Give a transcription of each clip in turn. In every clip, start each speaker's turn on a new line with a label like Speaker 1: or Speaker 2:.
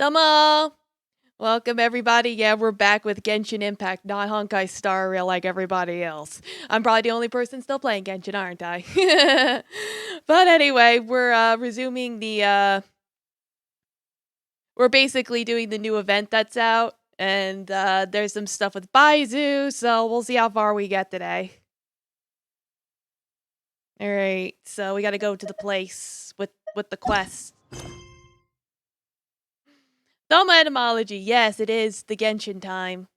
Speaker 1: Domo! Welcome everybody. Yeah, we're back with Genshin Impact, not Honkai Star Rail like everybody else. I'm probably the only person still playing Genshin, aren't I? But anyway, we're resuming the we're basically doing the new event that's out, and there's some stuff with Baizu, so we'll see how far we get today. Alright, so we gotta go to the place with the quest. Doma etymology, yes, it is the Genshin time.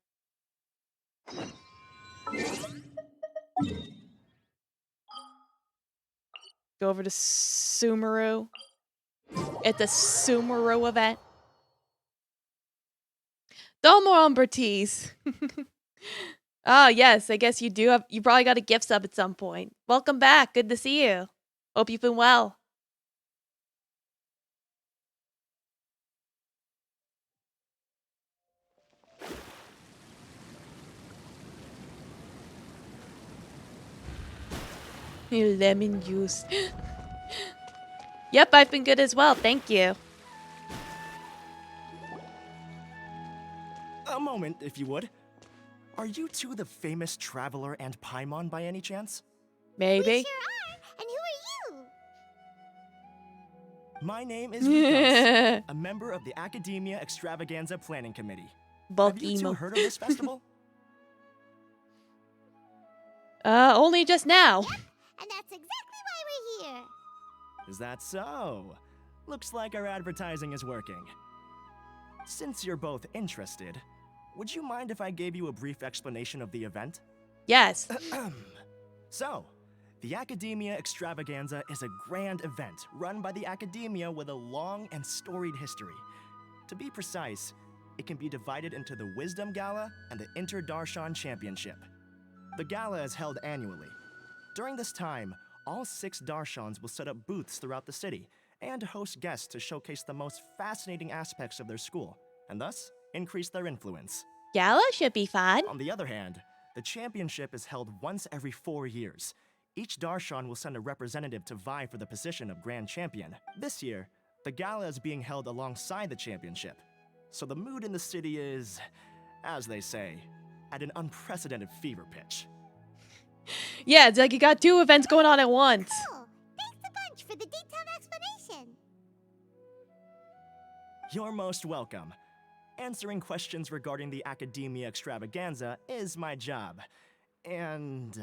Speaker 1: Go over to Sumeru. It's a Sumeru event. Domo Umbertese. Ah, yes, I guess you probably got a gift sub at some point. Welcome back, good to see you. Hope you've been well. Lemon juice. Yep, I've been good as well, thank you.
Speaker 2: A moment, if you would. Are you two the famous Traveler and Paimon by any chance?
Speaker 1: Maybe.
Speaker 3: We sure are. And who are you?
Speaker 2: My name is Rikas, a member of the Academia Extravaganza Planning Committee.
Speaker 1: Bulk
Speaker 2: Have you two
Speaker 1: emo.
Speaker 2: heard of this festival?
Speaker 1: Only just now.
Speaker 3: Yep, and that's exactly why we're here.
Speaker 2: Is that so? Looks like our advertising is working. Since you're both interested, would you mind if I gave you a brief explanation of the event?
Speaker 1: Yes.
Speaker 2: So, the Academia Extravaganza is a grand event run by the Academia with a long and storied history. To be precise, it can be divided into the Wisdom Gala and the Inter-Darshan Championship. The gala is held annually. During this time, all 6 Darshans will set up booths throughout the city and host guests to showcase the most fascinating aspects of their school, and thus increase their influence.
Speaker 1: Gala should be fun.
Speaker 2: On the other hand, the championship is held once every 4 years. Each Darshan will send a representative to vie for the position of Grand Champion. This year, the gala is being held alongside the championship. So the mood in the city is, as they say, at an unprecedented fever pitch.
Speaker 1: Yeah, it's like you got 2 events going on at once.
Speaker 3: Oh, thanks a bunch for the detailed explanation.
Speaker 2: You're most welcome. Answering questions regarding the Academia Extravaganza is my job. And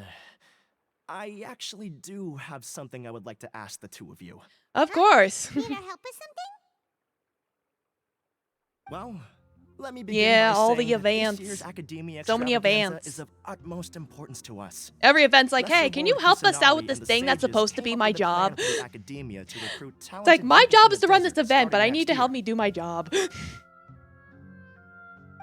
Speaker 2: I actually do have something I would like to ask the two of you.
Speaker 1: Of course.
Speaker 3: Need our help with something?
Speaker 2: Well, let me begin
Speaker 1: Yeah,
Speaker 2: by
Speaker 1: all
Speaker 2: saying
Speaker 1: the
Speaker 2: that this
Speaker 1: events.
Speaker 2: year's Academia
Speaker 1: So many
Speaker 2: Extravaganza
Speaker 1: events.
Speaker 2: is of utmost importance to us.
Speaker 1: Every event's like,
Speaker 2: Lesser
Speaker 1: hey, can you
Speaker 2: Lord
Speaker 1: help us out with
Speaker 2: Kusanagi
Speaker 1: this
Speaker 2: and the
Speaker 1: thing that's
Speaker 2: sages
Speaker 1: supposed to
Speaker 2: came
Speaker 1: be
Speaker 2: up
Speaker 1: my
Speaker 2: with a plan
Speaker 1: job?
Speaker 2: for the Academia to recruit
Speaker 1: It's like,
Speaker 2: talented
Speaker 1: my
Speaker 2: people
Speaker 1: job
Speaker 2: from
Speaker 1: is
Speaker 2: the
Speaker 1: to run this
Speaker 2: desert
Speaker 1: event, but
Speaker 2: starting
Speaker 1: I need
Speaker 2: next
Speaker 1: to help
Speaker 2: year.
Speaker 1: me do my job.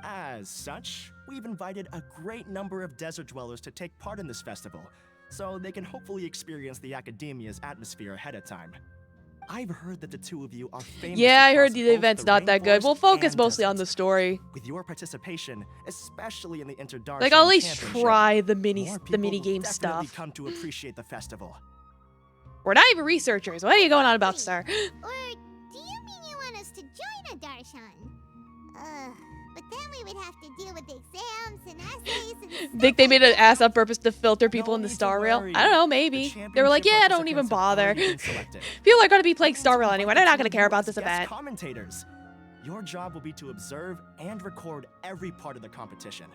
Speaker 2: As such, we've invited a great number of desert dwellers to take part in this festival, so they can hopefully experience the Academia's atmosphere ahead of time. I've heard that the two of you are famous.
Speaker 1: Yeah, I heard
Speaker 2: across
Speaker 1: the
Speaker 2: both
Speaker 1: event's
Speaker 2: the
Speaker 1: not that good.
Speaker 2: rainforest
Speaker 1: We'll focus
Speaker 2: and
Speaker 1: mostly on the
Speaker 2: desert.
Speaker 1: story.
Speaker 2: With your participation, especially in the Inter-Darshan
Speaker 1: Like, I'll at least
Speaker 2: Championship,
Speaker 1: try the
Speaker 2: more
Speaker 1: mini
Speaker 2: people
Speaker 1: game
Speaker 2: will definitely
Speaker 1: stuff.
Speaker 2: come to appreciate the festival.
Speaker 1: We're not even researchers. What are you going on about, sir?
Speaker 3: Or do you mean you want us to join a Darshan? But then we would have to deal with the exams and essays and
Speaker 1: Think they made an ass on purpose to filter people
Speaker 2: No
Speaker 1: in the
Speaker 2: need to
Speaker 1: Star Rail?
Speaker 2: worry.
Speaker 1: I don't know,
Speaker 2: The
Speaker 1: maybe. They were like,
Speaker 2: championship
Speaker 1: yeah, don't even
Speaker 2: participants have
Speaker 1: bother.
Speaker 2: already been selected.
Speaker 1: People are going to be playing
Speaker 2: I
Speaker 1: Star
Speaker 2: need to
Speaker 1: Rail anyway.
Speaker 2: invite
Speaker 1: They're not
Speaker 2: the
Speaker 1: going to
Speaker 2: two
Speaker 1: care
Speaker 2: of you
Speaker 1: about
Speaker 2: as
Speaker 1: this
Speaker 2: guest
Speaker 1: event.
Speaker 2: Commentators. Your job will be to observe and record every part of the competition.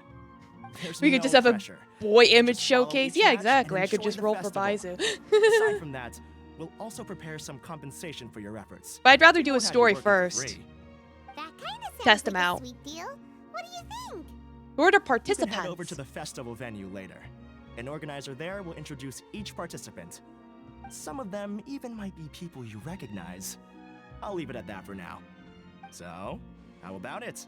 Speaker 2: There's
Speaker 1: We could
Speaker 2: no
Speaker 1: just have
Speaker 2: pressure.
Speaker 1: a boy image
Speaker 2: Just follow
Speaker 1: showcase.
Speaker 2: each
Speaker 1: Yeah,
Speaker 2: match and
Speaker 1: exactly. I could
Speaker 2: enjoy
Speaker 1: just
Speaker 2: the
Speaker 1: roll for
Speaker 2: festival.
Speaker 1: Baizu.
Speaker 2: Aside from that, we'll also prepare some compensation for your efforts.
Speaker 1: But I'd rather
Speaker 2: We
Speaker 1: do a
Speaker 2: won't have you
Speaker 1: story
Speaker 2: working for
Speaker 1: first.
Speaker 2: free.
Speaker 3: that kind of sounds
Speaker 1: Test
Speaker 3: like
Speaker 1: them
Speaker 3: a
Speaker 1: out.
Speaker 3: sweet deal. What do you think?
Speaker 1: Who are the
Speaker 2: You can
Speaker 1: participants?
Speaker 2: head over to the festival venue later. An organizer there will introduce each participant. Some of them even might be people you recognize. I'll leave it at that for now. So, how about it?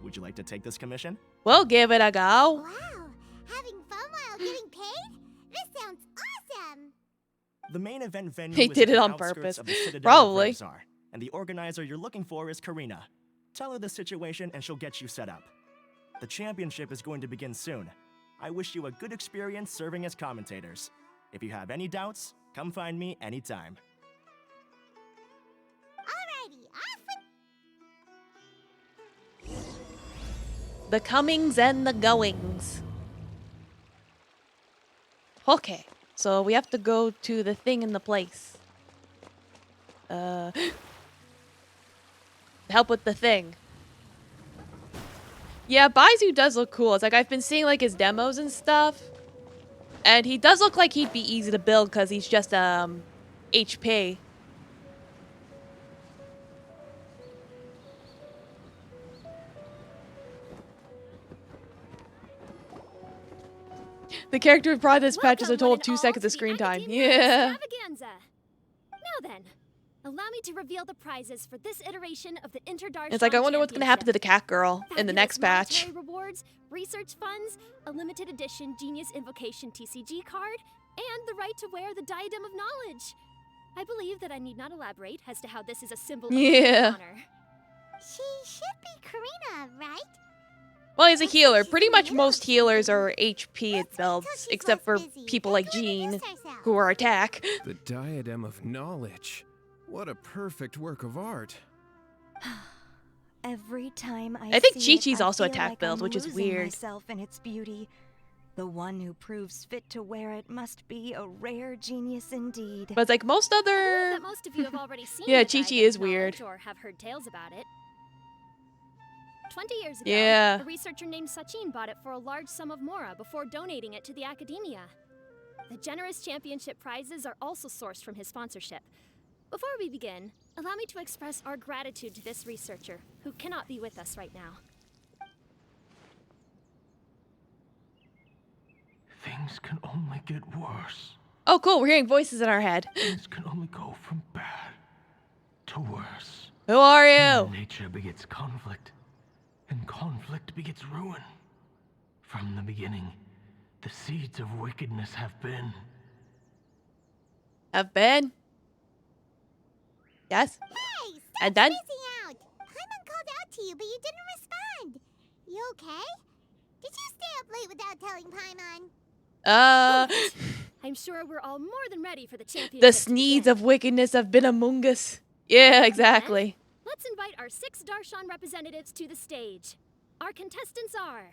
Speaker 2: Would you like to take this commission?
Speaker 1: We'll give it a go.
Speaker 3: Wow, having fun while getting paid? This sounds awesome!
Speaker 2: The main event venue
Speaker 1: They
Speaker 2: is
Speaker 1: did
Speaker 2: at
Speaker 1: it
Speaker 2: the
Speaker 1: on
Speaker 2: outskirts
Speaker 1: purpose.
Speaker 2: of the Citadel of
Speaker 1: Probably.
Speaker 2: Revzar, and the organizer you're looking for is Karina. Tell her the situation and she'll get you set up. The championship is going to begin soon. I wish you a good experience serving as commentators. If you have any doubts, come find me anytime.
Speaker 3: Alrighty, off
Speaker 1: The comings and the goings. Okay, so we have to go to the thing in the place. Help with the thing. Yeah, Baizu does look cool. It's like I've been seeing like his demos and stuff. And he does look like he'd be easy to build because he's just HP. The character who brought this patch is a total 2 seconds of screen time. Yeah.
Speaker 4: Now then, allow me to reveal the prizes for this iteration of the Interdarshan
Speaker 1: It's like I wonder what's gonna happen to the cat girl in the next patch.
Speaker 4: Monetary rewards, research funds, a limited edition Genius Invocation TCG card, and the right to wear the Diadem of Knowledge. I believe that I need not elaborate as to how this is a symbol of honor.
Speaker 3: She should be Karina, right?
Speaker 1: Well, he's a healer. Pretty much most healers are HP builds, except for people like Jean, who are attack.
Speaker 5: The Diadem of Knowledge. What a perfect work of art.
Speaker 6: Every time
Speaker 1: I think
Speaker 6: see
Speaker 1: Chi-Chi's
Speaker 6: it,
Speaker 1: also
Speaker 6: I feel
Speaker 1: attack
Speaker 6: like
Speaker 1: build,
Speaker 6: I'm
Speaker 1: which is
Speaker 6: losing
Speaker 1: weird.
Speaker 6: myself in its beauty. The one who proves fit to wear it must be a rare genius indeed.
Speaker 1: But it's like most
Speaker 4: I
Speaker 1: other...
Speaker 4: believe that most of you have already seen
Speaker 1: Yeah,
Speaker 4: the
Speaker 1: Chi-Chi
Speaker 4: Diadem
Speaker 1: is
Speaker 4: of
Speaker 1: weird.
Speaker 4: Knowledge or have heard tales about it. 20 years ago,
Speaker 1: Yeah.
Speaker 4: a researcher named Sachin bought it for a large sum of mora before donating it to the academia. The generous championship prizes are also sourced from his sponsorship. Before we begin, allow me to express our gratitude to this researcher, who cannot be with us right now.
Speaker 7: Things can only get worse.
Speaker 1: Oh, cool. We're hearing voices in our head.
Speaker 7: Things can only go from bad to worse.
Speaker 1: Who are you?
Speaker 7: Nature begets conflict, and conflict begets ruin. From the beginning, the seeds of wickedness have been.
Speaker 1: Have been? Yes?
Speaker 3: Hey, stop
Speaker 1: And then?
Speaker 3: freezing out! Paimon called out to you, but you didn't respond. You okay? Did you stay up late without telling Paimon?
Speaker 4: I'm sure we're all more than ready for the championship.
Speaker 1: The sneeds of wickedness have been among us. Yeah, exactly.
Speaker 4: Let's invite our 6 Darshan representatives to the stage. Our contestants are...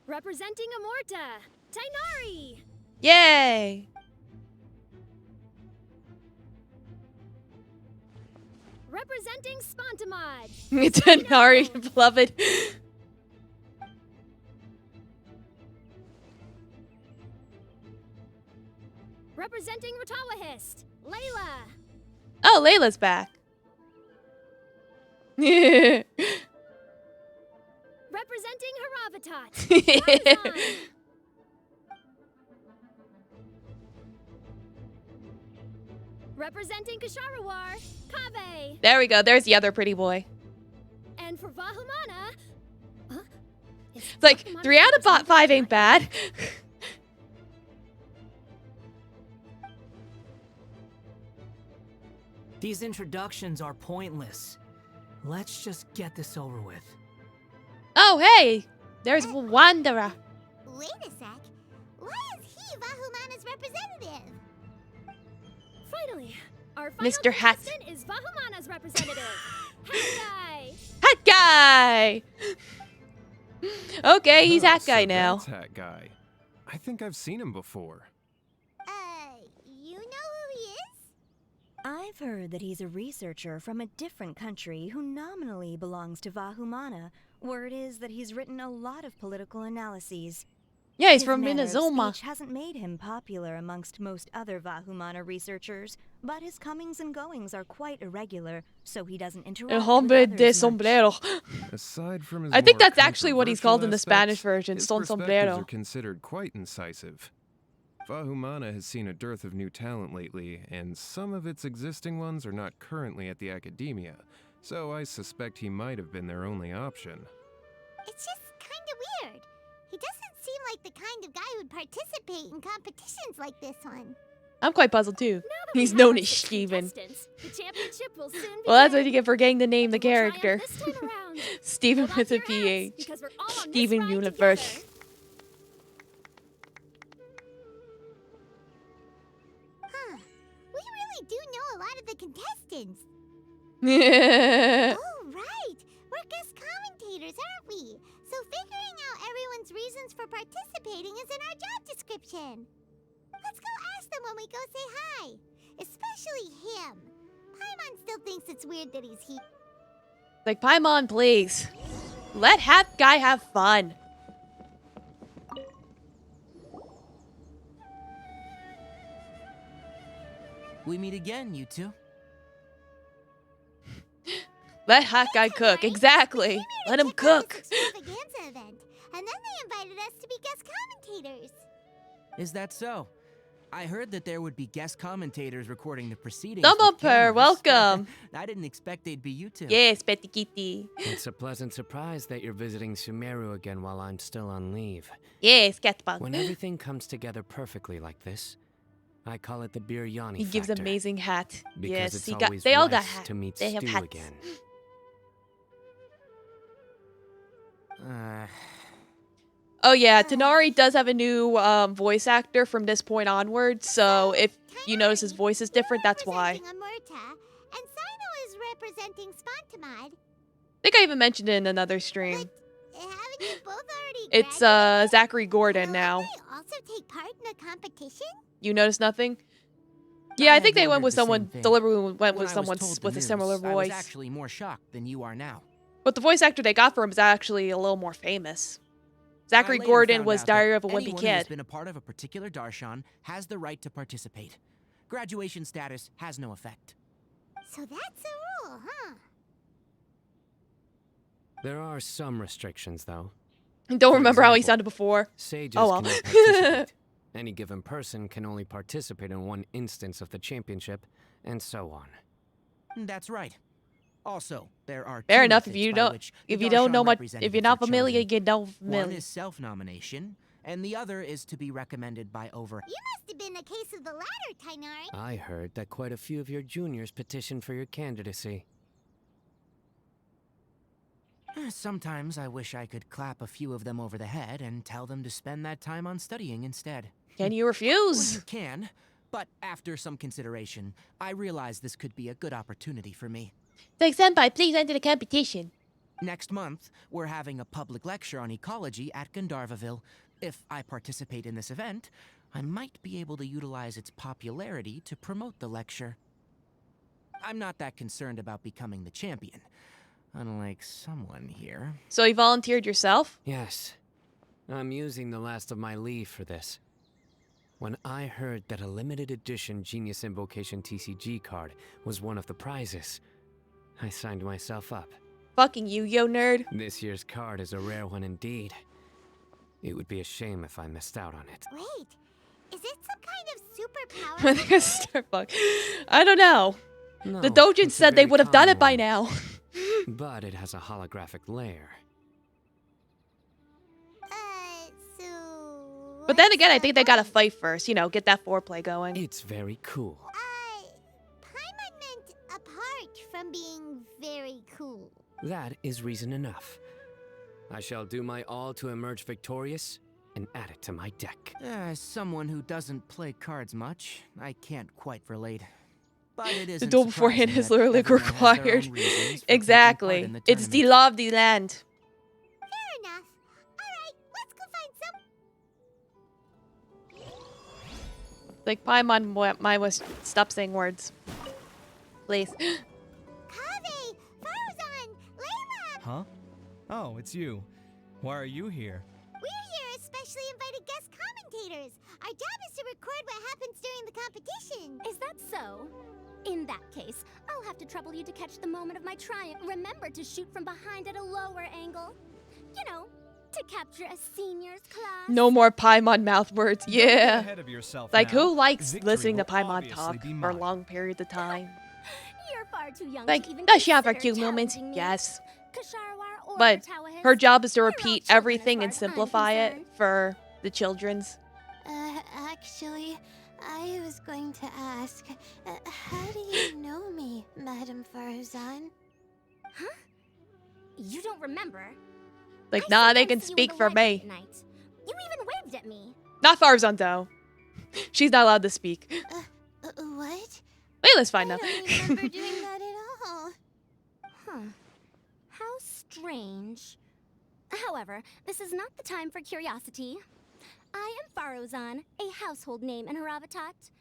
Speaker 4: representing Amorta, Tainari.
Speaker 1: Yay!
Speaker 4: Representing Spontamod.
Speaker 1: Tanari, beloved.
Speaker 4: Representing Ratawahist, Layla.
Speaker 1: Oh, Layla's back.
Speaker 4: Representing Haravatat, Ramazan. Representing Kasharawar, Kave.
Speaker 1: There we go. There's the other pretty boy.
Speaker 4: And for Vahumana... Huh?
Speaker 1: It's like, 3 out of 5 ain't bad.
Speaker 8: These introductions are pointless. Let's just get this over with.
Speaker 1: Oh, hey! There's Wanderer.
Speaker 3: Wait a sec. Why is he Vahumana's representative?
Speaker 4: Finally, our final
Speaker 1: Mr. Hat.
Speaker 4: contestant is Vahumana's representative, Hat Guy.
Speaker 1: Hat Guy! Okay, he's Hat Guy
Speaker 5: So
Speaker 1: now.
Speaker 5: That's Hat Guy. I think I've seen him before.
Speaker 3: You know who he is?
Speaker 6: I've heard that he's a researcher from a different country who nominally belongs to Vahumana. Word is that he's written a lot of political analyses.
Speaker 1: Yeah, he's
Speaker 6: His
Speaker 1: from
Speaker 6: manner of
Speaker 1: Minazoma.
Speaker 6: speech hasn't made him popular amongst most other Vahumana researchers, but his comings and goings are quite irregular, so he doesn't interact
Speaker 1: El
Speaker 6: with
Speaker 1: hombre de
Speaker 6: others much.
Speaker 1: sombrero.
Speaker 5: Aside from his
Speaker 1: I think
Speaker 5: more
Speaker 1: that's actually what he's called in the
Speaker 5: controversial
Speaker 1: Spanish
Speaker 5: aspects,
Speaker 1: version,
Speaker 5: his
Speaker 1: Son
Speaker 5: perspectives
Speaker 1: Sombrero.
Speaker 5: are considered quite incisive. Vahumana has seen a dearth of new talent lately, and some of its existing ones are not currently at the academia, so I suspect he might have been their only option.
Speaker 3: It's just kinda weird. He doesn't seem like the kind of guy who'd participate in competitions like this one.
Speaker 1: I'm quite puzzled too.
Speaker 4: Now that we
Speaker 1: He's
Speaker 4: have
Speaker 1: known
Speaker 4: our
Speaker 1: as
Speaker 4: 6
Speaker 1: Steven.
Speaker 4: contestants, the championship will soon
Speaker 1: Well, that's what
Speaker 4: begin.
Speaker 1: you get for getting the name the
Speaker 4: We'll triumph
Speaker 1: character.
Speaker 4: this time around.
Speaker 1: Steven
Speaker 4: Hold on
Speaker 1: with
Speaker 4: to
Speaker 1: a
Speaker 4: your hats,
Speaker 1: PH.
Speaker 4: because we're all on this
Speaker 1: Steven
Speaker 4: ride
Speaker 1: Universe.
Speaker 4: together.
Speaker 3: Huh. We really do know a lot of the contestants.
Speaker 1: Yeah.
Speaker 3: Oh, right. We're guest commentators, aren't we? So figuring out everyone's reasons for participating is in our job description. Let's go ask them when we go say hi. Especially him. Paimon still thinks it's weird that he's here.
Speaker 1: Like, Paimon, please. Let guy have fun.
Speaker 8: We meet again, you two.
Speaker 1: Let hat guy cook. Exactly. Let him cook.
Speaker 3: This extravaganza event, and then they invited us to be guest commentators.
Speaker 8: Is that so? I heard that there would be guest commentators recording the proceedings.
Speaker 1: Come
Speaker 8: with
Speaker 1: up here.
Speaker 8: cameras.
Speaker 1: Welcome.
Speaker 8: I didn't expect they'd be you two.
Speaker 1: Yes, Betty Kitty.
Speaker 9: It's a pleasant surprise that you're visiting Sumeru again while I'm still on leave.
Speaker 1: Yes, Catbug.
Speaker 9: When everything comes together perfectly like this, I call it the Biryani
Speaker 1: He gives
Speaker 9: factor.
Speaker 1: amazing hat.
Speaker 9: Because
Speaker 1: Yes,
Speaker 9: it's
Speaker 1: he
Speaker 9: always
Speaker 1: they all got
Speaker 9: nice
Speaker 1: hats.
Speaker 9: to meet
Speaker 1: They have
Speaker 9: Stu
Speaker 1: hats.
Speaker 9: again.
Speaker 1: Oh yeah, Tanari does have a new voice actor from this point onward, so if you notice his voice is different, that's why.
Speaker 3: Representing Amurta, and Sino is representing Spontamod.
Speaker 1: I think I even mentioned it in another stream.
Speaker 3: Haven't you both already
Speaker 1: It's
Speaker 3: graduated?
Speaker 1: Zachary Gordon now.
Speaker 3: Will they also take part in the competition?
Speaker 1: You notice nothing? Yeah, I
Speaker 8: had
Speaker 1: think they went
Speaker 8: wondered
Speaker 1: with
Speaker 8: the same
Speaker 1: someone
Speaker 8: thing.
Speaker 1: deliberately went
Speaker 8: When
Speaker 1: with
Speaker 8: I
Speaker 1: someone
Speaker 8: was told the
Speaker 1: with a similar
Speaker 8: news, I was
Speaker 1: voice.
Speaker 8: actually more shocked than you are now.
Speaker 1: But the voice actor they got for him is actually a little more famous. Zachary
Speaker 8: I later
Speaker 1: Gordon
Speaker 8: found
Speaker 1: was
Speaker 8: out that
Speaker 1: Diary of a Wimpy
Speaker 8: anyone who has
Speaker 1: Kid.
Speaker 8: been a part of a particular darshan has the right to participate. Graduation status has no effect.
Speaker 3: So that's a rule, huh?
Speaker 9: There are some restrictions, though.
Speaker 1: Don't remember how he
Speaker 9: example,
Speaker 1: sounded before.
Speaker 9: Sages
Speaker 1: Oh, well.
Speaker 9: cannot participate. Any given person can only participate in one instance of the championship, and so on.
Speaker 8: That's right. Also, there are
Speaker 1: Fair
Speaker 8: two
Speaker 1: enough. If
Speaker 8: methods
Speaker 1: you
Speaker 8: by
Speaker 1: don't,
Speaker 8: which the
Speaker 1: if you don't know
Speaker 8: darshan
Speaker 1: much, if you're
Speaker 8: representatives
Speaker 1: not
Speaker 8: are
Speaker 1: familiar,
Speaker 8: chosen.
Speaker 1: you don't
Speaker 8: One
Speaker 1: familiar.
Speaker 8: is self-nomination, and the other is to be recommended by over.
Speaker 3: You must have been a case of the latter, Tainari.
Speaker 9: I heard that quite a few of your juniors petitioned for your candidacy.
Speaker 8: Sometimes I wish I could clap a few of them over the head and tell them to spend that time on studying instead.
Speaker 1: Can you
Speaker 8: Well,
Speaker 1: refuse?
Speaker 8: you can, but after some consideration, I realize this could be a good opportunity for me.
Speaker 1: Like, senpai, please enter the competition.
Speaker 8: Next month, we're having a public lecture on ecology at Gandharvaville. If I participate in this event, I might be able to utilize its popularity to promote the lecture. I'm not that concerned about becoming the champion, unlike someone here.
Speaker 1: So you volunteered yourself?
Speaker 9: Yes. I'm using the last of my leave for this. When I heard that a limited edition Genius Invocation TCG card was one of the prizes, I signed myself up.
Speaker 1: Fucking Yu-Gi-Oh nerd.
Speaker 9: This year's card is a rare one indeed. It would be a shame if I missed out on it.
Speaker 3: Wait, is it some kind of
Speaker 1: When
Speaker 3: superpower?
Speaker 1: they start fuck. I don't know.
Speaker 9: No,
Speaker 1: The Dojin
Speaker 9: it's a
Speaker 1: said they
Speaker 9: very
Speaker 1: would have done
Speaker 9: common
Speaker 1: it by
Speaker 9: one,
Speaker 1: now.
Speaker 9: but it has a holographic layer.
Speaker 3: So...
Speaker 1: But then
Speaker 3: what's
Speaker 1: again, I
Speaker 3: the
Speaker 1: think they gotta
Speaker 3: point?
Speaker 1: fight first. You know, get that foreplay going.
Speaker 9: It's very cool.
Speaker 3: Paimon meant apart from being very cool.
Speaker 9: That is reason enough. I shall do my all to emerge victorious and add it to my deck.
Speaker 8: As someone who doesn't play cards much, I can't quite relate. But it
Speaker 1: The
Speaker 8: isn't
Speaker 1: duel beforehand
Speaker 8: surprising
Speaker 1: is
Speaker 8: that
Speaker 1: literally
Speaker 8: everyone has their
Speaker 1: required.
Speaker 8: own reasons for taking part
Speaker 1: Exactly.
Speaker 8: in the
Speaker 1: It's the
Speaker 8: tournament.
Speaker 1: law of the land.
Speaker 3: Fair enough. Alright, let's go find some...
Speaker 1: Like, Paimon, my was stop saying words. Please.
Speaker 3: Kaveh! Faruzan! Layla!
Speaker 10: Huh? Oh, it's you. Why are you here?
Speaker 3: We're here as specially invited guest commentators. Our job is to record what happens during the competition.
Speaker 4: Is that so? In that case, I'll have to trouble you to catch the moment of my triumph. Remember to shoot from behind at a lower angle. You know, to capture a senior's class.
Speaker 1: No more Paimon mouth words.
Speaker 10: Don't get
Speaker 1: Yeah.
Speaker 10: ahead of yourself
Speaker 1: Like,
Speaker 10: now.
Speaker 1: who likes
Speaker 10: Victory
Speaker 1: listening to
Speaker 10: will
Speaker 1: Paimon
Speaker 10: obviously
Speaker 1: talk
Speaker 10: be
Speaker 1: for
Speaker 10: mine.
Speaker 1: long periods of time?
Speaker 4: You're far too young
Speaker 1: Like,
Speaker 4: to even
Speaker 1: does she have her
Speaker 4: consider
Speaker 1: cute moments?
Speaker 4: challenging me.
Speaker 1: Yes.
Speaker 4: Kasharwar or
Speaker 1: But
Speaker 4: Tawahis,
Speaker 1: her job is to
Speaker 4: we're all
Speaker 1: repeat
Speaker 4: children
Speaker 1: everything
Speaker 4: as
Speaker 1: and
Speaker 4: far as I'm
Speaker 1: simplify it
Speaker 4: concerned.
Speaker 1: for the children's.
Speaker 3: Actually, I was going to ask, how do you know me, Madam Faruzan?
Speaker 4: Huh? You don't remember?
Speaker 1: Like,
Speaker 4: I
Speaker 1: nah, they
Speaker 4: sometimes
Speaker 1: can
Speaker 4: see you
Speaker 1: speak
Speaker 4: in
Speaker 1: for
Speaker 4: the library
Speaker 1: me.
Speaker 4: at night. You even waved at me.
Speaker 1: Not Farzan, though. She's not allowed to speak.
Speaker 3: What?
Speaker 1: Layla's fine
Speaker 3: I
Speaker 1: now.
Speaker 3: don't remember doing that at all.
Speaker 4: Huh. How strange.
Speaker 11: However, this is not the time for curiosity. I am Farozan, a household name in Haravatat.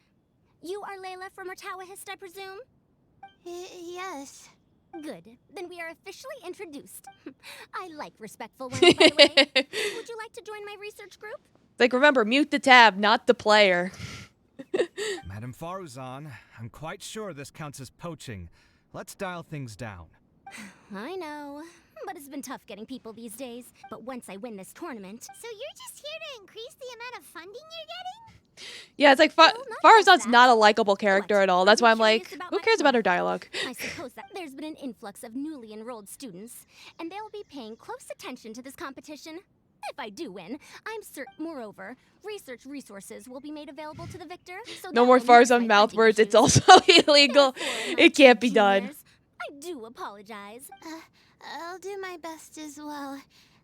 Speaker 11: You are Layla from Murtawahist, I presume?
Speaker 3: Yes.
Speaker 11: Good. Then we are officially introduced. I like respectful ones, by the way. Would you like to join my research group?
Speaker 1: Like, remember, mute the tab, not the player.
Speaker 10: Madam Faruzan, I'm quite sure this counts as poaching. Let's dial things down.
Speaker 11: I know, but it's been tough getting people these days. But once I win this tournament...
Speaker 3: So you're just here to increase the amount of funding you're getting?
Speaker 1: Yeah, it's like Farazan's not a likable character
Speaker 11: What?
Speaker 1: at all.
Speaker 11: Are
Speaker 1: That's
Speaker 11: you
Speaker 1: why I'm
Speaker 11: curious
Speaker 1: like,
Speaker 11: about
Speaker 1: who
Speaker 11: my
Speaker 1: cares about
Speaker 11: plan?
Speaker 1: her dialogue?
Speaker 11: I suppose that there's been an influx of newly enrolled students, and they'll be paying close attention to this competition. If I do win, I'm certain. Moreover, research resources will be made available to the victor. So
Speaker 1: No
Speaker 11: that
Speaker 1: more
Speaker 11: will minimize
Speaker 1: Farazan
Speaker 11: my
Speaker 1: mouth
Speaker 11: funding
Speaker 1: words. It's
Speaker 11: issues.
Speaker 1: also illegal.
Speaker 11: Therefore, my
Speaker 1: It can't
Speaker 11: two
Speaker 1: be done.
Speaker 11: juniors, I do apologize.
Speaker 3: I'll do my best as well.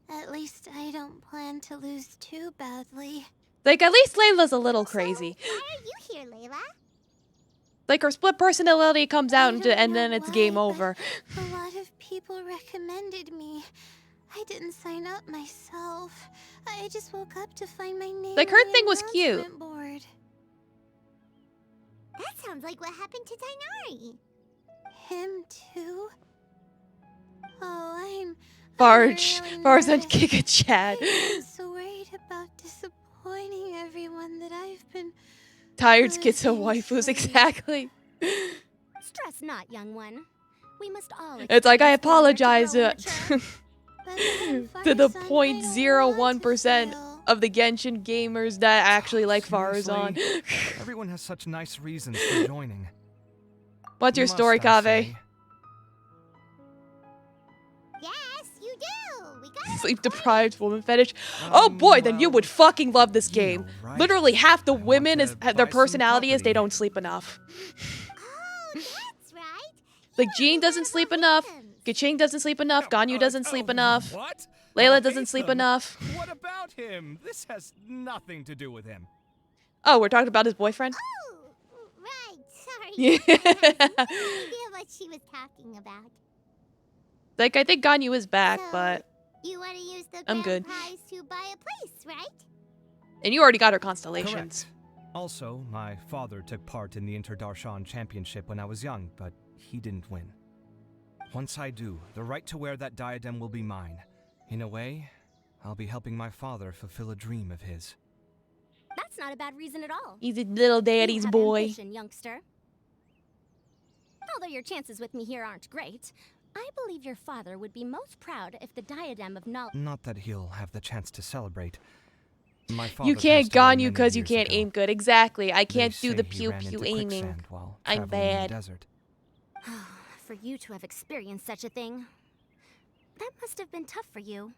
Speaker 3: At least I don't plan to lose too badly.
Speaker 1: Like, at least Layla's a little crazy.
Speaker 3: Why are you here, Layla?
Speaker 1: Like, her split personality comes
Speaker 3: I
Speaker 1: out
Speaker 3: don't
Speaker 1: and
Speaker 3: know
Speaker 1: then it's
Speaker 3: why,
Speaker 1: game
Speaker 3: but
Speaker 1: over.
Speaker 3: A lot of people recommended me. I didn't sign up myself. I just woke up to find my name
Speaker 1: Like, her
Speaker 3: on the
Speaker 1: thing was cute.
Speaker 3: announcement board. That sounds like what happened to Tainari. Him too? Oh, I'm really
Speaker 1: Farazan
Speaker 3: nervous.
Speaker 1: kick a chat.
Speaker 3: I'm so worried about disappointing everyone that I've been
Speaker 1: Tired schizo
Speaker 3: losing
Speaker 1: waifus,
Speaker 3: sleep.
Speaker 1: exactly.
Speaker 11: Stress not, young one. We must all.
Speaker 1: It's like, I
Speaker 11: experience failure to
Speaker 1: apologize
Speaker 11: grow and mature.
Speaker 3: But then
Speaker 1: to the
Speaker 3: Farazan, I don't want to
Speaker 1: 0.01%
Speaker 3: fail.
Speaker 1: of the Genshin gamers that actually like Farazan.
Speaker 10: Seriously? Everyone has such nice reasons for joining.
Speaker 1: What's your
Speaker 10: Must
Speaker 1: story,
Speaker 10: I
Speaker 1: Kave?
Speaker 10: say.
Speaker 3: Yes, you do. We got
Speaker 1: Sleep deprived woman fetish. Oh boy, then you
Speaker 10: well,
Speaker 1: would fucking love this
Speaker 10: you know,
Speaker 1: game.
Speaker 10: right?
Speaker 1: Literally half the
Speaker 10: I want
Speaker 1: women
Speaker 10: to
Speaker 1: is
Speaker 10: buy
Speaker 1: their
Speaker 10: some
Speaker 1: personality is they
Speaker 10: property.
Speaker 1: don't sleep enough.
Speaker 3: Oh, that's right.
Speaker 1: Like
Speaker 3: You
Speaker 1: Jean
Speaker 3: know
Speaker 1: doesn't
Speaker 3: about
Speaker 1: sleep enough,
Speaker 3: rhythms.
Speaker 1: Gaching doesn't sleep enough, Ganyu doesn't sleep enough,
Speaker 10: What?
Speaker 1: Layla
Speaker 10: Oh,
Speaker 1: doesn't sleep
Speaker 10: Aetham.
Speaker 1: enough.
Speaker 10: What about him? This has nothing to do with him.
Speaker 1: Oh, we're talking about his boyfriend?
Speaker 3: Oh, right. Sorry.
Speaker 1: Yeah.
Speaker 3: I had no idea what she was talking about.
Speaker 1: Like, I think Ganyu is back,
Speaker 3: So,
Speaker 1: but...
Speaker 3: You want to use the
Speaker 1: I'm
Speaker 3: grand
Speaker 1: good.
Speaker 3: prize to buy a place, right?
Speaker 1: And you already got her constellations.
Speaker 10: Correct. Also, my father took part in the Interdarshan Championship when I was young, but he didn't win. Once I do, the right to wear that diadem will be mine. In a way, I'll be helping my father fulfill a dream of his.
Speaker 11: That's not a bad reason at all.
Speaker 1: He's a little daddy's
Speaker 11: You have
Speaker 1: boy.
Speaker 11: ambition, youngster. Although your chances with me here aren't great, I believe your father would be most proud if the diadem of knowledge.
Speaker 10: Not that he'll have the chance to celebrate. My father
Speaker 1: You can't
Speaker 10: passed away
Speaker 1: Ganyu
Speaker 10: many
Speaker 1: because you
Speaker 10: years
Speaker 1: can't
Speaker 10: ago.
Speaker 1: aim good. Exactly. I
Speaker 10: They
Speaker 1: can't do
Speaker 10: say
Speaker 1: the
Speaker 10: he
Speaker 1: pew
Speaker 10: ran
Speaker 1: pew
Speaker 10: into
Speaker 1: aiming.
Speaker 10: quicksand while
Speaker 1: I'm
Speaker 10: traveling in the
Speaker 1: bad.
Speaker 10: desert.
Speaker 11: For you to have experienced such a thing. That must have been tough for you.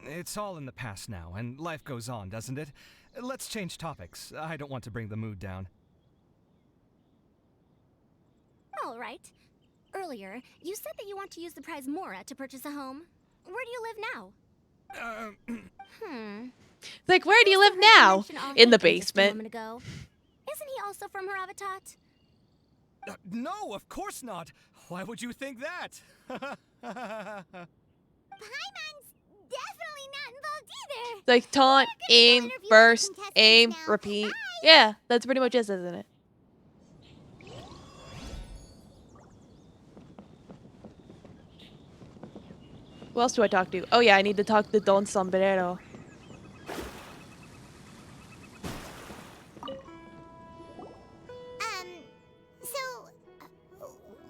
Speaker 10: It's all in the past now, and life goes on, doesn't it? Let's change topics. I don't want to bring the mood down.
Speaker 11: All right. Earlier, you said that you want to use the prize Mora to purchase a home. Where do you live now?
Speaker 1: Like, where do you live
Speaker 11: Mr. Hershey
Speaker 1: now?
Speaker 11: mentioned all
Speaker 1: In the
Speaker 11: Hankins just a
Speaker 1: basement.
Speaker 11: moment ago. Isn't he also from Haravatat?
Speaker 10: No, of course not. Why would you think that?
Speaker 3: Paimon's definitely not involved either.
Speaker 1: Like, taunt,
Speaker 3: We're gonna go
Speaker 1: aim,
Speaker 3: interview
Speaker 1: burst,
Speaker 3: other contestants
Speaker 1: aim,
Speaker 3: now.
Speaker 1: repeat.
Speaker 3: Bye.
Speaker 1: Yeah, that's pretty much it, isn't it? Who else do I talk to? Oh yeah, I need to talk to Don Sombrero.
Speaker 3: So,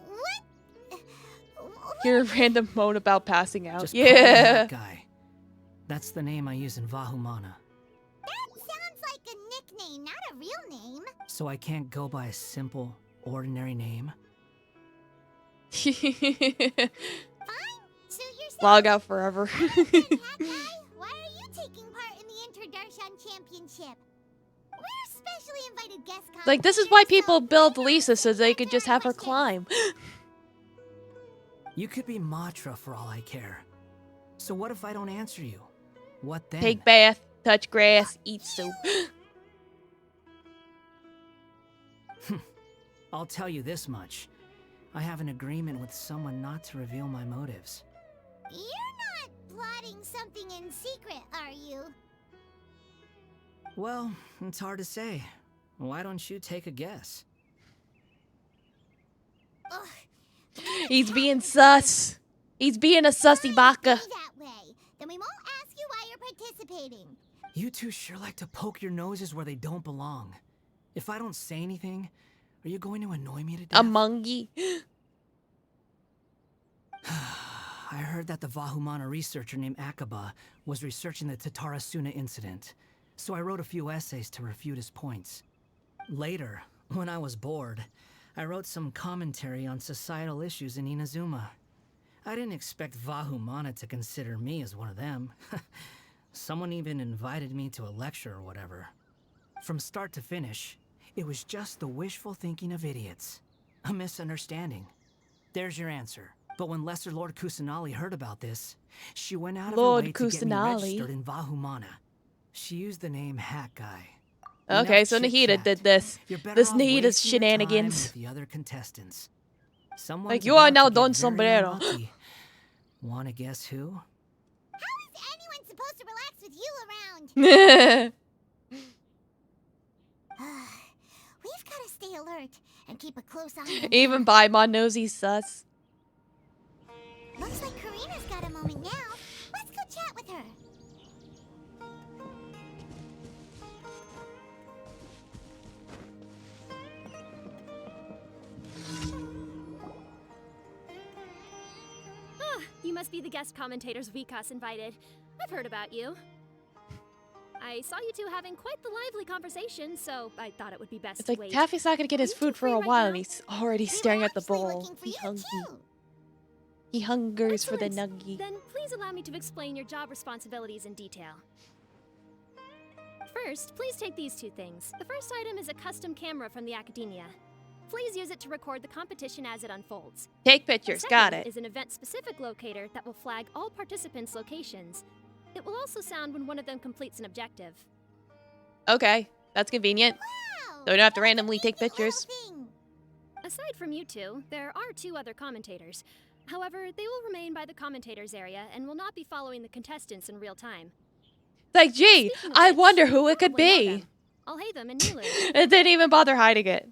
Speaker 3: what?
Speaker 1: Hear a random moan about passing out.
Speaker 12: Just call me
Speaker 1: Yeah.
Speaker 12: that guy. That's the name I use in Vahumana.
Speaker 3: That sounds like a nickname, not a real name.
Speaker 12: So I can't go by a simple, ordinary name?
Speaker 3: Fine. So you're saying
Speaker 1: Log out forever.
Speaker 3: Hat Guy, why are you taking part in the Interdarshan Championship? We're specially invited guest
Speaker 1: Like, this is why
Speaker 3: competitors,
Speaker 1: people
Speaker 3: so
Speaker 1: build
Speaker 3: I
Speaker 1: Lisa so they could
Speaker 3: enter
Speaker 1: just
Speaker 3: our
Speaker 1: have her
Speaker 3: wishes.
Speaker 1: climb.
Speaker 12: You could be Matra for all I care. So what if I don't answer you? What then?
Speaker 1: Take bath, touch grass, eat soup.
Speaker 12: I'll tell you this much. I have an agreement with someone not to reveal my motives.
Speaker 3: You're not plotting something in secret, are you?
Speaker 12: Well, it's hard to say. Why don't you take a guess?
Speaker 3: Ugh.
Speaker 1: He's being sus. He's being a sussy baka.
Speaker 3: Be that way. Then we won't ask you why you're participating.
Speaker 12: You two sure like to poke your noses where they don't belong. If I don't say anything, are you going to annoy me to death?
Speaker 1: A mungie.
Speaker 12: I heard that the Vahumana researcher named Akaba was researching the Tatarasuna incident, so I wrote a few essays to refute his points. Later, when I was bored, I wrote some commentary on societal issues in Inazuma. I didn't expect Vahumana to consider me as one of them. Someone even invited me to a lecture or whatever. From start to finish, it was just the wishful thinking of idiots. A misunderstanding. There's your answer. But when Lesser Lord Kusanali heard about this, she went out of her way to get me registered in Vahumana. She used the name Hat Guy.
Speaker 1: Okay, so Nahida did this. This Nahida's shenanigans.
Speaker 12: The other contestants.
Speaker 1: Like, you are now Don Sombrero.
Speaker 12: Wanna guess who?
Speaker 3: How is anyone supposed to relax with you around? We've got to stay alert and keep a close eye on him.
Speaker 1: Even Paimon knows he's sus.
Speaker 3: Looks like Karina's got a moment now. Let's go chat with her.
Speaker 4: You must be the guest commentators Vikas invited. I've heard about you. I saw you two having quite the lively conversation, so I thought it would be best
Speaker 1: It's
Speaker 4: to
Speaker 1: like
Speaker 4: wait.
Speaker 1: Taffy's not gonna get his food for a while, and he's already staring at the bowl. He hungers for the nuggie.
Speaker 4: Then please allow me to explain your job responsibilities in detail. First, please take these two things. The first item is a custom camera from the Academia. Please use it to record the competition as it unfolds.
Speaker 1: Take pictures,
Speaker 4: The
Speaker 1: got
Speaker 4: second
Speaker 1: it.
Speaker 4: is an event-specific locator that will flag all participants' locations. It will also sound when one of them completes an objective.
Speaker 1: Okay, that's convenient.
Speaker 3: Wow,
Speaker 1: So we don't have to randomly take pictures.
Speaker 4: Aside from you two, there are two other commentators. However, they will remain by the commentators area and will not be following the contestants in real time.
Speaker 1: Like, gee,
Speaker 4: Speaking of
Speaker 1: I
Speaker 4: which,
Speaker 1: wonder who
Speaker 4: you
Speaker 1: it could
Speaker 4: probably know
Speaker 1: be.
Speaker 4: them. I'll hay them in Nulu.
Speaker 1: It didn't even bother hiding it.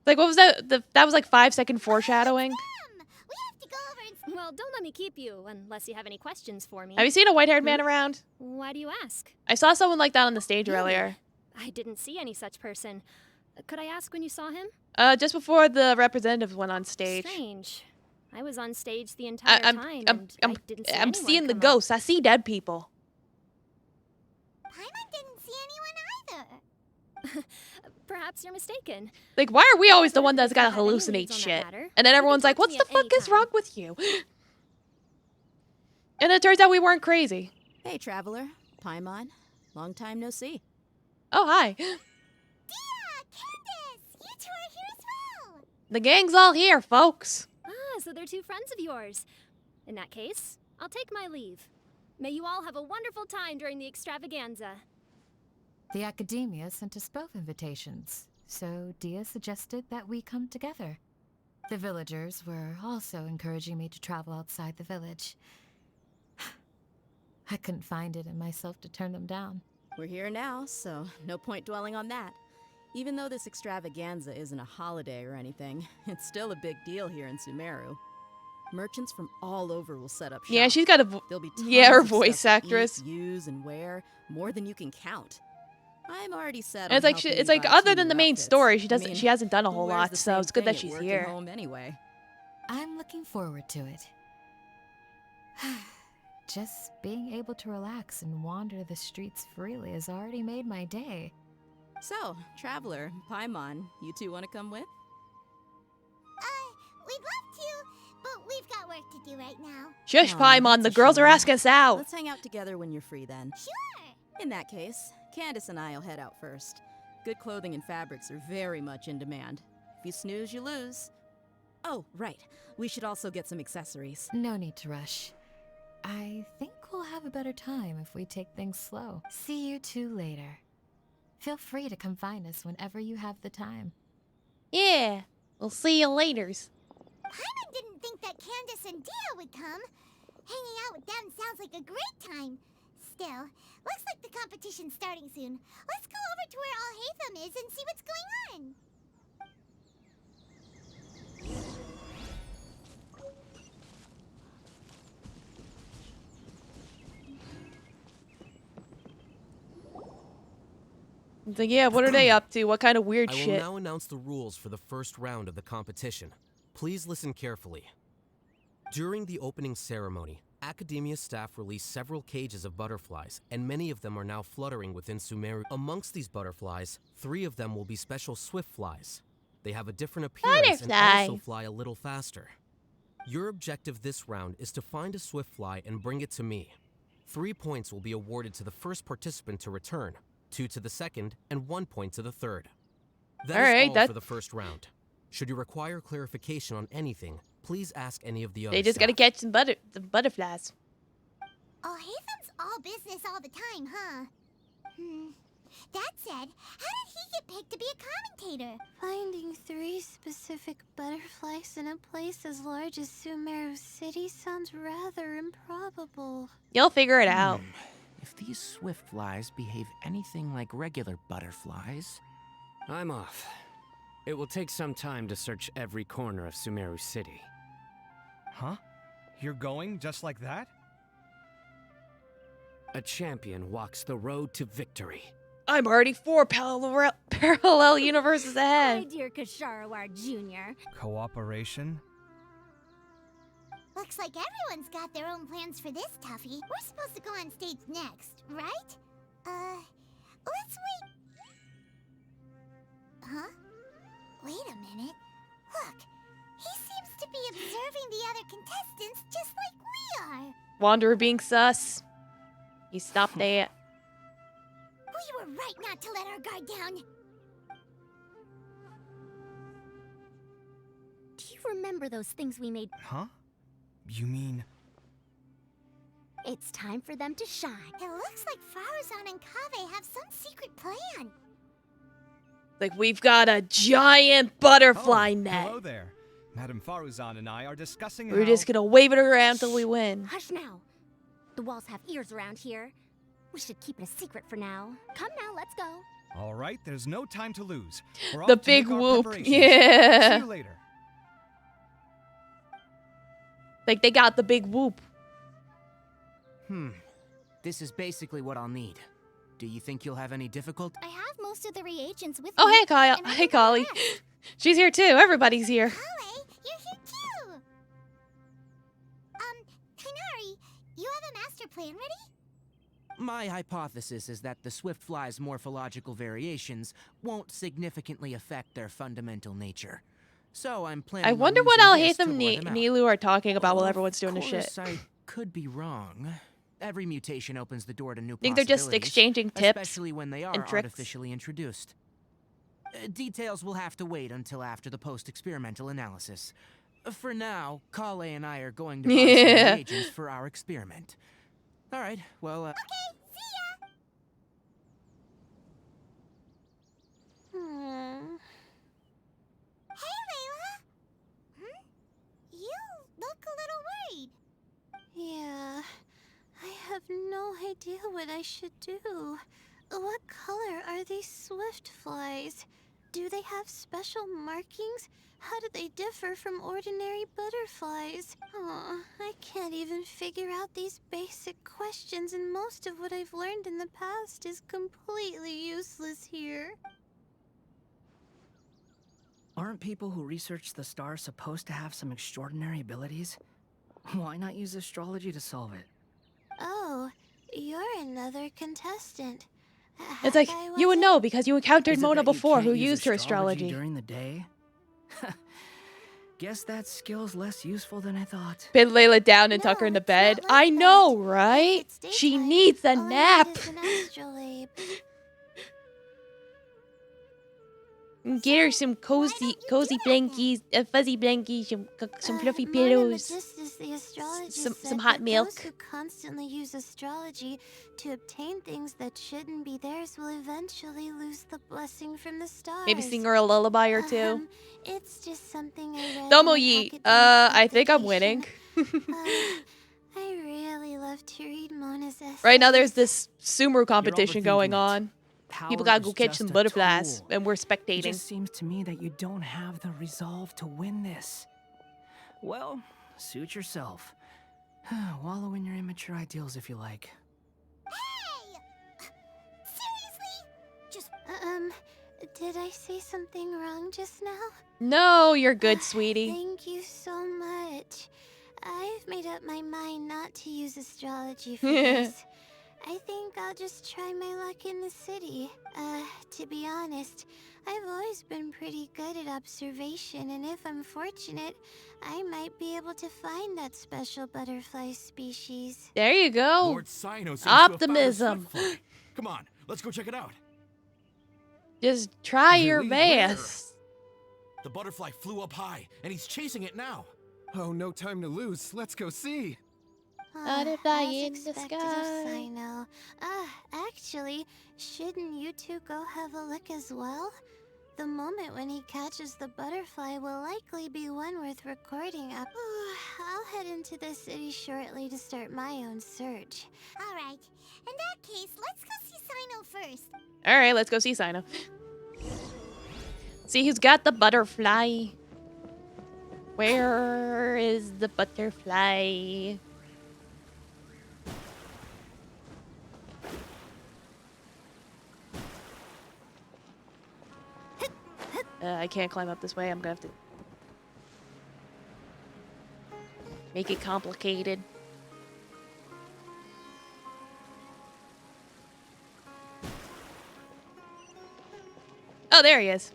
Speaker 1: Like, what was that? That was like 5-second foreshadowing.
Speaker 3: We have to go over and...
Speaker 4: Well, don't let me keep you unless you have any questions for me.
Speaker 1: Have you seen a white-haired man around?
Speaker 4: Why do you ask?
Speaker 1: I saw someone like that on the stage
Speaker 4: Really?
Speaker 1: earlier.
Speaker 4: I didn't see any such person. Could I ask when you saw him?
Speaker 1: Just before the representatives went on stage.
Speaker 4: Strange. I was on stage the entire time and I didn't see
Speaker 1: I'm
Speaker 4: anyone
Speaker 1: seeing the
Speaker 4: come up.
Speaker 1: ghosts. I see dead people.
Speaker 3: Paimon didn't see anyone either.
Speaker 4: Perhaps you're mistaken.
Speaker 1: Like, why are we always the one that's
Speaker 4: If you
Speaker 1: gotta
Speaker 4: have any
Speaker 1: hallucinate
Speaker 4: leads on that
Speaker 1: shit?
Speaker 4: matter,
Speaker 1: And then
Speaker 4: you
Speaker 1: everyone's
Speaker 4: can
Speaker 1: like,
Speaker 4: talk to
Speaker 1: what's
Speaker 4: me
Speaker 1: the
Speaker 4: at any
Speaker 1: fuck is
Speaker 4: time.
Speaker 1: wrong with you? And it turns out we weren't crazy.
Speaker 13: Hey, traveler. Paimon. Long time no see.
Speaker 1: Oh, hi.
Speaker 3: Dia! Candace! You two are here as well!
Speaker 1: The gang's all here, folks.
Speaker 4: Ah, so they're two friends of yours. In that case, I'll take my leave. May you all have a wonderful time during the extravaganza.
Speaker 14: The Academia sent us both invitations, so Dia suggested that we come together. The villagers were also encouraging me to travel outside the village. I couldn't find it in myself to turn them down.
Speaker 13: We're here now, so no point dwelling on that. Even though this extravaganza isn't a holiday or anything, it's still a big deal here in Sumeru. Merchants from all over will set up shop.
Speaker 1: Yeah, she's got a
Speaker 13: There'll be tons
Speaker 1: her
Speaker 13: of
Speaker 1: voice
Speaker 13: stuff to
Speaker 1: actress.
Speaker 13: Eat, use, and wear, more than you can count. I'm already set.
Speaker 1: And it's
Speaker 13: on
Speaker 1: like
Speaker 13: helping
Speaker 1: it's
Speaker 13: you
Speaker 1: like
Speaker 13: buy
Speaker 1: other
Speaker 13: 2
Speaker 1: than the
Speaker 13: new
Speaker 1: main
Speaker 13: outfits.
Speaker 1: story,
Speaker 13: I mean,
Speaker 1: she hasn't done a
Speaker 13: who
Speaker 1: whole
Speaker 13: wears
Speaker 1: lot,
Speaker 13: the
Speaker 1: so
Speaker 13: same
Speaker 1: it's good
Speaker 13: thing
Speaker 1: that
Speaker 13: at
Speaker 1: she's
Speaker 13: work and
Speaker 1: here.
Speaker 13: home anyway.
Speaker 14: I'm looking forward to it. Just being able to relax and wander the streets freely has already made my day.
Speaker 13: So, traveler, Paimon, you two want to come with?
Speaker 3: We'd love to, but we've got work to do right now.
Speaker 1: Shush,
Speaker 13: Aw,
Speaker 1: Paimon, the
Speaker 13: that's a
Speaker 1: girls are
Speaker 13: shame.
Speaker 1: asking us out.
Speaker 13: Let's hang out together when you're free then.
Speaker 3: Sure!
Speaker 13: In that case, Candace and I'll head out first. Good clothing and fabrics are very much in demand. If you snooze, you lose. Oh, right. We should also get some accessories.
Speaker 14: No need to rush. I think we'll have a better time if we take things slow. See you two later. Feel free to come find us whenever you have the time.
Speaker 1: Yeah, we'll see you laters.
Speaker 3: Paimon didn't think that Candace and Dia would come. Hanging out with them sounds like a great time. Still, looks like the competition's starting soon. Let's go over to where Alhaitham is and see what's going on.
Speaker 1: It's like, yeah, what are they up to? What kind of weird
Speaker 15: I will
Speaker 1: shit?
Speaker 15: now announce the rules for the first round of the competition. Please listen carefully. During the opening ceremony, Academia staff released several cages of butterflies, and many of them are now fluttering within Sumeru. Amongst these butterflies, 3 of them will be special swift flies. They have a different appearance and also fly a little faster. Your objective this round is to find a swift fly and bring it to me. 3 points will be awarded to the first participant to return, 2 to the second, and 1 point to the third. That is all for the first round. Should you require clarification on anything, please ask any of the others.
Speaker 1: They just gotta catch some butterflies.
Speaker 3: Alhaitham's all business all the time, huh? That said, how did he get picked to be a commentator?
Speaker 11: Finding 3 specific butterflies in a place as large as Sumeru City sounds rather improbable.
Speaker 1: You'll figure it out.
Speaker 8: If these swift flies behave anything like regular butterflies...
Speaker 9: I'm off. It will take some time to search every corner of Sumeru City.
Speaker 10: Huh? You're going just like that?
Speaker 9: A champion walks the road to victory.
Speaker 1: I'm already 4 parallel universes
Speaker 11: My
Speaker 1: ahead.
Speaker 11: dear Kasharawar Jr.
Speaker 10: Cooperation?
Speaker 3: Looks like everyone's got their own plans for this, Tuffy. We're supposed to go on stage next, right? Let's wait. Huh? Wait a minute. Look, he seems to be observing the other contestants just like we are.
Speaker 1: Wanderer being sus. You stop that.
Speaker 3: We were right not to let our guard down.
Speaker 11: Do you remember those things we made?
Speaker 10: Huh? You mean...
Speaker 11: It's time for them to shine.
Speaker 3: It looks like Faruzan and Kaveh have some secret plan.
Speaker 1: Like, we've got a giant butterfly net.
Speaker 10: Hello there. Madame Faruzan and I are discussing
Speaker 1: We're just gonna wave it around till we win.
Speaker 11: Hush now. The walls have ears around here. We should keep it a secret for now. Come now, let's go.
Speaker 10: All right, there's no time to lose. We're
Speaker 1: The
Speaker 10: off to
Speaker 1: big
Speaker 10: make our
Speaker 1: whoop.
Speaker 10: preparations.
Speaker 1: Yeah.
Speaker 10: See you later.
Speaker 1: Like, they got the big whoop.
Speaker 8: This is basically what I'll need. Do you think you'll have any difficulty?
Speaker 3: I have most of the reagents with
Speaker 1: Oh,
Speaker 3: me.
Speaker 1: hey, Kyle.
Speaker 3: and I
Speaker 1: Hey,
Speaker 3: can go
Speaker 1: Kali.
Speaker 3: rest.
Speaker 1: She's here, too. Everybody's here.
Speaker 3: Kale, you're here too. Kainari, you have a master plan ready?
Speaker 8: My hypothesis is that the swift fly's morphological variations won't significantly affect their fundamental nature. So I'm planning
Speaker 1: I wonder
Speaker 8: on
Speaker 1: what
Speaker 8: using this to
Speaker 1: Alhaitham
Speaker 8: lure
Speaker 1: and
Speaker 8: them out.
Speaker 1: Nilu are talking about while
Speaker 8: Of
Speaker 1: everyone's doing the shit.
Speaker 8: course, I could be wrong. Every mutation opens the door to new
Speaker 1: Think they're just
Speaker 8: possibilities,
Speaker 1: exchanging tips
Speaker 8: especially when they are
Speaker 1: and tricks?
Speaker 8: artificially introduced. Details will have to wait until after the post-experimental analysis. For now, Kale and I are going to buy some
Speaker 1: Yeah.
Speaker 8: reagents for our experiment. All right, well,
Speaker 3: Okay, see ya. Hey, Layla. You look a little worried.
Speaker 11: Yeah, I have no idea what I should do. What color are these swift flies? Do they have special markings? How do they differ from ordinary butterflies? I can't even figure out these basic questions, and most of what I've learned in the past is completely useless here.
Speaker 12: Aren't people who research the stars supposed to have some extraordinary abilities? Why not use astrology to solve it?
Speaker 11: Oh, you're another contestant.
Speaker 1: It's like, you would know because you encountered
Speaker 12: Is it
Speaker 1: Mona
Speaker 12: that you
Speaker 1: before
Speaker 12: can't
Speaker 1: who
Speaker 12: use
Speaker 1: used her astrology.
Speaker 12: during the day? Guess that skill's less useful than I thought.
Speaker 1: Pin Layla down and tuck her into bed. I know, right? She needs a nap. Get her some cozy blankies, fuzzy blankies, some fluffy pillows, some hot milk.
Speaker 11: Those who constantly use astrology to obtain things that shouldn't be theirs will eventually lose the blessing from the stars.
Speaker 1: Maybe sing her a lullaby or two.
Speaker 11: It's just something I read
Speaker 1: Domo
Speaker 11: in an
Speaker 1: Yeet,
Speaker 11: academic
Speaker 1: I think I'm winning.
Speaker 3: I really love to read Mona's essays.
Speaker 1: Right now, there's this sumo competition
Speaker 12: overthinking
Speaker 1: going
Speaker 12: it.
Speaker 1: on. People
Speaker 12: Power
Speaker 1: gotta
Speaker 12: is
Speaker 1: go catch
Speaker 12: just
Speaker 1: some
Speaker 12: a
Speaker 1: butterflies,
Speaker 12: tool.
Speaker 1: and we're
Speaker 12: It
Speaker 1: spectating.
Speaker 12: just seems to me that you don't have the resolve to win this. Well, suit yourself. Wallow in your immature ideals if you like.
Speaker 3: Hey! Seriously? Just, did I say something wrong just now?
Speaker 1: No, you're good, sweetie.
Speaker 3: Thank you so much. I've made up my mind not to use astrology for this. I think I'll just try my luck in the city. To be honest, I've always been pretty good at observation, and if I'm fortunate, I might be able to find that special butterfly species.
Speaker 1: There you go.
Speaker 16: Lord Sino seems to have found a
Speaker 1: Optimism.
Speaker 16: swiftfly. Come on, let's go check it out.
Speaker 1: Just try your
Speaker 16: Really?
Speaker 1: best.
Speaker 16: The butterfly flew up high, and he's chasing it now.
Speaker 5: Oh, no time to lose. Let's go see.
Speaker 1: Butterfly
Speaker 3: As
Speaker 1: in the
Speaker 3: expected
Speaker 1: sky.
Speaker 3: of Sino. Actually, shouldn't you two go have a look as well? The moment when he catches the butterfly will likely be one worth recording up. I'll head into the city shortly to start my own search. Alright, in that case, let's go see Sino first.
Speaker 1: All right, let's go see Sino. See who's got the butterfly. Where is the butterfly? I can't climb up this way. I'm gonna have to make it complicated. Oh, there he is.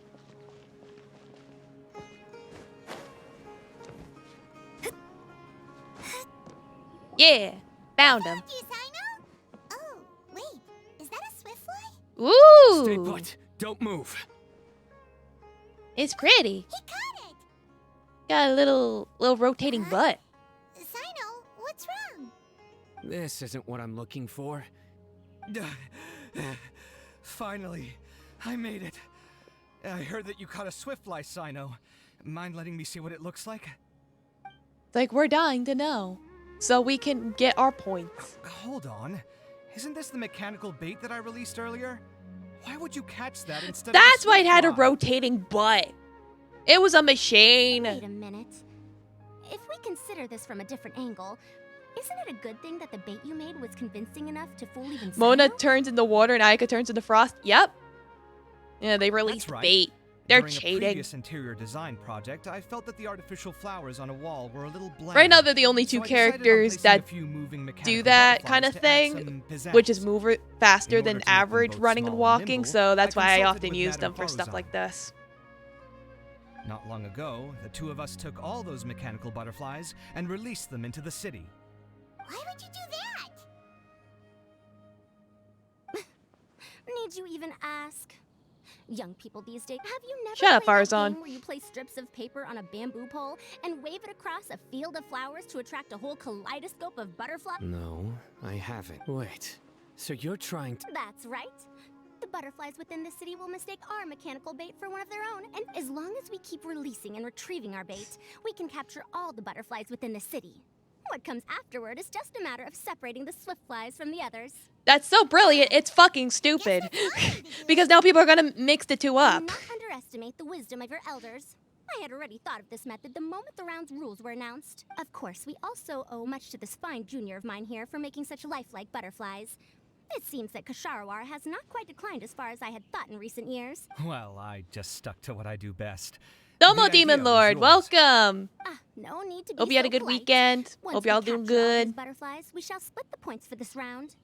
Speaker 1: Yeah, found him.
Speaker 3: You, Sino? Oh, wait, is that a swift fly?
Speaker 1: Ooh,
Speaker 5: Stay put. Don't move.
Speaker 1: it's pretty.
Speaker 3: He caught it!
Speaker 1: Got a little rotating butt.
Speaker 3: Sino, what's wrong?
Speaker 9: This isn't what I'm looking for.
Speaker 10: Finally, I made it. I heard that you caught a swiftfly, Sino. Mind letting me see what it looks like?
Speaker 1: It's like we're dying to know, so we can get our points.
Speaker 10: Hold on. Isn't this the mechanical bait that I released earlier? Why would you catch that instead of
Speaker 1: That's
Speaker 10: a
Speaker 1: why it had a
Speaker 10: swiftfly?
Speaker 1: rotating butt. It was a machine.
Speaker 11: Wait a minute. If we consider this from a different angle, isn't it a good thing that the bait you made was convincing enough to fool even
Speaker 1: Mona
Speaker 11: Sino?
Speaker 1: turns into water and Aika turns into frost. Yep. Yeah, they released
Speaker 10: That's right.
Speaker 1: bait. They're
Speaker 10: During a
Speaker 1: cheating.
Speaker 10: previous interior design project, I felt that the artificial flowers on a wall were a little bland.
Speaker 1: Right now, they're the only two
Speaker 10: So I decided on
Speaker 1: characters
Speaker 10: placing a
Speaker 1: that
Speaker 10: few moving
Speaker 1: do
Speaker 10: mechanical
Speaker 1: that kind of
Speaker 10: butterflies to add
Speaker 1: thing,
Speaker 10: some pizzazz.
Speaker 1: which is move faster
Speaker 10: In order
Speaker 1: than
Speaker 10: to make them
Speaker 1: average
Speaker 10: both
Speaker 1: running
Speaker 10: small
Speaker 1: and
Speaker 10: and
Speaker 1: walking,
Speaker 10: nimble,
Speaker 1: so that's why I
Speaker 10: consulted
Speaker 1: often
Speaker 10: with
Speaker 1: use
Speaker 10: Madame
Speaker 1: them for stuff
Speaker 10: Faruzan.
Speaker 1: like this.
Speaker 10: Not long ago, the two of us took all those mechanical butterflies and released them into the city.
Speaker 3: Why would you do that?
Speaker 11: Need you even ask? Young people these days, have you never
Speaker 1: Shut up,
Speaker 11: played that
Speaker 1: Farzan.
Speaker 11: game where you place strips of paper on a bamboo pole and wave it across a field of flowers to attract a whole kaleidoscope of butterflies?
Speaker 9: No, I haven't. Wait, so you're trying to...
Speaker 11: That's right. The butterflies within the city will mistake our mechanical bait for one of their own, and as long as we keep releasing and retrieving our bait, we can capture all the butterflies within the city. What comes afterward is just a matter of separating the swift flies from the others.
Speaker 1: That's so brilliant, it's fucking stupid. Because now people are gonna mix the two
Speaker 11: Do
Speaker 1: up.
Speaker 11: not underestimate the wisdom of your elders. I had already thought of this method the moment the round's rules were announced. Of course, we also owe much to this fine junior of mine here for making such lifelike butterflies. It seems that Kasharawar has not quite declined as far as I had thought in recent years.
Speaker 10: Well, I just stuck to what I do best.
Speaker 1: Domo
Speaker 10: The idea
Speaker 1: Demon
Speaker 10: was
Speaker 1: Lord,
Speaker 10: yours.
Speaker 1: welcome.
Speaker 11: No need to be
Speaker 1: Hope you had
Speaker 11: so
Speaker 1: a good
Speaker 11: polite.
Speaker 1: weekend.
Speaker 11: Once
Speaker 1: Hope
Speaker 11: we
Speaker 1: y'all doing
Speaker 11: capture all these
Speaker 1: good.
Speaker 11: butterflies, we shall split the points for this round.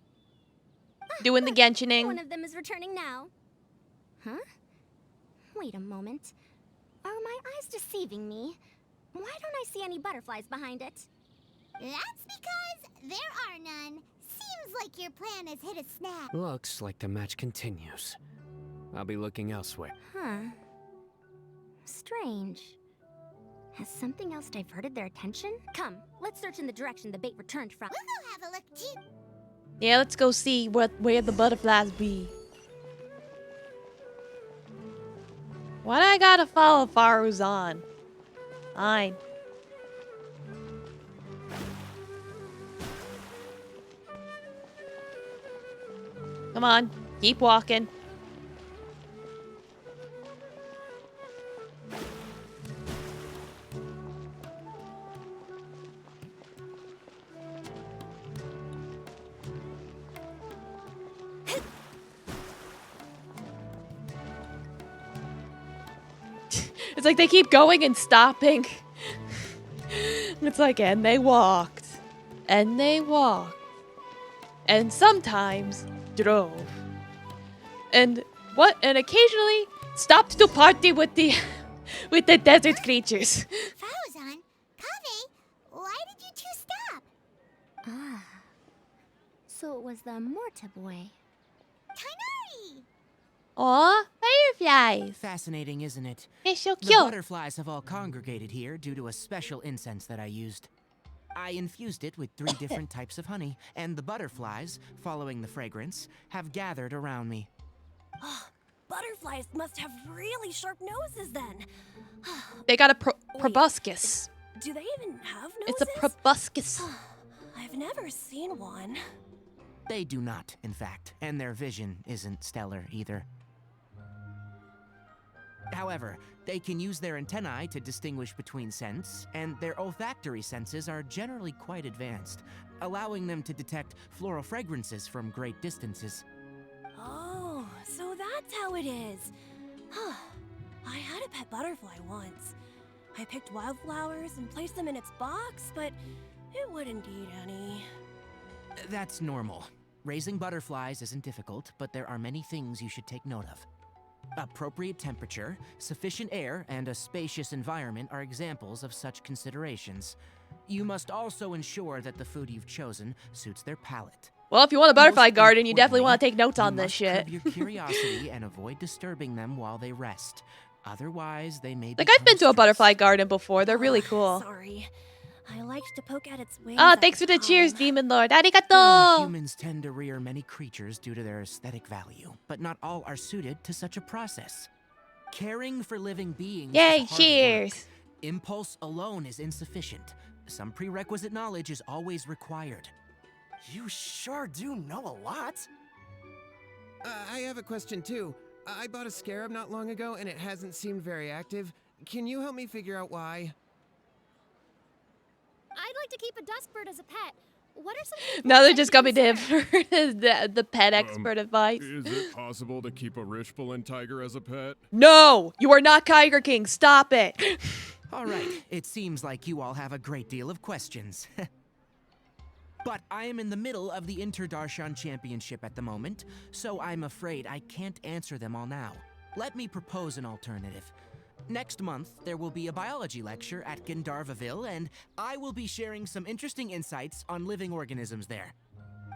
Speaker 1: Doing the
Speaker 11: One
Speaker 1: Genshining.
Speaker 11: of them is returning now. Huh? Wait a moment. Are my eyes deceiving me? Why don't I see any butterflies behind it?
Speaker 3: That's because there are none. Seems like your plan has hit a snag.
Speaker 9: Looks like the match continues. I'll be looking elsewhere.
Speaker 11: Huh. Strange. Has something else diverted their attention? Come, let's search in the direction the bait returned from.
Speaker 3: We'll go have a look too.
Speaker 1: Yeah, let's go see where the butterflies be. Why do I gotta follow Faruzan? Fine. Come on, keep walking. It's like they keep going and stopping. It's like, and they walked. And they walked. And sometimes drove. And occasionally stopped to party with the with the desert creatures.
Speaker 3: Faruzan, Kaveh, why did you two stop?
Speaker 11: Ah. So it was the Morta boy.
Speaker 3: Tainari!
Speaker 1: Aw, fireflies.
Speaker 8: Fascinating, isn't it?
Speaker 1: It's so
Speaker 8: The
Speaker 1: cute.
Speaker 8: butterflies have all congregated here due to a special incense that I used. I infused it with 3 different types of honey, and the butterflies, following the fragrance, have gathered around me.
Speaker 17: Butterflies must have really sharp noses then.
Speaker 1: They got a proboscis.
Speaker 17: Do they even have noses?
Speaker 1: It's a proboscis.
Speaker 17: I've never seen one.
Speaker 8: They do not, in fact, and their vision isn't stellar either. However, they can use their antennae to distinguish between scents, and their olfactory senses are generally quite advanced, allowing them to detect floral fragrances from great distances.
Speaker 17: Oh, so that's how it is. I had a pet butterfly once. I picked wildflowers and placed them in its box, but it wouldn't eat any.
Speaker 8: That's normal. Raising butterflies isn't difficult, but there are many things you should take note of. Appropriate temperature, sufficient air, and a spacious environment are examples of such considerations. You must also ensure that the food you've chosen suits their palate.
Speaker 1: Well, if you want a butterfly garden, you definitely want to take notes on this shit.
Speaker 8: Curb your curiosity and avoid disturbing them while they rest. Otherwise, they may
Speaker 1: Like, I've been to a butterfly garden before. They're really cool.
Speaker 17: Sorry. I liked to poke at its wings.
Speaker 1: Ah,
Speaker 17: at
Speaker 1: thanks
Speaker 17: the
Speaker 1: for the
Speaker 17: time.
Speaker 1: cheers, Demon Lord. Arigato!
Speaker 8: Humans tend to rear many creatures due to their aesthetic value, but not all are suited to such a process. Caring for living beings
Speaker 1: Yay,
Speaker 8: is hard
Speaker 1: cheers!
Speaker 8: work. Impulse alone is insufficient. Some prerequisite knowledge is always required.
Speaker 2: You sure do know a lot.
Speaker 5: I have a question too. I bought a scarab not long ago and it hasn't seemed very active. Can you help me figure out why?
Speaker 4: I'd like to keep a dust bird as a pet. What are some things
Speaker 1: Now they're
Speaker 4: I
Speaker 1: just
Speaker 4: should
Speaker 1: coming to him
Speaker 4: consider?
Speaker 1: for the pet expert advice.
Speaker 5: Is it possible to keep a Rishbalin tiger as a pet?
Speaker 1: No! You are not Tiger King. Stop it.
Speaker 8: All right, it seems like you all have a great deal of questions. But I am in the middle of the Interdarshan Championship at the moment, so I'm afraid I can't answer them all now. Let me propose an alternative. Next month, there will be a biology lecture at Gandharvaville, and I will be sharing some interesting insights on living organisms there.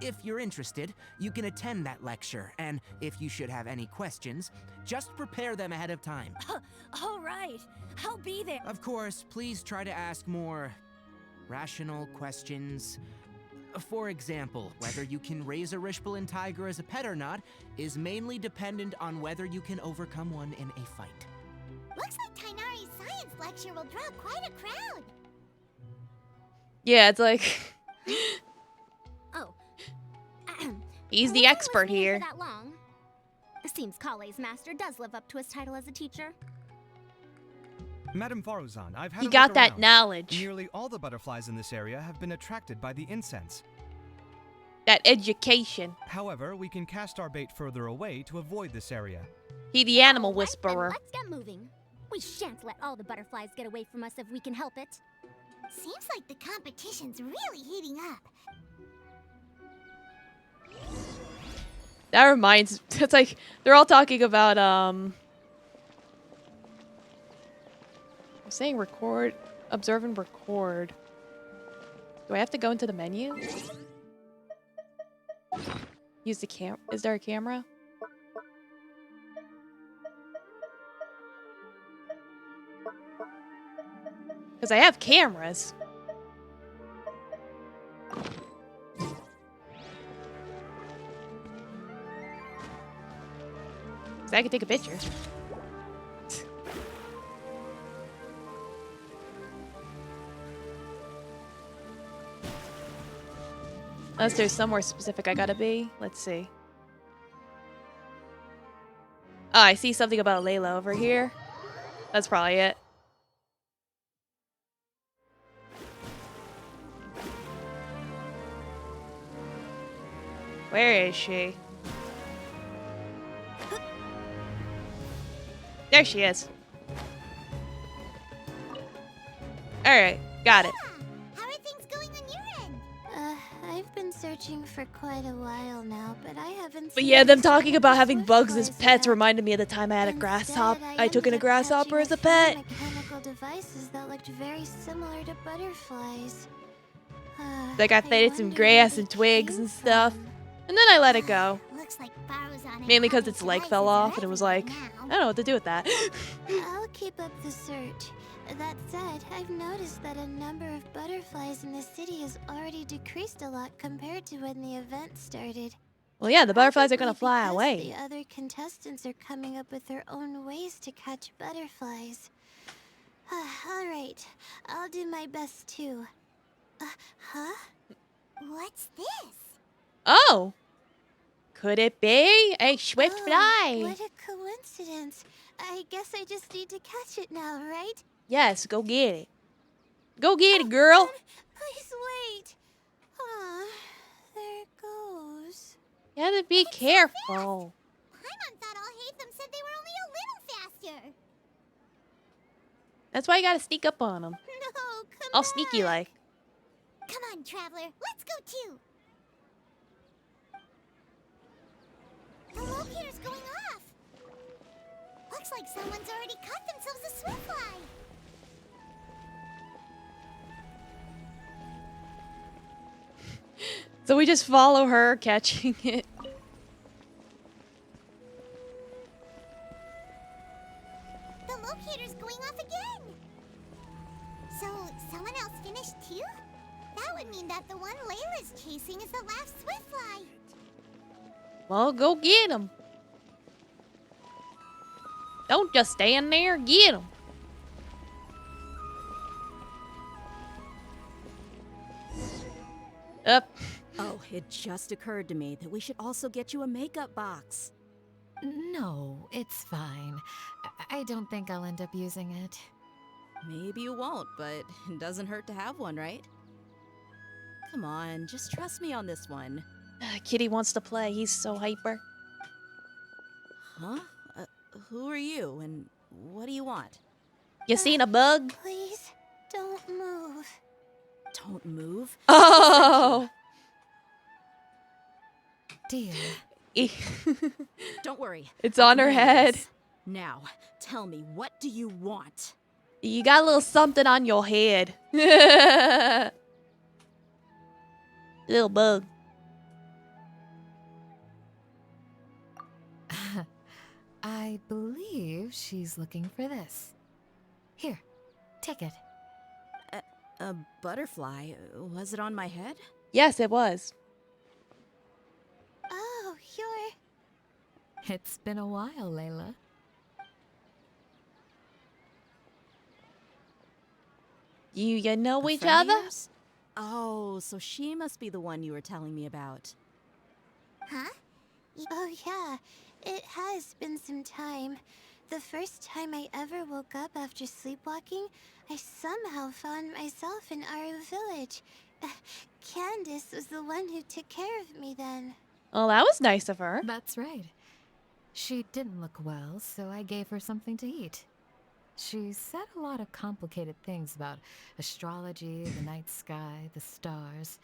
Speaker 8: If you're interested, you can attend that lecture, and if you should have any questions, just prepare them ahead of time.
Speaker 17: All right, I'll be there.
Speaker 8: Of course, please try to ask more rational questions. For example, whether you can raise a Rishbalin tiger as a pet or not is mainly dependent on whether you can overcome one in a fight.
Speaker 3: Looks like Tainari's science lecture will draw quite a crowd.
Speaker 1: Yeah, it's like
Speaker 11: Oh.
Speaker 1: he's the
Speaker 11: Well,
Speaker 1: expert
Speaker 11: listening
Speaker 1: here.
Speaker 11: For that long. It seems Kale's master does live up to his title as a teacher.
Speaker 10: Madam Faruzan, I've had
Speaker 1: He
Speaker 10: a
Speaker 1: got
Speaker 10: look
Speaker 1: that
Speaker 10: around.
Speaker 1: knowledge.
Speaker 10: Nearly all the butterflies in this area have been attracted by the incense.
Speaker 1: That education.
Speaker 10: However, we can cast our bait further away to avoid this area.
Speaker 1: He the animal
Speaker 11: Then
Speaker 1: whisperer.
Speaker 11: let's get moving. We shan't let all the butterflies get away from us if we can help it.
Speaker 3: Seems like the competition's really heating up.
Speaker 1: That reminds. It's like they're all talking about I'm saying record, observe and record. Do I have to go into the menu? Use the cam. Is there a camera? Because I have cameras. So I can take a picture. Unless there's somewhere specific I gotta be. Let's see. Oh, I see something about Layla over here. That's probably it. Where is she? There she is. Alright, got it.
Speaker 3: How are things going on your end?
Speaker 11: I've been searching for quite a while now, but I haven't
Speaker 1: But
Speaker 11: seen
Speaker 1: yeah, them
Speaker 11: any
Speaker 1: talking
Speaker 11: sign
Speaker 1: about
Speaker 11: of
Speaker 1: having bugs as
Speaker 11: Swiftflies
Speaker 1: pets
Speaker 11: yet.
Speaker 1: reminded me of the time I had a grasshopper. I took in a
Speaker 11: ended up
Speaker 1: grasshopper
Speaker 11: catching
Speaker 1: as a
Speaker 11: few
Speaker 1: pet.
Speaker 11: mechanical devices that looked very similar to butterflies.
Speaker 1: Like I fed it some grass and twigs and stuff. And then I let it go.
Speaker 3: Looks like Faro's on it.
Speaker 1: Mainly because its leg fell off and it was like, I don't know what to do with that.
Speaker 11: I'll keep up the search. That said, I've noticed that a number of butterflies in the city has already decreased a lot compared to when the event started.
Speaker 1: Well, yeah, the butterflies are gonna fly
Speaker 11: Because
Speaker 1: away.
Speaker 11: the other contestants are coming up with their own ways to catch butterflies. Alright, I'll do my best too. Huh?
Speaker 3: What's this?
Speaker 1: Oh! Could it be a swift fly?
Speaker 11: What a coincidence. I guess I just need to catch it now, right?
Speaker 1: Yes, go get it. Go get it, girl.
Speaker 11: Please wait. Aw, there it goes.
Speaker 1: You have to be careful.
Speaker 3: Paimon thought all Hatham said they were only a little faster.
Speaker 1: That's why you gotta sneak up on them.
Speaker 3: No, come
Speaker 1: All sneaky like.
Speaker 3: Come on, Traveler. Let's go too. The locator's going off. Looks like someone's already caught themselves a swift fly.
Speaker 1: So we just follow her catching it.
Speaker 3: The locator's going off again. So, someone else finished too? That would mean that the one Layla's chasing is the last swift fly.
Speaker 1: Well, go get him. Don't just stand there. Get him. Up.
Speaker 13: Oh, it just occurred to me that we should also get you a makeup box.
Speaker 14: No, it's fine. I don't think I'll end up using it.
Speaker 13: Maybe you won't, but it doesn't hurt to have one, right? Come on, just trust me on this one.
Speaker 1: Kitty wants to play. He's so hyper.
Speaker 13: Huh? Who are you, and what do you want?
Speaker 1: You seen a bug?
Speaker 11: Please, don't move.
Speaker 13: Don't move?
Speaker 1: Oh!
Speaker 14: Dear.
Speaker 13: Don't worry.
Speaker 1: It's on her
Speaker 13: I can handle
Speaker 1: head.
Speaker 13: this. Now, tell me, what do you want?
Speaker 1: You got a little something on your head. Little bug.
Speaker 14: I believe she's looking for this. Here, take it.
Speaker 13: A butterfly? Was it on my head?
Speaker 1: Yes, it was.
Speaker 11: Oh, you're...
Speaker 14: It's been a while, Layla.
Speaker 1: You know
Speaker 13: A
Speaker 1: each
Speaker 13: friend of
Speaker 1: other?
Speaker 13: yours? Oh, so she must be the one you were telling me about.
Speaker 3: Huh?
Speaker 11: Oh, yeah. It has been some time. The first time I ever woke up after sleepwalking, I somehow found myself in our village. Candace was the one who took care of me then.
Speaker 1: Oh, that was nice of her.
Speaker 14: That's right. She didn't look well, so I gave her something to eat. She said a lot of complicated things about astrology, the night sky, the stars.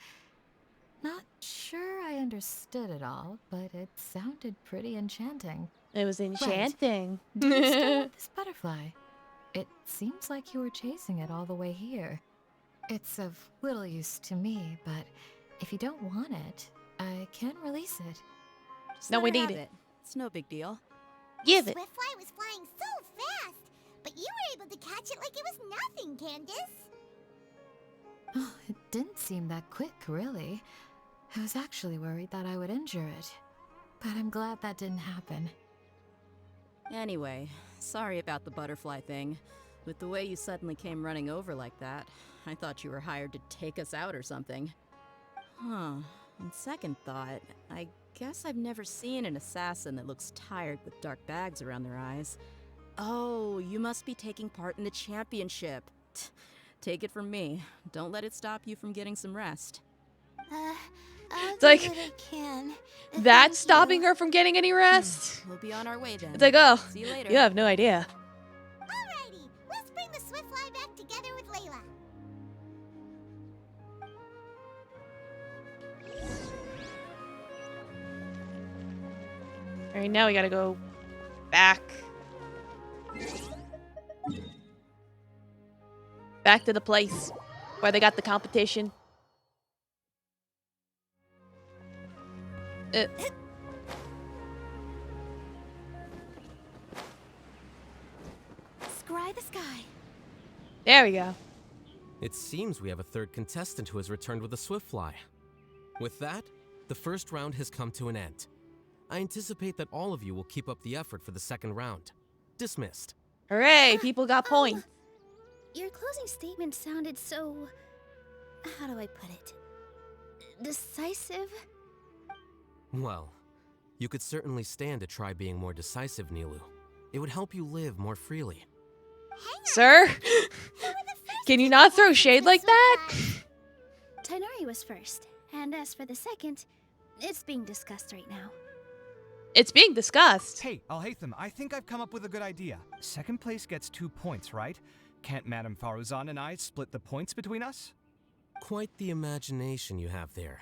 Speaker 14: Not sure I understood it all, but it sounded pretty enchanting.
Speaker 1: It was enchanting.
Speaker 14: Right. Do you still want this butterfly? It seems like you were chasing it all the way here. It's of little use to me, but if you don't want it, I can release it.
Speaker 13: Just
Speaker 1: No,
Speaker 13: let
Speaker 1: we
Speaker 13: her
Speaker 1: need
Speaker 13: have
Speaker 1: it.
Speaker 13: It's no big deal.
Speaker 1: Give it.
Speaker 3: Swiftfly was flying so fast, but you were able to catch it like it was nothing, Candace.
Speaker 14: Oh, it didn't seem that quick, really. I was actually worried that I would injure it. But I'm glad that didn't happen.
Speaker 13: Anyway, sorry about the butterfly thing. With the way you suddenly came running over like that, I thought you were hired to take us out or something. Huh. On second thought, I guess I've never seen an assassin that looks tired with dark bags around their eyes. Oh, you must be taking part in the championship. Take it from me. Don't let it stop you from getting some rest.
Speaker 3: I'll
Speaker 1: It's
Speaker 3: do
Speaker 1: like,
Speaker 3: what I can.
Speaker 1: that's stopping her from getting any rest?
Speaker 13: We'll be on our way then.
Speaker 1: It's like, oh,
Speaker 13: See you later.
Speaker 1: you have no idea.
Speaker 3: Alrighty, let's bring the Swiftfly back together with Layla.
Speaker 1: Alright, now we gotta go back. Back to the place where they got the competition.
Speaker 11: Scry the sky.
Speaker 1: There we go.
Speaker 15: It seems we have a third contestant who has returned with a Swiftfly. With that, the first round has come to an end. I anticipate that all of you will keep up the effort for the second round. Dismissed.
Speaker 1: Hooray, people got points.
Speaker 11: Your closing statement sounded so... how do I put it? Decisive?
Speaker 15: Well, you could certainly stand to try being more decisive, Nilu. It would help you live more freely.
Speaker 1: Sir? Can you not throw shade like that?
Speaker 11: Tighnari was first, and as for the second, it's being discussed right now.
Speaker 1: It's being discussed.
Speaker 10: Hey, Alhaitham, I think I've come up with a good idea. Second place gets 2 points, right? Can't Madame Faruzan and I split the points between us?
Speaker 15: Quite the imagination you have there.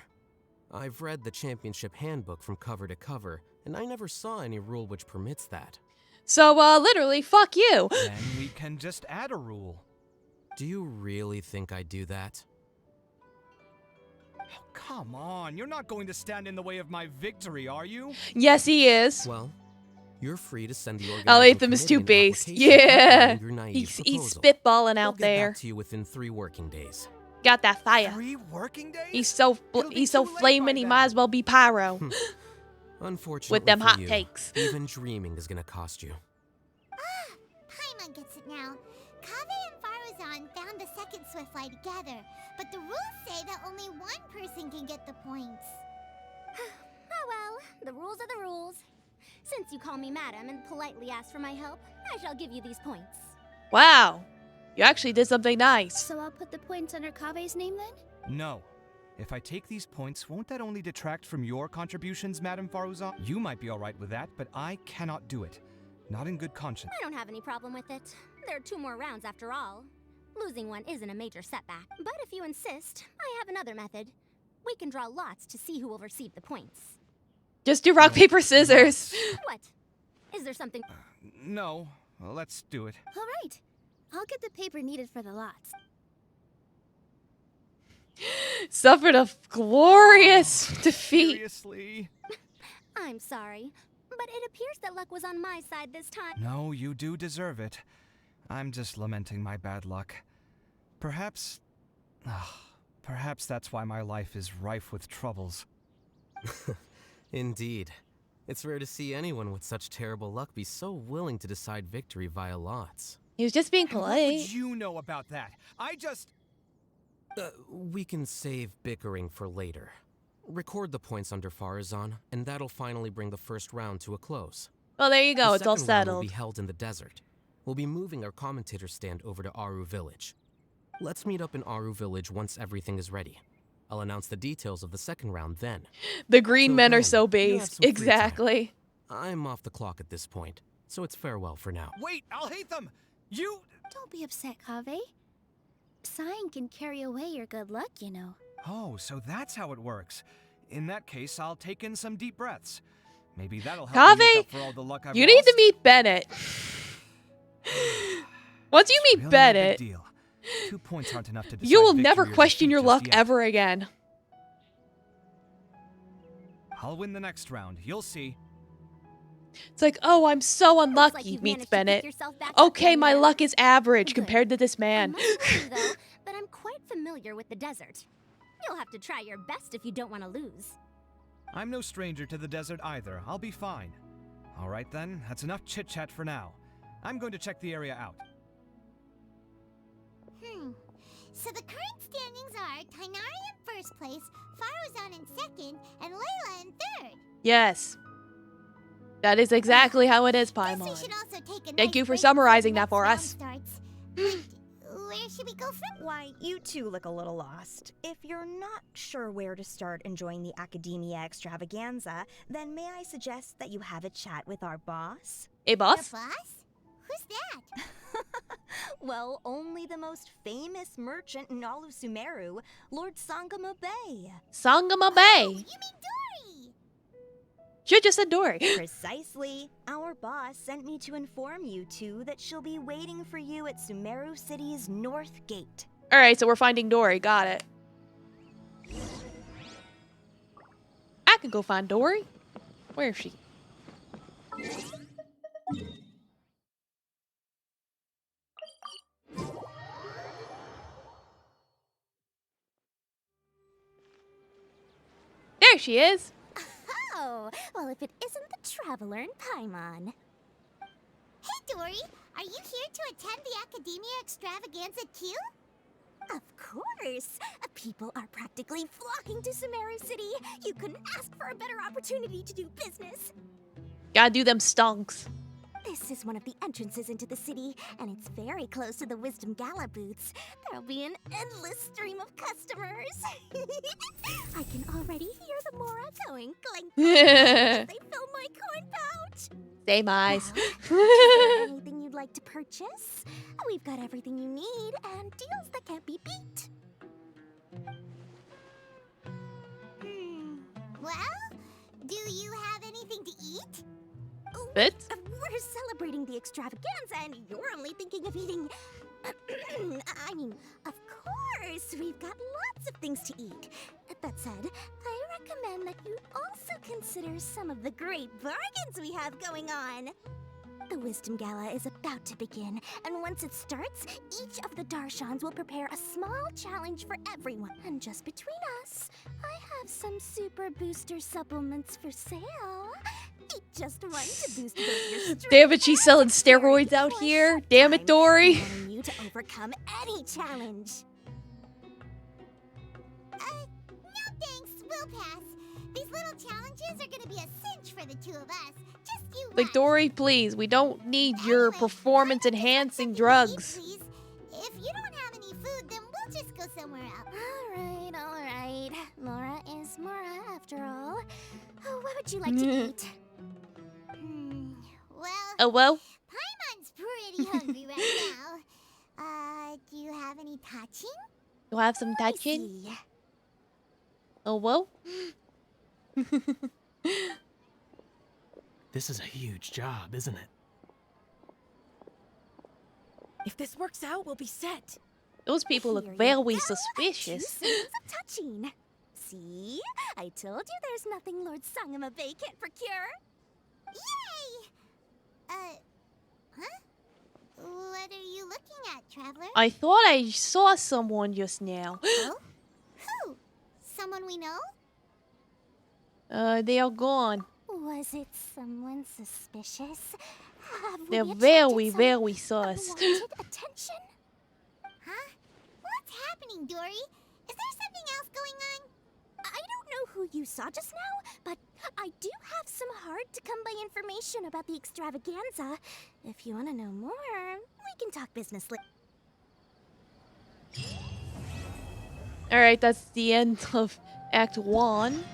Speaker 15: I've read the championship handbook from cover to cover, and I never saw any rule which permits that.
Speaker 1: So, literally, fuck you.
Speaker 10: Then we can just add a rule.
Speaker 15: Do you really think I'd do that?
Speaker 10: Oh, come on, you're not going to stand in the way of my victory, are you?
Speaker 1: Yes, he is.
Speaker 15: Well, you're free to send the
Speaker 1: Alhaitham is too based. Yeah. He's spitballing out there.
Speaker 15: I'll get back to you within 3 working days.
Speaker 1: Got that fire.
Speaker 10: 3 working days?
Speaker 1: He's so flaming, he might as well be pyro.
Speaker 15: Unfortunately
Speaker 1: With them
Speaker 15: for
Speaker 1: hot
Speaker 15: you,
Speaker 1: takes.
Speaker 15: Even dreaming is gonna cost you.
Speaker 3: Paimon gets it now. Kaveh and Faruzan found the second Swiftfly together, but the rules say that only one person can get the points.
Speaker 11: Oh well, the rules are the rules. Since you call me madam and politely ask for my help, I shall give you these points.
Speaker 1: Wow. You actually did something nice.
Speaker 11: So I'll put the points under Kaveh's name then?
Speaker 10: No. If I take these points, won't that only detract from your contributions, Madame Faruzan? You might be alright with that, but I cannot do it. Not in good conscience.
Speaker 11: I don't have any problem with it. There are 2 more rounds after all. Losing one isn't a major setback. But if you insist, I have another method. We can draw lots to see who will receive the points.
Speaker 1: Just do rock, paper, scissors.
Speaker 11: What? Is there something...
Speaker 10: No. Well, let's do it.
Speaker 11: All right. I'll get the paper needed for the lots.
Speaker 1: Suffered a glorious defeat.
Speaker 10: Seriously?
Speaker 11: I'm sorry, but it appears that luck was on my side this time.
Speaker 10: No, you do deserve it. I'm just lamenting my bad luck. Perhaps that's why my life is rife with troubles.
Speaker 15: Indeed. It's rare to see anyone with such terrible luck be so willing to decide victory via lots.
Speaker 1: He was just being
Speaker 10: What
Speaker 1: polite.
Speaker 10: would you know about that?
Speaker 15: We can save bickering for later. Record the points under Faruzan, and that'll finally bring the first round to a close.
Speaker 1: Well, there you go.
Speaker 15: The
Speaker 1: It's all
Speaker 15: second round will
Speaker 1: settled.
Speaker 15: be held in the desert. We'll be moving our commentator stand over to Aru Village. Let's meet up in Aru Village once everything is ready. I'll announce the details of the second round then.
Speaker 1: The green men are
Speaker 15: then,
Speaker 1: so
Speaker 15: you have
Speaker 1: based.
Speaker 15: some free time.
Speaker 1: Exactly.
Speaker 15: I'm off the clock at this point, so it's farewell for now.
Speaker 10: Wait, Alhaitham! You...
Speaker 11: Don't be upset, Kaveh. Sighing can carry away your good luck, you know.
Speaker 10: Oh, so that's how it works. In that case, I'll take in some deep breaths. Maybe that'll help me make
Speaker 1: Kaveh,
Speaker 10: up for all the luck I've
Speaker 1: you
Speaker 10: lost.
Speaker 1: need to meet Bennett. Once you meet
Speaker 10: Really
Speaker 1: Bennett,
Speaker 10: no big deal. 2 points aren't enough to decide
Speaker 1: you will never
Speaker 10: victory or
Speaker 1: question
Speaker 10: defeat
Speaker 1: your
Speaker 10: just
Speaker 1: luck
Speaker 10: yet.
Speaker 1: ever again.
Speaker 10: I'll win the next round. You'll see.
Speaker 1: It's like, oh, I'm so
Speaker 11: like
Speaker 1: unlucky,
Speaker 11: you've
Speaker 1: meets
Speaker 11: managed to pick
Speaker 1: Bennett.
Speaker 11: yourself back up,
Speaker 1: Okay,
Speaker 11: young
Speaker 1: my
Speaker 11: man.
Speaker 1: luck is average
Speaker 11: Good.
Speaker 1: compared to this man.
Speaker 11: I must warn you, though, that I'm quite familiar with the desert. You'll have to try your best if you don't want to lose.
Speaker 10: I'm no stranger to the desert either. I'll be fine. All right then, that's enough chit-chat for now. I'm going to check the area out.
Speaker 3: So the current standings are Tainari in first place, Faruzan in second, and Layla in third.
Speaker 1: Yes. That is exactly how it is,
Speaker 3: Guess we
Speaker 1: Paimon.
Speaker 3: should also take a
Speaker 1: Thank
Speaker 3: nice
Speaker 1: you for
Speaker 3: break
Speaker 1: summarizing
Speaker 3: before
Speaker 1: that for
Speaker 3: the next
Speaker 1: us.
Speaker 3: round starts. But where should we go from?
Speaker 6: Why, you two look a little lost. If you're not sure where to start enjoying the Academia extravaganza, then may I suggest that you have a chat with our boss?
Speaker 1: Hey, boss?
Speaker 3: Your boss? Who's that?
Speaker 6: Well, only the most famous merchant in all of Sumeru, Lord Sangama Bay.
Speaker 1: Sangama Bay.
Speaker 3: You mean Dory?
Speaker 1: Should just said Dory.
Speaker 6: Precisely. Our boss sent me to inform you two that she'll be waiting for you at Sumeru City's North Gate.
Speaker 1: Alright, so we're finding Dory. Got it. I can go find Dory. Where is she? There she is.
Speaker 11: Oh, well, if it isn't the Traveler in Paimon.
Speaker 3: Hey, Dory. Are you here to attend the Academia Extravaganza too?
Speaker 11: Of course! People are practically flocking to Sumeru City. You couldn't ask for a better opportunity to do business.
Speaker 1: Gotta do them stonks.
Speaker 11: This is one of the entrances into the city, and it's very close to the Wisdom Gala booths. There'll be an endless stream of customers. I can already hear the Mora going clink as they fill my coin pouch.
Speaker 1: Same eyes.
Speaker 11: Well, is there anything you'd like to purchase? We've got everything you need and deals that can't be beat.
Speaker 3: Well, do you have anything to eat?
Speaker 1: Bits?
Speaker 11: We're celebrating the extravaganza, and you're only thinking of eating. I mean, of course, we've got lots of things to eat. That said, I recommend that you also consider some of the great bargains we have going on. The Wisdom Gala is about to begin, and once it starts, each of the Darshans will prepare a small challenge for everyone. And just between us, I have some super booster supplements for sale. Eat just one to boost both your strength.
Speaker 1: Damn it, she's selling steroids out here. Damn it, Dory.
Speaker 11: Wanting you to overcome any challenge.
Speaker 3: No thanks, we'll pass. These little challenges are gonna be a cinch for the two of us. Just you
Speaker 1: Like, Dory, please. We don't need your performance-enhancing drugs.
Speaker 3: please. If you don't have any food, then we'll just go somewhere else.
Speaker 11: All right. Mora is Mora after all. Oh, what would you like to eat?
Speaker 3: Well,
Speaker 1: Oh, well.
Speaker 3: Paimon's pretty hungry right now. Do you have any touching?
Speaker 1: You'll have some touching? Oh, well.
Speaker 7: This is a huge job, isn't it?
Speaker 17: If this works out, we'll be set.
Speaker 1: Those people look
Speaker 11: Here you
Speaker 1: very
Speaker 11: go.
Speaker 1: suspicious.
Speaker 11: 2 seconds of touching. See? I told you there's nothing Lord Sangama Bay can't procure.
Speaker 3: Yay! Huh? What are you looking at, Traveler?
Speaker 1: I thought I saw someone just now.
Speaker 3: Oh? Who? Someone we know?
Speaker 1: They are gone.
Speaker 11: Was it someone suspicious? Have
Speaker 1: They're
Speaker 11: we
Speaker 1: very,
Speaker 11: attracted some
Speaker 1: very sus.
Speaker 11: unwanted attention?
Speaker 3: Huh? What's happening, Dory? Is there something else going on?
Speaker 11: I don't know who you saw just now, but I do have some hard-to-come-by information about the extravaganza. If you want to know more, we can talk business later.
Speaker 1: Alright, that's the end of Act 1.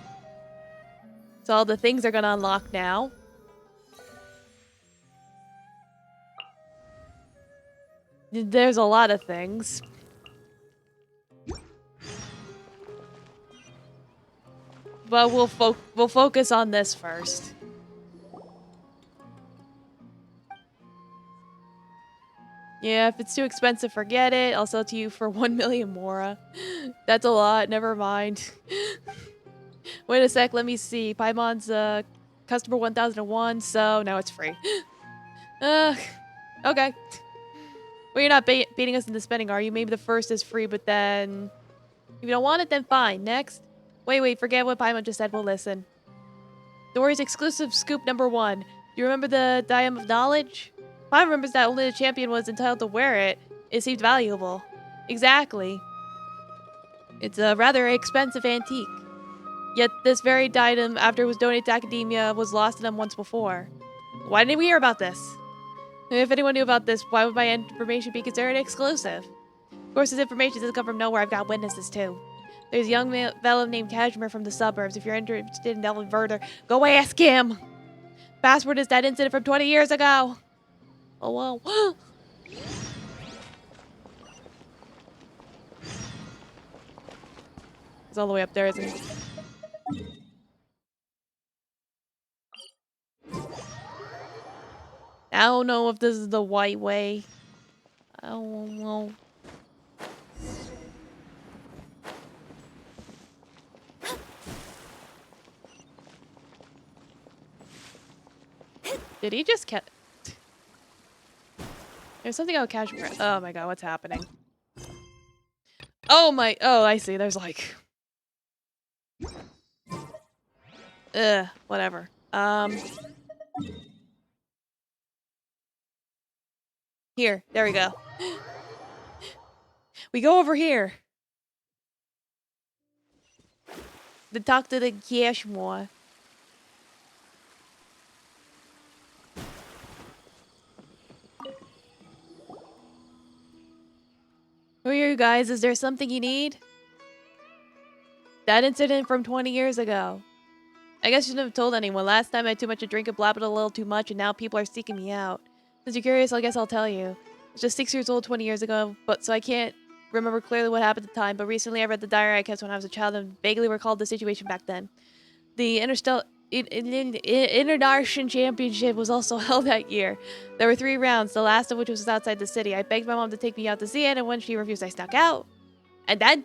Speaker 1: So all the things are gonna unlock now. There's a lot of things. But we'll focus on this first. Yeah, if it's too expensive, forget it. I'll sell it to you for 1 million Mora. That's a lot. Never mind. Wait a sec. Let me see. Paimon's customer 1001, so now it's free. Okay. Well, you're not baiting us into spending, are you? Maybe the first is free, but then... If you don't want it, then fine. Next. Wait. Forget what Paimon just said. We'll listen. Dory's exclusive scoop number 1. Do you remember the Diadem of Knowledge? Paimon remembers that only the champion was entitled to wear it. It seemed valuable. Exactly. It's a rather expensive antique. Yet this very item, after it was donated to Academia, was lost to them once before. Why didn't we hear about this? If anyone knew about this, why would my information be considered exclusive? Of course, this information doesn't come from nowhere. I've got witnesses, too. There's a young fellow named Kashmir from the suburbs. If you're interested in delving further, go ask him. Password is that incident from 20 years ago. Oh, whoa. It's all the way up there, isn't it? I don't know if this is the white way. I don't know. Did he just catch? There's something about Kashmir. Oh my god, what's happening? Oh my. Oh, I see. There's like. Whatever. Here. There we go. We go over here. To talk to the Kashmir. Who are you guys? Is there something you need? That incident from 20 years ago. I guess you shouldn't have told anyone. Last time I had too much to drink and blabbed a little too much, and now people are seeking me out. Since you're curious, I guess I'll tell you. I was just 6 years old 20 years ago, but so I can't remember clearly what happened at the time, but recently I read the diary I kept when I was a child and vaguely recalled the situation back then. The International Championship was also held that year. There were 3 rounds, the last of which was outside the city. I begged my mom to take me out to see it, and when she refused, I snuck out. And then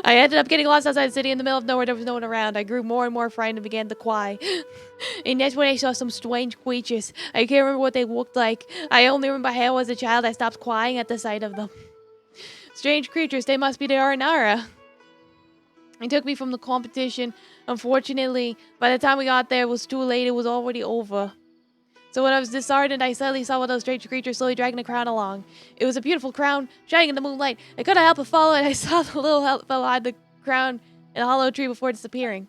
Speaker 1: I ended up getting lost outside the city in the middle of nowhere. There was no one around. I grew more and more frightened and began to cry. And that's when I saw some strange creatures. I can't remember what they looked like. I only remember how as a child I stopped crying at the sight of them. Strange creatures, they must be the Aranara. They took me from the competition. Unfortunately, by the time we got there, it was too late. It was already over. So when I was disheartened, I suddenly saw one of those strange creatures slowly dragging a crown along. It was a beautiful crown, shining in the moonlight. I couldn't help but follow it. I saw the little fellow hide the crown in a hollow tree before disappearing.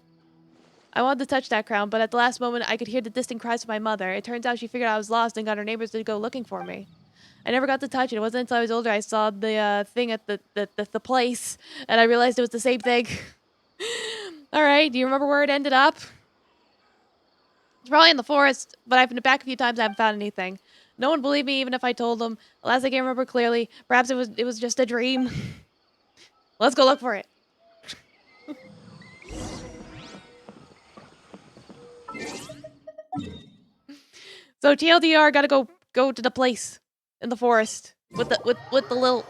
Speaker 1: I wanted to touch that crown, but at the last moment, I could hear the distant cries of my mother. It turns out she figured I was lost and got her neighbors to go looking for me. I never got to touch it. It wasn't until I was older I saw the thing at the place, and I realized it was the same thing. All right, do you remember where it ended up? It's probably in the forest, but I've been back a few times. I haven't found anything. No one believed me, even if I told them. Alas, I can't remember clearly. Perhaps it was just a dream. Let's go look for it. So TLDR, gotta go to the place in the forest with the little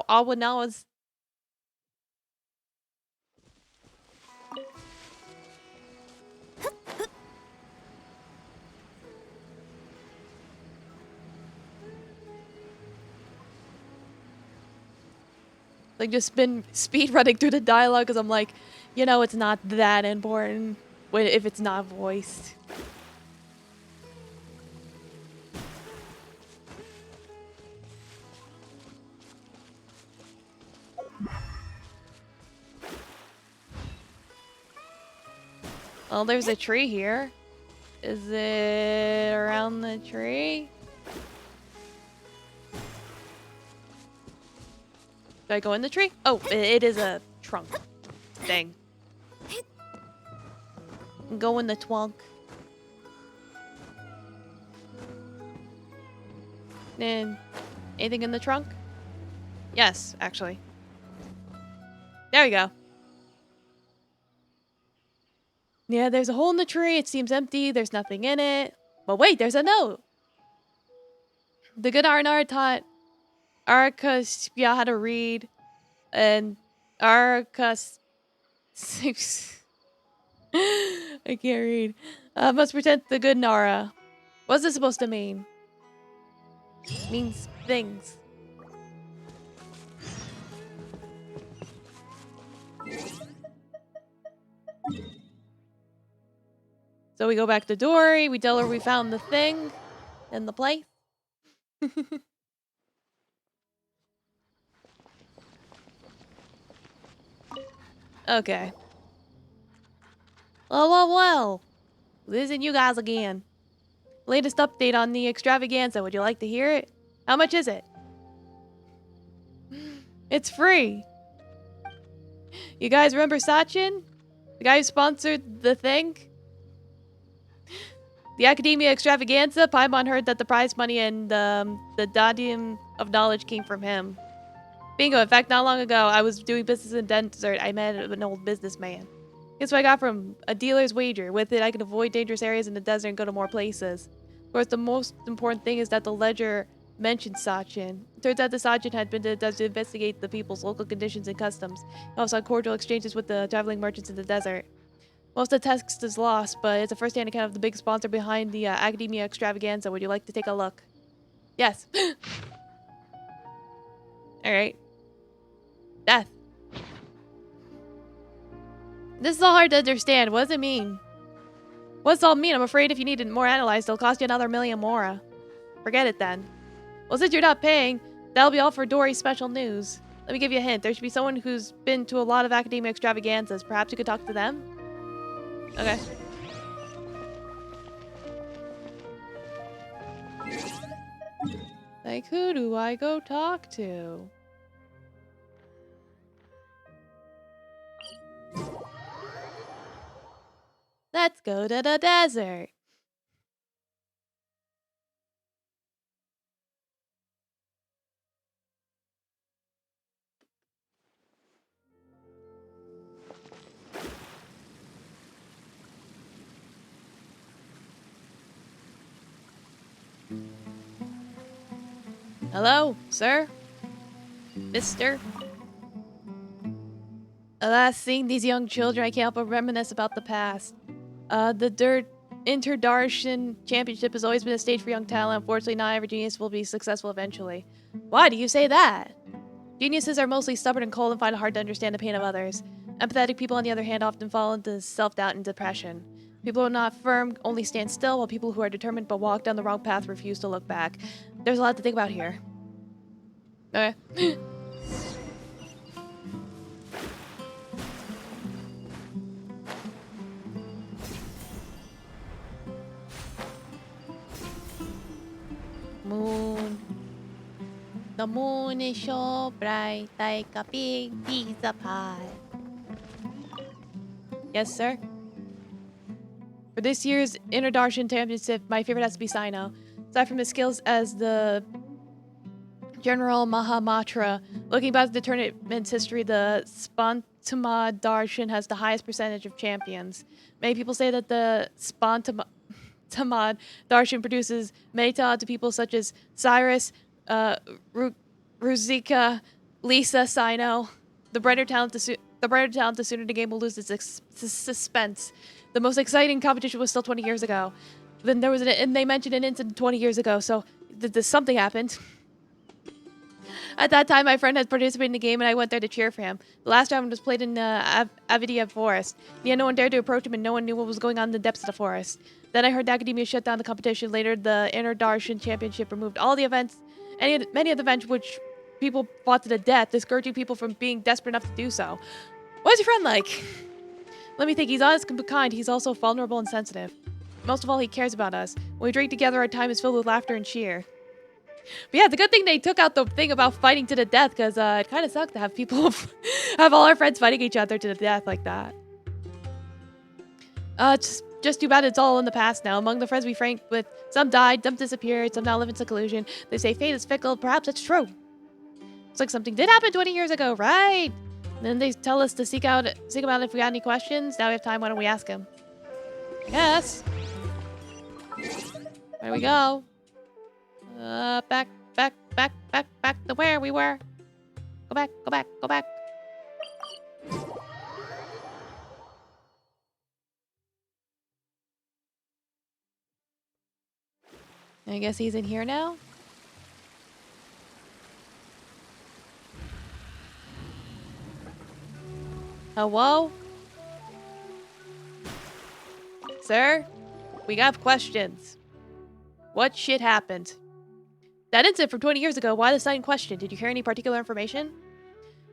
Speaker 1: Awanawas. Like, just been speed running through the dialogue because I'm like, you know, it's not that important if it's not voiced. Well, there's a tree here. Is it around the tree? Do I go in the tree? Oh, it is a trunk thing. Go in the twunk. And anything in the trunk? Yes, actually. There we go. Yeah, there's a hole in the tree. It seems empty. There's nothing in it. But wait, there's a note. The good Arnar taught Arcus how to read. And Arcus... I can't read. Must protect the good Nara. What's this supposed to mean? Means things. So we go back to Dory. We tell her we found the thing in the place. Okay. Well. Listen, you guys again. Latest update on the extravaganza. Would you like to hear it? How much is it? It's free. You guys remember Sachin? The guy who sponsored the thing? The Academia Extravaganza? Paimon heard that the prize money and the Dadium of Knowledge came from him. Bingo. In fact, not long ago, I was doing business in desert. I met an old businessman. Guess what I got from a dealer's wager. With it, I can avoid dangerous areas in the desert and go to more places. Of course, the most important thing is that the ledger mentioned Sachin. It turns out the Sachin had been to the desert to investigate the people's local conditions and customs. He also had cordial exchanges with the traveling merchants in the desert. Most of the text is lost, but it's a first-hand account of the big sponsor behind the Academia Extravaganza. Would you like to take a look? Yes. Alright. Death. This is all hard to understand. What does it mean? What's it all mean? I'm afraid if you need it more analyzed, it'll cost you another million mora. Forget it then. Well, since you're not paying, that'll be all for Dory's special news. Let me give you a hint. There should be someone who's been to a lot of Academia Extravaganzas. Perhaps you could talk to them? Okay. Like, who do I go talk to? Let's go to the desert. Hello, sir? Mister? Alas, seeing these young children, I can't help but reminisce about the past. The Interdarshan Championship has always been a stage for young talent. Unfortunately, not every genius will be successful eventually. Why do you say that? Geniuses are mostly stubborn and cold and find it hard to understand the pain of others. Empathetic people, on the other hand, often fall into self-doubt and depression. People who are not firm only stand still, while people who are determined but walk down the wrong path refuse to look back. There's a lot to think about here. Okay. Moon. The moon is so bright like a big pizza pie. Yes, sir? For this year's Interdarshan Championship, my favorite has to be Sino. Aside from his skills as the General Mahamatra, looking back at the tournament's history, the Spantama Darshan has the highest percentage of champions. Many people say that the Spantama Darshan produces many talented people such as Cyrus, Ruzika, Lisa, Sino. The brighter talent, the sooner the game will lose its suspense. The most exciting competition was still 20 years ago. Then there was and they mentioned an incident 20 years ago, so something happened. At that time, my friend had participated in the game, and I went there to cheer for him. The last round was played in Avidia Forest. Yet no one dared to approach him, and no one knew what was going on in the depths of the forest. Then I heard the Academia shut down the competition. Later, the Interdarshan Championship removed all the events, many of the events which people fought to the death, discouraging people from being desperate enough to do so. What's your friend like? Let me think. He's honest and kind. He's also vulnerable and sensitive. Most of all, he cares about us. When we drink together, our time is filled with laughter and cheer. But yeah, it's a good thing they took out the thing about fighting to the death, because it kind of sucked to have people have all our friends fighting each other to the death like that. Just too bad it's all in the past now. Among the friends we franked with, some died, some disappeared, some now live in seclusion. They say fate is fickle. Perhaps it's true. It's like something did happen 20 years ago, right? And then they tell us to seek him out if we got any questions. Now we have time. Why don't we ask him? I guess. Where do we go? Back to where we were. Go back. I guess he's in here now? Hello? Sir? We got questions. What shit happened? That incident from 20 years ago, why the sudden question? Did you hear any particular information?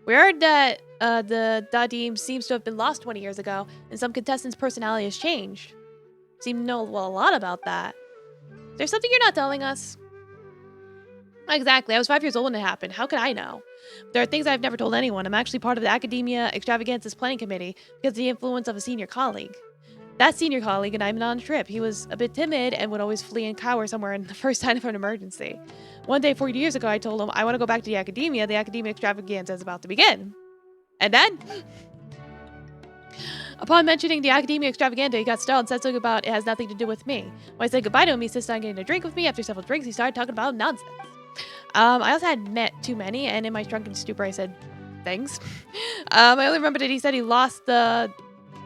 Speaker 1: We heard that the Dadim seems to have been lost 20 years ago, and some contestants' personality has changed. Seem to know a lot about that. There's something you're not telling us? Exactly. I was 5 years old when it happened. How could I know? There are things I've never told anyone. I'm actually part of the Academia Extravaganza's planning committee because of the influence of a senior colleague. That senior colleague and I went on a trip. He was a bit timid and would always flee and cower somewhere in the first sign of an emergency. One day, 40 years ago, I told him, I want to go back to the Academia. The Academia Extravaganza is about to begin. And then, upon mentioning the Academia Extravaganza, he got startled and said something about it has nothing to do with me. When I said goodbye to him, he insisted on getting a drink with me. After several drinks, he started talking about nonsense. I also had met too many, and in my drunken stupor, I said, thanks. I only remember that he said he lost the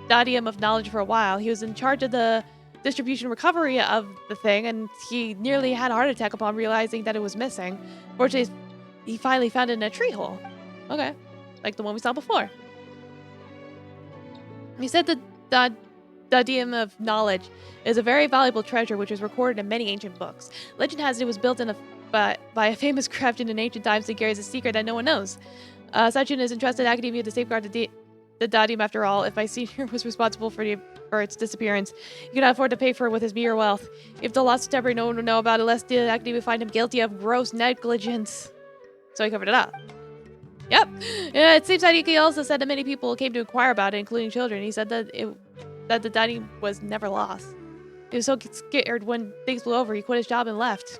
Speaker 1: Dadium of knowledge for a while. He was in charge of the distribution recovery of the thing, and he nearly had a heart attack upon realizing that it was missing. Fortunately, he finally found it in a tree hole. Okay, like the one we saw before. He said that the Dadium of knowledge is a very valuable treasure which is recorded in many ancient books. Legend has it was built in by a famous craftsman in ancient times that carries a secret that no one knows. Sachin is entrusted Academia to safeguard the Dadium. After all, if my senior was responsible for its disappearance, he could not afford to pay for it with his mere wealth. If the lost temporary, no one would know about it lest the Academia find him guilty of gross negligence. So he covered it up. Yep. Yeah, it seems that he also said that many people came to inquire about it, including children. He said that the Dadium was never lost. He was so scared when things blew over, he quit his job and left.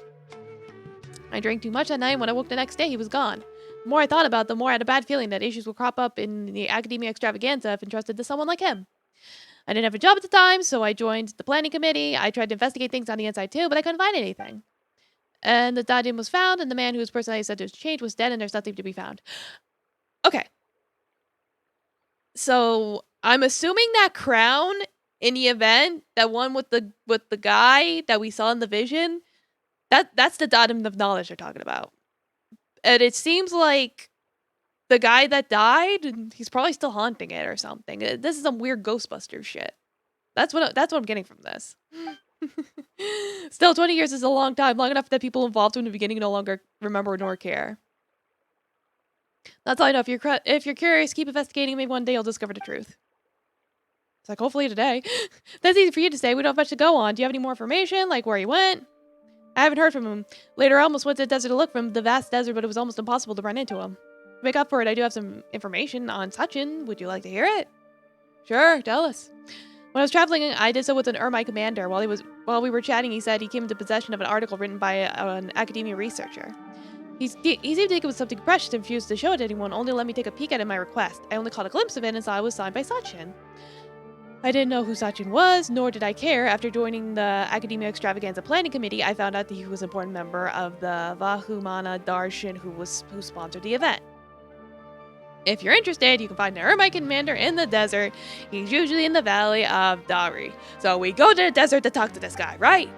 Speaker 1: I drank too much that night. When I woke the next day, he was gone. The more I thought about it, the more I had a bad feeling that issues would crop up in the Academia Extravaganza if entrusted to someone like him. I didn't have a job at the time, so I joined the planning committee. I tried to investigate things on the inside too, but I couldn't find anything. And the Dadium was found, and the man whose personality said to change was dead, and there's nothing to be found. Okay. So I'm assuming that crown in the event, that one with the guy that we saw in the vision, that's the Dadium of knowledge they're talking about. And it seems like the guy that died, he's probably still haunting it or something. This is some weird Ghostbusters shit. That's what I'm getting from this. Still, 20 years is a long time, long enough that people involved from the beginning no longer remember nor care. That's all I know. If you're curious, keep investigating. Maybe one day you'll discover the truth. It's like, hopefully today. That's easy for you to say. We don't have much to go on. Do you have any more information, like where he went? I haven't heard from him. Later, I almost went to the desert to look for him, the vast desert, but it was almost impossible to run into him. To make up for it, I do have some information on Sachin. Would you like to hear it? Sure, tell us. When I was traveling, I did so with an Ermite commander. While we were chatting, he said he came into possession of an article written by an academia researcher. He seemed to think it was something precious and refused to show it to anyone, only let me take a peek at it at my request. I only caught a glimpse of it and saw it was signed by Sachin. I didn't know who Sachin was, nor did I care. After joining the Academia Extravaganza Planning Committee, I found out that he was an important member of the Vahumana Darshan who sponsored the event. If you're interested, you can find the Ermite commander in the desert. He's usually in the valley of Dari. So we go to the desert to talk to this guy, right?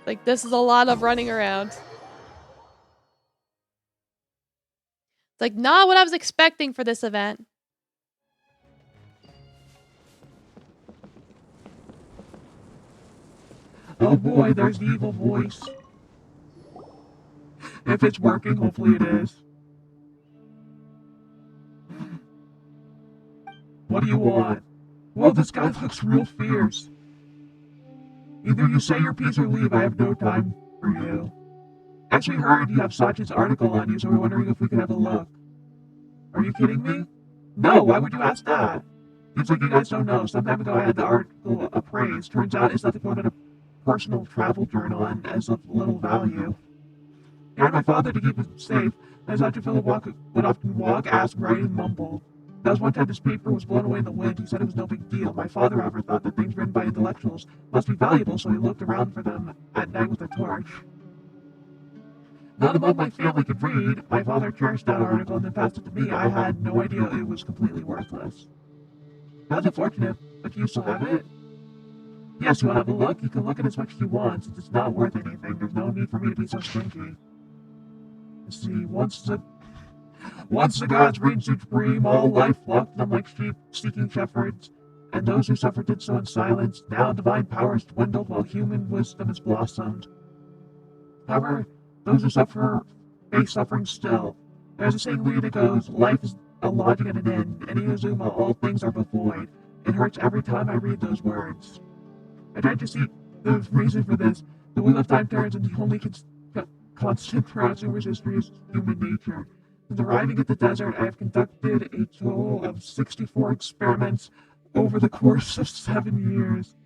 Speaker 1: Like, this is a lot of running around. It's like, not what I was expecting for this event.
Speaker 18: Oh boy, there's the evil voice. If it's working, hopefully it is. What do you want? Whoa, this guy looks real fierce. Either you say your piece or leave, I have no time for you. Actually heard you have Sachin's article on you, so we're wondering if we could have a look. Are you kidding me? No, why would you ask that? Seems like you guys don't know. Some time ago I had the article appraised. Turns out it's nothing more than a personal travel journal and as of little value. He had my father to keep it safe, as Dr. Philip would often walk, ask, write, and mumble. That was one time his paper was blown away in the wind. He said it was no big deal. My father, however, thought that things written by intellectuals must be valuable, so he looked around for them at night with a torch. None among my family could read. My father cherished that article and then passed it to me. I had no idea it was completely worthless. That's unfortunate, but you still have it? Yes, you want to have a look? You can look at it as much as you want, since it's not worth anything. There's no need for me to be so stinky. You see, once the gods reigned supreme, all life flocked to them like sheep seeking shepherds. and those who suffered did so in silence. Now divine power has dwindled while human wisdom has blossomed. However, those who suffer face suffering still. There's a saying that goes, life is a logic at an end. In Inazuma, all things are but void. It hurts every time I read those words. I tried to see the reason for this. The wheel of time turns, and the only constant crossing was history is human nature. Since arriving at the desert, I have conducted a total of 64 experiments over the course of 7 years.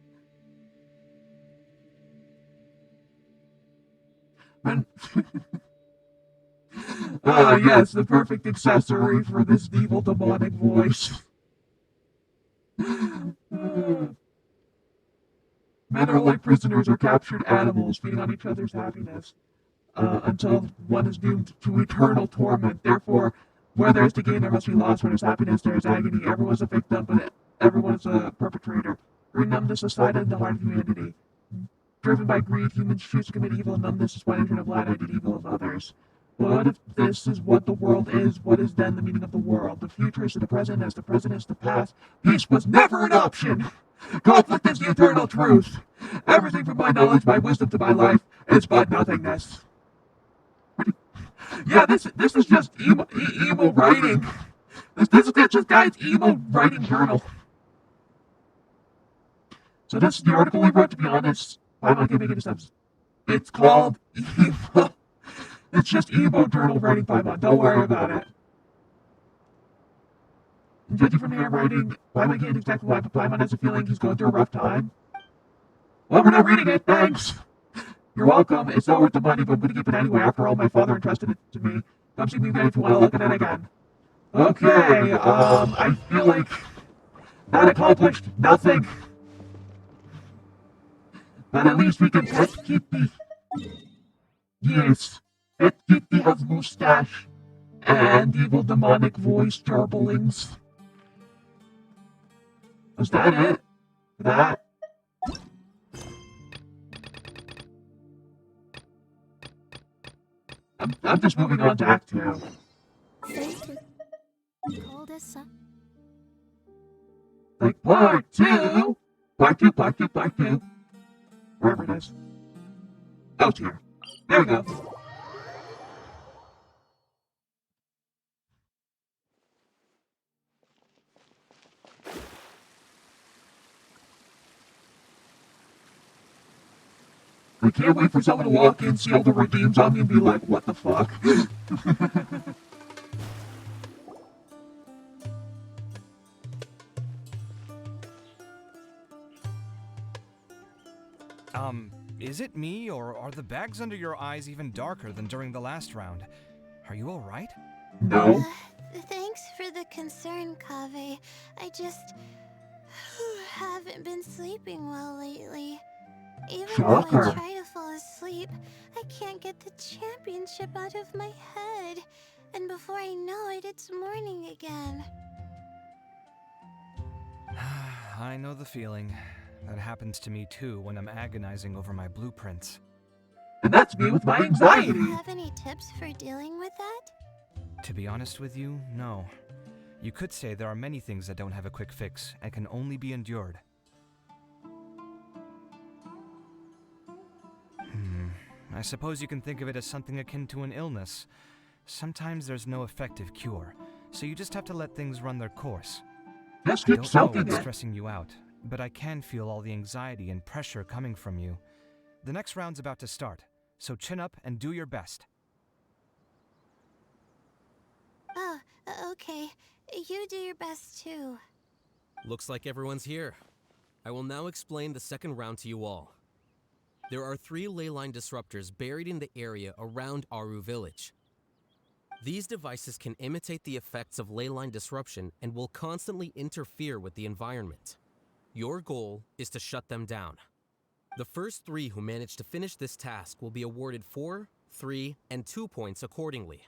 Speaker 18: And yes, the perfect accessory for this evil demonic voice. Men are like prisoners or captured animals, feeding on each other's happiness, until one is doomed to eternal torment. Therefore, where there is to gain, there must be loss. Where there is happiness, there is agony. Everyone's a victim, but everyone's a perpetrator. Bring numbness aside in the heart of humanity. Driven by greed, humans choose to commit evil, and numbness is why they turn a blind eye to the evil of others. But what if this is what the world is? What is then the meaning of the world? The future is to the present as the present is the past. Peace was never an option! Conflict is the eternal truth! Everything from my knowledge, my wisdom to my life is but nothingness. Yeah, this is just emo writing. This is just guy's emo writing journal. So this is the article we wrote, to be honest. Why am I giving it a steps? It's called Emo. It's just emo journal writing Paimon. Don't worry about it. And judging from the handwriting, Paimon can't exactly why, but Paimon has a feeling he's going through a rough time. Well, we're not reading it, thanks. You're welcome. It's not worth the money, but I'm going to keep it anyway. After all, my father entrusted it to me. Come see me again if you want to look at it again. Okay, I feel like that accomplished nothing. But at least we can pet Kitty. Yes, pet Kitty has mustache and evil demonic voice jarblings. Was that it? That? I'm just moving on to Act 2. Like part 2? Part 2, part 2, part 2. Wherever it is. Oh, here. There we go. I can't wait for someone to walk in, see all the redeems on me, and be like, what the fuck?
Speaker 10: Is it me, or are the bags under your eyes even darker than during the last round? Are you alright?
Speaker 18: No.
Speaker 3: Thanks for the concern, Kaveh. I just haven't been sleeping well lately. Even though I try to fall asleep, I can't get the championship out of my head. And before I know it, it's morning again.
Speaker 10: I know the feeling. That happens to me too when I'm agonizing over my blueprints.
Speaker 18: And that's me with my anxiety.
Speaker 3: Do you have any tips for dealing with that?
Speaker 10: To be honest with you, no. You could say there are many things that don't have a quick fix and can only be endured. I suppose you can think of it as something akin to an illness. Sometimes there's no effective cure, so you just have to let things run their course.
Speaker 18: Just
Speaker 10: I
Speaker 18: keep
Speaker 10: don't know
Speaker 18: soaking
Speaker 10: what's
Speaker 18: it.
Speaker 10: stressing you out, but I can feel all the anxiety and pressure coming from you. The next round's about to start, so chin up and do your best.
Speaker 3: Oh, okay. You do your best too.
Speaker 15: Looks like everyone's here. I will now explain the second round to you all. There are 3 ley line disruptors buried in the area around Aru Village. These devices can imitate the effects of ley line disruption and will constantly interfere with the environment. Your goal is to shut them down. The first 3 who manage to finish this task will be awarded 4, 3, and 2 points accordingly.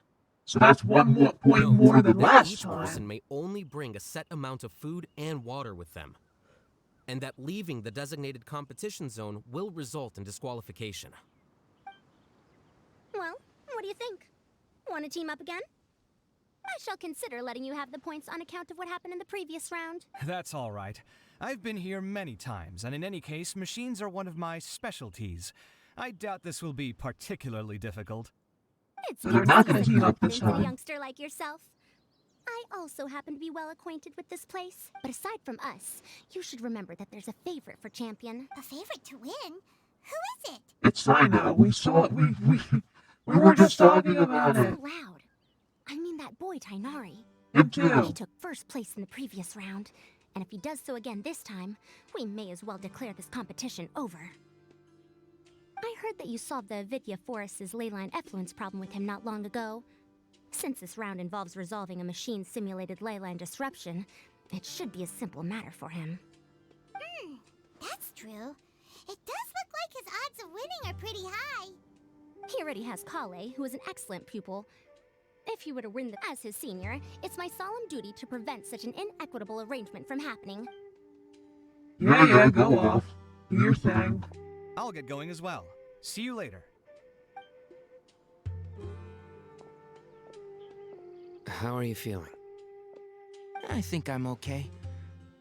Speaker 18: So that's 1 point more than last
Speaker 15: each
Speaker 18: time.
Speaker 15: person may only bring a set amount of food and water with them, and that leaving the designated competition zone will result in disqualification.
Speaker 11: Well, what do you think? Want to team up again? I shall consider letting you have the points on account of what happened in the previous round.
Speaker 10: That's all right. I've been here many times, and in any case, machines are one of my specialties. I doubt this will be particularly difficult.
Speaker 11: It's
Speaker 18: They're
Speaker 11: good
Speaker 18: not
Speaker 11: to
Speaker 18: gonna
Speaker 11: see
Speaker 18: heat
Speaker 11: such
Speaker 18: up this
Speaker 11: confidence in a
Speaker 18: time.
Speaker 11: youngster like yourself. I also happen to be well acquainted with this place. But aside from us, you should remember that there's a favorite for champion.
Speaker 3: A favorite to win? Who is it?
Speaker 18: It's Sino. We saw it. We were just talking about
Speaker 11: Not
Speaker 18: it.
Speaker 11: so loud. I mean that boy Tainari.
Speaker 18: Him too.
Speaker 11: He took first place in the previous round, and if he does so again this time, we may as well declare this competition over. I heard that you solved the Avidya Forest's leyline effluence problem with him not long ago. Since this round involves resolving a machine-simulated leyline disruption, it should be a simple matter for him.
Speaker 3: That's true. It does look like his odds of winning are pretty high.
Speaker 11: He already has Kale, who is an excellent pupil. If he were to win as his senior, it's my solemn duty to prevent such an inequitable arrangement from happening.
Speaker 18: Yeah, go off. Do your thing.
Speaker 10: I'll get going as well. See you later.
Speaker 9: How are you feeling?
Speaker 8: I think I'm okay,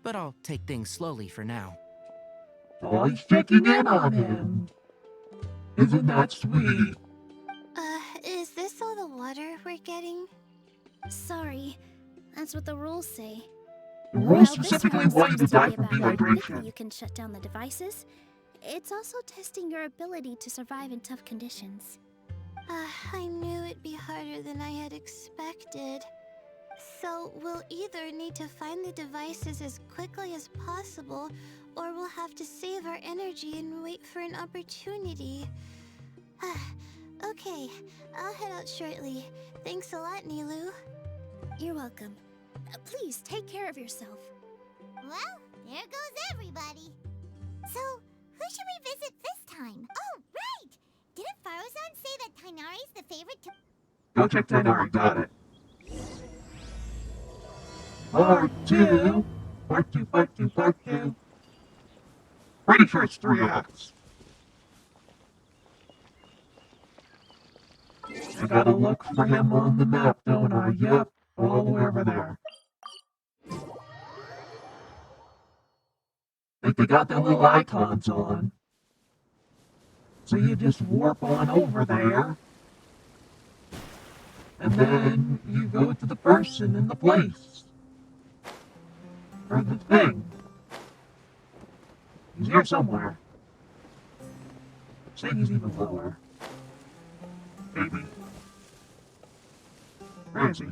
Speaker 8: but I'll take things slowly for now.
Speaker 18: Always checking in on him. Isn't that sweet?
Speaker 3: Is this all the water we're getting?
Speaker 19: Sorry, that's what the rules say.
Speaker 18: The rules specifically want you to die from
Speaker 19: How quickly
Speaker 18: dehydration.
Speaker 19: you can shut down the devices. It's also testing your ability to survive in tough conditions.
Speaker 3: I knew it'd be harder than I had expected. So we'll either need to find the devices as quickly as possible, or we'll have to save our energy and wait for an opportunity. Okay, I'll head out shortly. Thanks a lot, Nilu.
Speaker 19: You're welcome. Please take care of yourself.
Speaker 3: Well, there goes everybody. So, who should we visit this time? Oh, right! Didn't Farozan say that Tainari's the favorite to...
Speaker 18: Go check Tainari. Got it. Part 2. Part 2, part 2, part 2. Pretty sure it's 3 acts. I gotta look for him on the map, don't I? Yep, all the way over there. Like they got their little icons on. So you just warp on over there. And then you go to the person in the place. Or the thing. He's here somewhere. Say he's even lower. Maybe. Where is he?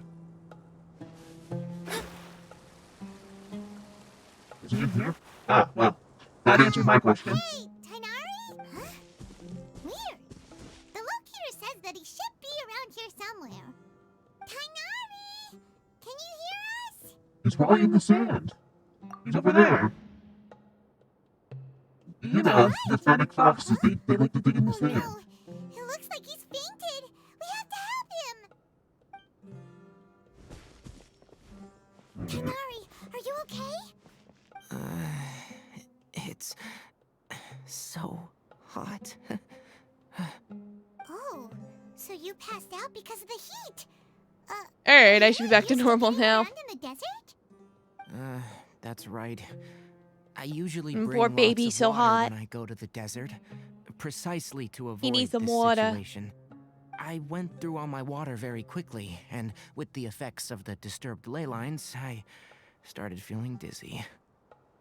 Speaker 18: Is he in here? Ah, well, that answered my question.
Speaker 3: Hey, Tainari? Huh? Weird. The locator says that he should be around here somewhere. Tainari! Can you hear us?
Speaker 18: He's probably in the sand. He's over there. You know, the fennec foxes, they like to dig in the sand.
Speaker 3: No, it looks like he's fainted. We have to help him. Tainari, are you okay?
Speaker 8: It's so hot.
Speaker 3: Oh, so you passed out because of the heat.
Speaker 1: Alright, I should be back to normal now.
Speaker 3: Around in the desert?
Speaker 8: That's right. I usually
Speaker 1: Mm,
Speaker 8: bring
Speaker 1: poor
Speaker 8: lots
Speaker 1: baby,
Speaker 8: of
Speaker 1: so
Speaker 8: water
Speaker 1: hot.
Speaker 8: when I go to the desert, precisely to avoid
Speaker 1: He needs some
Speaker 8: this
Speaker 1: water.
Speaker 8: situation. I went through all my water very quickly, and with the effects of the disturbed ley lines, I started feeling dizzy.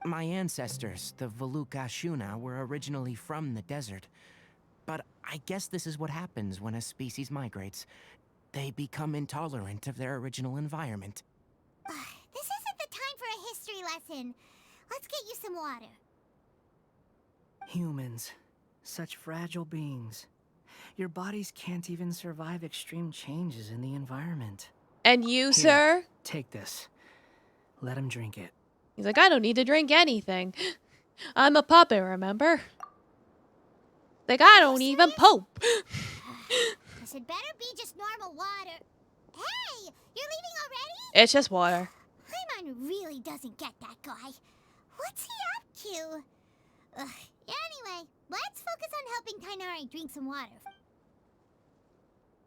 Speaker 8: My ancestors, the Valukashuna, were originally from the desert. But I guess this is what happens when a species migrates. They become intolerant of their original environment.
Speaker 3: This isn't the time for a history lesson. Let's get you some water.
Speaker 12: Humans. Such fragile beings. Your bodies can't even survive extreme changes in the environment.
Speaker 1: And you,
Speaker 12: Here,
Speaker 1: sir?
Speaker 12: Take this. Let him drink it.
Speaker 1: He's like, I don't need to drink anything. I'm a puppet, remember? Like, I don't even poop.
Speaker 3: This had better be just normal water. Hey, you're leaving already?
Speaker 1: It's just water.
Speaker 3: Paimon really doesn't get that guy. What's he up to? Anyway, let's focus on helping Tainari drink some water.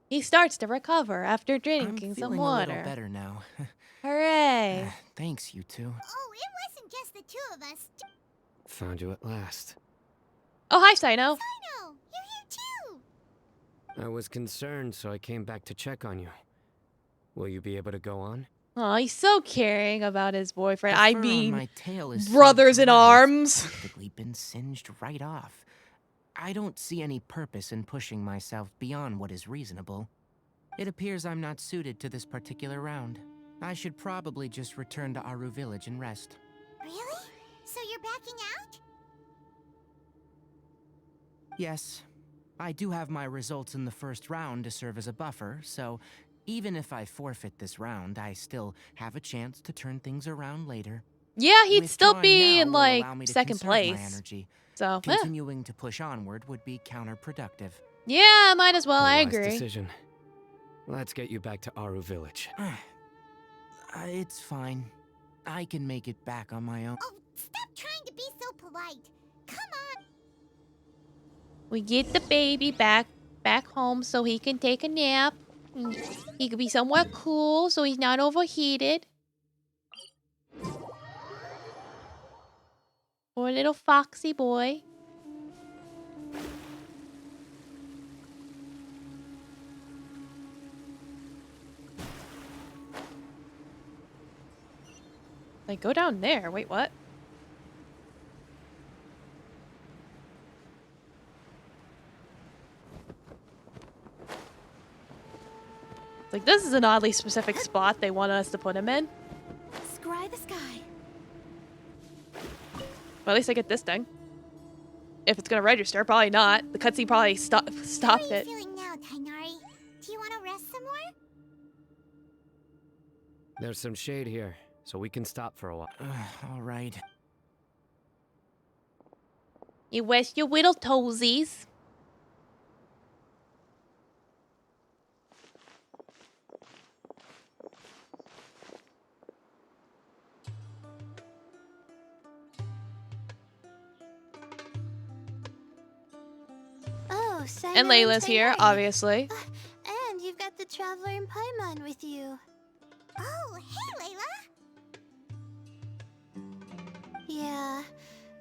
Speaker 1: He starts to recover after drinking
Speaker 8: I'm
Speaker 1: some
Speaker 8: feeling a little
Speaker 1: water.
Speaker 8: better now.
Speaker 1: Hooray!
Speaker 8: Thanks, you two.
Speaker 3: Oh, it wasn't just the two of us.
Speaker 9: Found you at last.
Speaker 1: Oh, hi, Sino.
Speaker 3: Sino, you're here too.
Speaker 9: I was concerned, so I came back to check on you. Will you be able to go on?
Speaker 1: Oh, he's so caring about his boyfriend.
Speaker 8: The
Speaker 1: I
Speaker 8: fur on
Speaker 1: mean,
Speaker 8: my tail is
Speaker 1: brothers
Speaker 8: so
Speaker 1: in
Speaker 8: dry,
Speaker 1: arms.
Speaker 8: It's practically been singed right off. I don't see any purpose in pushing myself beyond what is reasonable. It appears I'm not suited to this particular round. I should probably just return to Aru Village and rest.
Speaker 3: Really? So you're backing out?
Speaker 8: Yes. I do have my results in the first round to serve as a buffer, so even if I forfeit this round, I still have a chance to turn things around later.
Speaker 1: Yeah, he'd still
Speaker 8: Withdrawing
Speaker 1: be
Speaker 8: now
Speaker 1: in,
Speaker 8: will
Speaker 1: like,
Speaker 8: allow me to
Speaker 1: second
Speaker 8: conserve my
Speaker 1: place.
Speaker 8: energy.
Speaker 1: So,
Speaker 8: Continuing to push onward would be counterproductive.
Speaker 1: yeah, might as well. I
Speaker 9: Wise
Speaker 1: agree.
Speaker 9: decision. Let's get you back to Aru Village.
Speaker 8: It's fine. I can make it back on my own.
Speaker 3: Oh, stop trying to be so polite. Come on.
Speaker 1: We get the baby back home so he can take a nap. He could be somewhat cool so he's not overheated. Poor little foxy boy. Like, go down there. Wait, what? Like, this is an oddly specific spot they want us to put him in.
Speaker 19: Scry the sky.
Speaker 1: Well, at least I get this thing. If it's gonna register, probably not. The cutscene probably stopped
Speaker 3: How are you
Speaker 1: it.
Speaker 3: feeling now, Tainari? Do you want to rest some more?
Speaker 9: There's some shade here, so we can stop for a while.
Speaker 8: All right.
Speaker 1: You rest your little toesies.
Speaker 19: Oh, Sino
Speaker 1: And Layla's here,
Speaker 19: Tainari.
Speaker 1: obviously.
Speaker 19: And you've got the Traveler and Paimon with you.
Speaker 3: Oh, hey, Layla.
Speaker 19: Yeah,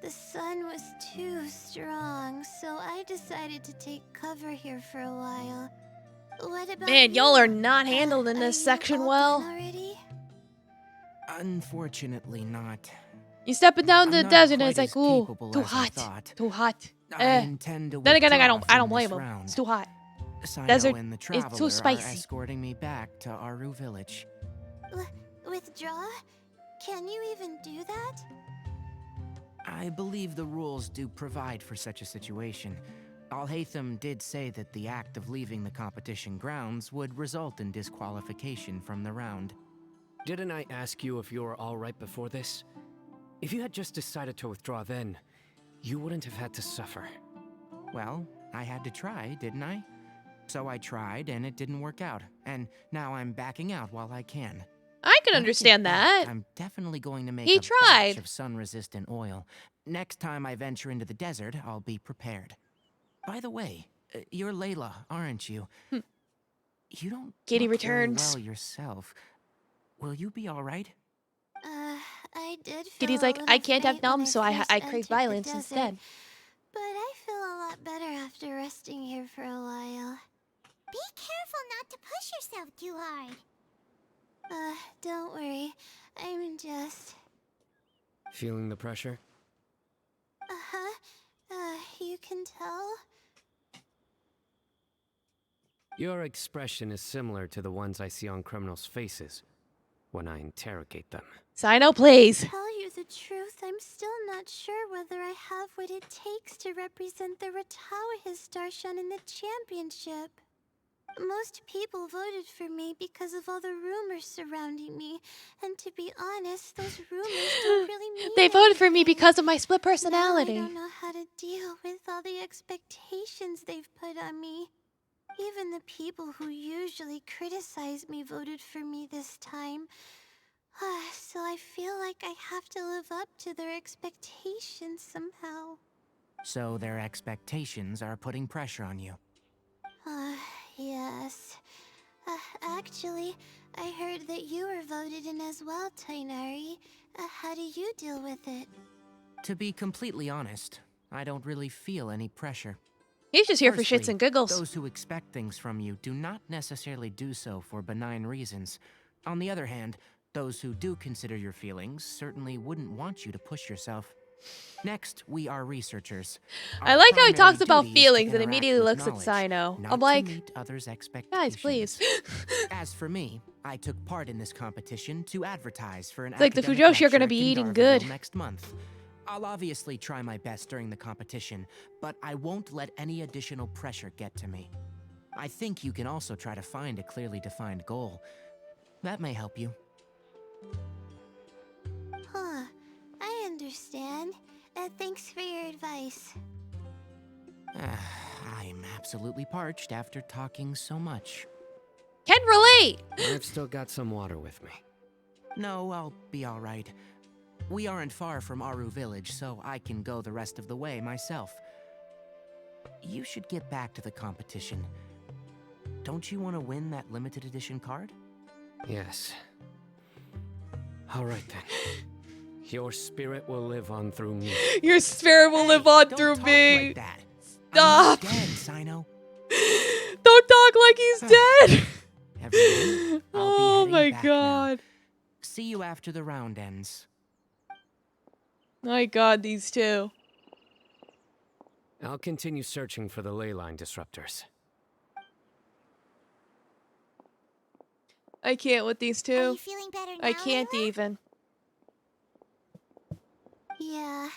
Speaker 19: the sun was too strong, so I decided to take cover here for a while. What about
Speaker 1: Man,
Speaker 19: you?
Speaker 1: y'all are not handled in this
Speaker 19: Are you
Speaker 1: section
Speaker 19: all
Speaker 1: well.
Speaker 19: done already?
Speaker 8: Unfortunately not.
Speaker 1: You stepping down
Speaker 8: I'm
Speaker 1: the
Speaker 8: not
Speaker 1: desert and
Speaker 8: quite
Speaker 1: it's like,
Speaker 8: as
Speaker 1: ooh,
Speaker 8: capable
Speaker 1: too
Speaker 8: as I
Speaker 1: hot,
Speaker 8: thought.
Speaker 1: too hot.
Speaker 8: I intend to
Speaker 1: Then again, I
Speaker 8: withdraw
Speaker 1: don't
Speaker 8: from
Speaker 1: blame
Speaker 8: this
Speaker 1: him.
Speaker 8: round.
Speaker 1: It's too hot.
Speaker 8: Sino
Speaker 1: Desert
Speaker 8: and the
Speaker 1: is
Speaker 8: Traveler
Speaker 1: too
Speaker 8: are
Speaker 1: spicy.
Speaker 8: escorting me back to Aru Village.
Speaker 19: Withdraw? Can you even do that?
Speaker 8: I believe the rules do provide for such a situation. Alhaitham did say that the act of leaving the competition grounds would result in disqualification from the round.
Speaker 9: Didn't I ask you if you were alright before this? If you had just decided to withdraw then, you wouldn't have had to suffer.
Speaker 8: Well, I had to try, didn't I? So I tried, and it didn't work out. And now I'm backing out while I can.
Speaker 1: I can
Speaker 8: When I
Speaker 1: understand
Speaker 8: get back,
Speaker 1: that.
Speaker 8: I'm definitely going to make
Speaker 1: He
Speaker 8: a
Speaker 1: tried.
Speaker 8: batch of sun-resistant oil. Next time I venture into the desert, I'll be prepared. By the way, you're Layla, aren't you? You don't
Speaker 1: Kitty
Speaker 8: look very
Speaker 1: returns.
Speaker 8: well yourself. Will you be all right?
Speaker 19: I did feel
Speaker 1: Kitty's
Speaker 19: a
Speaker 1: like,
Speaker 19: little
Speaker 1: I can't have
Speaker 19: faint when
Speaker 1: numb, so I
Speaker 19: first
Speaker 1: crave
Speaker 19: entered the
Speaker 1: violence
Speaker 19: desert,
Speaker 1: instead.
Speaker 19: But I feel a lot better after resting here for a while.
Speaker 3: Be careful not to push yourself too hard.
Speaker 19: Don't worry. I'm just...
Speaker 9: Feeling the pressure?
Speaker 19: You can tell?
Speaker 9: Your expression is similar to the ones I see on criminals' faces when I interrogate them.
Speaker 1: Sino, please.
Speaker 19: To tell you the truth, I'm still not sure whether I have what it takes to represent the Ratawa Histarshan in the championship. Most people voted for me because of all the rumors surrounding me, and to be honest, those rumors don't really mean
Speaker 1: They voted for me
Speaker 19: anything.
Speaker 1: because of my split
Speaker 19: Now I
Speaker 1: personality.
Speaker 19: don't know how to deal with all the expectations they've put on me. Even the people who usually criticize me voted for me this time. So I feel like I have to live up to their expectations somehow.
Speaker 8: So their expectations are putting pressure on you.
Speaker 19: Yes. Actually, I heard that you were voted in as well, Tainari. How do you deal with it?
Speaker 8: To be completely honest, I don't really feel any pressure.
Speaker 1: He's just here for shits
Speaker 8: Firstly,
Speaker 1: and giggles.
Speaker 8: those who expect things from you do not necessarily do so for benign reasons. On the other hand, those who do consider your feelings certainly wouldn't want you to push yourself. Next, we are researchers.
Speaker 1: I
Speaker 8: Our
Speaker 1: like how he
Speaker 8: primary
Speaker 1: talks about
Speaker 8: duty is to
Speaker 1: feelings and
Speaker 8: interact
Speaker 1: immediately
Speaker 8: with
Speaker 1: looks at
Speaker 8: knowledge,
Speaker 1: Sino.
Speaker 8: not
Speaker 1: I'm
Speaker 8: to
Speaker 1: like,
Speaker 8: meet others'
Speaker 1: guys,
Speaker 8: expectations.
Speaker 1: please.
Speaker 8: As for me, I took part in this competition to advertise for an
Speaker 1: It's like the
Speaker 8: academic
Speaker 1: Fujoshi are gonna
Speaker 8: lecture
Speaker 1: be
Speaker 8: at
Speaker 1: eating
Speaker 8: Gandharville
Speaker 1: good.
Speaker 8: next month. I'll obviously try my best during the competition, but I won't let any additional pressure get to me. I think you can also try to find a clearly defined goal. That may help you.
Speaker 19: Huh. I understand. Thanks for your advice.
Speaker 8: I'm absolutely parched after talking so much.
Speaker 1: Can relate!
Speaker 9: I've still got some water with me.
Speaker 8: No, I'll be all right. We aren't far from Aru Village, so I can go the rest of the way myself. You should get back to the competition. Don't you want to win that limited edition card?
Speaker 9: Yes. All right then. Your spirit will live on through me.
Speaker 1: Your spirit will live on through me.
Speaker 8: Like that.
Speaker 1: Stop.
Speaker 8: I'm not dead, Sino.
Speaker 1: Don't talk like he's dead.
Speaker 8: Everyone,
Speaker 1: Oh
Speaker 8: I'll be
Speaker 1: my
Speaker 8: heading back
Speaker 1: god.
Speaker 8: now. See you after the round ends.
Speaker 1: My god, these two.
Speaker 9: I'll continue searching for the ley line disruptors.
Speaker 1: I can't with these two.
Speaker 3: Are you feeling better now,
Speaker 1: I can't
Speaker 3: Layla?
Speaker 1: even.
Speaker 19: Yeah,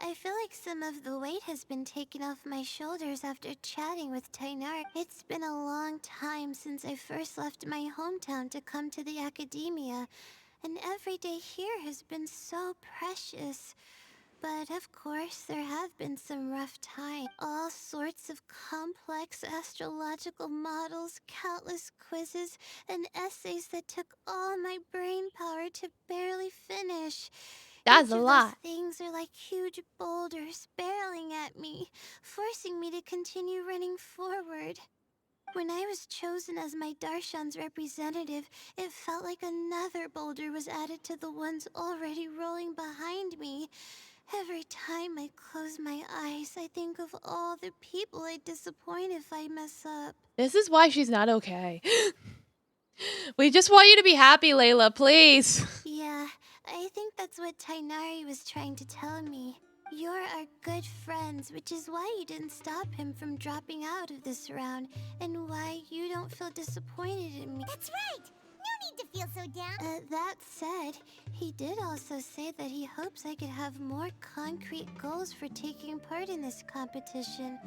Speaker 19: I feel like some of the weight has been taken off my shoulders after chatting with Tainar. It's been a long time since I first left my hometown to come to the academia, and every day here has been so precious. But of course, there have been some rough times. All sorts of complex astrological models, countless quizzes, and essays that took all my brain power to barely finish.
Speaker 1: That's
Speaker 19: Each
Speaker 1: a
Speaker 19: of
Speaker 1: lot.
Speaker 19: those things are like huge boulders barreling at me, forcing me to continue running forward. When I was chosen as my Darshan's representative, it felt like another boulder was added to the ones already rolling behind me. Every time I close my eyes, I think of all the people I'd disappoint if I mess up.
Speaker 1: This is why she's not okay. We just want you to be happy, Layla, please.
Speaker 19: Yeah, I think that's what Tainari was trying to tell me. You're our good friends, which is why you didn't stop him from dropping out of this round, and why you don't feel disappointed in me.
Speaker 3: That's right! No need to feel so down.
Speaker 19: That said, he did also say that he hopes I could have more concrete goals for taking part in this competition.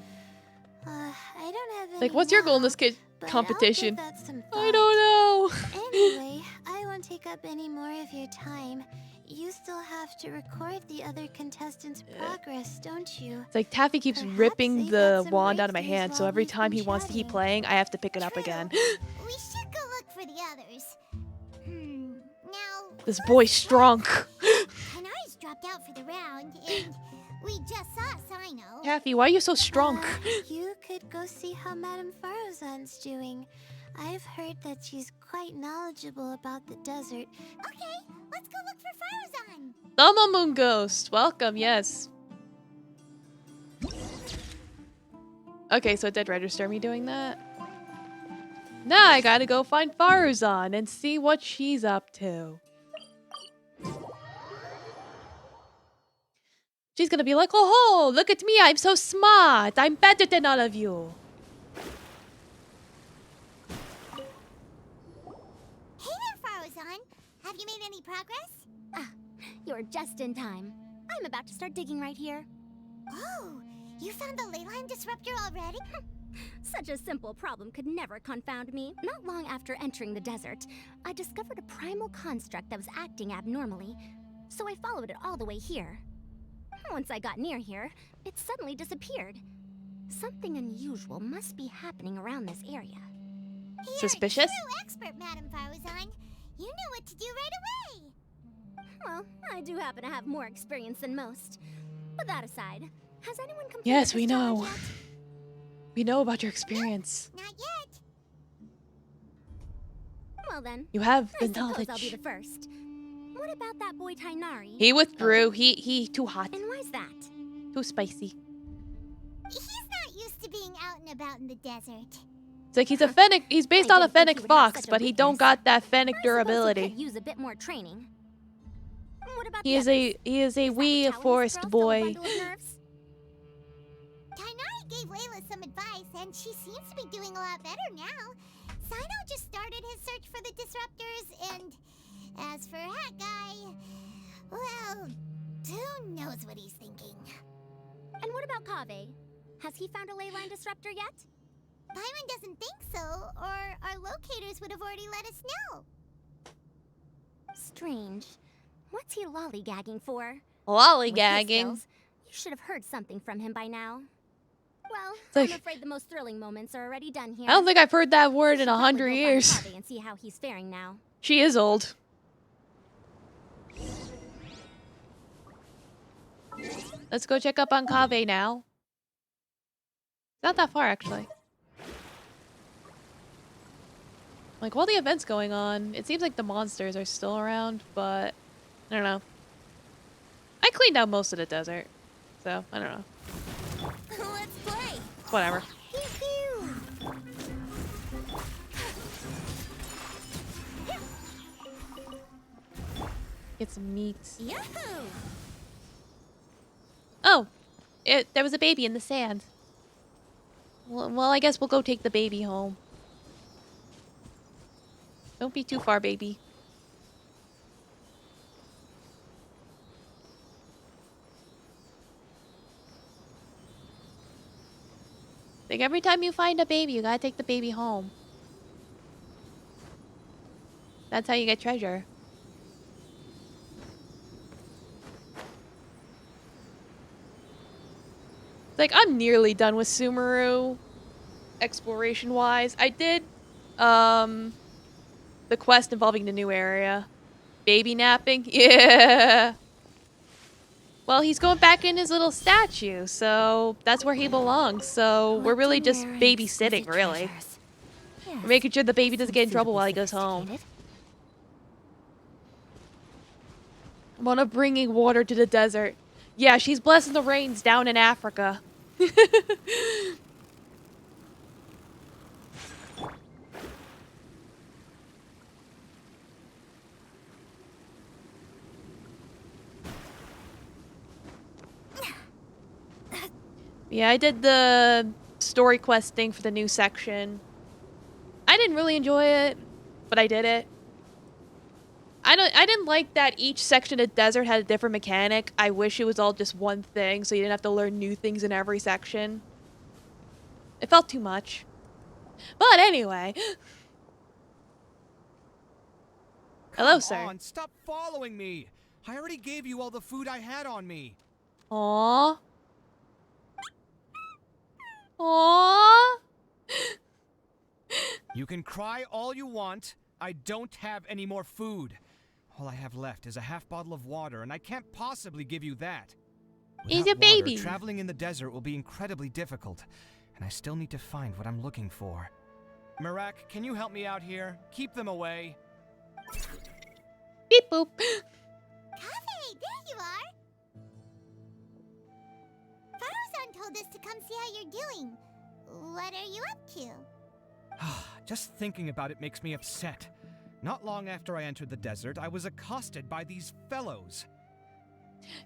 Speaker 19: I don't have any
Speaker 1: Like, what's your goal in
Speaker 19: now,
Speaker 1: this
Speaker 19: but
Speaker 1: competition?
Speaker 19: I'll give that some
Speaker 1: I don't know.
Speaker 19: Anyway, I won't take up any more of your time. You still have to record the other contestants' progress, don't you?
Speaker 1: It's like Taffy keeps
Speaker 19: Perhaps
Speaker 1: ripping
Speaker 19: they
Speaker 1: the
Speaker 19: had some
Speaker 1: wand out of my
Speaker 19: breakthroughs
Speaker 1: hand, so
Speaker 19: while
Speaker 1: every
Speaker 19: we've
Speaker 1: time
Speaker 19: been
Speaker 1: he wants to keep
Speaker 19: chatting.
Speaker 1: playing, I have to pick it up again.
Speaker 3: We should go look for the others. Now,
Speaker 1: This boy's strong.
Speaker 3: Kanari's dropped out for the round, and we just saw Sino.
Speaker 1: Taffy, why are you so strong?
Speaker 19: You could go see how Madame Farozan's doing. I've heard that she's quite knowledgeable about the desert.
Speaker 3: Okay, let's go look for Farozan.
Speaker 1: Summer Moon Ghost, welcome, yes. Okay, so it did register me doing that. Now I gotta go find Faruzan and see what she's up to. She's gonna be like, oh, look at me, I'm so smart. I'm better than all of you.
Speaker 3: Hey there, Farozan. Have you made any progress?
Speaker 11: You're just in time. I'm about to start digging right here.
Speaker 3: Oh, you found the leyline disruptor already?
Speaker 11: Such a simple problem could never confound me. Not long after entering the desert, I discovered a primal construct that was acting abnormally, so I followed it all the way here. Once I got near here, it suddenly disappeared. Something unusual must be happening around this area.
Speaker 3: You're
Speaker 1: Suspicious?
Speaker 3: a true expert, Madame Farozan. You knew what to do right away.
Speaker 11: Well, I do happen to have more experience than most. But that aside, has anyone completed
Speaker 1: Yes,
Speaker 11: this
Speaker 1: we
Speaker 11: challenge
Speaker 1: know.
Speaker 11: yet?
Speaker 1: We know about your experience.
Speaker 3: Not yet.
Speaker 11: Well then.
Speaker 1: You have the
Speaker 11: I suppose
Speaker 1: knowledge.
Speaker 11: I'll be the first. What about that boy Tainari?
Speaker 1: He withdrew. He too hot.
Speaker 11: And why's that?
Speaker 1: Too spicy.
Speaker 3: He's not used to being out and about in the desert.
Speaker 1: It's like he's a fennec. He's based on a
Speaker 11: didn't think
Speaker 1: fennec
Speaker 11: you would have
Speaker 1: fox,
Speaker 11: such a
Speaker 1: but he don't
Speaker 11: weakness.
Speaker 1: got that fennec
Speaker 11: I suppose he
Speaker 1: durability.
Speaker 11: could use a bit more training. What about
Speaker 1: He
Speaker 11: the
Speaker 1: is
Speaker 11: others?
Speaker 1: a wee
Speaker 11: Tower his
Speaker 1: forest
Speaker 11: girl
Speaker 1: boy.
Speaker 11: still a bundle of nerves?
Speaker 3: Tainari gave Layla some advice, and she seems to be doing a lot better now. Sino just started his search for the disruptors, and as for Hat Guy, well, who knows what he's thinking.
Speaker 11: And what about Kaveh? Has he found a ley line disruptor yet?
Speaker 3: Paimon doesn't think so, or our locators would have already let us know.
Speaker 11: Strange. What's he lollygagging for?
Speaker 1: Lollygagging?
Speaker 11: With his skills, you should have heard something from him by now. Well,
Speaker 1: like-
Speaker 11: I'm afraid the most thrilling moments are already done here.
Speaker 1: I don't think I've heard that word in
Speaker 11: Should probably
Speaker 1: 100
Speaker 11: go find
Speaker 1: years.
Speaker 11: Kaveh and see how he's faring now.
Speaker 1: She is old. Let's go check up on Kaveh now. Not that far, actually. Like, while the event's going on, it seems like the monsters are still around, but I don't know. I cleaned out most of the desert, so I don't know.
Speaker 3: Let's play.
Speaker 1: It's whatever. Get some meat.
Speaker 3: Yahoo!
Speaker 1: Oh, there was a baby in the sand. Well, I guess we'll go take the baby home. Don't be too far, baby. Like, every time you find a baby, you gotta take the baby home. That's how you get treasure. Like, I'm nearly done with Sumeru, exploration-wise. I did, the quest involving the new area. Baby napping? Yeah! Well, he's going back in his little statue, so that's where he belongs. So we're really just babysitting, really. We're making sure the baby doesn't get in trouble while he goes home. I'm on bringing water to the desert. Yeah, she's blessing the rains down in Africa. Yeah, I did the story quest thing for the new section. I didn't really enjoy it, but I did it. I didn't like that each section of the desert had a different mechanic. I wish it was all just one thing, so you didn't have to learn new things in every section. It felt too much. But anyway. Hello, sir.
Speaker 10: Come on, stop following me. I already gave you all the food I had on me.
Speaker 1: Aww. Aww.
Speaker 10: You can cry all you want. I don't have any more food. All I have left is a half bottle of water, and I can't possibly give you that.
Speaker 1: He's
Speaker 10: Without
Speaker 1: a baby.
Speaker 10: water, traveling in the desert will be incredibly difficult, and I still need to find what I'm looking for. Marak, can you help me out here? Keep them away.
Speaker 1: Beep boop.
Speaker 3: Kaveh, there you are. Farozan told us to come see how you're doing. What are you up to?
Speaker 10: Just thinking about it makes me upset. Not long after I entered the desert, I was accosted by these fellows.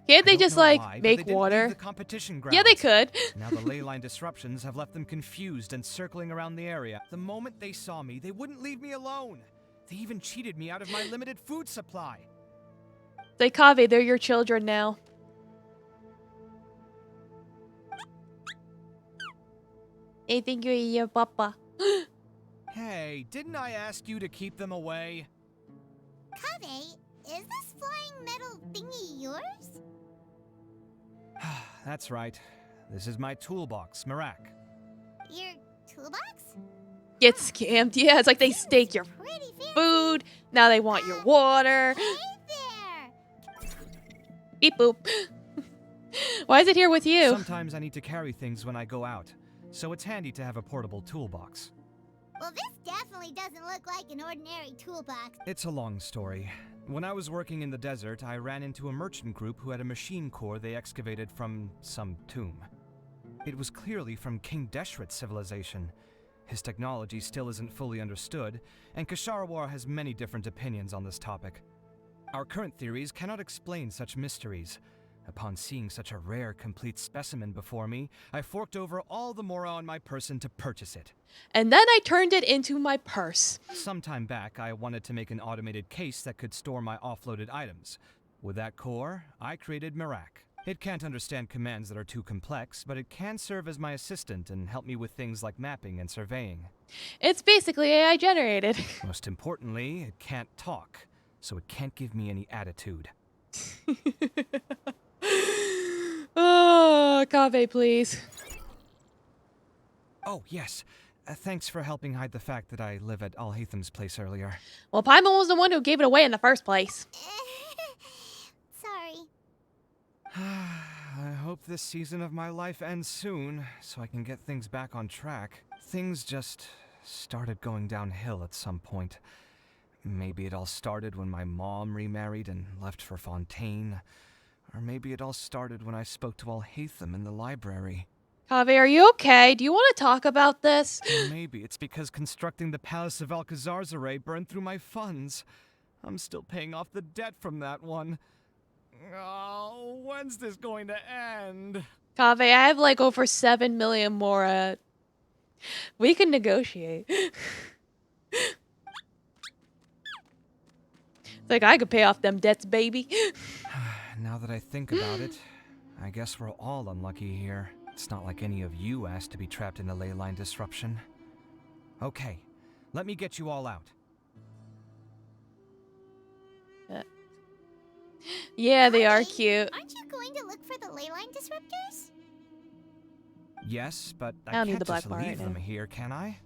Speaker 1: Can't they just, like,
Speaker 10: why, but
Speaker 1: make
Speaker 10: they didn't
Speaker 1: water?
Speaker 10: leave the competition
Speaker 1: Yeah, they
Speaker 10: grounds.
Speaker 1: could.
Speaker 10: Now the ley line disruptions have left them confused and circling around the area. The moment they saw me, they wouldn't leave me alone. They even cheated me out of my limited food supply.
Speaker 1: Like, Kaveh, they're your children now. They think you're your papa.
Speaker 10: Hey, didn't I ask you to keep them away?
Speaker 3: Kaveh, is this flying metal thingy yours?
Speaker 10: That's right. This is my toolbox, Marak.
Speaker 3: Your toolbox?
Speaker 1: Get scammed. Yeah, it's like they stake your food. Now they want your water.
Speaker 3: Hey there!
Speaker 1: Beep boop. Why is it here with you?
Speaker 10: Sometimes I need to carry things when I go out, so it's handy to have a portable toolbox.
Speaker 3: Well, this definitely doesn't look like an ordinary toolbox.
Speaker 10: It's a long story. When I was working in the desert, I ran into a merchant group who had a machine core they excavated from some tomb. It was clearly from King Deshret's civilization. His technology still isn't fully understood, and Kasharawar has many different opinions on this topic. Our current theories cannot explain such mysteries. Upon seeing such a rare, complete specimen before me, I forked over all the mora on my person to purchase it.
Speaker 1: And then I turned it into my purse.
Speaker 10: Some time back, I wanted to make an automated case that could store my offloaded items. With that core, I created Mirak. It can't understand commands that are too complex, but it can serve as my assistant and help me with things like mapping and surveying.
Speaker 1: It's basically AI generated.
Speaker 10: Most importantly, it can't talk, so it can't give me any attitude.
Speaker 1: Oh, Kaveh, please.
Speaker 10: Oh, yes. Thanks for helping hide the fact that I live at Alhatham's place earlier.
Speaker 1: Well, Paimon was the one who gave it away in the first place.
Speaker 3: Sorry.
Speaker 10: I hope this season of my life ends soon, so I can get things back on track. Things just started going downhill at some point. Maybe it all started when my mom remarried and left for Fontaine. Or maybe it all started when I spoke to Alhatham in the library.
Speaker 1: Kaveh, are you okay? Do you want to talk about this?
Speaker 10: Maybe it's because constructing the Palace of Alcazarzaray burned through my funds. I'm still paying off the debt from that one. Oh, when's this going to end?
Speaker 1: Kaveh, I have like over 7 million more. We can negotiate. It's like I could pay off them debts, baby.
Speaker 10: Now that I think about it, I guess we're all unlucky here. It's not like any of you asked to be trapped in a ley line disruption. Okay, let me get you all out.
Speaker 1: Yeah, they are cute.
Speaker 3: Aren't you going to look for the ley line disruptors?
Speaker 10: Yes, but I
Speaker 1: don't need
Speaker 10: can't
Speaker 1: the black
Speaker 10: just
Speaker 1: bar
Speaker 10: leave
Speaker 1: right
Speaker 10: them
Speaker 1: now.
Speaker 10: here, can I?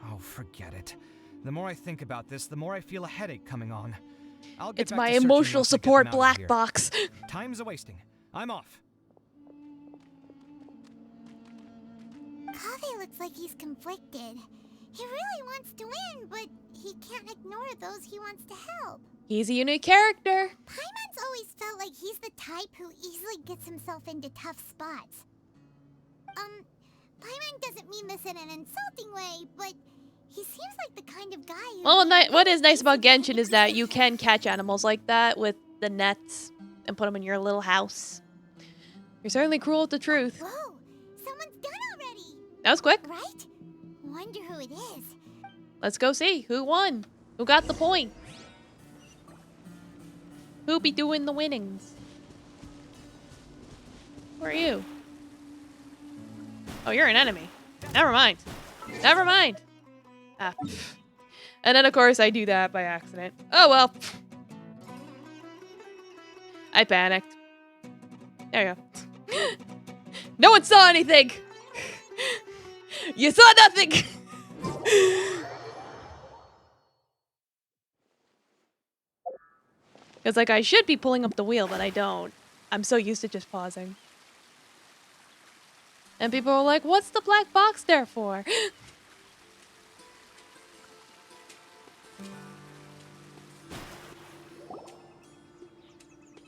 Speaker 10: Oh, forget it. The more I think about this, the more I feel a headache coming on. I'll get
Speaker 1: It's
Speaker 10: back
Speaker 1: my
Speaker 10: to searching
Speaker 1: emotional
Speaker 10: once I get
Speaker 1: support
Speaker 10: them out of
Speaker 1: black
Speaker 10: here.
Speaker 1: box.
Speaker 10: Time's a-wasting. I'm off.
Speaker 3: Kaveh looks like he's conflicted. He really wants to win, but he can't ignore those he wants to help.
Speaker 1: He's a unique character.
Speaker 3: Paimon's always felt like he's the type who easily gets himself into tough spots. Paimon doesn't mean this in an insulting way, but he seems like the kind of guy who...
Speaker 1: Well, what is nice about Genshin is that you can catch animals like that with the nets and put them in your little house. You're certainly cruel with the truth.
Speaker 3: Whoa, someone's done already.
Speaker 1: That was quick.
Speaker 3: Right? Wonder who it is.
Speaker 1: Let's go see who won. Who got the point? Who be doing the winnings? Where are you? Oh, you're an enemy. Never mind. Never mind. Ah. And then, of course, I do that by accident. Oh, well. I panicked. There you go. No one saw anything. You saw nothing. It's like I should be pulling up the wheel, but I don't. I'm so used to just pausing. And people are like, what's the black box there for?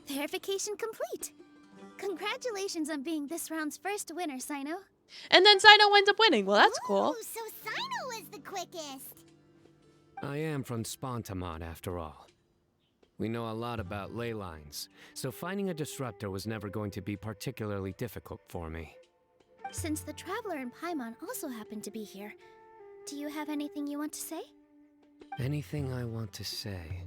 Speaker 11: Verification complete. Congratulations on being this round's first winner, Sino.
Speaker 1: And then Sino ends up winning. Well, that's cool.
Speaker 3: So Sino was the quickest.
Speaker 9: I am from Spontamon, after all. We know a lot about ley lines, so finding a disruptor was never going to be particularly difficult for me.
Speaker 11: Since the Traveler and Paimon also happen to be here, do you have anything you want to say?
Speaker 9: Anything I want to say?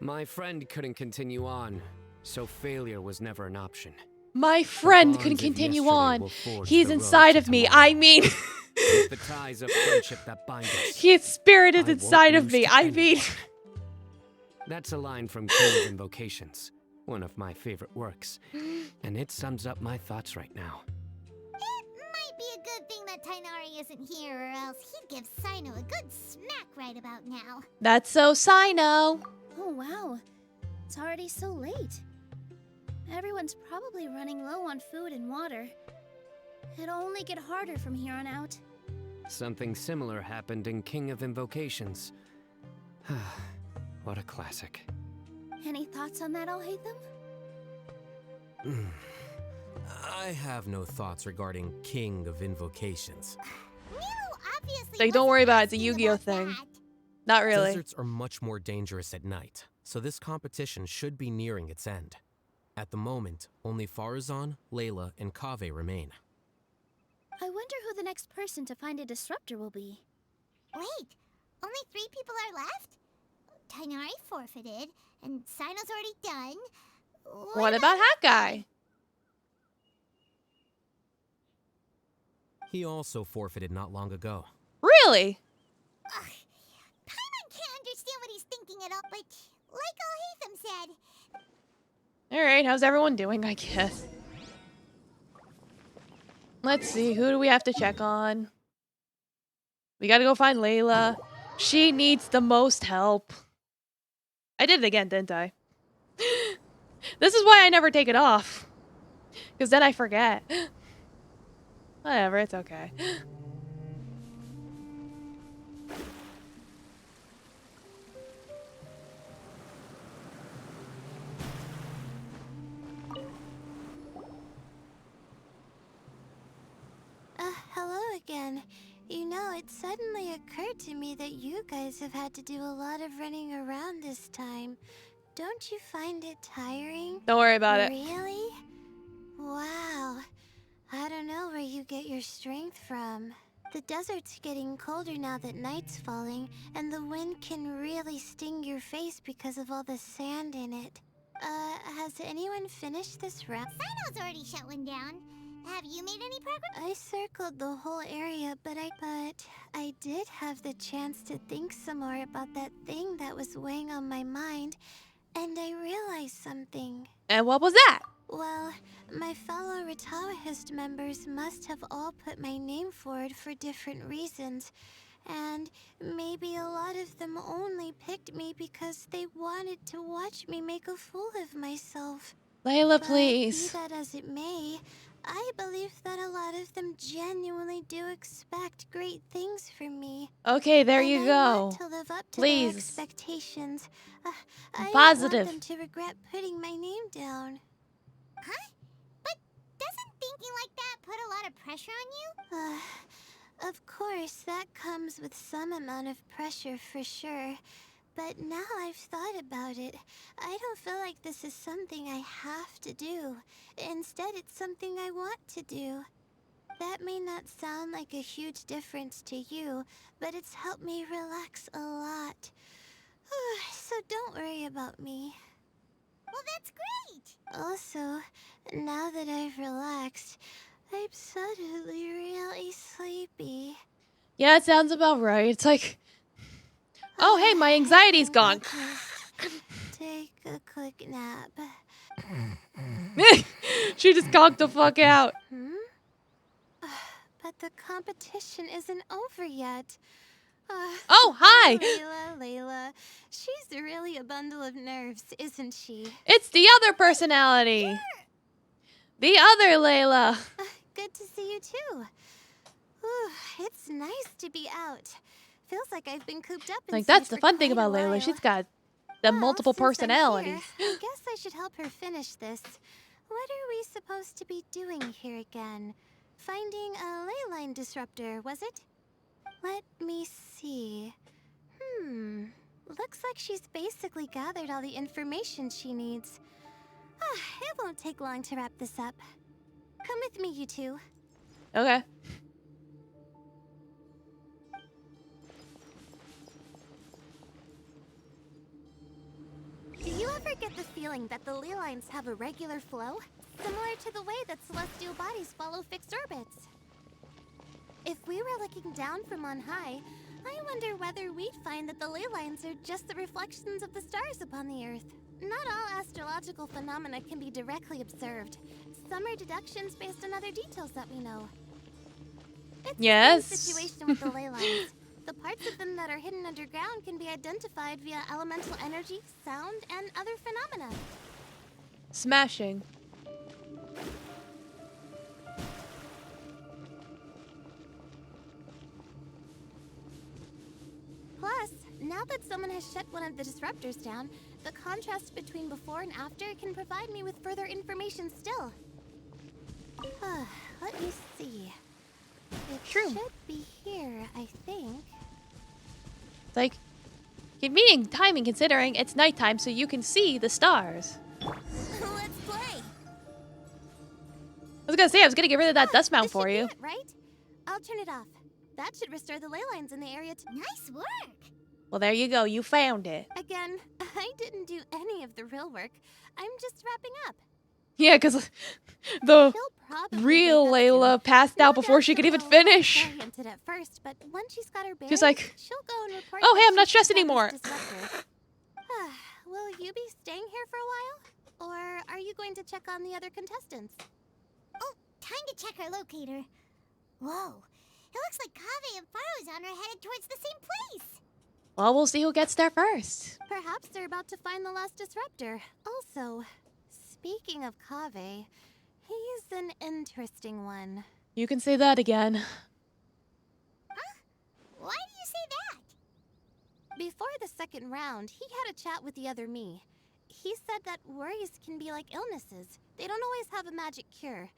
Speaker 9: My friend couldn't continue on, so failure was never an option.
Speaker 1: My friend couldn't continue on. He's inside of me. I mean...
Speaker 9: The ties of friendship that bind us.
Speaker 1: His spirit is inside of me. I mean...
Speaker 9: That's a line from King of Invocations, one of my favorite works, and it sums up my thoughts right now.
Speaker 3: It might be a good thing that Tainari isn't here, or else he'd give Sino a good smack right about now.
Speaker 1: That's so Sino.
Speaker 11: Oh wow, it's already so late. Everyone's probably running low on food and water. It'll only get harder from here on out.
Speaker 9: Something similar happened in King of Invocations. What a classic.
Speaker 11: Any thoughts on that, Alhaitham?
Speaker 15: I have no thoughts regarding King of Invocations.
Speaker 1: Like, don't worry about it. It's a Yu-Gi-Oh thing. Not really.
Speaker 15: Deserts are much more dangerous at night, so this competition should be nearing its end. At the moment, only Farazan, Layla, and Kaveh remain.
Speaker 11: I wonder who the next person to find a disruptor will be.
Speaker 3: Wait, only 3 people are left? Tainari forfeited, and Sino's already done.
Speaker 1: What about Hat Guy?
Speaker 15: He also forfeited not long ago.
Speaker 1: Really?
Speaker 3: Paimon can't understand what he's thinking at all, but like Alhaitham said...
Speaker 1: Alright, how's everyone doing, I guess? Let's see, who do we have to check on? We gotta go find Layla. She needs the most help. I did it again, didn't I? This is why I never take it off. Because then I forget. Whatever, it's okay.
Speaker 19: Hello again. You know, it suddenly occurred to me that you guys have had to do a lot of running around this time. Don't you find it tiring?
Speaker 1: Don't worry about it.
Speaker 19: Really? Wow. I don't know where you get your strength from. The desert's getting colder now that night's falling, and the wind can really sting your face because of all the sand in it. Has anyone finished this round?
Speaker 3: Sino's already shut one down. Have you made any progress?
Speaker 19: I circled the whole area, but I did have the chance to think some more about that thing that was weighing on my mind, and I realized something.
Speaker 1: And what was that?
Speaker 19: Well, my fellow Retawahist members must have all put my name forward for different reasons, and maybe a lot of them only picked me because they wanted to watch me make a fool of myself.
Speaker 1: Layla,
Speaker 19: But
Speaker 1: please.
Speaker 19: be that as it may, I believe that a lot of them genuinely do expect great things from me.
Speaker 1: Okay, there you
Speaker 19: I
Speaker 1: go.
Speaker 19: want to live up to their
Speaker 1: Please.
Speaker 19: expectations. I don't
Speaker 1: Positive.
Speaker 19: want them to regret putting my name down.
Speaker 3: Huh? But doesn't thinking like that put a lot of pressure on you?
Speaker 19: Of course, that comes with some amount of pressure for sure. But now I've thought about it, I don't feel like this is something I have to do. Instead, it's something I want to do. That may not sound like a huge difference to you, but it's helped me relax a lot. So don't worry about me.
Speaker 3: Well, that's great!
Speaker 19: Also, now that I've relaxed, I'm suddenly really sleepy.
Speaker 1: Yeah, it sounds about right. It's like, oh, hey, my anxiety's gone.
Speaker 19: Take a quick nap.
Speaker 1: She just conked the fuck out.
Speaker 19: But the competition isn't over yet.
Speaker 1: Oh, hi!
Speaker 19: Layla. She's really a bundle of nerves, isn't she?
Speaker 1: It's the other personality. The other Layla.
Speaker 19: Good to see you too. It's nice to be out. Feels like I've been cooped up
Speaker 1: Like,
Speaker 19: inside
Speaker 1: that's the
Speaker 19: for
Speaker 1: fun thing
Speaker 19: quite a
Speaker 1: about Layla.
Speaker 19: while.
Speaker 1: She's got the multiple
Speaker 19: Since I'm
Speaker 1: personalities.
Speaker 19: here, I guess I should help her finish this. What are we supposed to be doing here again? Finding a ley line disruptor, was it? Let me see. Looks like she's basically gathered all the information she needs. It won't take long to wrap this up. Come with me, you two.
Speaker 1: Okay.
Speaker 19: Do you ever get the feeling that the ley lines have a regular flow? Similar to the way that celestial bodies follow fixed orbits. If we were looking down from on high, I wonder whether we'd find that the ley lines are just the reflections of the stars upon the Earth. Not all astrological phenomena can be directly observed. Some are deductions based on other details that we know. It's
Speaker 1: Yes.
Speaker 19: the same situation with the ley lines. The parts of them that are hidden underground can be identified via elemental energy, sound, and other phenomena.
Speaker 1: Smashing.
Speaker 19: Now that someone has shut one of the disruptors down, the contrast between before and after can provide me with further information still. Let me see. It should be here, I think.
Speaker 1: It's like convenient timing considering it's nighttime so you can see the stars.
Speaker 19: Let's play.
Speaker 1: I was gonna say, I was gonna get rid of that dust mount for you.
Speaker 19: It, right? I'll turn it off. That should restore the ley lines in the area to—
Speaker 3: Nice work!
Speaker 1: Well, there you go. You found it.
Speaker 19: Again, I didn't do any of the real work. I'm just wrapping up.
Speaker 1: Yeah, because the real Layla passed out before she could even finish.
Speaker 19: Oriented at first, but once she's got her bearings,
Speaker 1: She's like,
Speaker 19: she'll go and report
Speaker 1: oh, hey,
Speaker 19: that
Speaker 1: I'm not
Speaker 19: she's
Speaker 1: stressed anymore.
Speaker 19: Will you be staying here for a while? Or are you going to check on the other contestants?
Speaker 3: Oh, time to check our locator. Whoa, it looks like Kaveh and Farozan are headed towards the same place.
Speaker 1: Well, we'll see who gets there first.
Speaker 19: Perhaps they're about to find the last disruptor. Also, speaking of Kaveh, he's an interesting one.
Speaker 1: You can say that again.
Speaker 3: Huh? Why do you say that?
Speaker 19: Before the second round, he had a chat with the other me. He said that worries can be like illnesses. They don't always have a magic cure.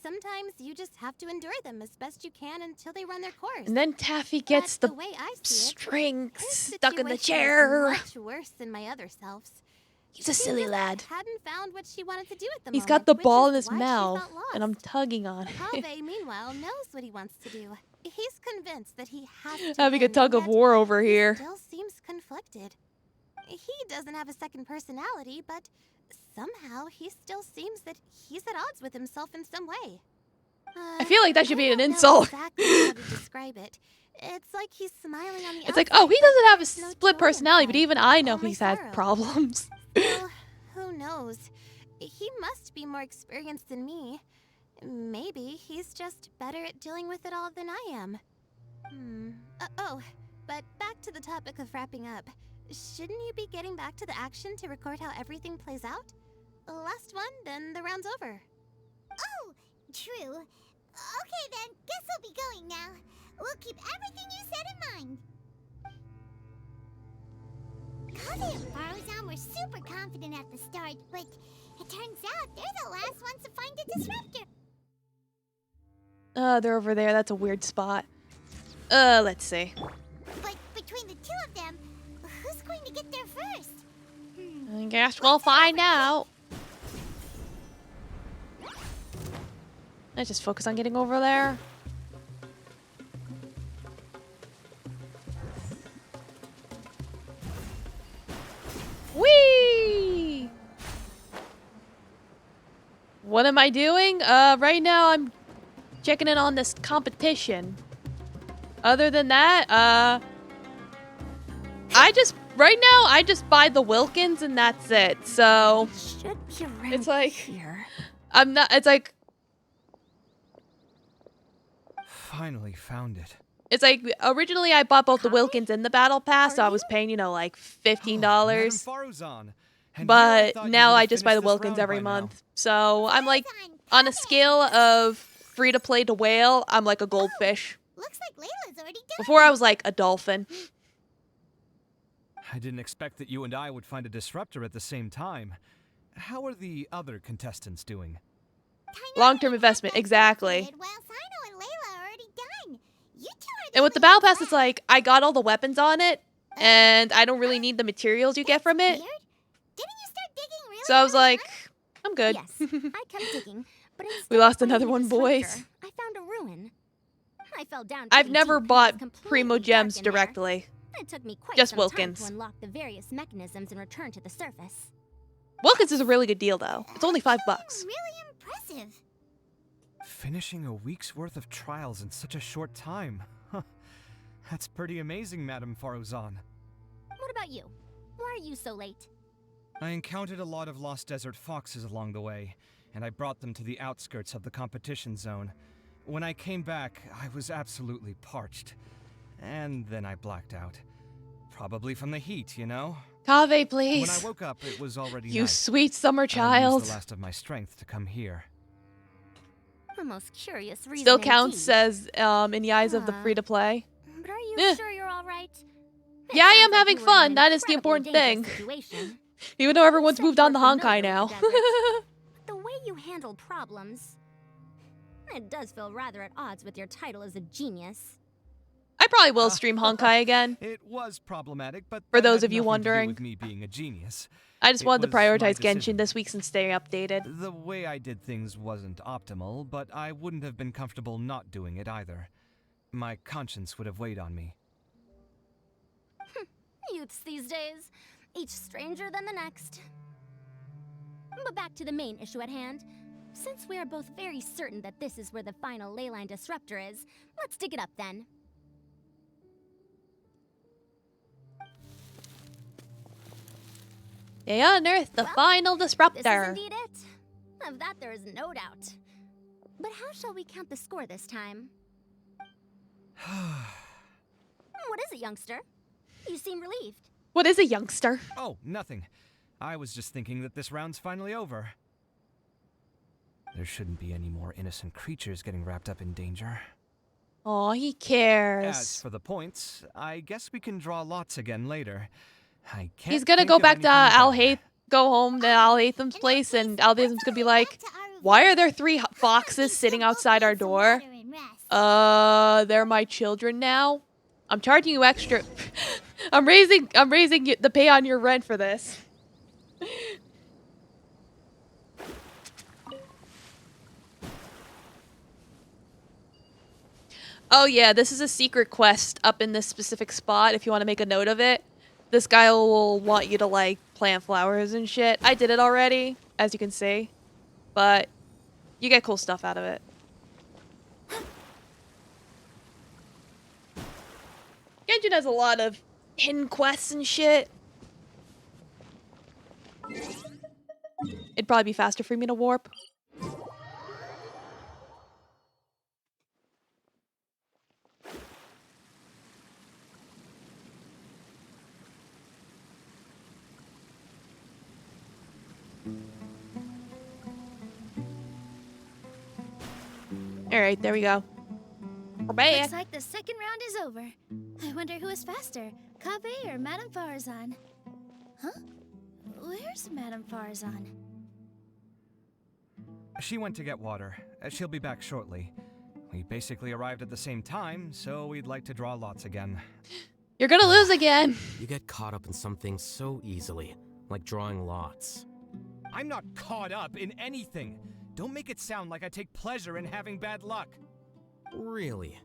Speaker 19: Sometimes you just have to endure them as best you can until they run their course.
Speaker 1: And then Taffy gets the
Speaker 19: way I see
Speaker 1: string
Speaker 19: it,
Speaker 1: stuck in the
Speaker 19: situation
Speaker 1: chair.
Speaker 19: is much worse than my other selves.
Speaker 1: He's a silly lad.
Speaker 19: Hadn't found what she wanted to do at the
Speaker 1: He's
Speaker 19: moment,
Speaker 1: got the
Speaker 19: which
Speaker 1: ball
Speaker 19: is
Speaker 1: in his
Speaker 19: why she's
Speaker 1: mouth,
Speaker 19: not lost.
Speaker 1: and I'm tugging on it.
Speaker 19: Kaveh, meanwhile, knows what he wants to do. He's convinced that he has to
Speaker 1: Having a
Speaker 19: win,
Speaker 1: tug of
Speaker 19: yet
Speaker 1: war over
Speaker 19: he
Speaker 1: here.
Speaker 19: still seems conflicted. He doesn't have a second personality, but somehow he still seems that he's at odds with himself in some way.
Speaker 1: I feel like that should be an
Speaker 19: I don't know
Speaker 1: insult.
Speaker 19: exactly how to describe it. It's like he's smiling on the
Speaker 1: It's like,
Speaker 19: outside,
Speaker 1: oh, he
Speaker 19: but
Speaker 1: doesn't have a
Speaker 19: there's no
Speaker 1: split
Speaker 19: joy
Speaker 1: personality, but
Speaker 19: inside.
Speaker 1: even I know
Speaker 19: Only
Speaker 1: he's had
Speaker 19: sorrow.
Speaker 1: problems.
Speaker 19: Well, who knows? He must be more experienced than me. Maybe he's just better at dealing with it all than I am. But back to the topic of wrapping up. Shouldn't you be getting back to the action to record how everything plays out? Last one, then the round's over.
Speaker 3: Oh, true. Okay then, guess I'll be going now. We'll keep everything you said in mind. Kaveh and Farozan were super confident at the start, but it turns out they're the last ones to find a disruptor.
Speaker 1: They're over there. That's a weird spot. Let's see.
Speaker 3: But between the two of them, who's going to get there first?
Speaker 1: I guess we'll find out. Let's just focus on getting over there. Whee! What am I doing? Right now I'm checking in on this competition. Other than that, right now I just buy the Wilkins and that's it. So it's like
Speaker 14: here.
Speaker 1: it's like
Speaker 10: Finally found it.
Speaker 1: it's like originally I bought both the Wilkins and the Battle Pass, so I was paying, like $15.
Speaker 10: Farozan.
Speaker 1: But now I just buy the Wilkins every month. So I'm like on a scale of free to play to whale, I'm like a goldfish.
Speaker 3: Looks like Layla's already done.
Speaker 1: Before I was like a dolphin.
Speaker 10: I didn't expect that you and I would find a disruptor at the same time. How are the other contestants doing?
Speaker 1: Long-term investment, exactly.
Speaker 3: While Sino and Layla are already done. You two are
Speaker 1: And with the Battle Pass, it's like I got all the weapons on it, and I don't really need the materials you get from it.
Speaker 3: Didn't you start digging really
Speaker 1: So I was
Speaker 3: early
Speaker 1: like,
Speaker 3: on?
Speaker 1: I'm good.
Speaker 11: Yes, I kept digging, but instead
Speaker 1: We lost
Speaker 11: of finding
Speaker 1: another
Speaker 11: the
Speaker 1: one, boys.
Speaker 11: disruptor, I found a ruin. I fell down.
Speaker 1: I've
Speaker 11: pretty
Speaker 1: never
Speaker 11: deep,
Speaker 1: bought
Speaker 11: and it was
Speaker 1: Primo
Speaker 11: completely dark
Speaker 1: Gems
Speaker 11: in there.
Speaker 1: directly.
Speaker 11: It took me quite
Speaker 1: Just
Speaker 11: some
Speaker 1: Wilkins.
Speaker 11: time to unlock the various mechanisms and return to the surface.
Speaker 1: Wilkins is a really good deal, though. It's only $5.
Speaker 3: Really impressive.
Speaker 10: Finishing a week's worth of trials in such a short time. Huh. That's pretty amazing, Madame Farozan.
Speaker 11: What about you? Why are you so late?
Speaker 10: I encountered a lot of lost desert foxes along the way, and I brought them to the outskirts of the competition zone. When I came back, I was absolutely parched. And then I blacked out. Probably from the heat, you know?
Speaker 1: Kaveh, please.
Speaker 10: When I woke up, it was already
Speaker 1: You
Speaker 10: night.
Speaker 1: sweet summer
Speaker 10: I
Speaker 1: child.
Speaker 10: used the last of my strength to come here.
Speaker 11: A most curious reason.
Speaker 1: Still counts
Speaker 11: indeed.
Speaker 1: as in the eyes of the free-to-play.
Speaker 11: But are you
Speaker 1: Eh.
Speaker 11: sure you're all right?
Speaker 1: Yeah, I am
Speaker 11: sounds like
Speaker 1: having
Speaker 11: you were in an
Speaker 1: fun. That is the
Speaker 11: incredibly
Speaker 1: important thing.
Speaker 11: dangerous situation.
Speaker 1: Even though everyone's
Speaker 11: Said
Speaker 1: moved
Speaker 11: you
Speaker 1: on
Speaker 11: were
Speaker 1: to Honkai
Speaker 11: familiar
Speaker 1: now.
Speaker 11: with the desert. The way you handle problems, it does feel rather at odds with your title as a genius.
Speaker 1: I probably will stream Honkai again.
Speaker 10: It was problematic, but
Speaker 1: For
Speaker 10: that
Speaker 1: those
Speaker 10: had
Speaker 1: of you
Speaker 10: nothing to do
Speaker 1: wondering.
Speaker 10: with me being a genius.
Speaker 1: I just
Speaker 10: It
Speaker 1: wanted to
Speaker 10: was my
Speaker 1: prioritize
Speaker 10: decision.
Speaker 1: Genshin this week and stay updated.
Speaker 10: The way I did things wasn't optimal, but I wouldn't have been comfortable not doing it either. My conscience would have weighed on me.
Speaker 11: Youths these days, each stranger than the next. But back to the main issue at hand. Since we are both very certain that this is where the final leyline disruptor is, let's dig it up then.
Speaker 1: They unearthed the final disruptor.
Speaker 11: This is indeed it. Of that there is no doubt. But how shall we count the score this time? What is it, youngster? You seem relieved.
Speaker 1: What is a youngster?
Speaker 10: Oh, nothing. I was just thinking that this round's finally over. There shouldn't be any more innocent creatures getting wrapped up in danger.
Speaker 1: Aw, he cares.
Speaker 10: As for the points, I guess we can draw lots again later. I can't
Speaker 1: He's gonna
Speaker 10: think
Speaker 1: go
Speaker 10: of
Speaker 1: back to
Speaker 10: anything
Speaker 1: go home to Alhaitham's place, and Alhaitham's gonna be like, "Why are there 3 foxes sitting outside our door? They're my children now. I'm charging you extra. I'm raising the pay on your rent for this." Oh yeah, this is a secret quest up in this specific spot if you want to make a note of it. This guy will want you to, like, plant flowers and shit. I did it already, as you can see. But you get cool stuff out of it. Genshin has a lot of hidden quests and shit. It'd probably be faster for me to warp. Alright, there we go. We're back.
Speaker 20: Looks like the second round is over. I wonder who is faster, Kabe or Madame Farazan? Huh? Where's Madame Farazan?
Speaker 10: She went to get water. She'll be back shortly. We basically arrived at the same time, so we'd like to draw lots again.
Speaker 1: You're gonna lose again.
Speaker 15: You get caught up in something so easily, like drawing lots.
Speaker 10: I'm not caught up in anything. Don't make it sound like I take pleasure in having bad luck.
Speaker 15: Really?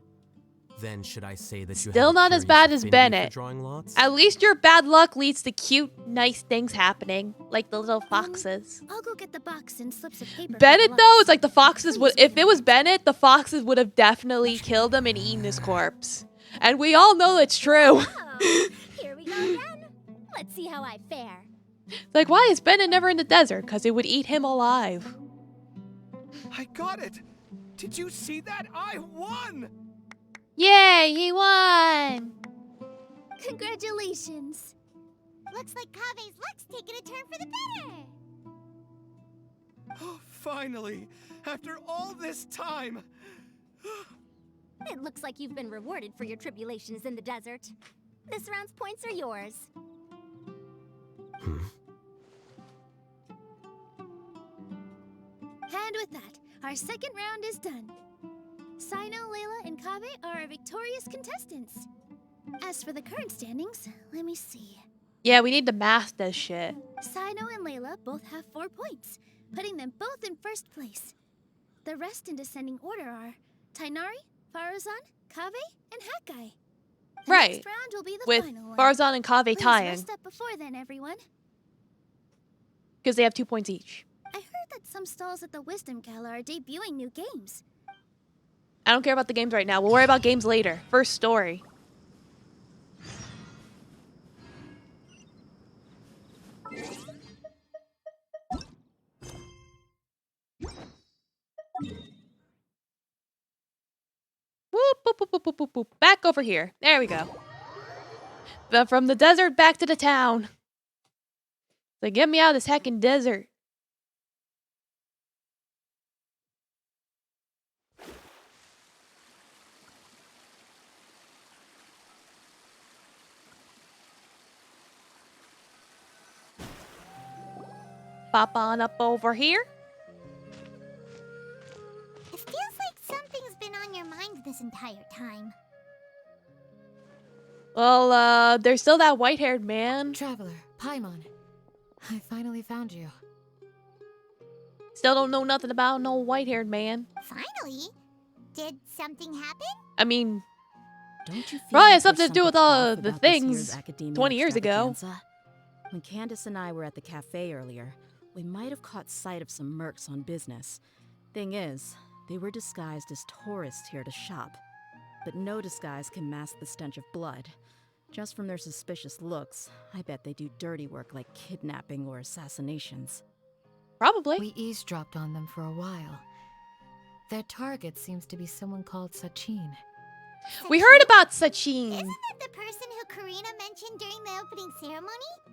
Speaker 15: Then should I say that you
Speaker 1: Still
Speaker 15: have a
Speaker 1: not as
Speaker 15: curious
Speaker 1: bad as
Speaker 15: affinity for
Speaker 1: Bennett.
Speaker 15: drawing lots?
Speaker 1: At least your bad luck leads to cute, nice things happening, like the little foxes.
Speaker 20: I'll go get the box and slips of paper.
Speaker 1: Bennett, though, it's like the foxes would. If it was Bennett, the foxes would have definitely killed him and eaten his corpse. And we all know it's true.
Speaker 11: Oh, here we go again. Let's see how I fare.
Speaker 1: Like, why is Bennett never in the desert? Because it would eat him alive.
Speaker 10: I got it! Did you see that? I won!
Speaker 1: Yay, he won!
Speaker 20: Congratulations.
Speaker 3: Looks like Kabe's luck's taking a turn for the better.
Speaker 10: Oh, finally! After all this time!
Speaker 11: It looks like you've been rewarded for your tribulations in the desert. This round's points are yours.
Speaker 20: And with that, our second round is done. Sino, Layla, and Kabe are our victorious contestants. As for the current standings, let me see.
Speaker 1: Yeah, we need to math this shit.
Speaker 20: Sino and Layla both have 4 points, putting them both in first place. The rest in descending order are Tainari, Farazan, Kabe, and Hakai. The
Speaker 1: Right.
Speaker 20: next round will be the
Speaker 1: With
Speaker 20: final one.
Speaker 1: Farazan and Kave
Speaker 20: Please
Speaker 1: tying.
Speaker 20: rest up before then, everyone.
Speaker 1: Because they have 2 points each.
Speaker 20: I heard that some stalls at the Wisdom Gala are debuting new games.
Speaker 1: I don't care about the games right now. We'll worry about games later. First story. Whoop, boop, boop, boop, boop, boop, boop. Back over here. There we go. From the desert back to the town. So get me out of this heckin' desert. pop on up over here.
Speaker 3: It feels like something's been on your mind this entire time.
Speaker 1: Well, there's still that white-haired man.
Speaker 14: Traveler, Paimon. I finally found you.
Speaker 1: Still don't know nothing about no white-haired man.
Speaker 3: Finally? Did something happen?
Speaker 1: I mean,
Speaker 13: Don't you feel
Speaker 1: probably
Speaker 13: like
Speaker 1: has something
Speaker 13: there's
Speaker 1: to do with
Speaker 13: something
Speaker 1: all
Speaker 13: off
Speaker 1: the
Speaker 13: about this year's
Speaker 1: things
Speaker 13: Academia
Speaker 1: 20 years ago.
Speaker 13: Extravaganza? When Candace and I were at the cafe earlier, we might have caught sight of some mercs on business. Thing is, they were disguised as tourists here to shop. But no disguise can mask the stench of blood. Just from their suspicious looks, I bet they do dirty work like kidnapping or assassinations.
Speaker 1: Probably.
Speaker 14: We eavesdropped on them for a while. Their target seems to be someone called Sachin.
Speaker 1: We heard about Sachin.
Speaker 3: Isn't that the person who Karina mentioned during the opening ceremony?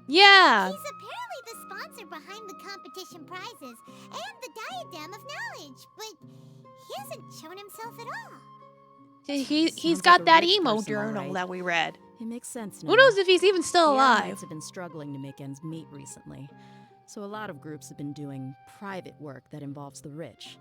Speaker 1: Yeah.
Speaker 3: He's apparently the sponsor behind the competition prizes and the Diadem of Knowledge, but he hasn't shown himself at all.
Speaker 1: He's
Speaker 13: Sounds
Speaker 1: got
Speaker 13: like a
Speaker 1: that
Speaker 13: rich
Speaker 1: emo
Speaker 13: person, all
Speaker 1: journal
Speaker 13: right.
Speaker 1: that we read.
Speaker 13: It makes sense now.
Speaker 1: Who knows if he's even still
Speaker 13: The
Speaker 1: alive?
Speaker 13: Allies have been struggling to make ends meet recently, so a lot of groups have been doing private work that involves the rich.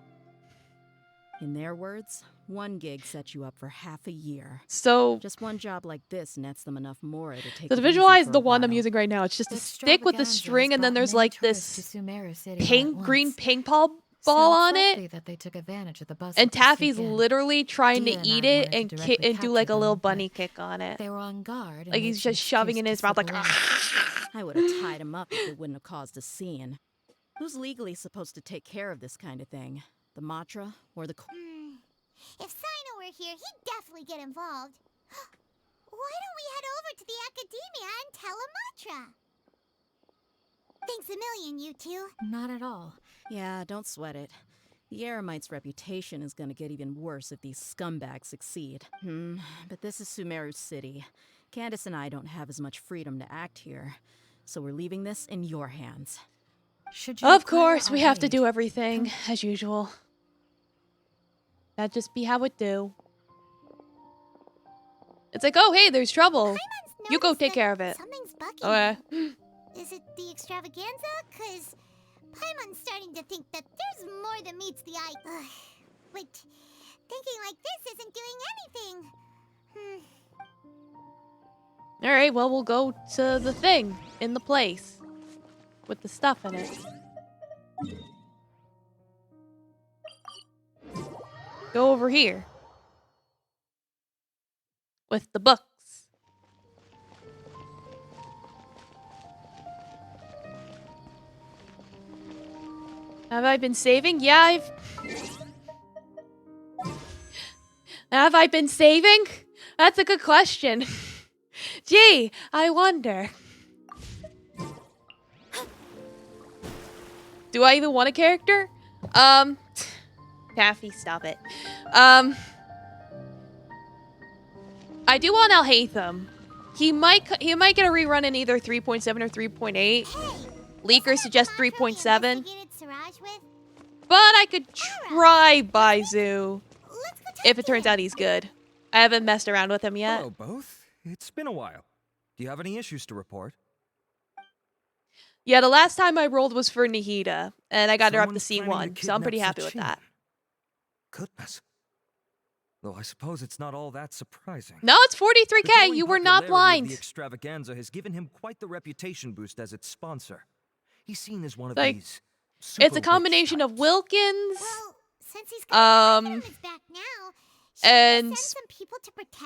Speaker 13: In their words, one gig sets you up for half a year.
Speaker 1: So
Speaker 13: just one job like this nets them enough more to take.
Speaker 1: So to
Speaker 13: it easy
Speaker 1: visualize
Speaker 13: for
Speaker 1: the
Speaker 13: a
Speaker 1: one I'm
Speaker 13: while.
Speaker 1: using right now, it's just a
Speaker 14: The
Speaker 1: stick with the
Speaker 14: extravaganza
Speaker 1: string,
Speaker 14: has
Speaker 1: and then
Speaker 14: brought
Speaker 1: there's
Speaker 14: many
Speaker 1: like
Speaker 14: tourists
Speaker 1: this
Speaker 14: to Sumeru City all
Speaker 1: pink,
Speaker 14: at
Speaker 1: green
Speaker 14: once.
Speaker 1: ping pong ball
Speaker 14: Sounds
Speaker 1: on
Speaker 14: likely
Speaker 1: it.
Speaker 14: that they took advantage of the bus
Speaker 1: And
Speaker 14: to
Speaker 1: Taffy's
Speaker 14: sneak in.
Speaker 1: literally trying
Speaker 14: Dia
Speaker 1: to
Speaker 14: and
Speaker 1: eat
Speaker 14: I
Speaker 1: it
Speaker 14: wanted to
Speaker 1: and
Speaker 14: directly
Speaker 1: and do like a
Speaker 14: capture
Speaker 1: little
Speaker 14: them,
Speaker 1: bunny
Speaker 14: but
Speaker 1: kick on it.
Speaker 14: They were on guard. And
Speaker 1: Like he's just shoving in his mouth like.
Speaker 13: I would have tied him up if it wouldn't have caused a scene. Who's legally supposed to take care of this kind of thing? The Matra or the?
Speaker 3: If Sino were here, he'd definitely get involved. Why don't we head over to the Academia and tell Amatra? Thanks a million, you two.
Speaker 14: Not at all.
Speaker 13: Yeah, don't sweat it. The Eremite's reputation is gonna get even worse if these scumbags succeed. But this is Sumeru City. Candace and I don't have as much freedom to act here, so we're leaving this in your hands.
Speaker 1: Of course, we have to do everything as usual. That just be how it do. It's like, oh hey, there's trouble. You go take care of it.
Speaker 3: Something's bugging
Speaker 1: Okay.
Speaker 3: me. Is it the extravaganza? Cause Paimon's starting to think that there's more than meets the eye. But thinking like this isn't doing anything.
Speaker 1: All right, well we'll go to the thing in the place with the stuff in it. Go over here with the books. Have I been saving? Yeah, Have I been saving? That's a good question. Gee, I wonder. Do I even want a character? Taffy, stop it. I do want Alhaitham. He might get a rerun in either 3.7 or 3.8. Leakers suggest 3.7. But I could try Baizu if it turns out he's good. I haven't messed around with him yet.
Speaker 21: Hello, both. It's been a while. Do you have any issues to report?
Speaker 1: Yeah, the last time I rolled was for Nihida, and I got her up to
Speaker 21: Someone's planning
Speaker 1: C1,
Speaker 21: to
Speaker 1: so I'm pretty
Speaker 21: kidnap
Speaker 1: happy with
Speaker 21: Sachin.
Speaker 1: that.
Speaker 21: Goodness. Though I suppose it's not all that surprising.
Speaker 1: No, it's 43K. You were not
Speaker 21: The
Speaker 1: blind.
Speaker 21: extravaganza has given him quite the reputation boost as its sponsor. He's seen as one of
Speaker 1: Like,
Speaker 21: these.
Speaker 1: it's a combination of Wilkins,
Speaker 3: Since he's
Speaker 1: back and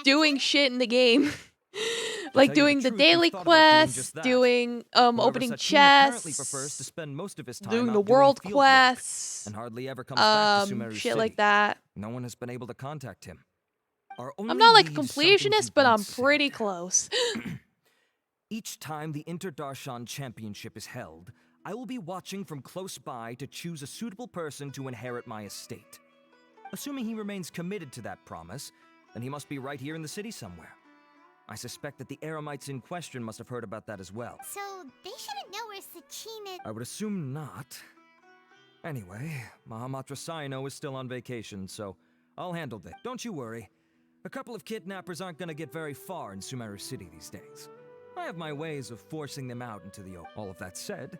Speaker 1: doing shit in the game. Like doing the daily quests, doing opening
Speaker 21: Apparently prefers to
Speaker 1: chests,
Speaker 21: spend most of his time
Speaker 1: doing
Speaker 21: out
Speaker 1: the world
Speaker 21: field work,
Speaker 1: quests,
Speaker 21: and hardly ever comes back to Sumeru
Speaker 1: shit
Speaker 21: City.
Speaker 1: like that.
Speaker 21: No one has been able to contact him. Our
Speaker 1: I'm
Speaker 21: only
Speaker 1: not like a
Speaker 21: lead is something he
Speaker 1: completionist, but I'm
Speaker 21: once said.
Speaker 1: pretty close.
Speaker 21: Each time the Interdarshan Championship is held, I will be watching from close by to choose a suitable person to inherit my estate. Assuming he remains committed to that promise, then he must be right here in the city somewhere. I suspect that the Eremites in question must have heard about that as well.
Speaker 3: So they shouldn't know where Sachin is.
Speaker 21: I would assume not. Anyway, Mahamatra Saino is still on vacation, so I'll handle that. Don't you worry. A couple of kidnappers aren't gonna get very far in Sumeru City these days. I have my ways of forcing them out into the open. All of that said,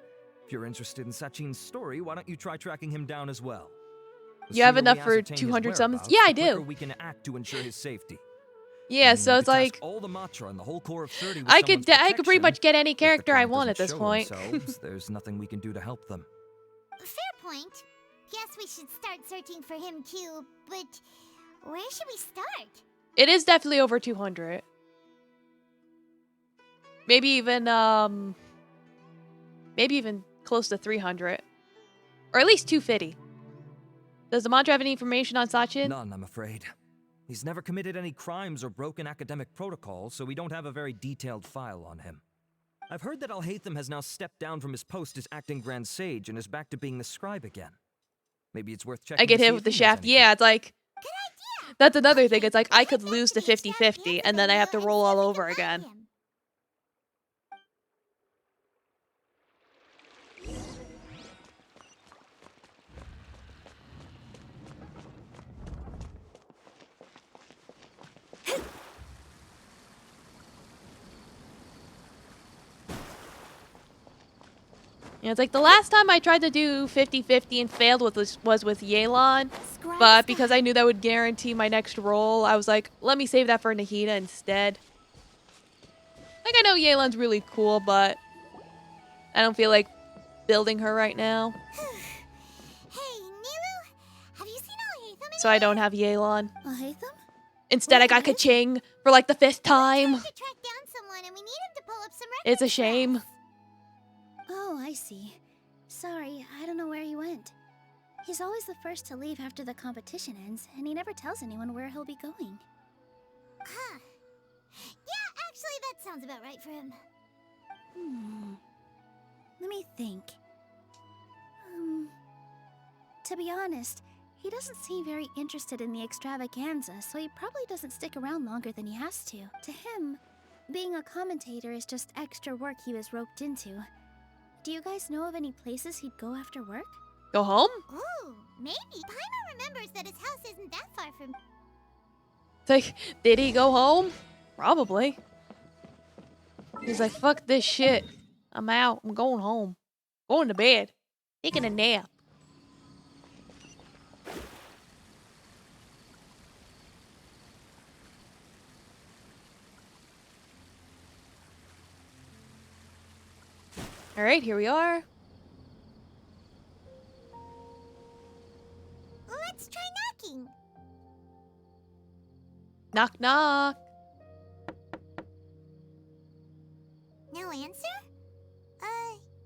Speaker 21: If you're interested in Sachin's story, why don't you try tracking him down as well? The
Speaker 1: You have
Speaker 21: sooner we
Speaker 1: enough for
Speaker 21: ascertain his
Speaker 1: 200 summons?
Speaker 21: whereabouts,
Speaker 1: Yeah, I
Speaker 21: the quicker
Speaker 1: do.
Speaker 21: we can act to ensure his safety.
Speaker 1: Yeah, so
Speaker 21: we
Speaker 1: it's
Speaker 21: could task
Speaker 1: like
Speaker 21: all the Matra and the whole core of 30 with
Speaker 1: I could
Speaker 21: someone's
Speaker 1: I could pretty
Speaker 21: protection.
Speaker 1: much get any
Speaker 21: If the
Speaker 1: character I
Speaker 21: client
Speaker 1: want at
Speaker 21: doesn't
Speaker 1: this
Speaker 21: show
Speaker 1: point.
Speaker 21: themselves, there's nothing we can do to help them.
Speaker 3: Fair point. Guess we should start searching for him too, but where should we start?
Speaker 1: It is definitely over 200. Maybe even close to 300. Or at least 250. Does the mantra have any information on Sachin?
Speaker 21: None, I'm afraid. He's never committed any crimes or broken academic protocol, so we don't have a very detailed file on him. I've heard that Alhaitham has now stepped down from his post as acting Grand Sage and is back to being the scribe again. Maybe it's worth checking.
Speaker 1: I get
Speaker 21: to see
Speaker 1: hit
Speaker 21: if
Speaker 1: with the
Speaker 21: he knows
Speaker 1: shaft.
Speaker 21: anything.
Speaker 1: Yeah, it's like that's another thing. It's like I could lose to 50-50 and then I have to roll all over again. Yeah, it's like the last time I tried to do 50-50 and failed was with Yelan, but because I knew that would guarantee my next roll, I was like, let me save that for Nahida instead. Like, I know Yelan's really cool, but I don't feel like building her right now.
Speaker 3: Hey, Nilu, have you seen Alhaitham?
Speaker 1: So I don't have Yelan.
Speaker 20: Alhaitham?
Speaker 1: Instead, I got Kaching for like the 5th time.
Speaker 3: To track down someone and we need him to pull up some
Speaker 1: It's a shame.
Speaker 20: Oh, I see. Sorry, I don't know where he went. He's always the first to leave after the competition ends, and he never tells anyone where he'll be going.
Speaker 3: Huh. Yeah, actually, that sounds about right for him.
Speaker 20: Let me think. To be honest, he doesn't seem very interested in the extravaganza, so he probably doesn't stick around longer than he has to. To him, being a commentator is just extra work he was roped into. Do you guys know of any places he'd go after work?
Speaker 1: Go home?
Speaker 3: Ooh, maybe. Paimon remembers that his house isn't that far from...
Speaker 1: It's like, did he go home? Probably. He's like, fuck this shit. I'm out. I'm going home. Going to bed. Taking a nap. Alright, here we are.
Speaker 3: Let's try knocking.
Speaker 1: Knock, knock.
Speaker 3: No answer?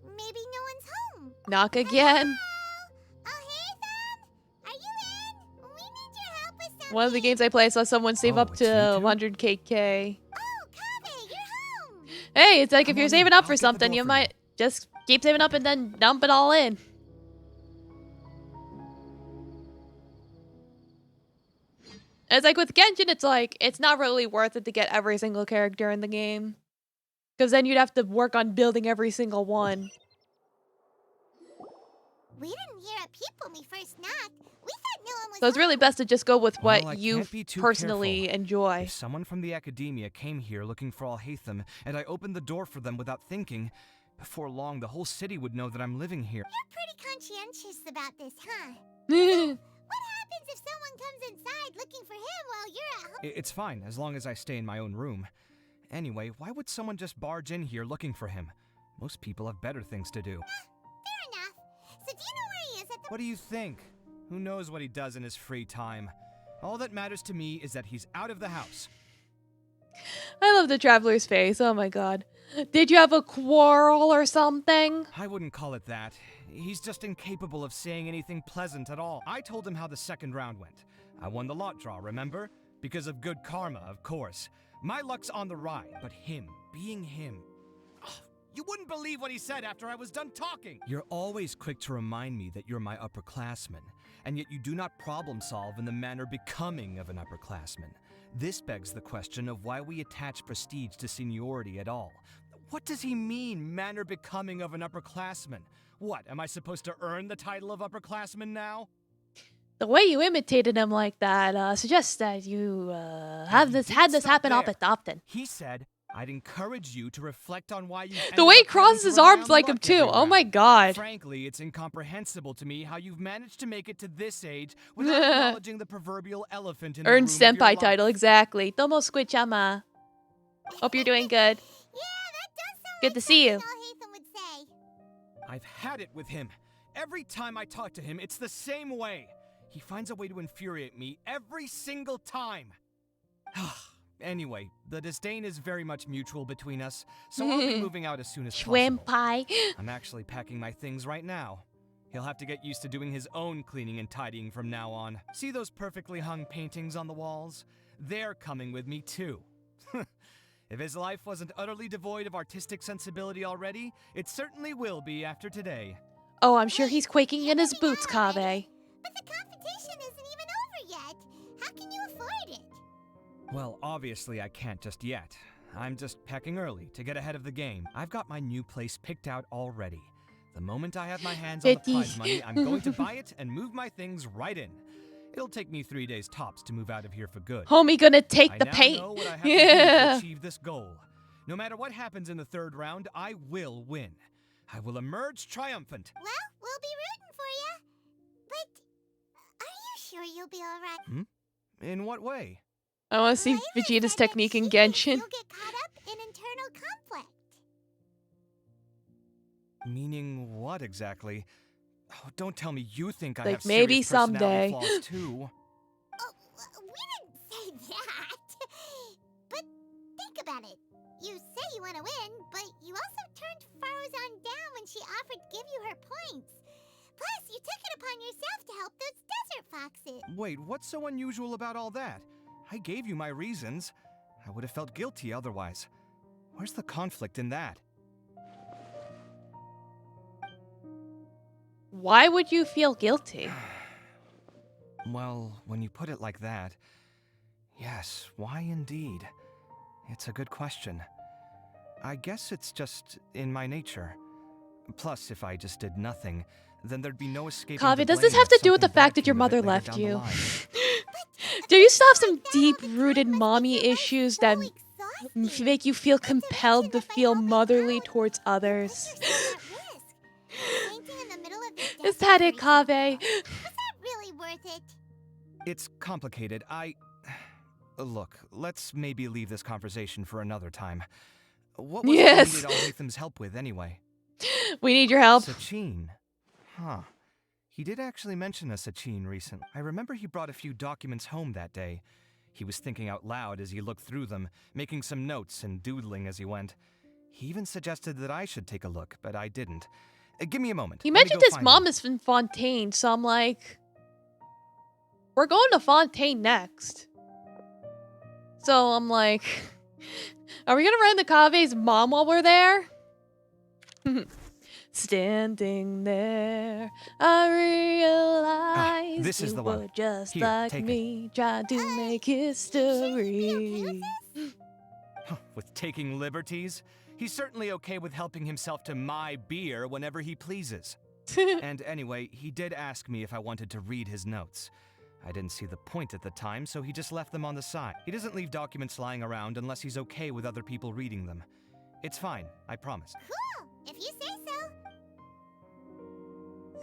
Speaker 3: Maybe no one's home.
Speaker 1: Knock again. One of the games I play, I saw someone save up to 100k. Hey, it's like if you're saving up for something, you might just keep saving up and then dump it all in. It's like with Genshin, it's like, it's not really worth it to get every single character in the game. Because then you'd have to work on building every single one.
Speaker 3: We didn't hear a peep when we first knocked. We thought no one was
Speaker 1: So it's really best to just go with what
Speaker 10: Well, I
Speaker 1: you
Speaker 10: can't be too
Speaker 1: personally
Speaker 10: careful.
Speaker 1: enjoy.
Speaker 10: If someone from the academia came here looking for Alhaitham, and I opened the door for them without thinking, before long the whole city would know that I'm living here.
Speaker 3: You're pretty conscientious about this, huh? What happens if someone comes inside looking for him while you're at home?
Speaker 10: It's fine, as long as I stay in my own room. Anyway, why would someone just barge in here looking for him? Most people have better things to do.
Speaker 3: Fair enough. So do you know where he is at the...
Speaker 10: What do you think? Who knows what he does in his free time? All that matters to me is that he's out of the house.
Speaker 1: I love the traveler's face. Oh my god. Did you have a quarrel or something?
Speaker 10: I wouldn't call it that. He's just incapable of saying anything pleasant at all. I told him how the second round went. I won the lot draw, remember? Because of good karma, of course. My luck's on the ride, but him, being him... You wouldn't believe what he said after I was done talking! You're always quick to remind me that you're my upperclassman, and yet you do not problem solve in the manner becoming of an upperclassman. This begs the question of why we attach prestige to seniority at all. What does he mean, manner becoming of an upperclassman? What, am I supposed to earn the title of upperclassman now?
Speaker 1: The way you imitated him like that suggests that you had this happen often.
Speaker 10: He said, I'd encourage you to reflect on why you.
Speaker 1: The way he crosses his arms like him too. Oh my god.
Speaker 10: Frankly, it's incomprehensible to me how you've managed to make it to this age without acknowledging the proverbial elephant in the room
Speaker 1: Earned
Speaker 10: of your
Speaker 1: senpai
Speaker 10: life.
Speaker 1: title, exactly. Tomo squid-chama. Hope you're doing good. Good to see you.
Speaker 10: I've had it with him. Every time I talk to him, it's the same way. He finds a way to infuriate me every single time. Anyway, the disdain is very much mutual between us, so I'll be moving out as soon as possible. I'm actually packing my things right now. He'll have to get used to doing his own cleaning and tidying from now on. See those perfectly hung paintings on the walls? They're coming with me too. If his life wasn't utterly devoid of artistic sensibility already, it certainly will be after today.
Speaker 1: Oh, I'm sure he's quaking in his boots, Kaveh.
Speaker 3: But the competition isn't even over yet. How can you afford it?
Speaker 10: Well, obviously I can't just yet. I'm just packing early to get ahead of the game. I've got my new place picked out already. The moment I have my hands on the prize money, I'm going to buy it and move my things right in. It'll take me 3 days tops to move out of here for good.
Speaker 1: Homie gonna take the paint.
Speaker 10: I now know what I have to do to achieve this goal. No matter what happens in the third round, I will win. I will emerge triumphant.
Speaker 3: Well, we'll be rooting for you. But are you sure you'll be alright?
Speaker 10: In what way?
Speaker 1: I want to see Vegeta's technique in Genshin.
Speaker 3: You'll get caught up in internal conflict.
Speaker 10: Meaning what exactly? Oh, don't tell me you think I
Speaker 1: Like
Speaker 10: have
Speaker 1: maybe
Speaker 10: serious personality
Speaker 1: someday.
Speaker 10: flaws too.
Speaker 3: Oh, we didn't say that. But think about it. You say you want to win, but you also turned Faruzan down when she offered to give you her points. Plus, you took it upon yourself to help those desert foxes.
Speaker 10: Wait, what's so unusual about all that? I gave you my reasons. I would have felt guilty otherwise. Where's the conflict in that?
Speaker 1: Why would you feel guilty?
Speaker 10: Well, when you put it like that, yes, why indeed? It's a good question. I guess it's just in my nature. Plus, if I just did nothing, then there'd be no escaping.
Speaker 1: Kaveh, does this have to do with the fact that your mother left you? Do you still have some deep-rooted mommy issues that make you feel compelled to feel motherly towards others? Is that it, Kaveh?
Speaker 3: Was that really worth it?
Speaker 10: It's complicated. Look, let's maybe leave this conversation for another time. What was it you needed Al-Haytham's help with, anyway?
Speaker 1: We need your help.
Speaker 10: Sachin. Huh. He did actually mention a Sachin recently. I remember he brought a few documents home that day. He was thinking out loud as he looked through them, making some notes and doodling as he went. He even suggested that I should take a look, but I didn't. Give me a moment.
Speaker 1: He mentioned his mom is from Fontaine, so I'm like, we're going to Fontaine next. So I'm like, are we gonna run into Kaveh's mom while we're there? Standing there, I realized
Speaker 10: this is
Speaker 1: you
Speaker 10: the one.
Speaker 1: were just
Speaker 10: Here,
Speaker 1: like
Speaker 10: take
Speaker 1: me, trying to make history.
Speaker 10: With taking liberties? He's certainly okay with helping himself to my beer whenever he pleases. And anyway, he did ask me if I wanted to read his notes. I didn't see the point at the time, so he just left them on the side. He doesn't leave documents lying around unless he's okay with other people reading them. It's fine, I promise.
Speaker 3: Cool, if you say so.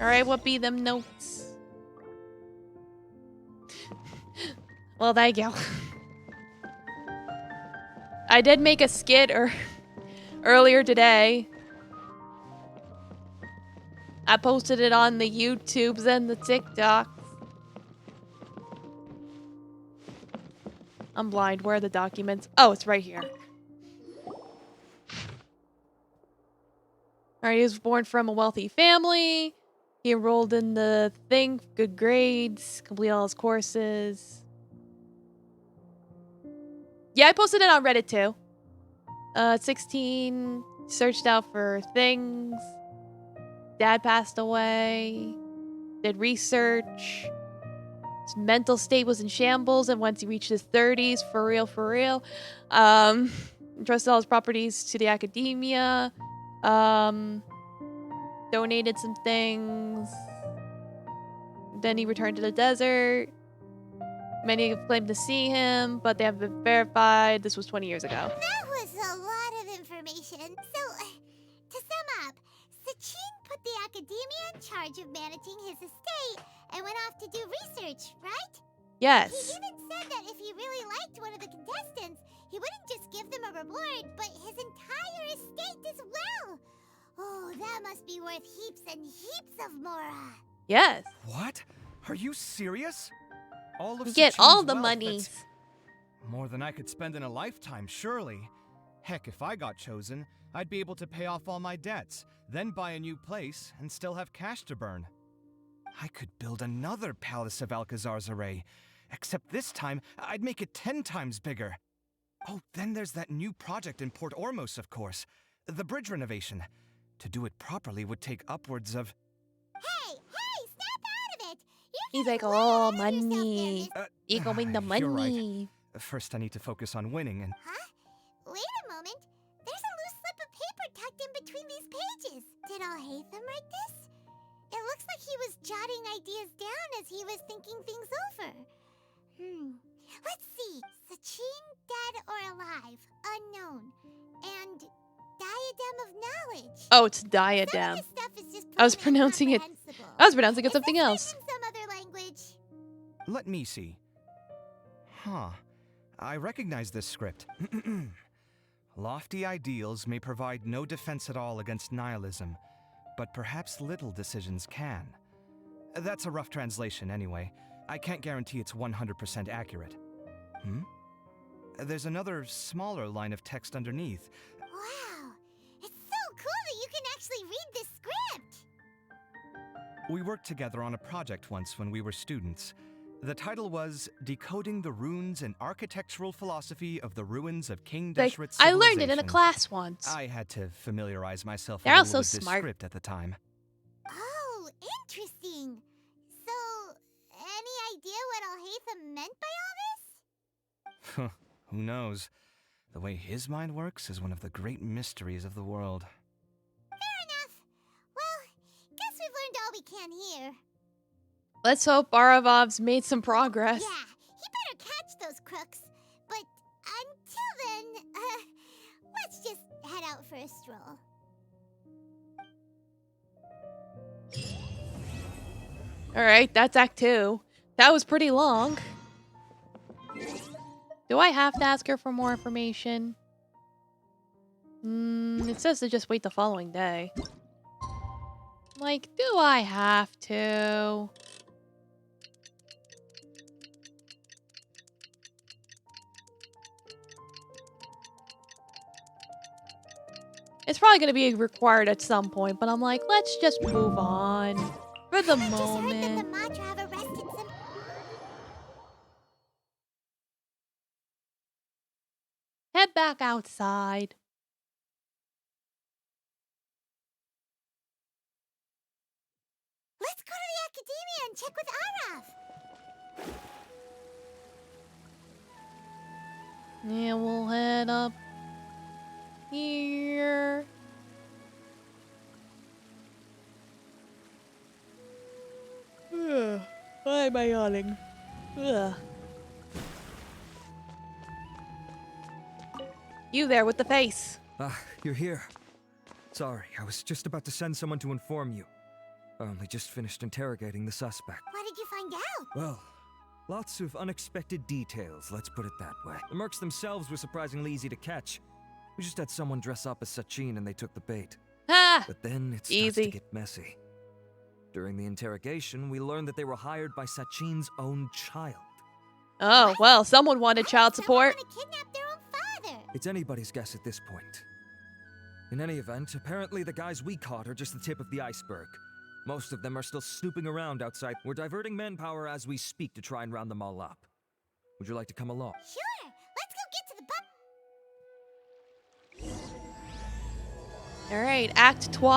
Speaker 1: Alright, what be them notes? Well, there you go. I did make a skit earlier today. I posted it on the YouTubes and the TikToks. I'm blind. Where are the documents? Oh, it's right here. Alright, he was born from a wealthy family. He enrolled in the thing, good grades, complete all his courses. Yeah, I posted it on Reddit too. 16, searched out for things. Dad passed away. Did research. His mental state was in shambles, and once he reached his 30s, for real. Entrusted all his properties to the academia. Donated some things. Then he returned to the desert. Many have claimed to see him, but they haven't been verified. This was 20 years ago.
Speaker 3: That was a information. So, to sum up, Sachin put the Academia in charge of managing his estate and went off to do research, right?
Speaker 1: Yes.
Speaker 3: He even said that if he really liked one of the contestants, he wouldn't just give them a reward, but his entire estate as well. Oh, that must be worth heaps and heaps of Mora.
Speaker 1: Yes.
Speaker 10: What? Are you serious? All of
Speaker 1: You get
Speaker 10: Sachin's
Speaker 1: all the
Speaker 10: wealth,
Speaker 1: monies.
Speaker 10: that's more than I could spend in a lifetime, surely. Heck, if I got chosen, I'd be able to pay off all my debts, then buy a new place, and still have cash to burn. I could build another Palace of Alcazar's array, except this time, I'd make it 10 times bigger. Oh, then there's that new project in Port Ormos, of course. The bridge renovation. To do it properly would take upwards of...
Speaker 3: Hey, snap out of it!
Speaker 1: He's like, oh, money. You go win the money.
Speaker 10: You're right. First, I need to focus on winning and...
Speaker 3: Huh? Wait a moment. There's a loose slip of paper tucked in between these pages. Did Alhaitham write this? It looks like he was jotting ideas down as he was thinking things over. Let's see. Sachin, dead or alive, unknown, and diadem of knowledge.
Speaker 1: Oh, it's diadem.
Speaker 3: Some of this stuff is just
Speaker 1: I was pronouncing it something else.
Speaker 3: in some other language.
Speaker 10: Let me see. Huh. I recognize this script. Lofty ideals may provide no defense at all against nihilism, but perhaps little decisions can. That's a rough translation anyway. I can't guarantee it's 100% accurate. There's another smaller line of text underneath.
Speaker 3: Wow, it's so cool that you can actually read this script.
Speaker 10: We worked together on a project once when we were students. The title was Decoding the Runes and Architectural Philosophy of the Ruins of King
Speaker 1: Like,
Speaker 10: Deshret's
Speaker 1: I
Speaker 10: Civilization.
Speaker 1: learned it in a class once.
Speaker 10: I had to familiarize myself
Speaker 1: They're
Speaker 10: a
Speaker 1: also
Speaker 10: little with this
Speaker 1: smart.
Speaker 10: script at the time.
Speaker 3: Oh, interesting. So, any idea what Alhaitham meant by all this?
Speaker 10: Who knows? The way his mind works is one of the great mysteries of the world.
Speaker 3: Fair enough. Well, guess we've learned all we can here.
Speaker 1: Let's hope Aravov's made some progress.
Speaker 3: Yeah, he better catch those crooks. But until then, let's just head out for a stroll.
Speaker 1: Alright, that's Act 2. That was pretty long. Do I have to ask her for more information? It says to just wait the following day. Like, do I have to? It's probably going to be required at some point, but I'm like, let's just move on for the moment. Head back outside.
Speaker 3: Let's go to the Academia and check with Arav.
Speaker 1: Yeah, we'll head up here. Why am I yawning? Ugh. You there with the face.
Speaker 21: Ah, you're here. Sorry, I was just about to send someone to inform you. I only just finished interrogating the suspect.
Speaker 3: What did you find out?
Speaker 21: Well, lots of unexpected details, let's put it that way. The mercs themselves were surprisingly easy to catch. We just had someone dress up as Sachin and they took the bait.
Speaker 1: Ah,
Speaker 21: but then it starts to get messy. During the interrogation, we learned that they were hired by Sachin's own child.
Speaker 1: Oh, well, someone wanted child support.
Speaker 21: It's anybody's guess at this point. In any event, apparently the guys we caught are just the tip of the iceberg. Most of them are still snooping around outside. We're diverting manpower as we speak to try and round them all up. Would you like to come along?
Speaker 3: Sure, let's go get to the
Speaker 1: Alright, Act 3.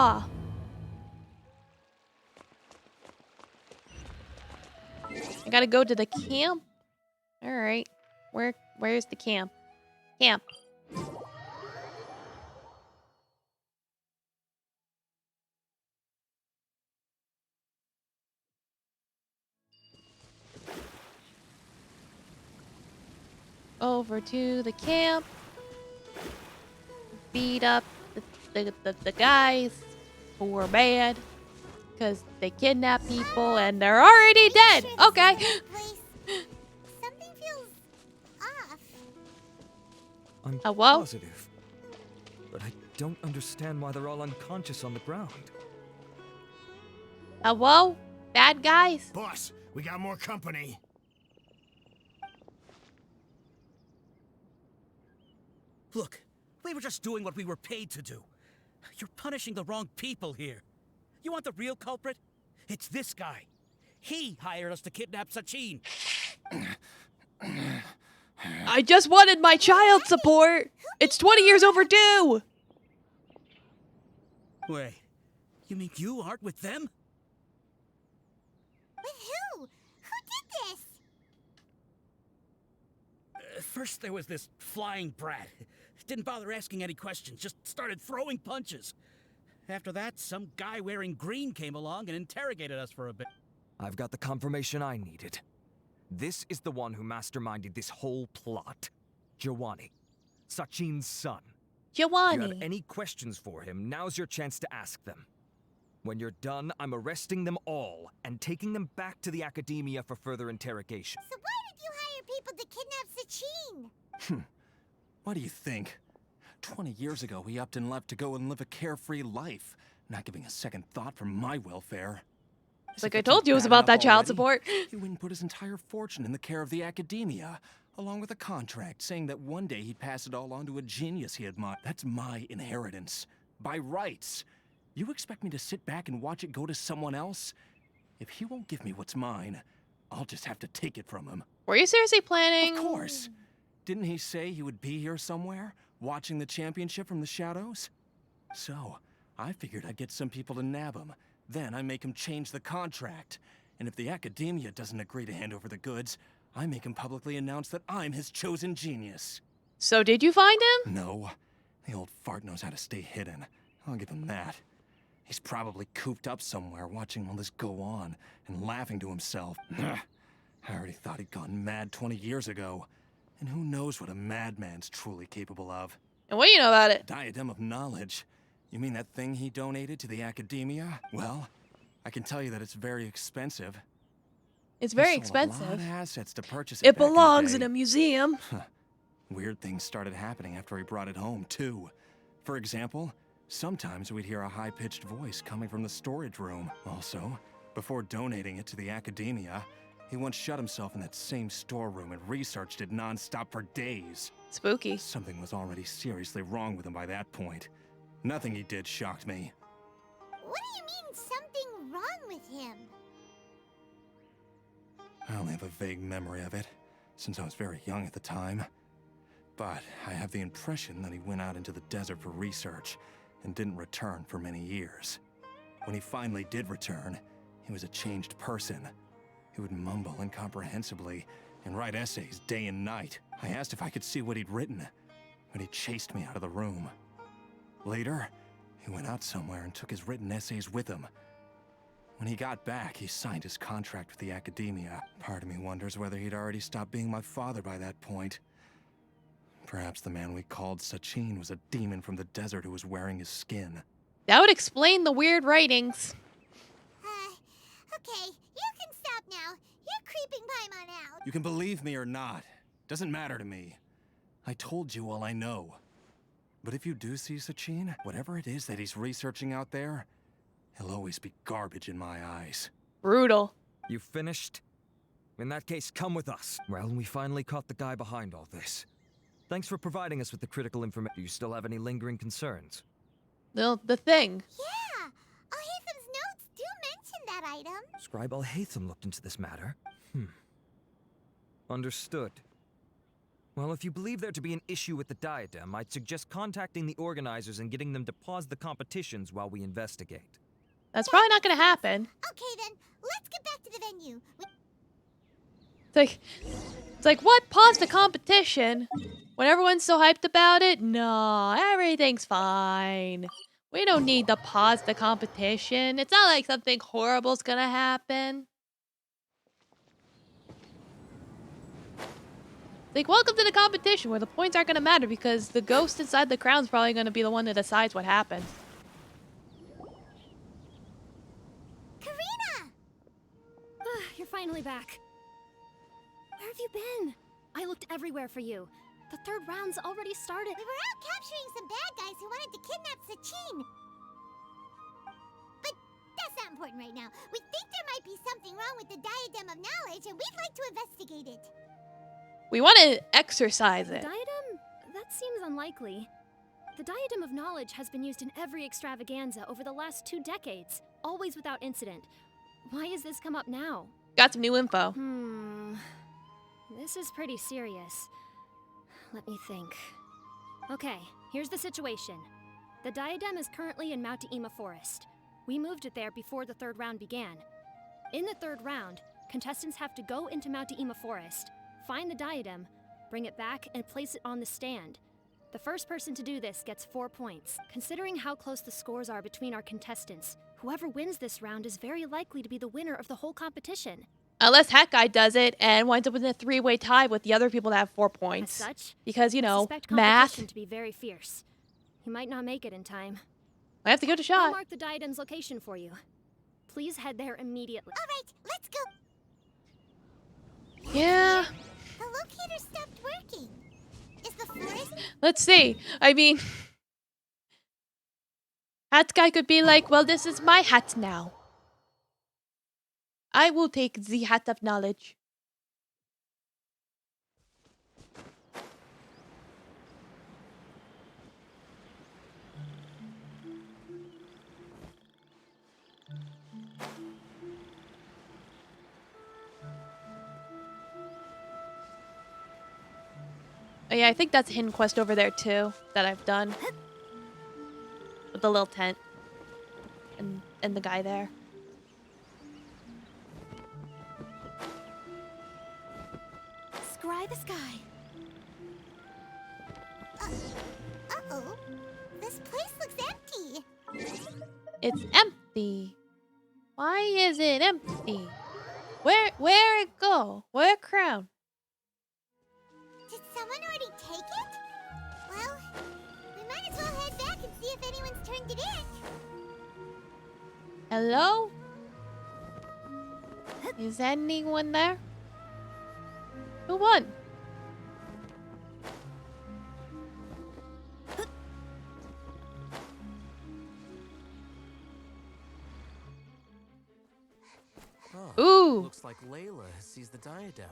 Speaker 1: I gotta go to the camp. Alright. Where's the camp? Camp. Over to the camp. beat up the guys who were mad because they kidnap people and they're already dead. Okay.
Speaker 3: Something feels off.
Speaker 21: I'm
Speaker 1: Hello?
Speaker 21: positive. But I don't understand why they're all unconscious on the ground.
Speaker 1: Hello? Bad guys?
Speaker 16: Boss, we got more company.
Speaker 22: Look, we were just doing what we were paid to do. You're punishing the wrong people here. You want the real culprit? It's this guy. He hired us to kidnap Sachin.
Speaker 1: I just wanted my child support. It's 20 years overdue.
Speaker 22: Wait, you mean you aren't with them?
Speaker 3: With who? Who did this?
Speaker 22: First there was this flying brat. Didn't bother asking any questions, just started throwing punches. After that, some guy wearing green came along and interrogated us for a bit.
Speaker 21: I've got the confirmation I needed. This is the one who masterminded this whole plot. Giovanni, Sachin's son.
Speaker 1: Giovanni.
Speaker 21: If you have any questions for him, now's your chance to ask them. When you're done, I'm arresting them all and taking them back to the Academia for further interrogation.
Speaker 3: So why did you hire people to kidnap Sachin?
Speaker 23: What do you think? 20 years ago, he upped and left to go and live a carefree life, not giving a second thought for my welfare.
Speaker 1: It's like I told you it was about that child support.
Speaker 23: He wouldn't put his entire fortune in the care of the Academia, along with a contract saying that one day he'd pass it all on to a genius he admired. That's my inheritance. By rights. You expect me to sit back and watch it go to someone else? If he won't give me what's mine, I'll just have to take it from him.
Speaker 1: Were you seriously planning?
Speaker 23: Of course. Didn't he say he would be here somewhere, watching the championship from the shadows? So, I figured I'd get some people to nab him. Then I make him change the contract. And if the Academia doesn't agree to hand over the goods, I make him publicly announce that I'm his chosen genius.
Speaker 1: So did you find him?
Speaker 23: No. The old fart knows how to stay hidden. I'll give him that. He's probably cooped up somewhere watching all this go on and laughing to himself. I already thought he'd gone mad 20 years ago. And who knows what a madman's truly capable of.
Speaker 1: And what do you know about it?
Speaker 23: Diadem of knowledge. You mean that thing he donated to the Academia? Well, I can tell you that it's very expensive.
Speaker 1: It's very
Speaker 23: He sold a lot
Speaker 1: expensive.
Speaker 23: of assets to purchase
Speaker 1: It
Speaker 23: back in the
Speaker 1: belongs
Speaker 23: day.
Speaker 1: in a museum.
Speaker 23: Weird things started happening after he brought it home, too. For example, sometimes we'd hear a high-pitched voice coming from the storage room. Also, before donating it to the Academia, he once shut himself in that same storeroom and researched it non-stop for days.
Speaker 1: Spooky.
Speaker 23: Something was already seriously wrong with him by that point. Nothing he did shocked me.
Speaker 3: What do you mean something wrong with him?
Speaker 23: I only have a vague memory of it, since I was very young at the time. But I have the impression that he went out into the desert for research and didn't return for many years. When he finally did return, he was a changed person. He would mumble incomprehensibly and write essays day and night. I asked if I could see what he'd written, but he chased me out of the room. Later, he went out somewhere and took his written essays with him. When he got back, he signed his contract with the Academia. Part of me wonders whether he'd already stopped being my father by that point. Perhaps the man we called Sachin was a demon from the desert who was wearing his skin.
Speaker 1: That would explain the weird writings.
Speaker 3: Okay, you can stop now. You're creeping Paimon out.
Speaker 23: You can believe me or not. Doesn't matter to me. I told you all I know. But if you do see Sachin, whatever it is that he's researching out there, he'll always be garbage in my eyes.
Speaker 1: Brutal.
Speaker 21: You finished? In that case, come with us. Well, we finally caught the guy behind all this. Thanks for providing us with the critical information. Do you still have any lingering concerns?
Speaker 1: The thing.
Speaker 3: Yeah, Alhaitham's notes do mention that item.
Speaker 21: Scribe Alhaitham looked into this matter. Understood. Well, if you believe there to be an issue with the diadem, I'd suggest contacting the organizers and getting them to pause the competitions while we investigate.
Speaker 1: That's probably not going to happen.
Speaker 3: Okay then, let's get back to the venue.
Speaker 1: It's like, what? Pause the competition? When everyone's so hyped about it? No, everything's fine. We don't need to pause the competition. It's not like something horrible's going to happen. Like, welcome to the competition where the points aren't gonna matter because the ghost inside the crown's probably gonna be the one that decides what happens.
Speaker 3: Karina!
Speaker 11: You're finally back. Where have you been? I looked everywhere for you. The third round's already started.
Speaker 3: We were out capturing some bad guys who wanted to kidnap Sachin. But that's not important right now. We think there might be something wrong with the Diadem of Knowledge, and we'd like to investigate it.
Speaker 1: We want to exercise it.
Speaker 11: Diadem? That seems unlikely. The Diadem of Knowledge has been used in every extravaganza over the last 2 decades, always without incident. Why has this come up now?
Speaker 1: Got some new info.
Speaker 11: This is pretty serious. Let me think. Okay, here's the situation. The Diadem is currently in Mount Ima Forest. We moved it there before the third round began. In the third round, contestants have to go into Mount Ima Forest, find the Diadem, bring it back, and place it on the stand. The first person to do this gets 4 points. Considering how close the scores are between our contestants, whoever wins this round is very likely to be the winner of the whole competition.
Speaker 1: Unless Hat Guy does it and winds up in a 3-way tie with the other people that have 4 points.
Speaker 11: As such,
Speaker 1: because, you
Speaker 11: I
Speaker 1: know,
Speaker 11: suspect
Speaker 1: math.
Speaker 11: competition to be very fierce. You might not make it in time.
Speaker 1: I have to give it a shot.
Speaker 11: I'll mark the Diadem's location for you. Please head there immediately.
Speaker 3: All right, let's go.
Speaker 1: Yeah.
Speaker 3: The locator stopped working. Is the forest?
Speaker 1: Let's see. I mean, Hat Guy could be like, well, this is my hat now. I will take the hat of knowledge. Oh yeah, I think that's a hidden quest over there too that I've done. With the little tent. And the guy there.
Speaker 11: Scry the sky.
Speaker 3: Uh-oh. This place looks empty.
Speaker 1: It's empty. Why is it empty? Where it go? Where crown?
Speaker 3: Did someone already take it? Well, we might as well head back and see if anyone's turned it in.
Speaker 1: Hello? Is anyone there? Who won?
Speaker 15: Oh,
Speaker 1: Ooh.
Speaker 15: looks like Layla has seized the diadem.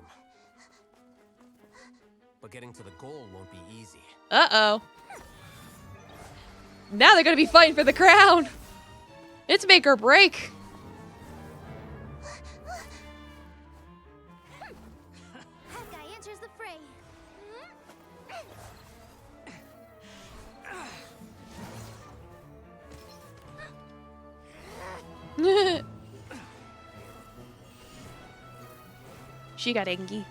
Speaker 15: But getting to the goal won't be easy.
Speaker 1: Uh-oh. Now they're gonna be fighting for the crown. It's make or break.
Speaker 3: That guy enters the fray.
Speaker 1: She got Engie.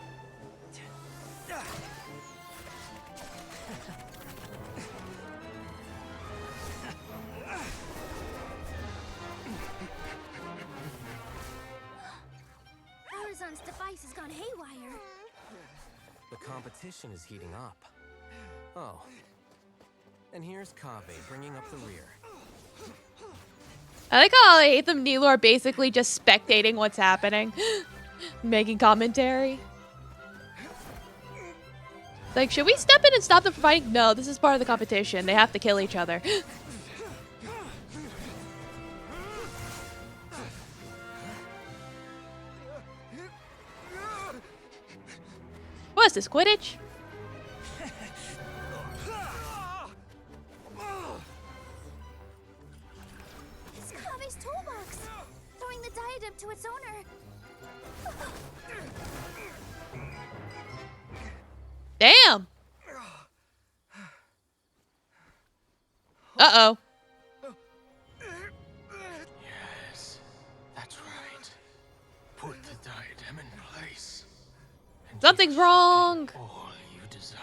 Speaker 11: Horizon's device has gone haywire.
Speaker 15: The competition is heating up. Oh. And here's Kaveh bringing up the rear.
Speaker 1: I like how Aethem and Nilo are basically just spectating what's happening. Making commentary. Like, should we step in and stop them from fighting? No, this is part of the competition. They have to kill each other. What's this, Quidditch?
Speaker 11: It's Kaveh's toolbox! Throwing the diadem to its owner.
Speaker 1: Damn! Uh-oh.
Speaker 7: Yes, that's right. Put the diadem in place.
Speaker 1: Something's wrong.
Speaker 7: All you desire.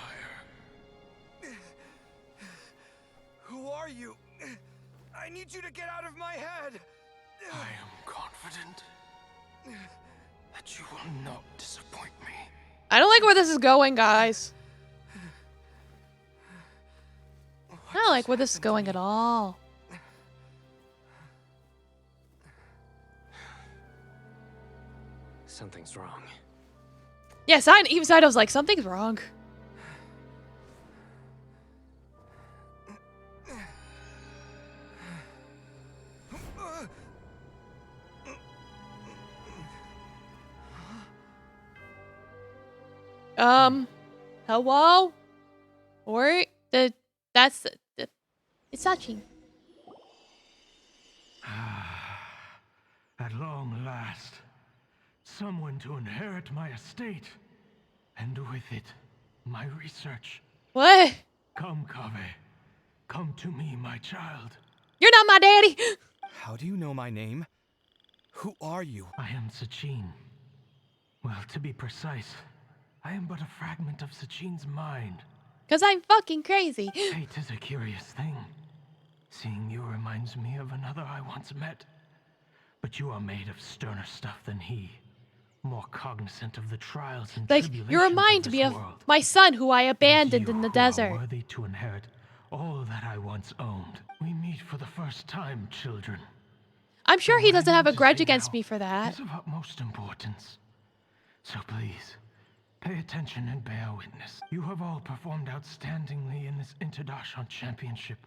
Speaker 21: Who are you? I need you to get out of my head!
Speaker 7: I am confident that you will not disappoint me.
Speaker 1: I don't like where this is going, guys. I don't like where this is going at all.
Speaker 9: Something's wrong.
Speaker 1: Yes, even I was like, something's wrong. Hello? Or that's it's Sachi.
Speaker 7: At long last, someone to inherit my estate, and with it, my research.
Speaker 1: What?
Speaker 7: Come, Kaveh. Come to me, my child.
Speaker 1: You're not my daddy!
Speaker 10: How do you know my name? Who are you?
Speaker 7: I am Sachin. Well, to be precise, I am but a fragment of Sachin's mind.
Speaker 1: 'Cause I'm fucking crazy.
Speaker 7: Fate is a curious thing. Seeing you reminds me of another I once met. But you are made of sterner stuff than he. More cognizant of the trials and
Speaker 1: Like,
Speaker 7: tribulations
Speaker 1: you remind
Speaker 7: of
Speaker 1: me
Speaker 7: this
Speaker 1: of
Speaker 7: world.
Speaker 1: my son who I abandoned in the
Speaker 7: You
Speaker 1: desert.
Speaker 7: are worthy to inherit all that I once owned. We meet for the first time, children.
Speaker 1: I'm sure he
Speaker 7: What I
Speaker 1: doesn't have
Speaker 7: need
Speaker 1: a
Speaker 7: to
Speaker 1: grudge
Speaker 7: say
Speaker 1: against
Speaker 7: now
Speaker 1: me for that.
Speaker 7: is of utmost importance. So please, pay attention and bear witness. You have all performed outstandingly in this Interdarshan Championship.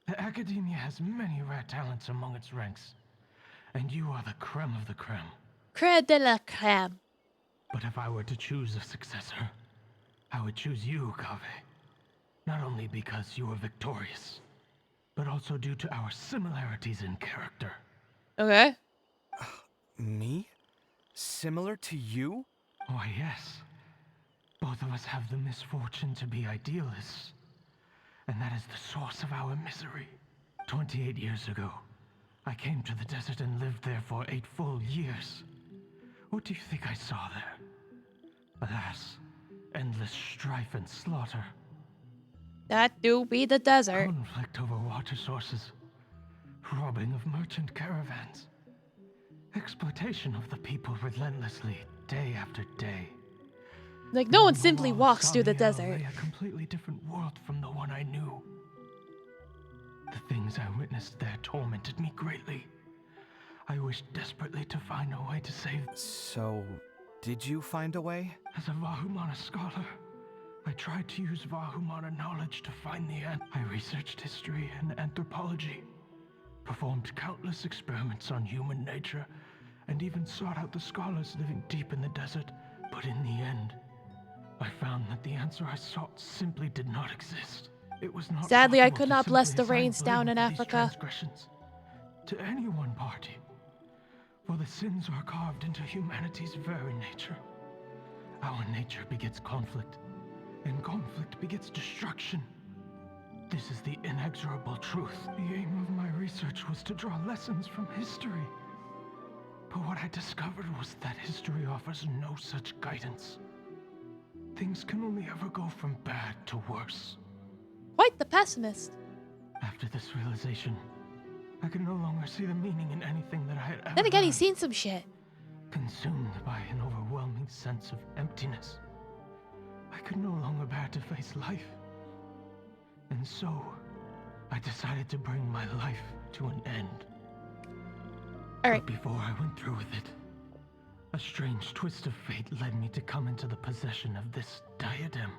Speaker 7: The Academia has many rare talents among its ranks, and you are the creme of the creme.
Speaker 1: Creme de la creme.
Speaker 7: But if I were to choose a successor, I would choose you, Kaveh. Not only because you were victorious, but also due to our similarities in character.
Speaker 1: Okay.
Speaker 10: Me? Similar to you?
Speaker 7: Why, yes. Both of us have the misfortune to be idealists. And that is the source of our misery. 28 years ago, I came to the desert and lived there for 8 full years. What do you think I saw there? Alas, endless strife and slaughter.
Speaker 1: That do be the desert.
Speaker 7: Conflict over water sources. Robbing of merchant caravans. Exploitation of the people relentlessly, day after day.
Speaker 1: Like, no one simply walks through the desert.
Speaker 7: Lay a completely different world from the one I knew. The things I witnessed there tormented me greatly. I wished desperately to find a way to save.
Speaker 10: So, did you find a way?
Speaker 7: As a Vahumana scholar, I tried to use Vahumana knowledge to find the end. I researched history and anthropology, performed countless experiments on human nature, and even sought out the scholars living deep in the desert. But in the end, I found that the answer I sought simply did not exist. It was not
Speaker 1: Sadly, I
Speaker 7: possible
Speaker 1: could
Speaker 7: to
Speaker 1: not bless
Speaker 7: simply
Speaker 1: the rains
Speaker 7: assign
Speaker 1: down
Speaker 7: blame
Speaker 1: in
Speaker 7: for these
Speaker 1: Africa.
Speaker 7: transgressions to any one party, for the sins are carved into humanity's very nature. Our nature begets conflict, and conflict begets destruction. This is the inexorable truth. The aim of my research was to draw lessons from history. But what I discovered was that history offers no such guidance. Things can only ever go from bad to worse.
Speaker 1: Quite the pessimist.
Speaker 7: After this realization, I could no longer see the meaning in anything that I had ever
Speaker 1: Then again,
Speaker 7: learned.
Speaker 1: he's seen some shit.
Speaker 7: Consumed by an overwhelming sense of emptiness, I could no longer bear to face life. And so, I decided to bring my life to an end.
Speaker 1: Alright.
Speaker 7: But before I went through with it, a strange twist of fate led me to come into the possession of this diadem,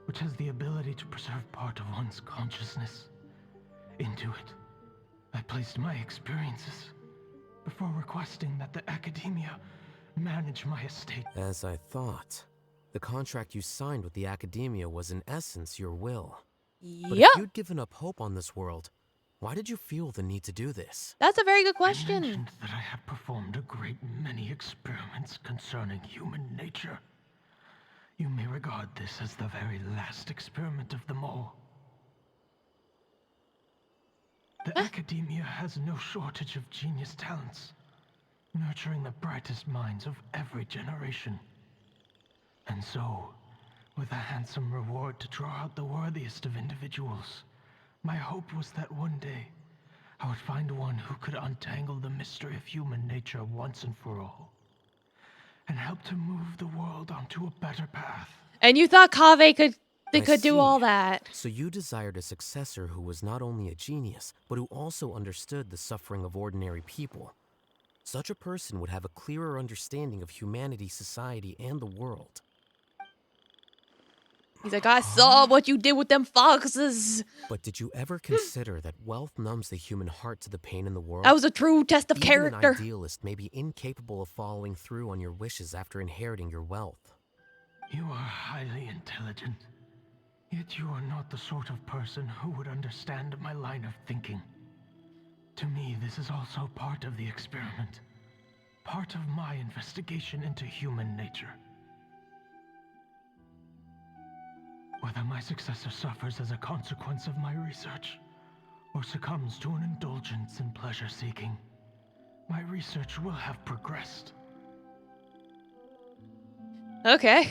Speaker 7: which has the ability to preserve part of one's consciousness. Into it, I placed my experiences before requesting that the Academia manage my estate.
Speaker 15: As I thought, the contract you signed with the Academia was in essence your will. But
Speaker 1: Yep.
Speaker 15: if you'd given up hope on this world, why did you feel the need to do this?
Speaker 1: That's a very good
Speaker 7: I
Speaker 1: question.
Speaker 7: mentioned that I had performed a great many experiments concerning human nature. You may regard this as the very last experiment of them all. The Academia has no shortage of genius talents, nurturing the brightest minds of every generation. And so, with a handsome reward to draw out the worthiest of individuals, my hope was that one day I would find one who could untangle the mystery of human nature once and for all. and help to move the world onto a better path.
Speaker 1: And you thought Kaveh could
Speaker 9: I
Speaker 1: do all that.
Speaker 9: So you desired a successor who was not only a genius, but who also understood the suffering of ordinary people. Such a person would have a clearer understanding of humanity, society, and the world.
Speaker 1: He's like, I saw what you did with them foxes.
Speaker 9: But did you ever consider that wealth numbs the human heart to the pain in the world?
Speaker 1: That was a true test of
Speaker 9: Even
Speaker 1: character.
Speaker 9: An idealist may be incapable of following through on your wishes after inheriting your wealth.
Speaker 7: You are highly intelligent, yet you are not the sort of person who would understand my line of thinking. To me, this is also part of the experiment. Part of my investigation into human nature. Whether my successor suffers as a consequence of my research, or succumbs to an indulgence in pleasure-seeking, my research will have progressed.
Speaker 1: Okay.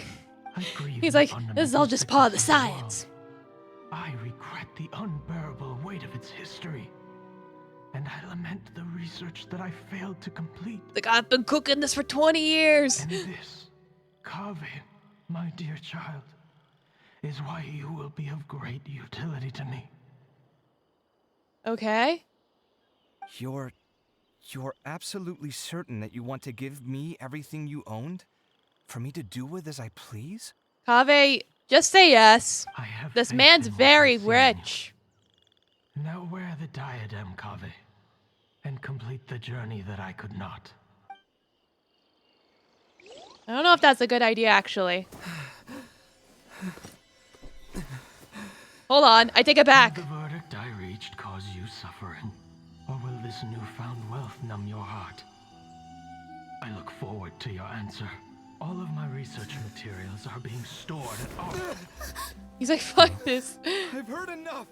Speaker 1: He's like, this is all just part of the
Speaker 7: success
Speaker 1: science.
Speaker 7: I regret the unbearable weight of its history, and I lament the research that I failed to complete.
Speaker 1: Like, I've been cooking this for 20 years.
Speaker 7: And this, Kaveh, my dear child, is why you will be of great utility to me.
Speaker 1: Okay.
Speaker 10: You're absolutely certain that you want to give me everything you owned? For me to do with as I please?
Speaker 1: Kaveh, just say yes. This man's very rich.
Speaker 7: Now wear the diadem, Kaveh, and complete the journey that I could not.
Speaker 1: I don't know if that's a good idea, actually. Hold on, I take it back.
Speaker 7: Did the verdict I reached cause you suffering? Or will this newfound wealth numb your heart? I look forward to your answer. All of my research materials are being stored at our...
Speaker 1: He's like, fuck this.
Speaker 10: I've heard enough.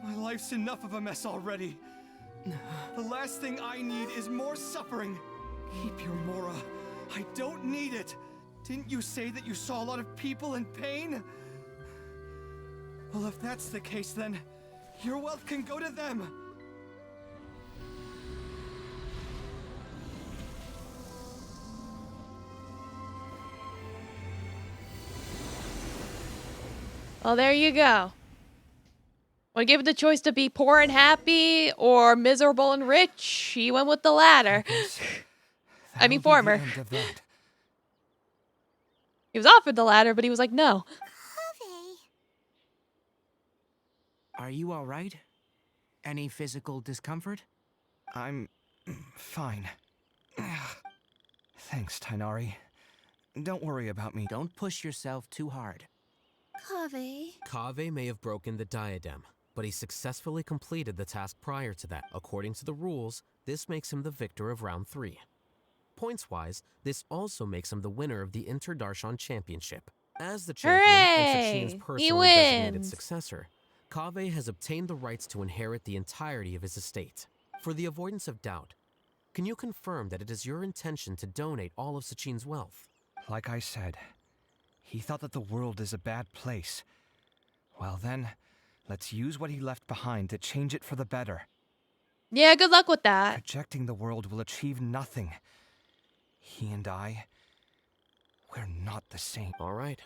Speaker 10: My life's enough of a mess already. The last thing I need is more suffering. Keep your Mora. I don't need it. Didn't you say that you saw a lot of people in pain? Well, if that's the case, then your wealth can go to them.
Speaker 1: Well, there you go. When given the choice to be poor and happy or miserable and rich, he went with the latter. I mean, former. He was offered the latter, but he was like, no.
Speaker 8: Are you all right? Any physical discomfort?
Speaker 10: I'm fine. Thanks, Tainari. Don't worry about me.
Speaker 8: Don't push yourself too hard.
Speaker 19: Kaveh.
Speaker 9: Kaveh may have broken the diadem, but he successfully completed the task prior to that. According to the rules, this makes him the victor of round 3. Points-wise, this also makes him the winner of the Interdarshan Championship. As the champion and Sachine's personally designated successor, Kaveh has obtained the rights to inherit the entirety of his estate. For the avoidance of doubt, can you confirm that it is your intention to donate all of Sachine's wealth?
Speaker 10: Like I said, he thought that the world is a bad place. Well then, let's use what he left behind to change it for the better.
Speaker 1: Yeah, good luck with that.
Speaker 10: Rejecting the world will achieve nothing. He and I, we're not the same.
Speaker 9: All right.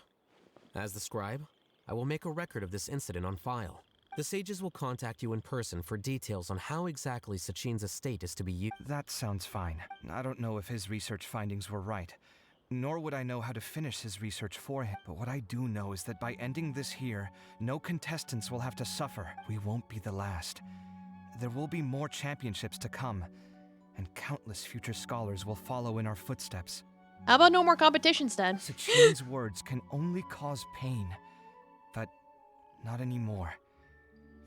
Speaker 9: As the scribe, I will make a record of this incident on file. The sages will contact you in person for details on how exactly Sachine's estate is to be used.
Speaker 10: That sounds fine. I don't know if his research findings were right, nor would I know how to finish his research for him. But what I do know is that by ending this here, no contestants will have to suffer. We won't be the last. There will be more championships to come, and countless future scholars will follow in our footsteps.
Speaker 1: How about no more competitions then?
Speaker 10: Sachine's words can only cause pain, but not anymore.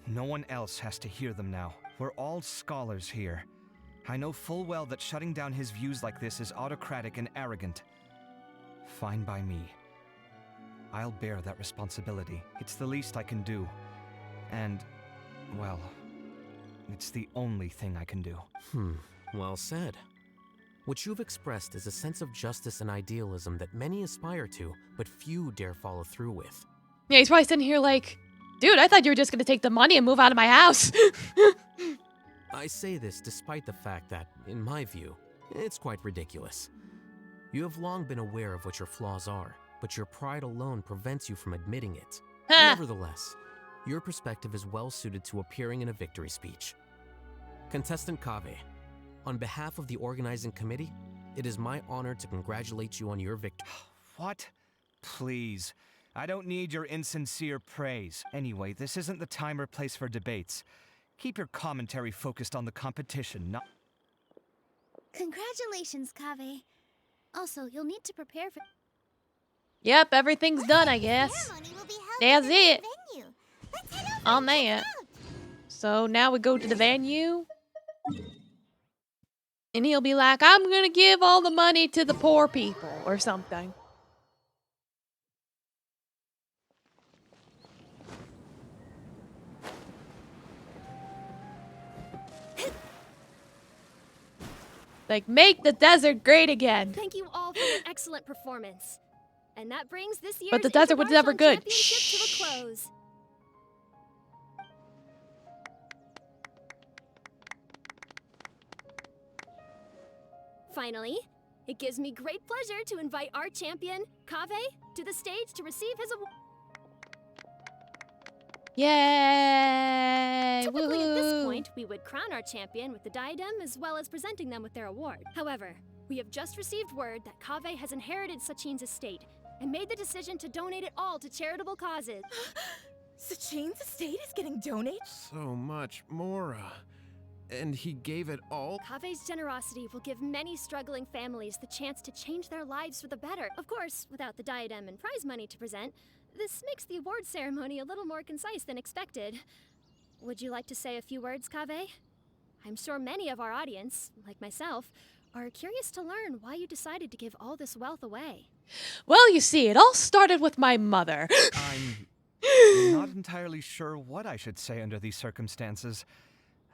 Speaker 10: No one else has to hear them now. We're all scholars here. I know full well that shutting down his views like this is autocratic and arrogant. Fine by me. I'll bear that responsibility. It's the least I can do. And, well, it's the only thing I can do.
Speaker 9: Well said. What you've expressed is a sense of justice and idealism that many aspire to, but few dare follow through with.
Speaker 1: Yeah, he's probably sitting here like, dude, I thought you were just gonna take the money and move out of my house.
Speaker 9: I say this despite the fact that, in my view, it's quite ridiculous.
Speaker 15: You have long been aware of what your flaws are, but your pride alone prevents you from admitting it.
Speaker 1: Ha!
Speaker 15: Nevertheless, your perspective is well suited to appearing in a victory speech. Contestant Kaveh, on behalf of the organizing committee, it is my honor to congratulate you on your victory.
Speaker 10: What? Please. I don't need your insincere praise. Anyway, this isn't the time or place for debates. Keep your commentary focused on the competition, not...
Speaker 20: Congratulations, Kaveh. Also, you'll need to prepare for...
Speaker 1: Yep, everything's done, I guess. That's it. On that. So now we go to the venue. And he'll be like, I'm gonna give all the money to the poor people or something. Like, make the desert great again.
Speaker 11: Thank you all for your excellent performance. And that brings this year's
Speaker 1: But the desert was never
Speaker 11: International
Speaker 1: good.
Speaker 11: Championship to a close. Finally, it gives me great pleasure to invite our champion, Kaveh, to the stage to receive his award.
Speaker 1: Yay!
Speaker 11: Typically at this
Speaker 1: Woohoo!
Speaker 11: point, we would crown our champion with the diadem as well as presenting them with their award. However, we have just received word that Kaveh has inherited Sachin's estate and made the decision to donate it all to charitable causes.
Speaker 2: Sachin's estate is getting donated?
Speaker 9: So much, Mora. And he gave it all?
Speaker 11: Kaveh's generosity will give many struggling families the chance to change their lives for the better. Of course, without the diadem and prize money to present, this makes the award ceremony a little more concise than expected. Would you like to say a few words, Kaveh? I'm sure many of our audience, like myself, are curious to learn why you decided to give all this wealth away.
Speaker 1: Well, you see, it all started with my mother.
Speaker 10: I'm not entirely sure what I should say under these circumstances.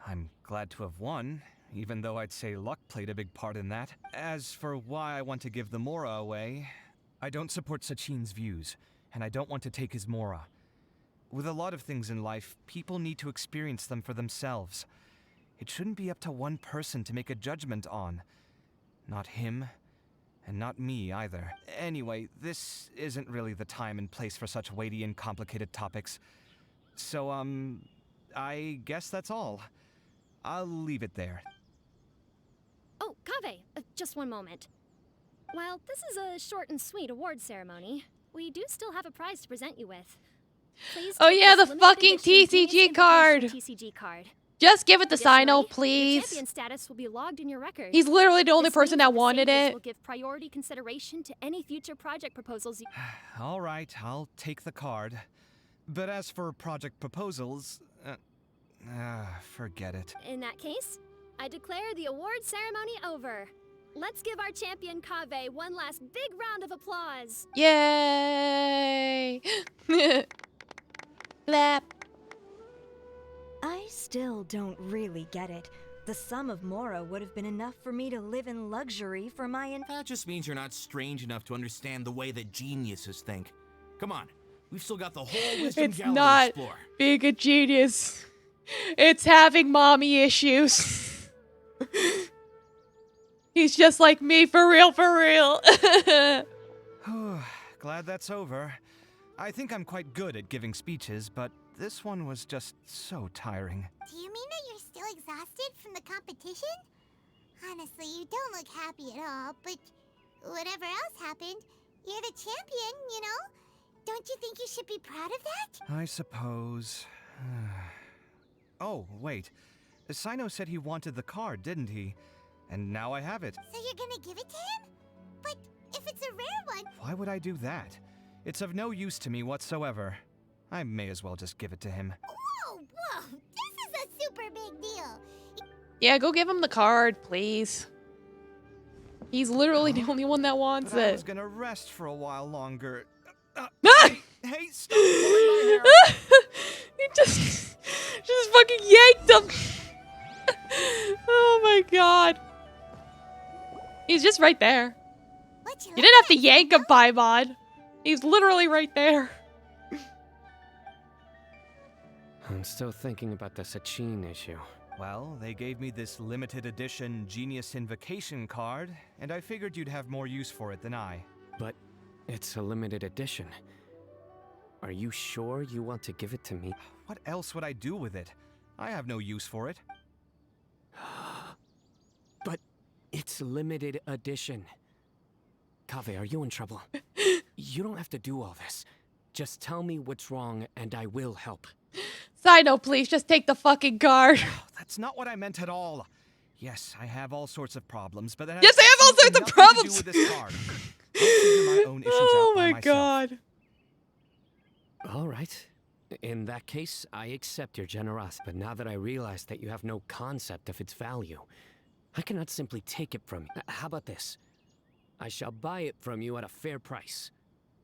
Speaker 10: I'm glad to have won, even though I'd say luck played a big part in that. As for why I want to give the Mora away, I don't support Sachin's views, and I don't want to take his Mora. With a lot of things in life, people need to experience them for themselves. It shouldn't be up to one person to make a judgment on. Not him, and not me either. Anyway, this isn't really the time and place for such weighty and complicated topics. So, I guess that's all. I'll leave it there.
Speaker 11: Oh, Kaveh, just one moment. While this is a short and sweet award ceremony, we do still have a prize to present you with. Please
Speaker 1: Oh
Speaker 11: take
Speaker 1: yeah,
Speaker 11: this
Speaker 1: the
Speaker 11: limited
Speaker 1: fucking
Speaker 11: edition
Speaker 1: TCG
Speaker 11: Genius
Speaker 1: card.
Speaker 11: Invitation TCG card.
Speaker 1: Just give it to Sino,
Speaker 11: Additionally, your
Speaker 1: please.
Speaker 11: champion status will be logged in your records.
Speaker 1: He's literally the only
Speaker 11: This
Speaker 1: person
Speaker 11: means
Speaker 1: that
Speaker 11: the
Speaker 1: wanted
Speaker 11: Sages
Speaker 1: it.
Speaker 11: will give priority consideration to any future project proposals you...
Speaker 10: All right, I'll take the card. But as for project proposals, forget it.
Speaker 11: In that case, I declare the award ceremony over. Let's give our champion Kaveh one last big round of applause.
Speaker 1: Yay! Clap.
Speaker 6: I still don't really get it. The sum of Mora would have been enough for me to live in luxury for my
Speaker 8: That just means you're not strange enough to understand the way that geniuses think. Come on, we've still got the whole wisdom
Speaker 1: It's
Speaker 8: gallery
Speaker 1: not
Speaker 8: to explore.
Speaker 1: being a genius. It's having mommy issues. He's just like me, for real, for real.
Speaker 10: Glad that's over. I think I'm quite good at giving speeches, but this one was just so tiring.
Speaker 3: Do you mean that you're still exhausted from the competition? Honestly, you don't look happy at all, but whatever else happened, you're the champion, you know? Don't you think you should be proud of that?
Speaker 10: I suppose. Oh, wait. Sino said he wanted the card, didn't he? And now I have it.
Speaker 3: So you're gonna give it to him? But if it's a rare one...
Speaker 10: Why would I do that? It's of no use to me whatsoever. I may as well just give it to him.
Speaker 3: Whoa, whoa! This is a super big deal!
Speaker 1: Yeah, go give him the card, please. He's literally the only one that wants
Speaker 10: But I
Speaker 1: it.
Speaker 10: was gonna rest for a while longer.
Speaker 1: Hey,
Speaker 10: stop pulling my hair!
Speaker 1: He just fucking yanked him. Oh my god. He's just right there. You didn't have to yank him, Paimon. He's literally right there.
Speaker 9: I'm still thinking about the Sachin issue.
Speaker 10: Well, they gave me this limited edition Genius Invocation card, and I figured you'd have more use for it than I.
Speaker 9: But it's a limited edition. Are you sure you want to give it to me?
Speaker 10: What else would I do with it? I have no use for it.
Speaker 9: But it's limited edition. Kaveh, are you in trouble? You don't have to do all this. Just tell me what's wrong and I will help.
Speaker 1: Side note, please, just take the fucking card.
Speaker 10: That's not what I meant at all. Yes, I have all sorts of problems, but that
Speaker 1: yes, I have all sorts of problems.
Speaker 10: To do with this card. I'll figure my own issues out by myself.
Speaker 1: God.
Speaker 9: All right. In that case, I accept your generosity. But now that I realize that you have no concept of its value, I cannot simply take it from you. How about this? I shall buy it from you at a fair price.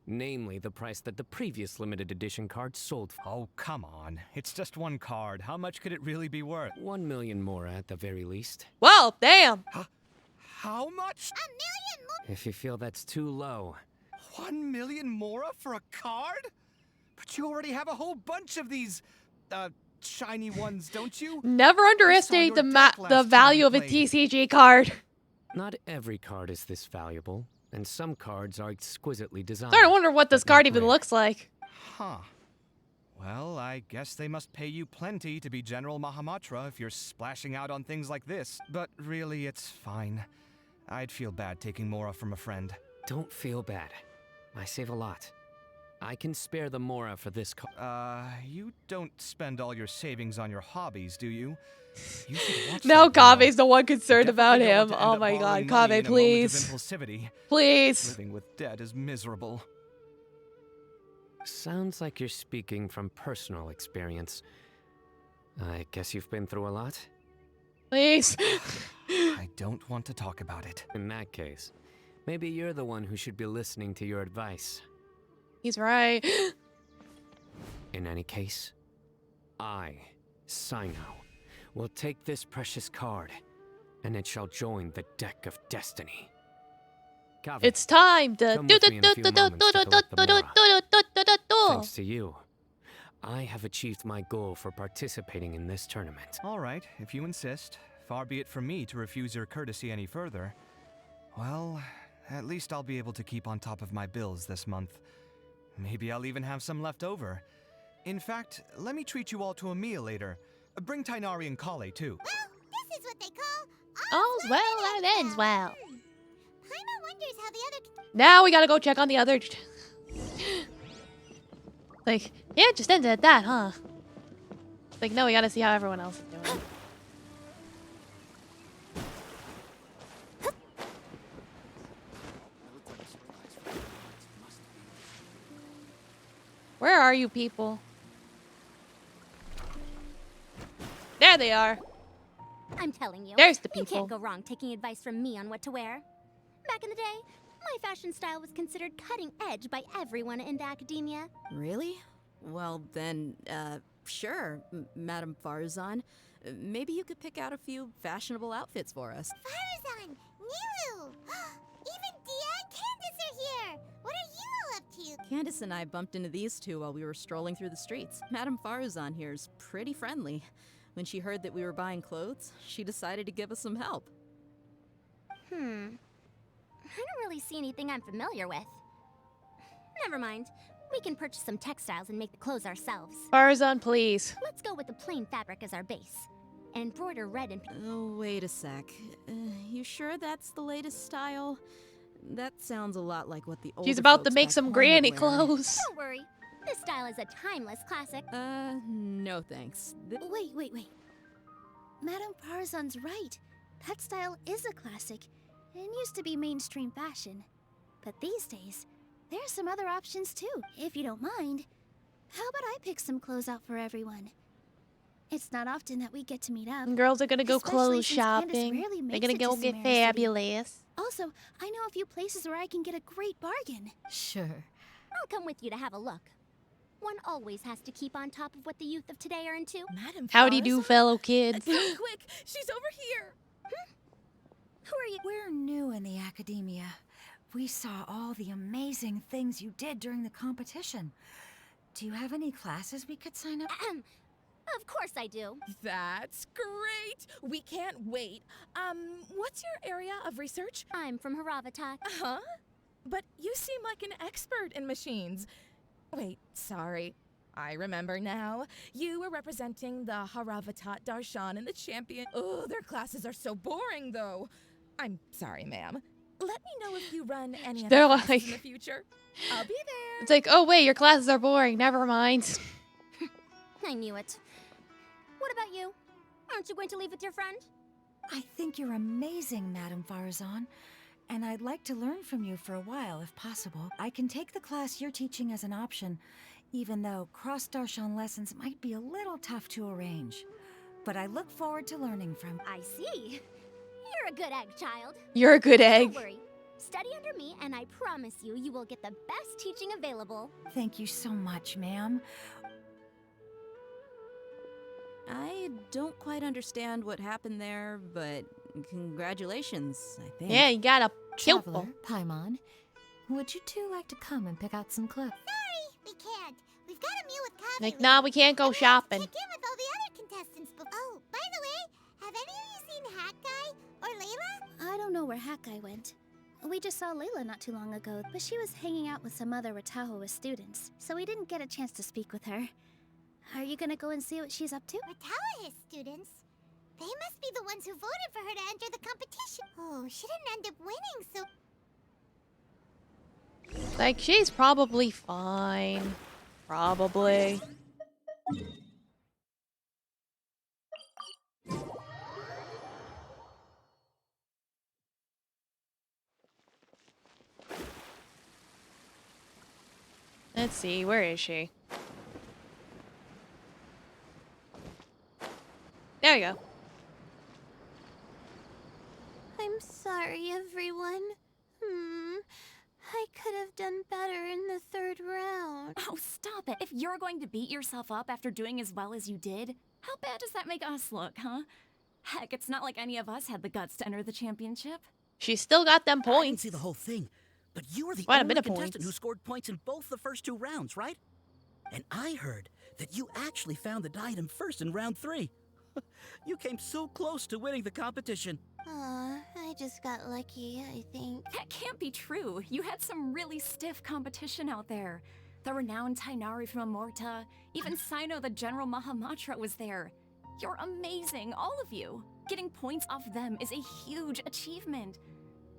Speaker 9: Namely, the price that the previous limited edition card sold for.
Speaker 10: Oh, come on. It's just one card. How much could it really be worth?
Speaker 9: 1 million more at the very least.
Speaker 1: Well, damn.
Speaker 10: How much?
Speaker 3: 1 million more.
Speaker 9: If you feel that's too low.
Speaker 10: 1 million mora for a card? But you already have a whole bunch of these, shiny ones, don't you?
Speaker 1: Never underestimate the value of a TCG card.
Speaker 9: Not every card is this valuable, and some cards are exquisitely designed.
Speaker 1: Starting to wonder what this card even looks like.
Speaker 10: Huh. Well, I guess they must pay you plenty to be General Mahamatra if you're splashing out on things like this. But really, it's fine. I'd feel bad taking Mora from a friend.
Speaker 9: Don't feel bad. I save a lot. I can spare the Mora for this
Speaker 10: you don't spend all your savings on your hobbies, do you? You should watch
Speaker 1: now
Speaker 10: that,
Speaker 1: Kave's the one concerned about
Speaker 10: Definitely don't
Speaker 1: him.
Speaker 10: want to end
Speaker 1: Oh
Speaker 10: up
Speaker 1: my
Speaker 10: borrowing
Speaker 1: god,
Speaker 10: money
Speaker 1: Kave,
Speaker 10: in a moment of
Speaker 1: please.
Speaker 10: impulsivity.
Speaker 1: Please.
Speaker 10: Living with debt is miserable.
Speaker 9: Sounds like you're speaking from personal experience. I guess you've been through a lot?
Speaker 1: Please.
Speaker 10: I don't want to talk about it.
Speaker 9: In that case, maybe you're the one who should be listening to your advice.
Speaker 1: He's right.
Speaker 9: In any case, I, Sino, will take this precious card, and it shall join the deck of destiny. Kaveh,
Speaker 1: it's time to
Speaker 9: come with me in a few moments to collect the Mora. Thanks to you, I have achieved my goal for participating in this tournament.
Speaker 10: All right, if you insist. Far be it from me to refuse your courtesy any further. Well, at least I'll be able to keep on top of my bills this month. Maybe I'll even have some left over. In fact, let me treat you all to a meal later. Bring Tainari and Kale, too.
Speaker 3: Well, this is what they call
Speaker 1: all's well that ends well.
Speaker 3: Paimon wonders how the other...
Speaker 1: Now we gotta go check on the other... Like, yeah, it just ended at that, huh? Like, no, we gotta see how everyone else is doing. Where are you people? There they are.
Speaker 11: I'm telling you.
Speaker 1: There's the
Speaker 11: You
Speaker 1: people.
Speaker 11: can't go wrong taking advice from me on what to wear. Back in the day, my fashion style was considered cutting edge by everyone in the academia.
Speaker 13: Really? Well, then, sure, Madame Farzan. Maybe you could pick out a few fashionable outfits for us.
Speaker 3: Farzan! Nilu! Even Dia and Candace are here! What are you all up to?
Speaker 13: Candace and I bumped into these two while we were strolling through the streets. Madame Farzan here's pretty friendly. When she heard that we were buying clothes, she decided to give us some help.
Speaker 11: I don't really see anything I'm familiar with. Never mind. We can purchase some textiles and make the clothes ourselves.
Speaker 1: Farzan, please.
Speaker 11: Let's go with the plain fabric as our base. And embroider red and...
Speaker 13: Oh, wait a sec. You sure that's the latest style? That sounds a lot like what the older
Speaker 1: She's about to
Speaker 13: folks
Speaker 1: make
Speaker 13: back
Speaker 1: some
Speaker 13: home
Speaker 1: granny
Speaker 13: would wear.
Speaker 1: clothes.
Speaker 11: Don't worry. This style is a timeless classic.
Speaker 13: No thanks.
Speaker 20: Wait. Madame Farzan's right. That style is a classic and used to be mainstream fashion. But these days, there's some other options too, if you don't mind. How about I pick some clothes out for everyone? It's not often that we get to meet up.
Speaker 1: Girls are gonna go
Speaker 20: especially
Speaker 1: clothes
Speaker 20: since Candace
Speaker 1: shopping.
Speaker 20: rarely
Speaker 1: They're
Speaker 20: makes
Speaker 1: gonna
Speaker 20: it to
Speaker 1: go get
Speaker 20: Sumeru City.
Speaker 1: fabulous.
Speaker 20: Also, I know a few places where I can get a great bargain.
Speaker 14: Sure.
Speaker 11: I'll come with you to have a look. One always has to keep on top of what the youth of today are into.
Speaker 20: Madam
Speaker 1: Howdy do, fellow kids.
Speaker 2: Quick, she's over here.
Speaker 11: Who are you?
Speaker 6: We're new in the academia. We saw all the amazing things you did during the competition. Do you have any classes we could sign up?
Speaker 11: Of course I do.
Speaker 2: That's great. We can't wait. What's your area of research?
Speaker 11: I'm from Haravatat.
Speaker 2: Huh? But you seem like an expert in machines. Wait, sorry. I remember now. You were representing the Haravatat Darshan in the champion. Oh, their classes are so boring, though. I'm sorry, ma'am. Let me know if you run any
Speaker 1: They're
Speaker 2: other classes
Speaker 1: like-
Speaker 2: in the future. I'll be there.
Speaker 1: It's like, oh wait, your classes are boring. Never mind.
Speaker 11: I knew it. What about you? Aren't you going to leave with your friend?
Speaker 6: I think you're amazing, Madame Farazan. And I'd like to learn from you for a while, if possible. I can take the class you're teaching as an option, even though cross-Darshan lessons might be a little tough to arrange. But I look forward to learning from...
Speaker 11: I see. You're a good egg, child.
Speaker 1: You're a good egg.
Speaker 11: Don't worry. Study under me, and I promise you, you will get the best teaching available.
Speaker 6: Thank you so much, ma'am.
Speaker 13: I don't quite understand what happened there, but congratulations, I think.
Speaker 1: Yeah, you got a pupil.
Speaker 14: Traveler, Paimon, would you two like to come and pick out some clips?
Speaker 3: Sorry, we can't. We've got a meal with Kaveh.
Speaker 1: Like, nah, we can't go shopping.
Speaker 3: Check in with all the other contestants. Oh, by the way, have any of you seen Hat Guy or Layla?
Speaker 20: I don't know where Hat Guy went. We just saw Layla not too long ago, but she was hanging out with some other Ratahoa students, so we didn't get a chance to speak with her. Are you gonna go and see what she's up to?
Speaker 3: Ratahoa students? They must be the ones who voted for her to enter the competition. Oh, she didn't end up winning, so...
Speaker 1: Like, she's probably fine. Probably. Let's see, where is she? There you go.
Speaker 19: I'm sorry, everyone. I could have done better in the third round.
Speaker 4: Oh, stop it. If you're going to beat yourself up after doing as well as you did, how bad does that make us look, huh? Heck, it's not like any of us had the guts to enter the championship.
Speaker 1: She still got them
Speaker 22: I didn't
Speaker 1: points.
Speaker 22: see the whole thing, but you were the
Speaker 1: Quite a
Speaker 22: only
Speaker 1: bit of
Speaker 22: contestant
Speaker 1: points.
Speaker 22: who scored points in both the first 2 rounds, right? And I heard that you actually found the diadem first in round 3. You came so close to winning the competition.
Speaker 19: Aw, I just got lucky, I think.
Speaker 4: That can't be true. You had some really stiff competition out there. The renowned Tainari from Amorta, even Sino the General Mahamatra was there. You're amazing, all of you. Getting points off them is a huge achievement.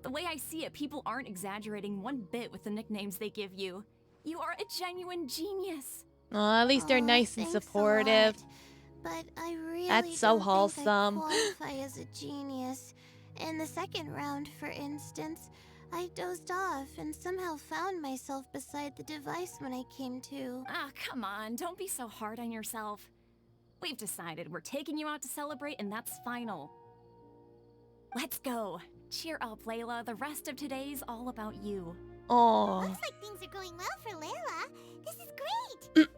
Speaker 4: The way I see it, people aren't exaggerating one bit with the nicknames they give you. You are a genuine genius.
Speaker 1: Aw, at least they're nice and
Speaker 19: Thanks a
Speaker 1: supportive.
Speaker 19: lot, but I really
Speaker 1: That's so
Speaker 19: don't think
Speaker 1: wholesome.
Speaker 19: I qualify as a genius. In the second round, for instance, I dozed off and somehow found myself beside the device when I came to.
Speaker 4: Ah, come on, don't be so hard on yourself. We've decided we're taking you out to celebrate, and that's final. Let's go. Cheer up, Layla. The rest of today's all about you.
Speaker 1: Oh.
Speaker 3: Looks like things are going well for Layla. This is great.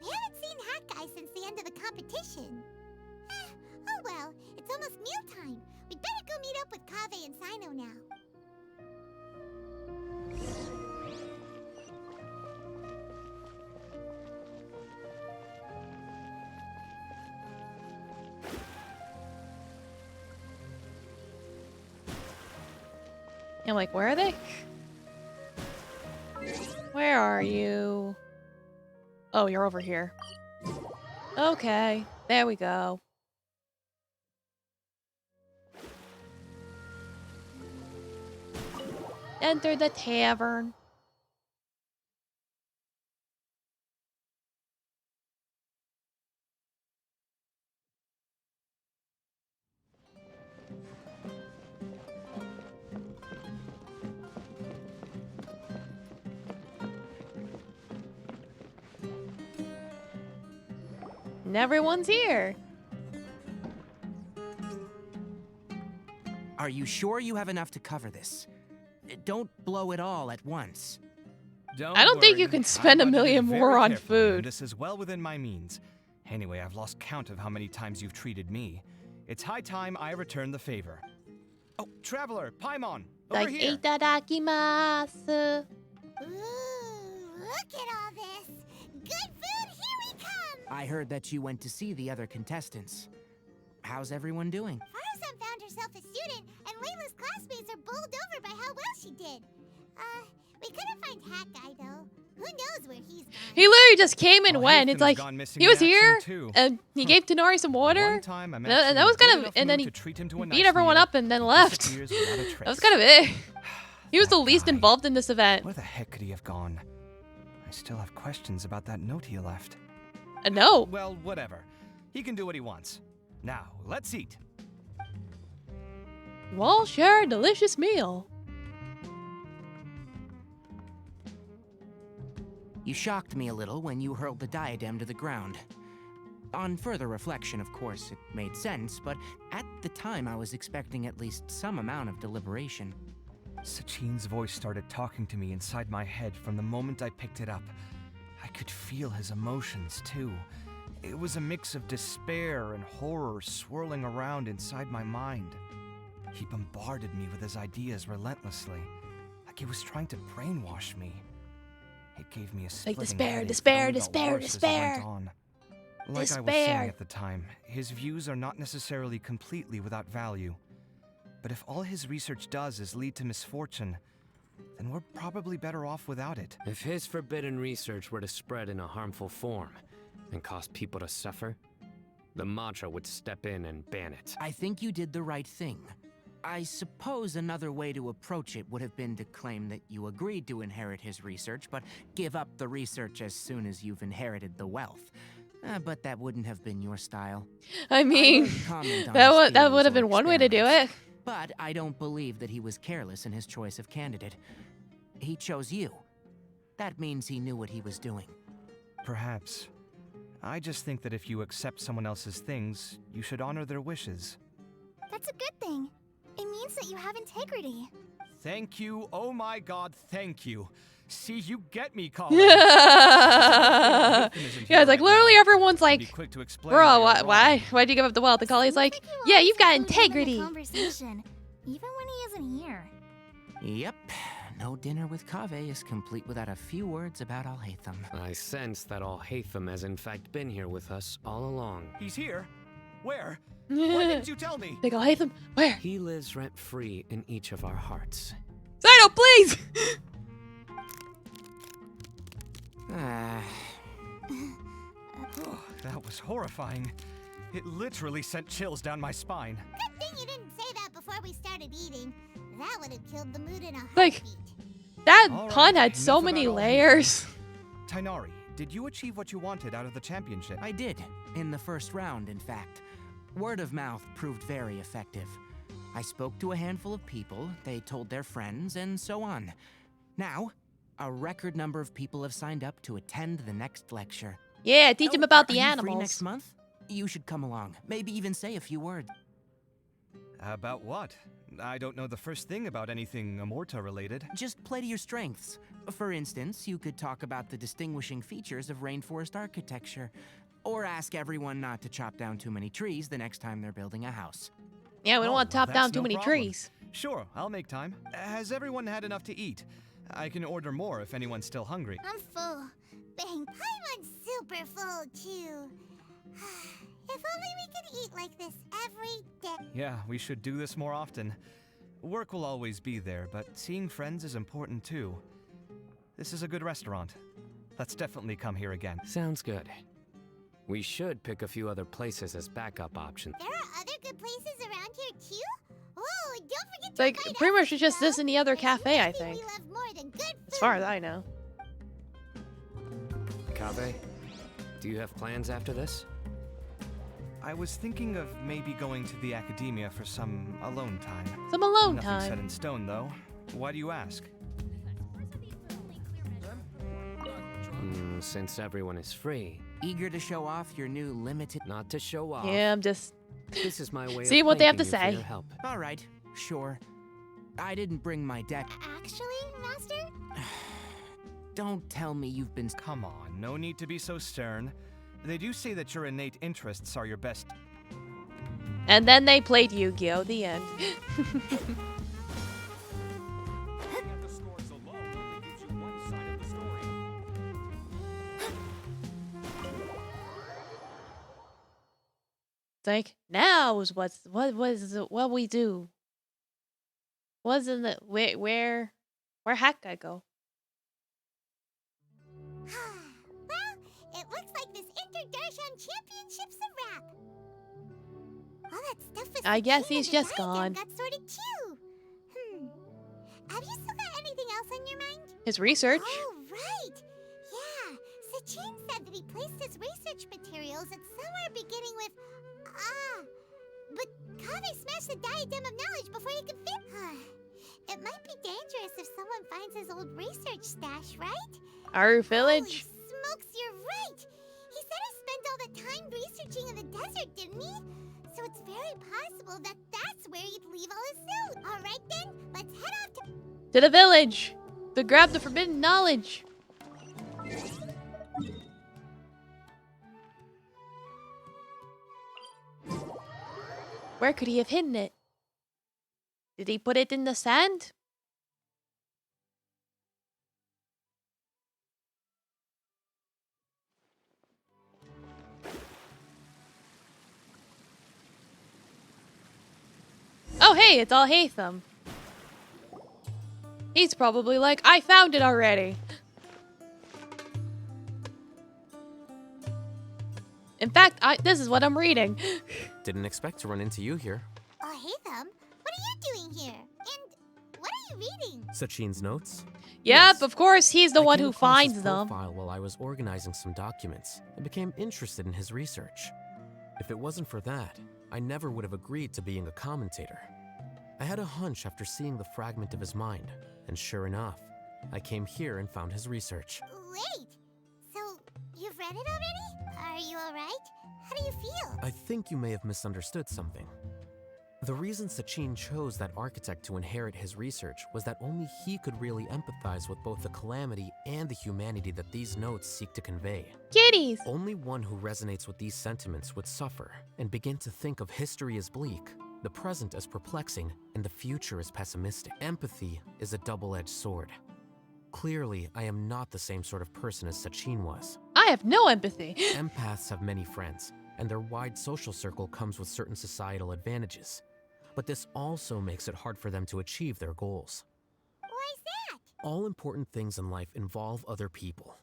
Speaker 3: We haven't seen Hat Guy since the end of the competition. Oh well, it's almost mealtime. We'd better go meet up with Kaveh and Sino now.
Speaker 1: I'm like, where are they? Where are you? Oh, you're over here. Okay, there we go. Enter the tavern. And everyone's here.
Speaker 8: Are you sure you have enough to cover this? Don't blow it all at once.
Speaker 10: Don't
Speaker 1: I don't think
Speaker 10: worry.
Speaker 1: you can
Speaker 10: I
Speaker 1: spend a
Speaker 10: budgeted
Speaker 1: million
Speaker 10: very
Speaker 1: more on
Speaker 10: carefully, and
Speaker 1: food.
Speaker 10: This is well within my means. Anyway, I've lost count of how many times you've treated me. It's high time I return the favor. Oh, Traveler, Paimon, over
Speaker 1: Like,
Speaker 10: here.
Speaker 3: Ooh,
Speaker 1: itadakimasu.
Speaker 3: look at all this. Good food, here we come.
Speaker 8: I heard that you went to see the other contestants. How's everyone doing?
Speaker 3: Farazan found herself a student, and Layla's classmates are bowled over by how well she did. We couldn't find Hat Guy, though. Who knows where he's gone?
Speaker 1: He literally just came and
Speaker 10: Well,
Speaker 1: went. It's
Speaker 10: Hathan's
Speaker 1: like,
Speaker 10: gone missing
Speaker 1: he
Speaker 10: in
Speaker 1: was
Speaker 10: action,
Speaker 1: here,
Speaker 10: too.
Speaker 1: and he gave Tenari some water.
Speaker 10: One time, I'm
Speaker 1: And that
Speaker 10: actually
Speaker 1: was
Speaker 10: in a
Speaker 1: kind
Speaker 10: good
Speaker 1: of,
Speaker 10: enough
Speaker 1: and then
Speaker 10: mood
Speaker 1: he
Speaker 10: to treat him to a
Speaker 1: beat
Speaker 10: nice
Speaker 1: everyone
Speaker 10: meal.
Speaker 1: up and then left.
Speaker 10: Disappears without a
Speaker 1: That was
Speaker 10: trace.
Speaker 1: kind of it. He was the least involved in this event.
Speaker 10: Where the heck could he have gone? I still have questions about that note he left.
Speaker 1: A note?
Speaker 10: Well, whatever. He can do what he wants. Now, let's eat.
Speaker 1: We'll share a delicious meal.
Speaker 8: You shocked me a little when you hurled the diadem to the ground. On further reflection, of course, it made sense, but at the time I was expecting at least some amount of deliberation.
Speaker 10: Sachin's voice started talking to me inside my head from the moment I picked it up. I could feel his emotions, too. It was a mix of despair and horror swirling around inside my mind. He bombarded me with his ideas relentlessly, like he was trying to brainwash me. It gave me a splitting
Speaker 1: despair,
Speaker 10: headache
Speaker 1: despair,
Speaker 10: that only got
Speaker 1: despair,
Speaker 10: worse as it
Speaker 1: despair.
Speaker 10: went on. Like I was
Speaker 1: Despair.
Speaker 10: saying at the time, his views are not necessarily completely without value. But if all his research does is lead to misfortune, then we're probably better off without it.
Speaker 9: If his forbidden research were to spread in a harmful form and cause people to suffer, the Matra would step in and ban it.
Speaker 8: I think you did the right thing. I suppose another way to approach it would have been to claim that you agreed to inherit his research, but give up the research as soon as you've inherited the wealth. But that wouldn't have been your style.
Speaker 1: I mean,
Speaker 8: wouldn't comment on
Speaker 1: that
Speaker 8: his
Speaker 1: would have
Speaker 8: theories or
Speaker 1: been one way to do it.
Speaker 8: But I don't believe that he was careless in his choice of candidate. He chose you. That means he knew what he was doing.
Speaker 10: Perhaps. I just think that if you accept someone else's things, you should honor their wishes.
Speaker 19: That's a good thing. It means that you have integrity.
Speaker 10: Thank you. Oh my god, thank you. See, you get me, Colin.
Speaker 1: Yeah, it's like literally everyone's like, bro, why'd you give up the wealth? And Kali's like, yeah, you've got integrity.
Speaker 19: Conversation, even when he isn't here.
Speaker 8: Yep. No dinner with Kaveh is complete without a few words about Alhaitham.
Speaker 9: I sense that Alhaitham has in fact been here with us all along.
Speaker 10: He's here? Where? Why didn't you tell me?
Speaker 1: Big Alhaitham, where?
Speaker 9: He lives rent-free in each of our hearts.
Speaker 1: Cyno, please!
Speaker 10: Oh, that was horrifying. It literally sent chills down my spine.
Speaker 3: Good thing you didn't say that before we started eating. That would have killed the mood in a heartbeat.
Speaker 1: Like, that
Speaker 10: All
Speaker 1: pun
Speaker 10: right,
Speaker 1: had so
Speaker 10: enough
Speaker 1: many
Speaker 10: about
Speaker 1: layers.
Speaker 10: Tainari, did you achieve what you wanted out of the championship?
Speaker 8: I did, in the first round, in fact. Word of mouth proved very effective. I spoke to a handful of people, they told their friends, and so on. Now, a record number of people have signed up to attend the next lecture.
Speaker 1: Yeah, teach him about the
Speaker 8: Are you
Speaker 1: animals.
Speaker 8: free next month? You should come along. Maybe even say a few words.
Speaker 10: About what? I don't know the first thing about anything Amorta related.
Speaker 8: Just play to your strengths. For instance, you could talk about the distinguishing features of rainforest architecture, or ask everyone not to chop down too many trees the next time they're building a house.
Speaker 1: Yeah, we don't want to top
Speaker 10: that's
Speaker 1: down too
Speaker 10: no
Speaker 1: many
Speaker 10: problem.
Speaker 1: trees.
Speaker 10: Sure, I'll make time. Has everyone had enough to eat? I can order more if anyone's still hungry.
Speaker 3: I'm full. Bang, I'm super full too. If only we could eat like this every day.
Speaker 10: Yeah, we should do this more often. Work will always be there, but seeing friends is important too. This is a good restaurant. Let's definitely come here again.
Speaker 9: Sounds good. We should pick a few other places as backup options.
Speaker 3: There are other good places around here too? Oh, don't forget
Speaker 1: It's like, pretty much it's just this and the other cafe, I think.
Speaker 3: we love more than good food.
Speaker 1: As far as I know.
Speaker 9: Kaveh, do you have plans after this?
Speaker 10: I was thinking of maybe going to the academia for some alone time.
Speaker 1: Some alone
Speaker 10: Nothing
Speaker 1: time.
Speaker 10: set in stone, though. Why do you ask?
Speaker 9: Since everyone is free.
Speaker 8: Eager to show off your new limited...
Speaker 9: Not to show off.
Speaker 1: Yeah, I'm just...
Speaker 9: This is my way
Speaker 1: See
Speaker 9: of
Speaker 1: what they have to
Speaker 9: thanking you
Speaker 1: say.
Speaker 9: for your help.
Speaker 8: All right, sure. I didn't bring my deck.
Speaker 3: Actually, Master?
Speaker 8: Don't tell me you've been...
Speaker 10: Come on, no need to be so stern. They do say that your innate interests are your best...
Speaker 1: And then they played Yu-Gi-Oh! The end. It's like, now is what we do. Wasn't it where heck I go?
Speaker 3: Well, it looks like this Inter-Darshan Championship's a wrap. All that stuff with
Speaker 1: I guess
Speaker 3: Sachin
Speaker 1: he's
Speaker 3: and the
Speaker 1: just
Speaker 3: diagram
Speaker 1: gone.
Speaker 3: got sorted too. Have you still got anything else on your mind?
Speaker 1: His research.
Speaker 3: Oh, right. Yeah, Sachin said that he placed his research materials at somewhere beginning with but Kaveh smashed the diadem of knowledge before he could fit. It might be dangerous if someone finds his old research stash, right?
Speaker 1: Our village.
Speaker 3: Holy smokes, you're right! He said he spent all the time researching in the desert, didn't he? So it's very possible that that's where he'd leave all his loot. Alright then, let's head off
Speaker 1: To the village to grab the forbidden knowledge. Where could he have hidden it? Did he put it in the sand? Oh, hey, it's all Hatham. He's probably like, I found it already. In fact, this is what I'm reading.
Speaker 15: Didn't expect to run into you here.
Speaker 3: Oh, Hatham, what are you doing here? And what are you reading?
Speaker 15: Sachin's notes?
Speaker 1: Yep, of course, he's the
Speaker 15: I
Speaker 1: one
Speaker 15: came
Speaker 1: who
Speaker 15: across his
Speaker 1: finds them.
Speaker 15: profile while I was organizing some documents and became interested in his research. If it wasn't for that, I never would have agreed to being a commentator. I had a hunch after seeing the fragment of his mind, and sure enough, I came here and found his research.
Speaker 3: Wait, so you've read it already? Are you alright? How do you feel?
Speaker 15: I think you may have misunderstood something. The reason Sachin chose that architect to inherit his research was that only he could really empathize with both the calamity and the humanity that these notes seek to convey.
Speaker 1: Kitties!
Speaker 15: Only one who resonates with these sentiments would suffer and begin to think of history as bleak, the present as perplexing, and the future as pessimistic. Empathy is a double-edged sword. Clearly, I am not the same sort of person as Sachin was.
Speaker 1: I have no empathy.
Speaker 15: Empaths have many friends, and their wide social circle comes with certain societal advantages. But this also makes it hard for them to achieve their goals.
Speaker 3: Why's that?
Speaker 15: All important things in life involve other people.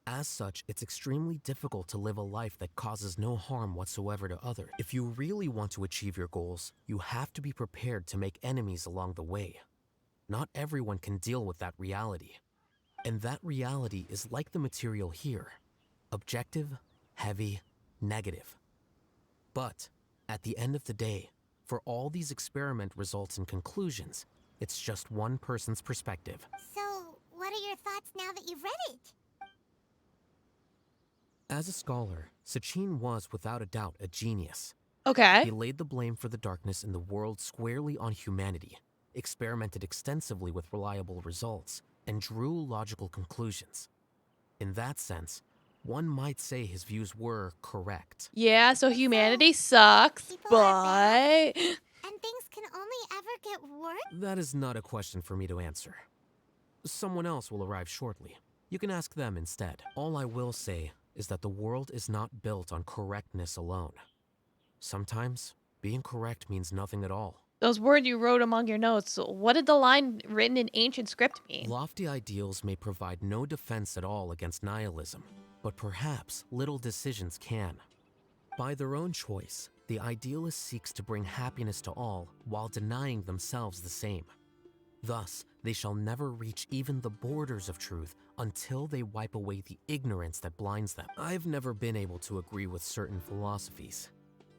Speaker 15: As such, it's extremely difficult to live a life that causes no harm whatsoever to others. If you really want to achieve your goals, you have to be prepared to make enemies along the way. Not everyone can deal with that reality. And that reality is like the material here. Objective, heavy, negative. But, at the end of the day, for all these experiment results and conclusions, it's just one person's perspective.
Speaker 3: So, what are your thoughts now that you've read it?
Speaker 15: As a scholar, Sachin was without a doubt a genius.
Speaker 1: Okay.
Speaker 15: He laid the blame for the darkness in the world squarely on humanity, experimented extensively with reliable results, and drew logical conclusions. In that sense, one might say his views were correct.
Speaker 1: Yeah, so humanity sucks, but...
Speaker 3: And things can only ever get worse?
Speaker 15: That is not a question for me to answer. Someone else will arrive shortly. You can ask them instead. All I will say is that the world is not built on correctness alone. Sometimes, being correct means nothing at all.
Speaker 1: Those words you wrote among your notes, what did the line written in ancient script mean?
Speaker 15: Lofty ideals may provide no defense at all against nihilism, but perhaps little decisions can. By their own choice, the idealist seeks to bring happiness to all while denying themselves the same. Thus, they shall never reach even the borders of truth until they wipe away the ignorance that blinds them. I've never been able to agree with certain philosophies.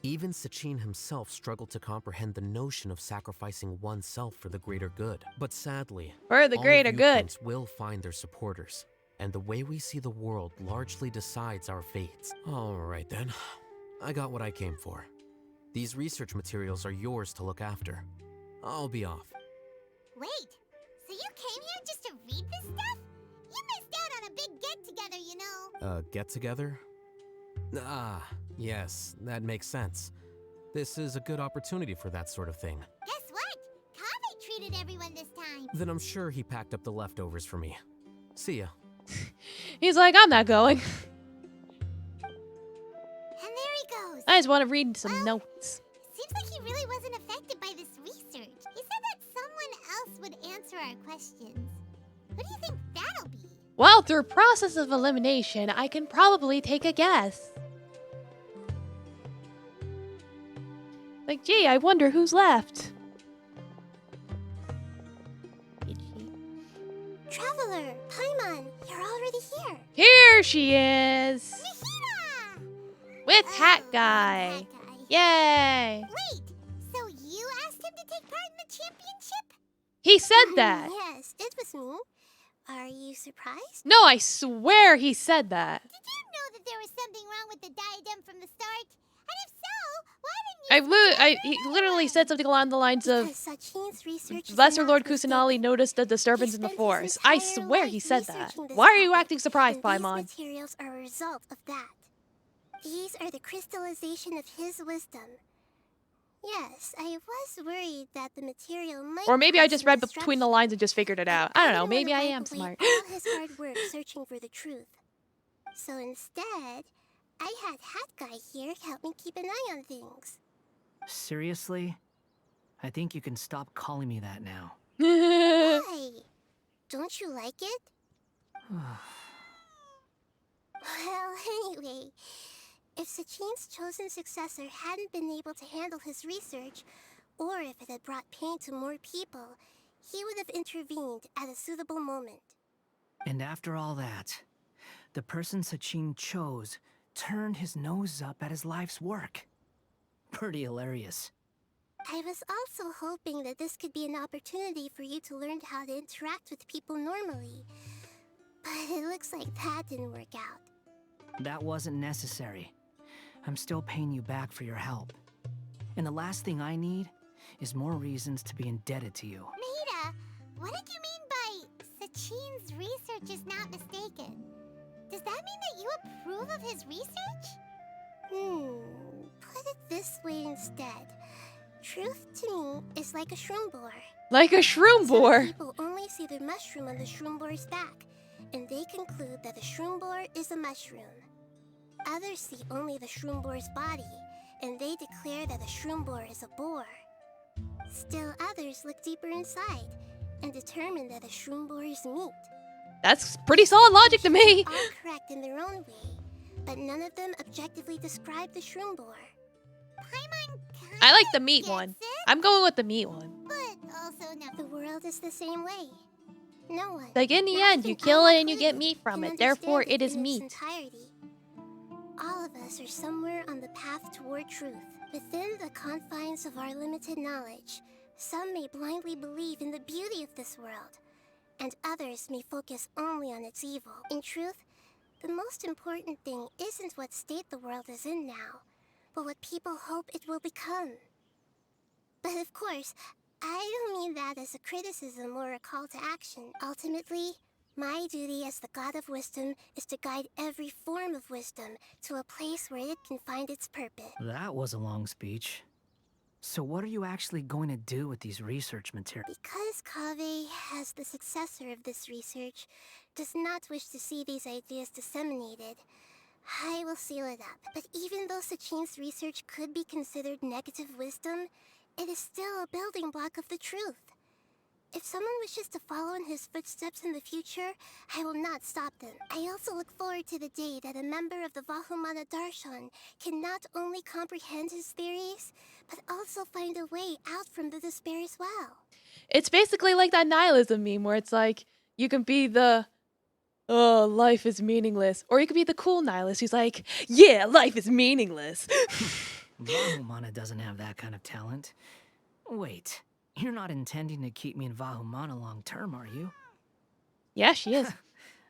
Speaker 15: Even Sachin himself struggled to comprehend the notion of sacrificing oneself for the greater good. But sadly,
Speaker 1: for the greater good,
Speaker 15: viewpoints will find their supporters, and the way we see the world largely decides our fates. All right then, I got what I came for. These research materials are yours to look after. I'll be off.
Speaker 3: Wait, so you came here just to read this stuff? You missed out on a big get-together, you know.
Speaker 15: Get-together? Ah, yes, that makes sense. This is a good opportunity for that sort of thing.
Speaker 3: Guess what? Kaveh treated everyone this time.
Speaker 15: Then I'm sure he packed up the leftovers for me. See ya.
Speaker 1: He's like, I'm not going.
Speaker 3: And there he goes.
Speaker 1: I just want to read some notes.
Speaker 3: Seems like he really wasn't affected by this research. He said that someone else would answer our questions. Who do you think that'll be?
Speaker 1: Well, through process of elimination, I can probably take a guess. Like, gee, I wonder who's left.
Speaker 3: Traveler, Paimon, you're already here.
Speaker 1: Here she is. With Hat Guy. Yay.
Speaker 3: Wait, so you asked him to take part in the championship?
Speaker 1: He said that.
Speaker 3: Yes, it was me. Are you surprised?
Speaker 1: No, I swear he said that.
Speaker 3: Did you know that there was something wrong with the diadem from the start? And if so, why didn't you?
Speaker 1: He literally said something along the lines of,
Speaker 3: Sachin's research is
Speaker 1: Lesser
Speaker 3: not
Speaker 1: Lord
Speaker 3: mistaken.
Speaker 1: Kusanali noticed a disturbance in the force. I swear he said that.
Speaker 3: researching this
Speaker 1: Why are you
Speaker 3: topic,
Speaker 1: acting surprised,
Speaker 3: and
Speaker 1: Paimon?
Speaker 3: These materials are a result of that. These are the crystallization of his wisdom. Yes, I was worried that the material might
Speaker 1: Or maybe I
Speaker 3: cause
Speaker 1: just
Speaker 3: some
Speaker 1: read between the
Speaker 3: disruption.
Speaker 1: lines and just figured it out. I don't know, maybe I
Speaker 3: didn't
Speaker 1: am
Speaker 3: wanna
Speaker 1: smart.
Speaker 3: wipe away all his hard work searching for the truth. So instead, I had Hat Guy here help me keep an eye on things.
Speaker 12: Seriously? I think you can stop calling me that now.
Speaker 3: Why? Don't you like it? Well, anyway, if Sachin's chosen successor hadn't been able to handle his research, or if it had brought pain to more people, he would have intervened at a suitable moment.
Speaker 12: And after all that, the person Sachin chose turned his nose up at his life's work. Pretty hilarious.
Speaker 3: I was also hoping that this could be an opportunity for you to learn how to interact with people normally. But it looks like that didn't work out.
Speaker 12: That wasn't necessary. I'm still paying you back for your help. And the last thing I need is more reasons to be indebted to you.
Speaker 3: Mahita, what did you mean by Sachin's research is not mistaken? Does that mean that you approve of his research? Put it this way instead. Truth to me is like a shroom boar.
Speaker 1: Like a shroom boar?
Speaker 3: Some people only see the mushroom on the shroom boar's back, and they conclude that the shroom boar is a mushroom. Others see only the shroom boar's body, and they declare that the shroom boar is a boar. Still others look deeper inside, and determine that the shroom boar is meat.
Speaker 1: That's pretty solid logic to me.
Speaker 3: All correct in their own way, but none of them objectively describe the shroom boar.
Speaker 1: I like the meat one. I'm going with the meat one.
Speaker 3: But also now the world is the same way. No one.
Speaker 1: Like in the end, you kill it and you get meat from it. Therefore, it is meat.
Speaker 3: Entirety. All of us are somewhere on the path toward truth. Within the confines of our limited knowledge, some may blindly believe in the beauty of this world, and others may focus only on its evil. In truth, the most important thing isn't what state the world is in now, but what people hope it will become. But of course, I don't mean that as a criticism or a call to action. Ultimately, my duty as the God of Wisdom is to guide every form of wisdom to a place where it can find its purpose.
Speaker 12: That was a long speech. So what are you actually going to do with these research materials?
Speaker 3: Because Kaveh, as the successor of this research, does not wish to see these ideas disseminated, I will seal it up. But even though Sachin's research could be considered negative wisdom, it is still a building block of the truth. If someone wishes to follow in his footsteps in the future, I will not stop them. I also look forward to the day that a member of the Vahumana Darshan can not only comprehend his theories, but also find a way out from the despair as well.
Speaker 1: It's basically like that nihilism meme where it's like, you can be the, oh, life is meaningless. Or you could be the cool nihilist who's like, yeah, life is meaningless.
Speaker 12: Vahumana doesn't have that kind of talent. Wait, you're not intending to keep me in Vahumana long term, are you?
Speaker 1: Yeah, she is.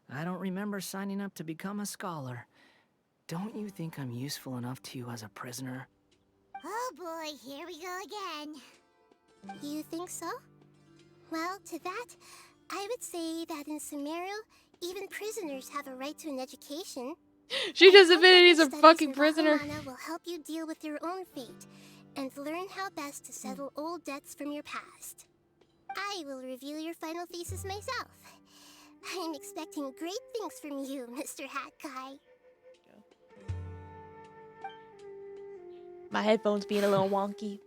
Speaker 12: I don't remember signing up to become a scholar. Don't you think I'm useful enough to you as a prisoner?
Speaker 3: Oh boy, here we go again. You think so? Well, to that, I would say that in Sumeru, even prisoners have a right to an education.
Speaker 1: She just admitted he's a fucking prisoner.
Speaker 3: Vahumana will help you deal with your own fate and learn how best to settle old debts from your past. I will review your final thesis myself. I'm expecting great things from you, Mr. Hat Guy.
Speaker 1: My headphones being a little wonky.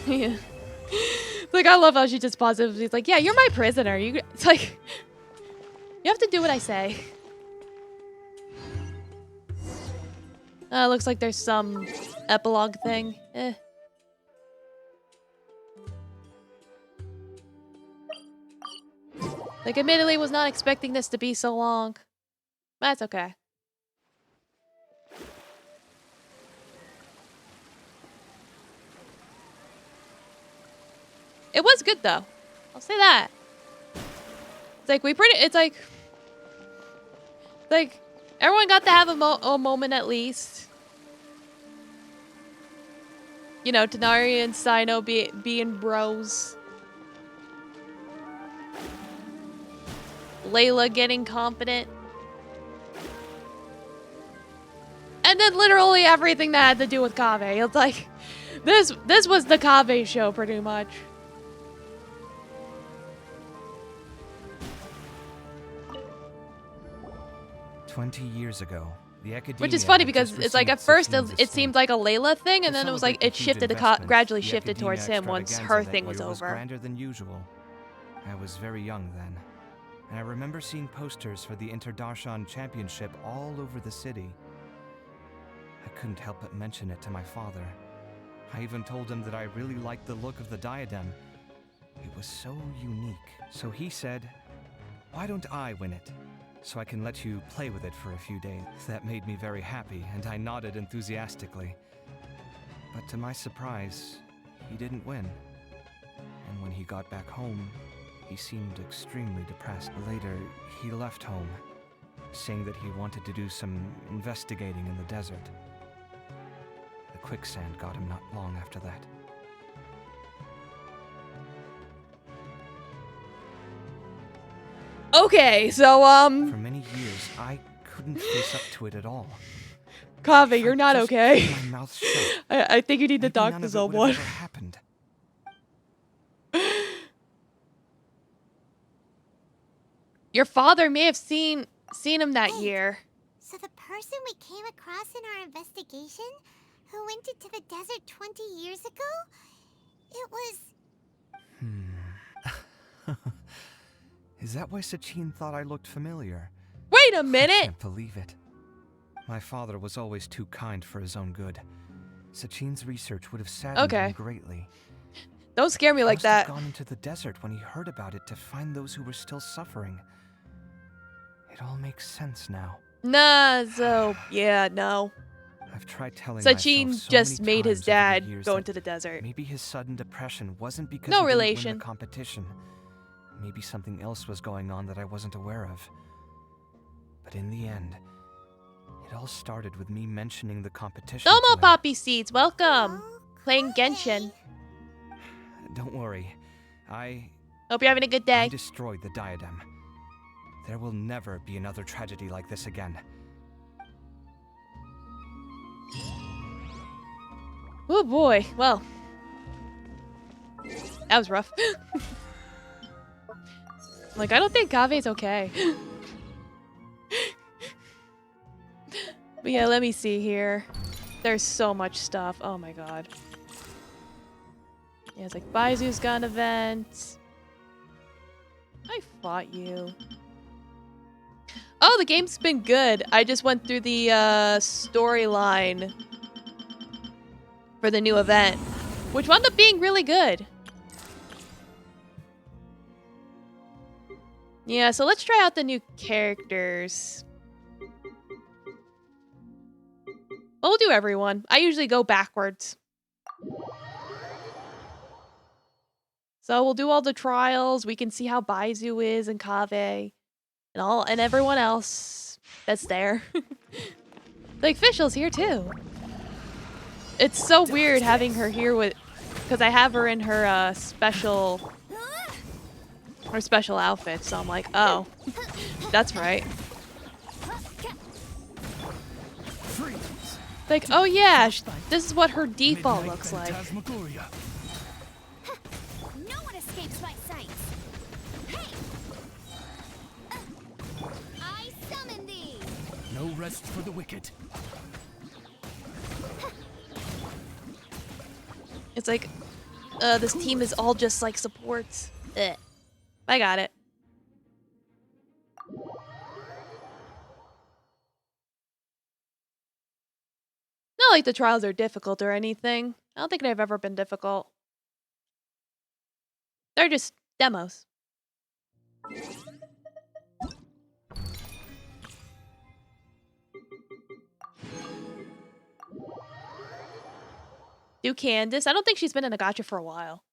Speaker 1: Yeah. Like, I love how she just positively is like, yeah, you're my prisoner. It's like, you have to do what I say. Looks like there's some epilogue thing. Eh. Like, admittedly, was not expecting this to be so long. That's okay. It was good though. I'll say that. It's like like everyone got to have a moment at least. You know, Tanari and Sino being bros. Layla getting confident. And then literally everything that had to do with Kave. It's like this was the Kave show pretty much.
Speaker 10: Years ago, the academia
Speaker 1: which is funny because it's like at first it seemed like a Layla thing, and then it was like it shifted gradually shifted towards him once her thing was over.
Speaker 10: Grander than usual. I was very young then, and I remember seeing posters for the Interdarshan Championship all over the city. I couldn't help but mention it to my father. I even told him that I really liked the look of the diadem. It was so unique. So he said, "Why don't I win it? So I can let you play with it for a few days." That made me very happy, and I nodded enthusiastically. But to my surprise, he didn't win. And when he got back home, he seemed extremely depressed. Later, he left home, saying that he wanted to do some investigating in the desert. The quicksand got him not long after that.
Speaker 1: Okay, so
Speaker 10: For many years, I couldn't face up to it at all.
Speaker 1: Kave, you're not okay.
Speaker 10: Kept my mouth shut,
Speaker 1: I think you need to talk
Speaker 10: none
Speaker 1: to
Speaker 10: of it would
Speaker 1: someone.
Speaker 10: have ever happened.
Speaker 1: Your father may have seen him that year.
Speaker 3: So the person we came across in our investigation, who went into the desert 20 years ago, it was...
Speaker 10: Is that why Sachin thought I looked familiar?
Speaker 1: Wait a minute!
Speaker 10: I can't believe it. My father was always too kind for his own good. Sachin's research would have saddened him greatly.
Speaker 1: Don't scare me like that.
Speaker 10: He must have gone into the desert when he heard about it to find those who were still suffering. It all makes sense now.
Speaker 1: Nah, so yeah, no.
Speaker 10: I've tried telling
Speaker 1: Sachin
Speaker 10: myself so
Speaker 1: just
Speaker 10: many
Speaker 1: made his
Speaker 10: times over the
Speaker 1: dad
Speaker 10: years
Speaker 1: go
Speaker 10: that
Speaker 1: into the desert.
Speaker 10: Maybe his sudden depression wasn't because
Speaker 1: No
Speaker 10: he didn't
Speaker 1: relation.
Speaker 10: win the competition. Maybe something else was going on that I wasn't aware of. But in the end, it all started with me mentioning the competition.
Speaker 1: Domo Poppy Seeds, welcome! Playing Genshin.
Speaker 10: Don't worry.
Speaker 1: Hope you're having a good day.
Speaker 10: I destroyed the diadem. There will never be another tragedy like this again.
Speaker 1: Oh boy, well. That was rough. Like, I don't think Kave's okay. But yeah, let me see here. There's so much stuff. Oh my god. Yeah, it's like Baizu's got an event. I fought you. Oh, the game's been good. I just went through the storyline for the new event, which wound up being really good. Yeah, so let's try out the new characters. Well, we'll do everyone. I usually go backwards. So we'll do all the trials. We can see how Baizu is and Kave and everyone else that's there. Like Fischl's here too. It's so weird having her here because I have her in her special outfit, so I'm like, oh, that's right. Like, oh yeah, this is what her default looks like.
Speaker 19: No one escapes my sight. Hey! I summon thee.
Speaker 5: No rest for the wicked.
Speaker 1: It's like, this team is all just like supports. Ugh. I got it. Not like the trials are difficult or anything. I don't think they've ever been difficult. They're just demos. Do Candace? I don't think she's been in a gacha for a while.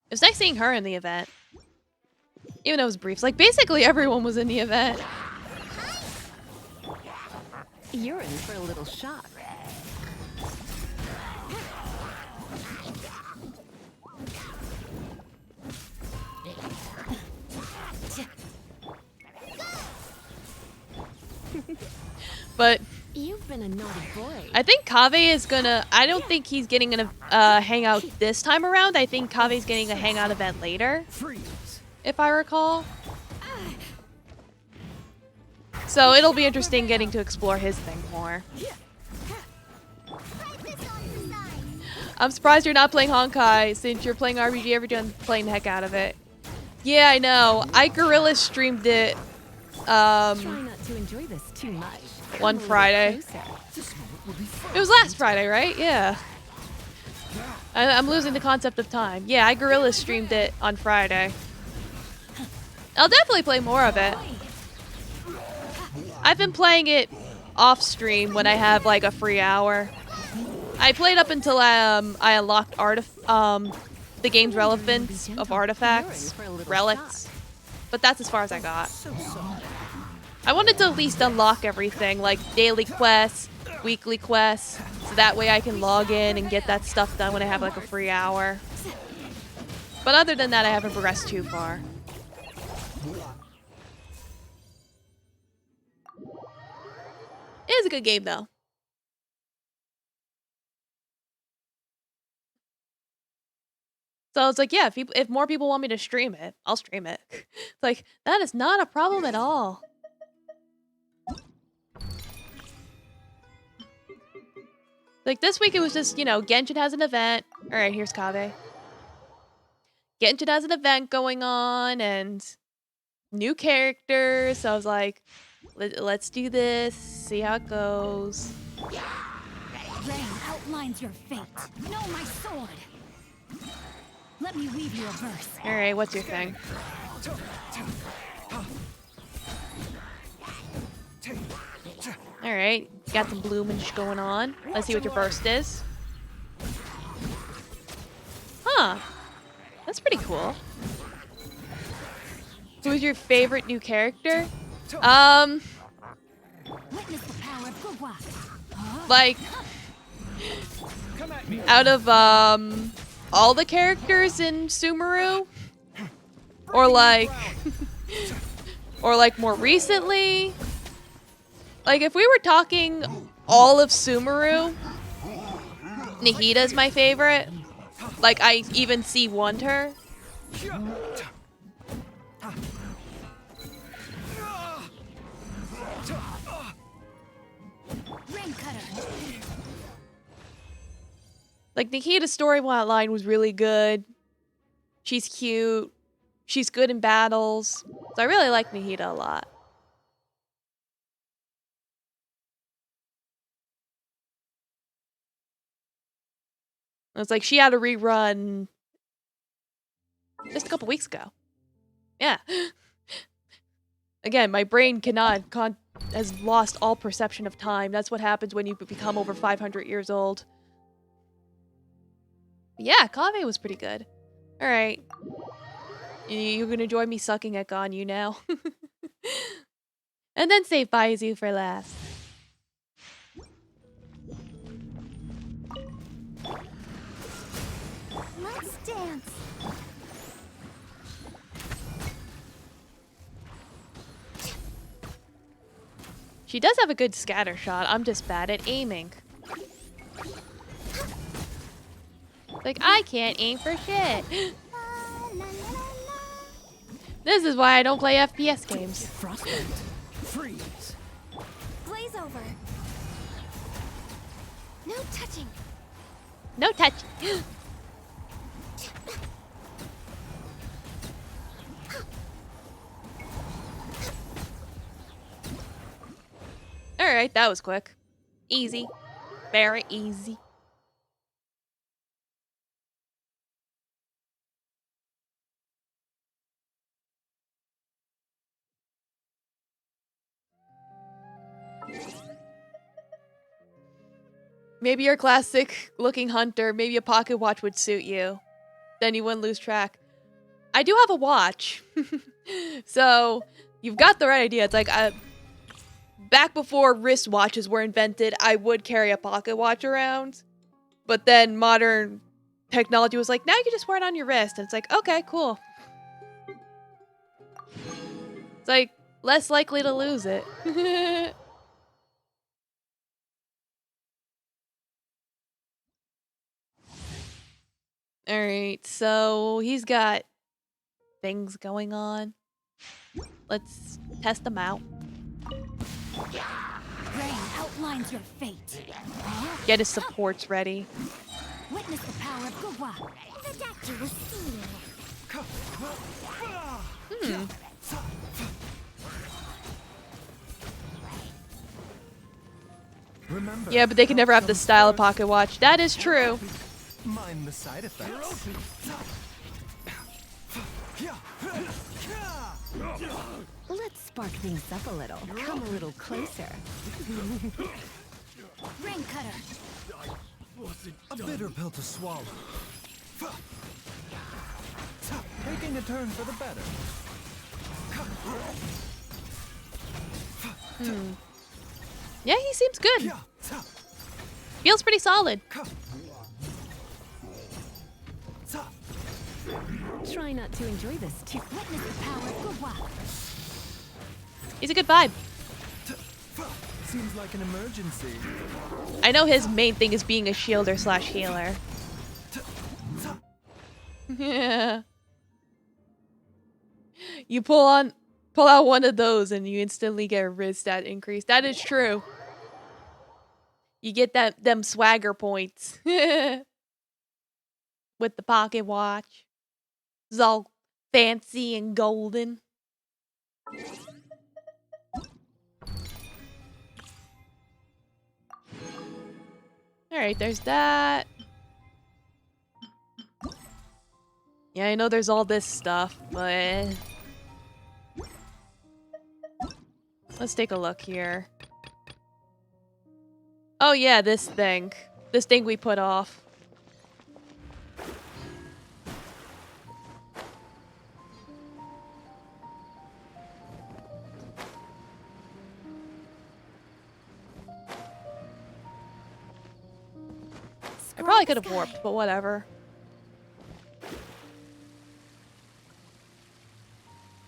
Speaker 1: It was nice seeing her in the event. Even though it was brief. Like, basically everyone was in the event.
Speaker 17: You're in for a little shock.
Speaker 1: But
Speaker 17: You've been a naughty boy.
Speaker 1: I think Kaveh is gonna... I don't think he's getting a hangout this time around. I think Kaveh's getting a hangout event later. If I recall. So it'll be interesting getting to explore his thing more. I'm surprised you're not playing Honkai since you're playing RPG. Everyone's playing the heck out of it. Yeah, I know. I Gorilla streamed it
Speaker 17: Try not to enjoy this too much.
Speaker 1: one Friday. It was last Friday, right? Yeah. I'm losing the concept of time. Yeah, I Gorilla streamed it on Friday. I'll definitely play more of it. I've been playing it off stream when I have like a free hour. I played up until I unlocked the game's relevance of artifacts, relics, but that's as far as I got. I wanted to at least unlock everything, like daily quests, weekly quests, so that way I can log in and get that stuff done when I have like a free hour. But other than that, I haven't progressed too far. It is a good game though. So it's like, yeah, if more people want me to stream it, I'll stream it. It's like, that is not a problem at all. Like this week it was just, you know, Genshin has an event. All right, here's Kaveh. Genshin has an event going on and new characters. So I was like, let's do this, see how it goes.
Speaker 4: Rain outlines your fate. Know my sword. Let me weave you a verse.
Speaker 1: All right, what's your thing? All right, got some bloomage going on. Let's see what your burst is. Huh, that's pretty cool. Who's your favorite new character? Like, out of all the characters in Sumeru, or like more recently. Like if we were talking all of Sumeru, Nahida's my favorite. Like I even C1'd her. Like Nahida's storyline was really good. She's cute. She's good in battles. So I really like Nahida a lot. It's like she had a rerun just a couple weeks ago. Yeah. Again, my brain has lost all perception of time. That's what happens when you become over 500 years old. Yeah, Kaveh was pretty good. All right. You're gonna join me sucking at Ganyu now. And then save Baizu for last.
Speaker 19: Let's dance.
Speaker 1: She does have a good scatter shot. I'm just bad at aiming. Like, I can't aim for shit. This is why I don't play FPS games.
Speaker 12: Frostbite. Freeze.
Speaker 11: Glaze over. No touching.
Speaker 1: No touch. Alright, that was quick. Easy. Very easy. Maybe you're a classic looking hunter. Maybe a pocket watch would suit you. Then you wouldn't lose track. I do have a watch. So, you've got the right idea. It's like, back before wristwatches were invented, I would carry a pocket watch around. But then modern technology was like, now you can just wear it on your wrist. And it's like, okay, cool. It's like, less likely to lose it. Alright, so he's got things going on. Let's test them out.
Speaker 4: Rain outlines your fate.
Speaker 1: Get his supports ready.
Speaker 4: Witness the power of Gua.
Speaker 3: The doctor was seeing.
Speaker 7: Remember,
Speaker 1: Yeah, but they can never have the style of pocket watch. That is true.
Speaker 7: mind the side effects.
Speaker 17: Let's spark things up a little. Come a little closer.
Speaker 4: Rain cutter.
Speaker 10: A bitter pill to swallow.
Speaker 7: Taking a turn for the better.
Speaker 1: Yeah, he seems good. Feels pretty solid.
Speaker 17: Try not to enjoy this too.
Speaker 4: Witness the power of Gua.
Speaker 1: He's a good vibe.
Speaker 7: Seems like an emergency.
Speaker 1: I know his main thing is being a shielder slash healer. Yeah. You pull out one of those and you instantly get a wrist stat increase. That is true. You get them swagger points. With the pocket watch. It's all fancy and golden. Alright, there's that. Yeah, I know there's all this stuff, but... let's take a look here. Oh yeah, this thing. This thing we put off. I probably could have warped, but whatever.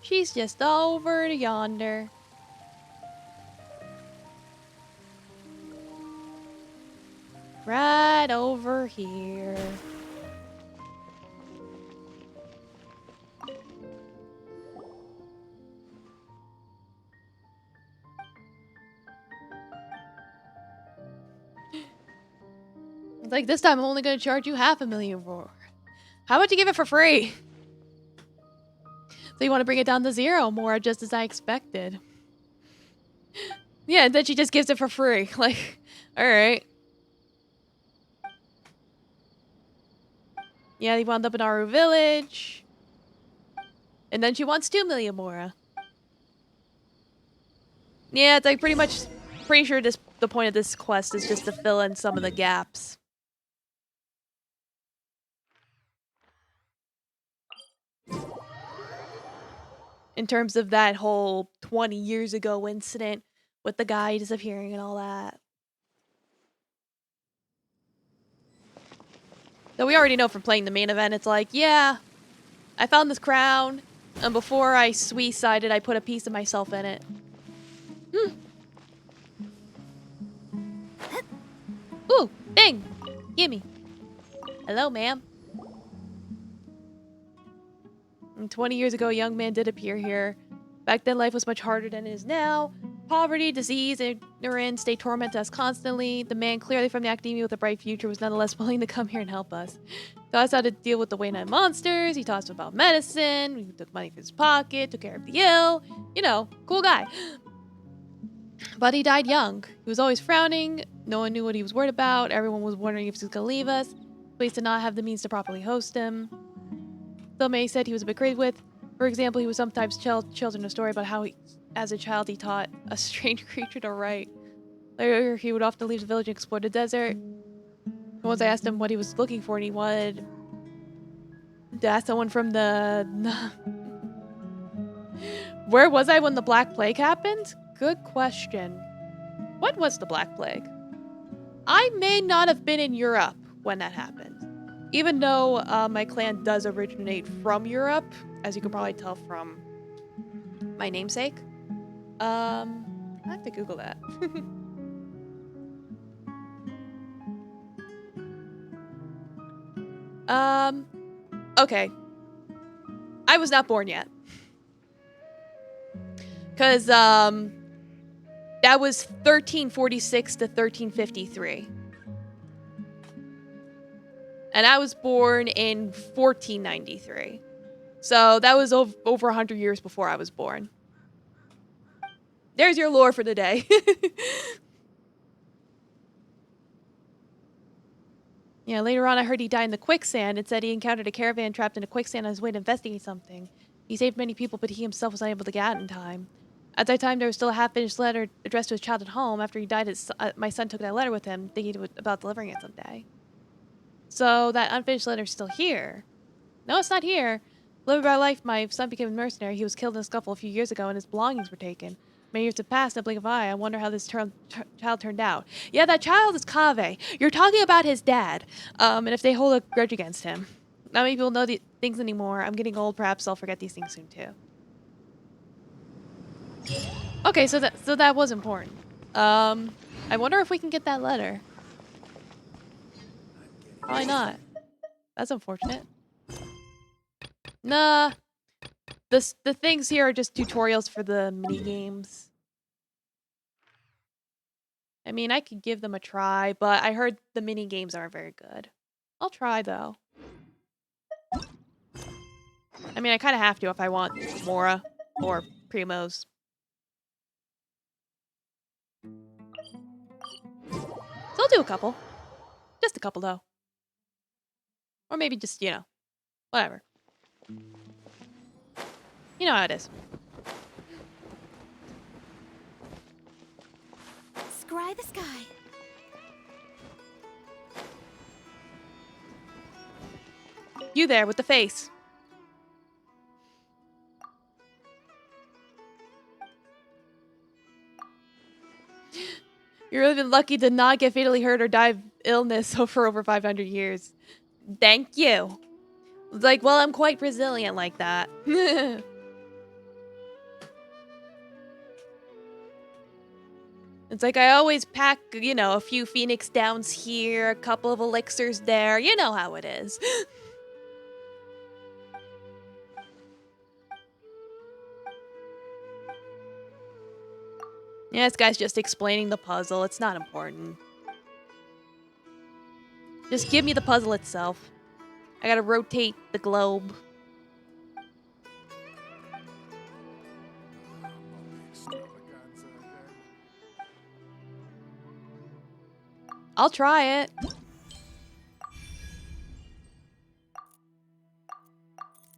Speaker 1: She's just over to yonder. Right over here. It's like, this time I'm only going to charge you $500,000 more. How about you give it for free? So you want to bring it down to 0 more, just as I expected. Yeah, and then she just gives it for free. Like, alright. Yeah, he wound up in Aru Village. And then she wants 2 million more. Yeah, it's like pretty sure the point of this quest is just to fill in some of the gaps. In terms of that whole 20 years ago incident with the guy disappearing and all that. So we already know from playing the main event, it's like, yeah, I found this crown, and before I suicided, I put a piece of myself in it. Ooh, bing! Gimme. Hello, ma'am. And 20 years ago, a young man did appear here. Back then, life was much harder than it is now. Poverty, disease, ignorance, they torment us constantly. The man, clearly from the academia with a bright future, was nonetheless willing to come here and help us. Taught us how to deal with the Way 9 monsters. He taught us about medicine. He took money from his pocket, took care of the ill. You know, cool guy. But he died young. He was always frowning. No one knew what he was worried about. Everyone was wondering if he was going to leave us. Place did not have the means to properly host him. Some may said he was a bit crazy with. For example, he would sometimes tell children a story about how, as a child, he taught a strange creature to write. Later, he would often leave the village and explore the desert. Once I asked him what he was looking for, and he wanted to ask someone from the... Where was I when the Black Plague happened? Good question. What was the Black Plague? I may not have been in Europe when that happened. Even though my clan does originate from Europe, as you can probably tell from my namesake. I have to Google that. Okay. I was not born yet. Because, that was 1346 to 1353. And I was born in 1493. So that was over 100 years before I was born. There's your lore for the day. Yeah, later on I heard he died in the quicksand. It said he encountered a caravan trapped in a quicksand on his way to investigate something. He saved many people, but he himself was unable to get out in time. At that time, there was still a half-finished letter addressed to his child at home. After he died, my son took that letter with him, thinking about delivering it someday. So that unfinished letter is still here. No, it's not here. Living by life, my son became a mercenary. He was killed in a scuffle a few years ago, and his belongings were taken. Many years have passed in a blink of an eye. I wonder how this child turned out. Yeah, that child is Kaveh. You're talking about his dad. And if they hold a grudge against him. Not many people know these things anymore. I'm getting old. Perhaps I'll forget these things soon, too. Okay, so that was important. I wonder if we can get that letter. Probably not. That's unfortunate. Nah. The things here are just tutorials for the mini games. I mean, I could give them a try, but I heard the mini games aren't very good. I'll try though. I mean, I kind of have to if I want Mora or Primos. So I'll do a couple. Just a couple though. Or maybe just, you know, whatever. You know how it is.
Speaker 19: Scry the sky.
Speaker 1: You there with the face. You've really been lucky to not get fatally hurt or die of illness for over 500 years. Thank you. Like, well, I'm quite resilient like that. It's like I always pack, you know, a few Phoenix Downs here, a couple of elixirs there. You know how it is. Yeah, this guy's just explaining the puzzle. It's not important. Just give me the puzzle itself. I gotta rotate the globe. I'll try it.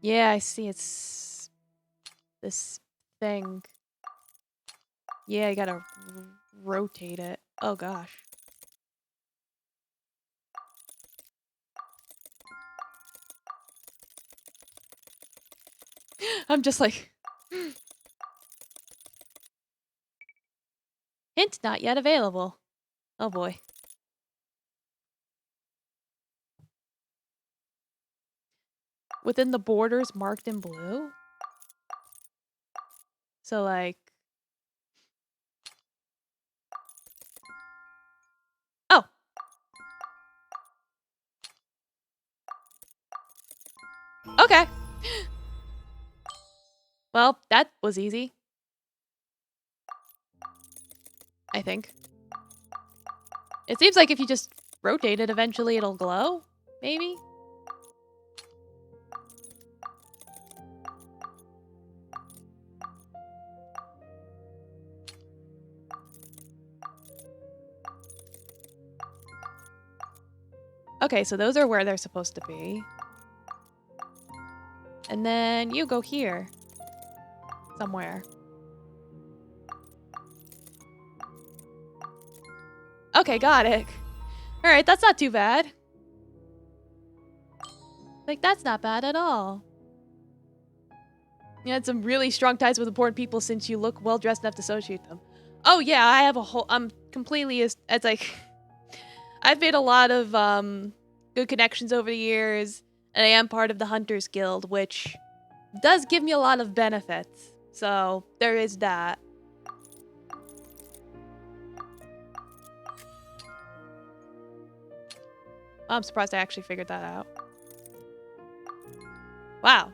Speaker 1: Yeah, I see. It's this thing. Yeah, I gotta rotate it. Oh gosh. I'm just like... Hint not yet available. Oh boy. Within the borders marked in blue? So like... Oh! Okay. Well, that was easy. I think. It seems like if you just rotate it, eventually it'll glow. Maybe? Okay, so those are where they're supposed to be. And then you go here. Somewhere. Okay, got it. Alright, that's not too bad. Like, that's not bad at all. You had some really strong ties with important people since you look well-dressed enough to associate them. Oh yeah, I have a whole... I'm completely... It's like... I've made a lot of good connections over the years, and I am part of the Hunters Guild, which does give me a lot of benefits. So, there is that. I'm surprised I actually figured that out. Wow.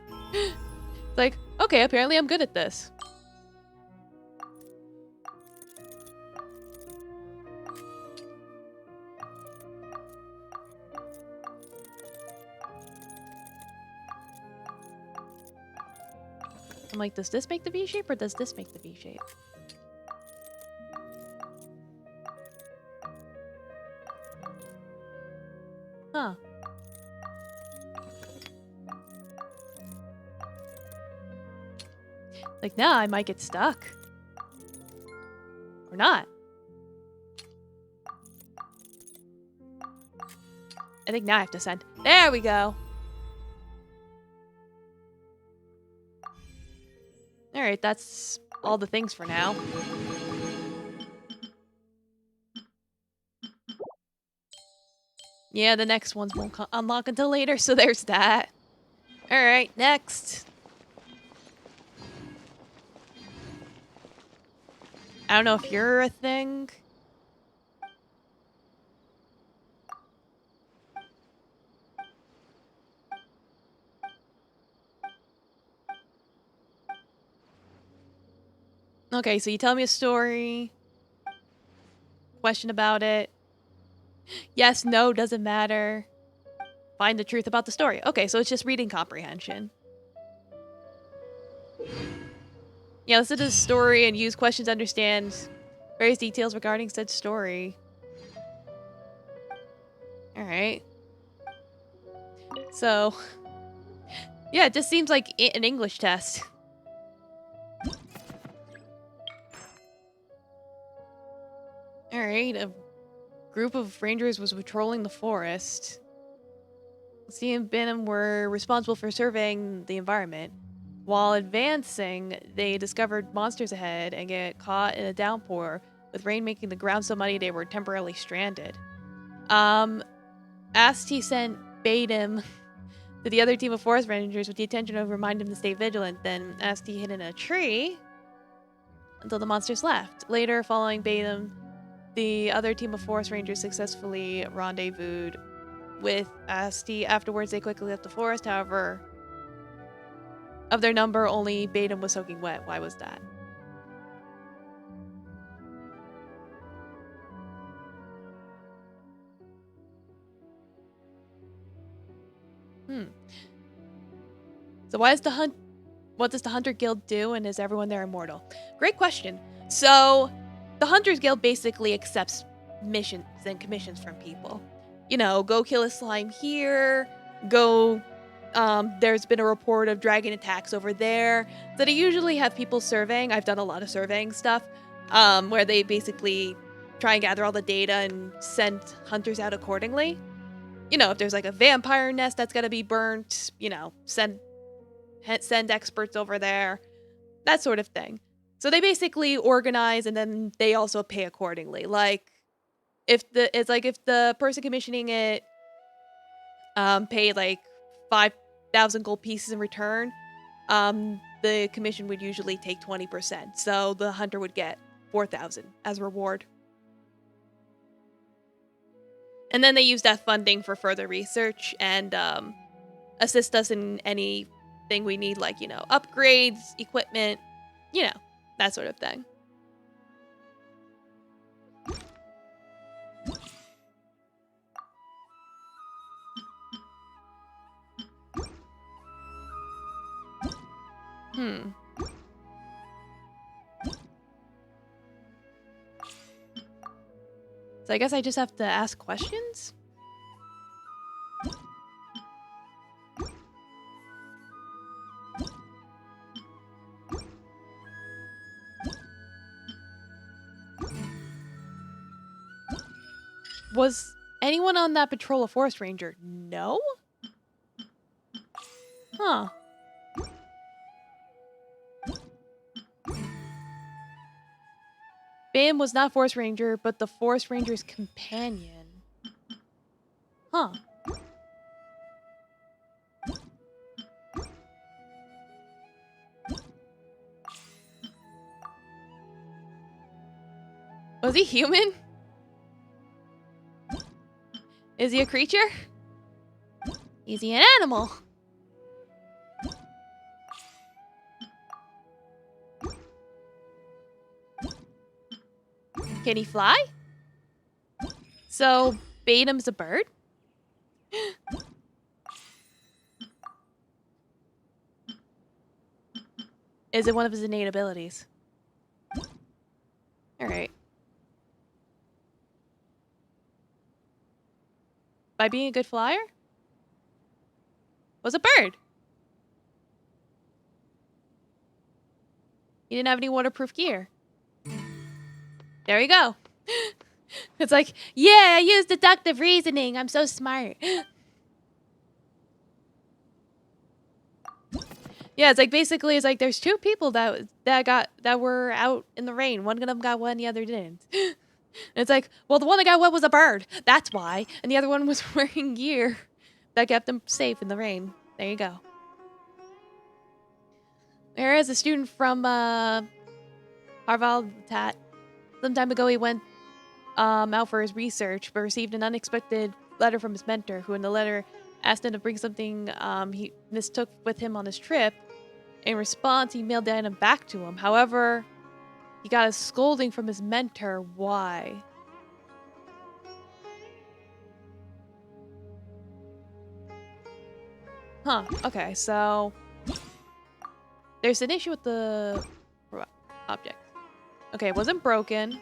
Speaker 1: Like, okay, apparently I'm good at this. I'm like, does this make the V shape or does this make the V shape? Huh. Like, now I might get stuck. Or not. I think now I have to send. There we go. Alright, that's all the things for now. Yeah, the next ones won't unlock until later, so there's that. Alright, next. I don't know if you're a thing. Okay, so you tell me a story. Question about it. Yes, no, doesn't matter. Find the truth about the story. Okay, so it's just reading comprehension. Yeah, listen to the story and use questions to understand various details regarding said story. Alright. So, yeah, it just seems like an English test. Alright, a group of rangers was patrolling the forest. C and Benham were responsible for surveying the environment. While advancing, they discovered monsters ahead and get caught in a downpour, with rain making the ground so muddy they were temporarily stranded. Asti sent Batum to the other team of forest rangers with the intention of remind him to stay vigilant. Then Asti hid in a tree until the monsters left. Later, following Batum, the other team of forest rangers successfully rendezvoused with Asti. Afterwards, they quickly left the forest. However, of their number, only Batum was soaking wet. Why was that? So what does the Hunter Guild do, and is everyone there immortal? Great question. So, the Hunters Guild basically accepts missions and commissions from people. You know, go kill a slime here, go, there's been a report of dragon attacks over there. So they usually have people surveying. I've done a lot of surveying stuff, where they basically try and gather all the data and send hunters out accordingly. You know, if there's like a vampire nest that's gotta be burnt, you know, send experts over there, that sort of thing. So they basically organize and then they also pay accordingly. Like if the person commissioning it paid like 5,000 gold pieces in return, the commission would usually take 20%. So the hunter would get 4,000 as a reward. And then they use that funding for further research and assist us in any thing we need, like, you know, upgrades, equipment, you know, that sort of thing. So I guess I just have to ask questions? Was anyone on that patrol a forest ranger? No? Huh. Bam was not forest ranger, but the forest ranger's companion. Huh. Was he human? Is he a creature? Is he an animal? Can he fly? So, Batum's a bird? Is it one of his innate abilities? Alright. By being a good flyer? Was a bird. He didn't have any waterproof gear. There you go. It's like, yeah, I used deductive reasoning. I'm so smart. Yeah, it's like basically it's like there's two people that were out in the rain. One of them got wet and the other didn't. And it's like, well, the one that got wet was a bird. That's why. And the other one was wearing gear that kept him safe in the rain. There you go. Whereas a student from Harvard Tat, some time ago he went out for his research, but received an unexpected letter from his mentor, who in the letter asked him to bring something he mistook with him on his trip. In response, he mailed the item back to him. However, he got a scolding from his mentor. Why? Huh, okay, so there's an issue with the object. Okay, it wasn't broken.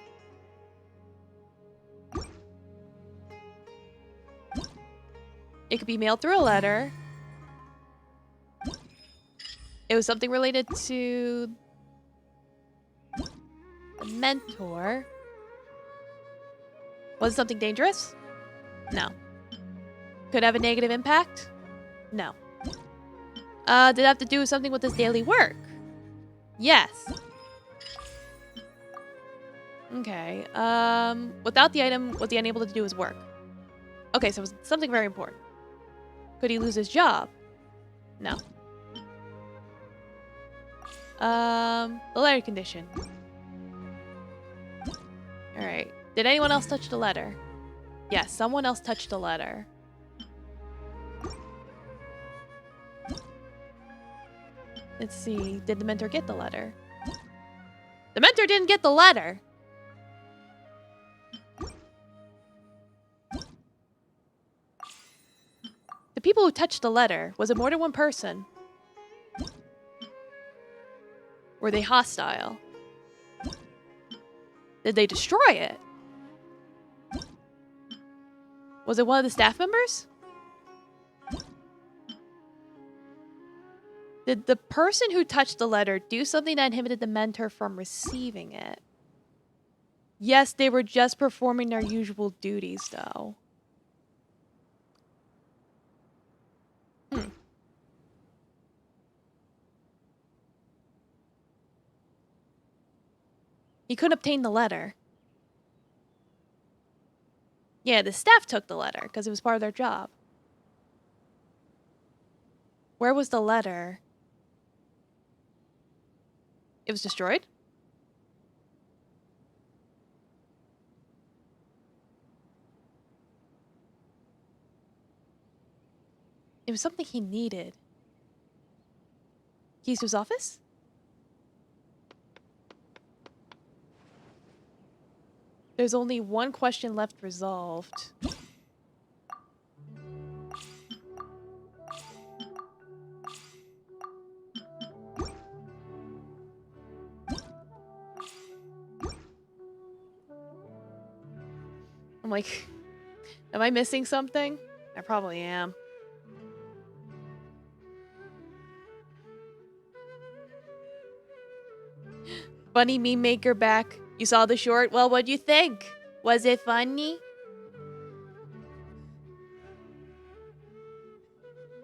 Speaker 1: It could be mailed through a letter. It was something related to the mentor. Was it something dangerous? No. Could it have a negative impact? No. Did it have to do something with his daily work? Yes. Okay. Without the item, was he unable to do his work? Okay, so it was something very important. Could he lose his job? No. The letter condition. Alright. Did anyone else touch the letter? Yes, someone else touched the letter. Let's see. Did the mentor get the letter? The mentor didn't get the letter! The people who touched the letter, was it more than one person? Were they hostile? Did they destroy it? Was it one of the staff members? Did the person who touched the letter do something that inhibited the mentor from receiving it? Yes, they were just performing their usual duties, though. He couldn't obtain the letter. Yeah, the staff took the letter because it was part of their job. Where was the letter? It was destroyed? It was something he needed. Keys to his office? There's only one question left resolved. I'm like, am I missing something? I probably am. Funny meme maker back. You saw the short? Well, what'd you think? Was it funny?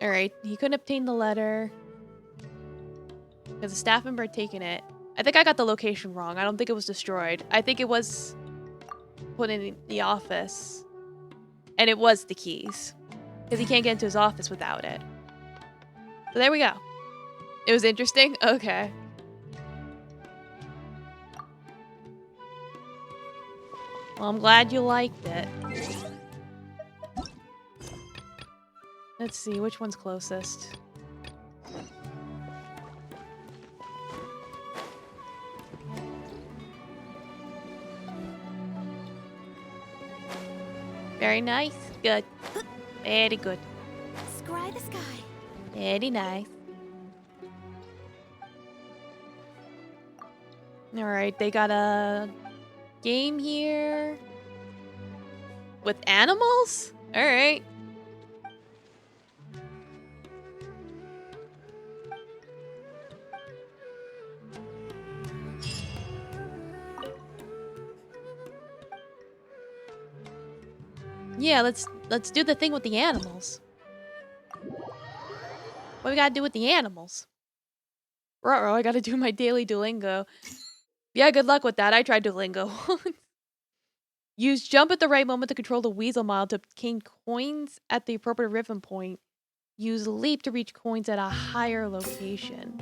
Speaker 1: Alright, he couldn't obtain the letter. Because a staff member had taken it. I think I got the location wrong. I don't think it was destroyed. I think it was put in the office. And it was the keys. Because he can't get into his office without it. So there we go. It was interesting? Okay. Well, I'm glad you liked it. Let's see, which one's closest? Very nice. Good. Very good.
Speaker 19: Scry the sky.
Speaker 1: Very nice. Alright, they got a game here. With animals? Alright. Yeah, let's do the thing with the animals. What we gotta do with the animals? Ruh-roh, I gotta do my daily Duolingo. Yeah, good luck with that. I tried Duolingo once. Use jump at the right moment to control the weasel mile to obtain coins at the appropriate rhythm point. Use leap to reach coins at a higher location.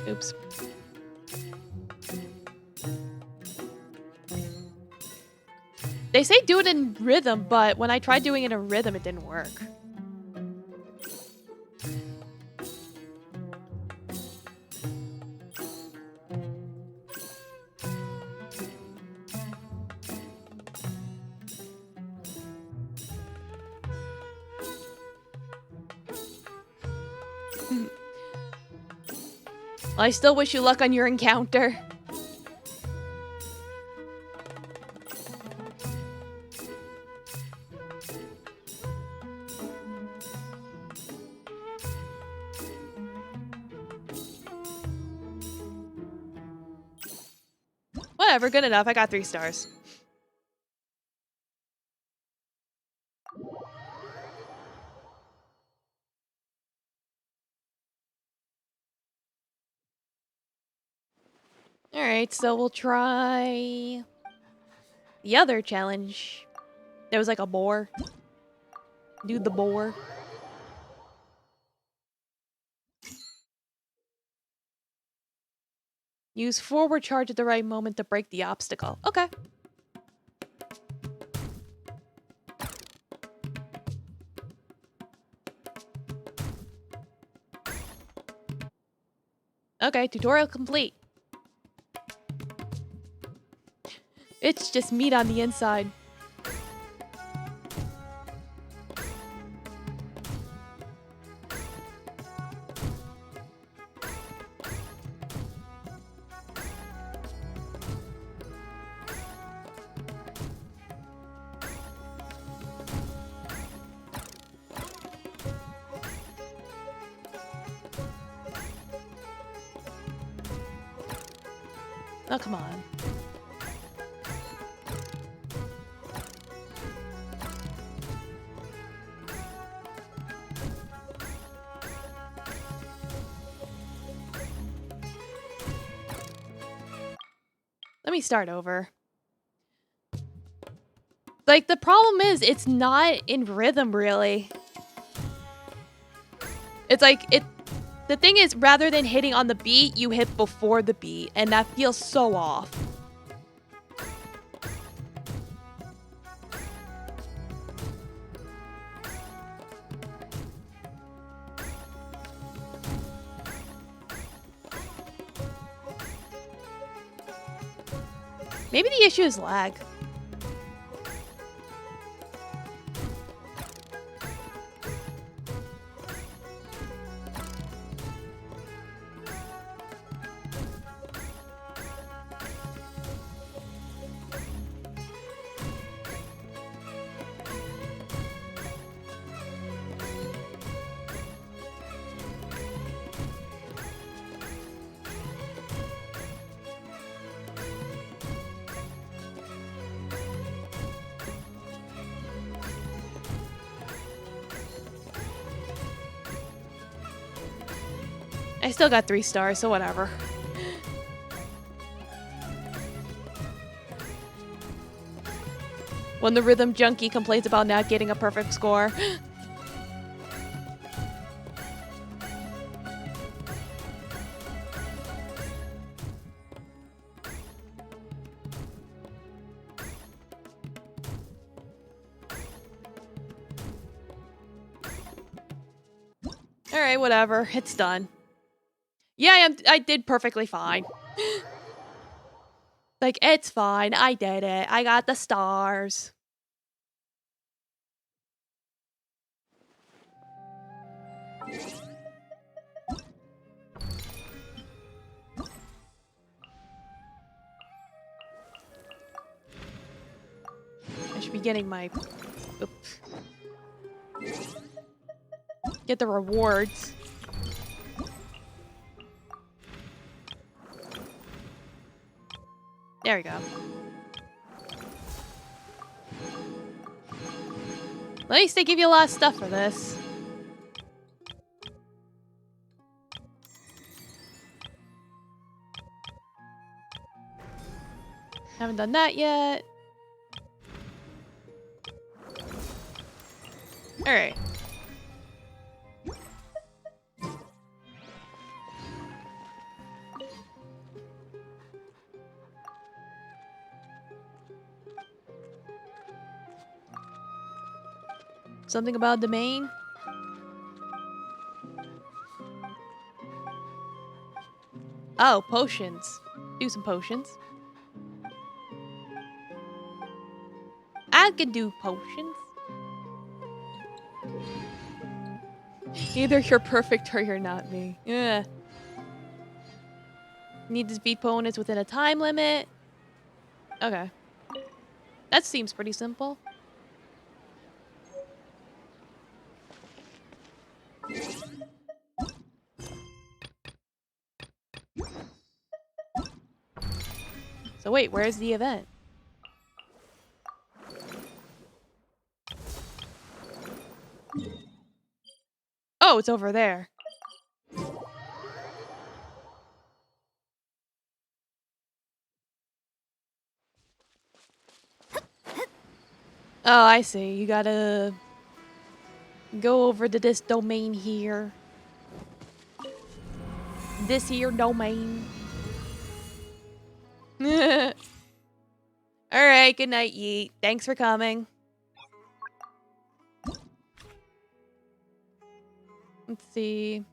Speaker 1: Oops. They say do it in rhythm, but when I tried doing it in rhythm, it didn't work. I still wish you luck on your encounter. Whatever, good enough. I got 3 stars. Alright, so we'll try the other challenge. There was like a boar. Do the boar. Use forward charge at the right moment to break the obstacle. Okay. Okay, tutorial complete. It's just meat on the inside. Oh, come on. Let me start over. Like, the problem is, it's not in rhythm, really. It's like, The thing is, rather than hitting on the beat, you hit before the beat, and that feels so off. Maybe the issue is lag. I still got 3 stars, so whatever. When the rhythm junkie complains about not getting a perfect score. Alright, whatever. It's done. Yeah, I did perfectly fine. Like, it's fine. I did it. I got the stars. I should be getting my... Oops. Get the rewards. There we go. At least they give you a lot of stuff for this. Haven't done that yet. Alright. Something about domain? Oh, potions. Do some potions. I can do potions. Either you're perfect or you're not me. Yeah. Need to beat opponents within a time limit. Okay. That seems pretty simple. So wait, where's the event? Oh, it's over there. Oh, I see. You gotta go over to this domain here. This here domain. Alright, good night, Yeet. Thanks for coming. Let's see.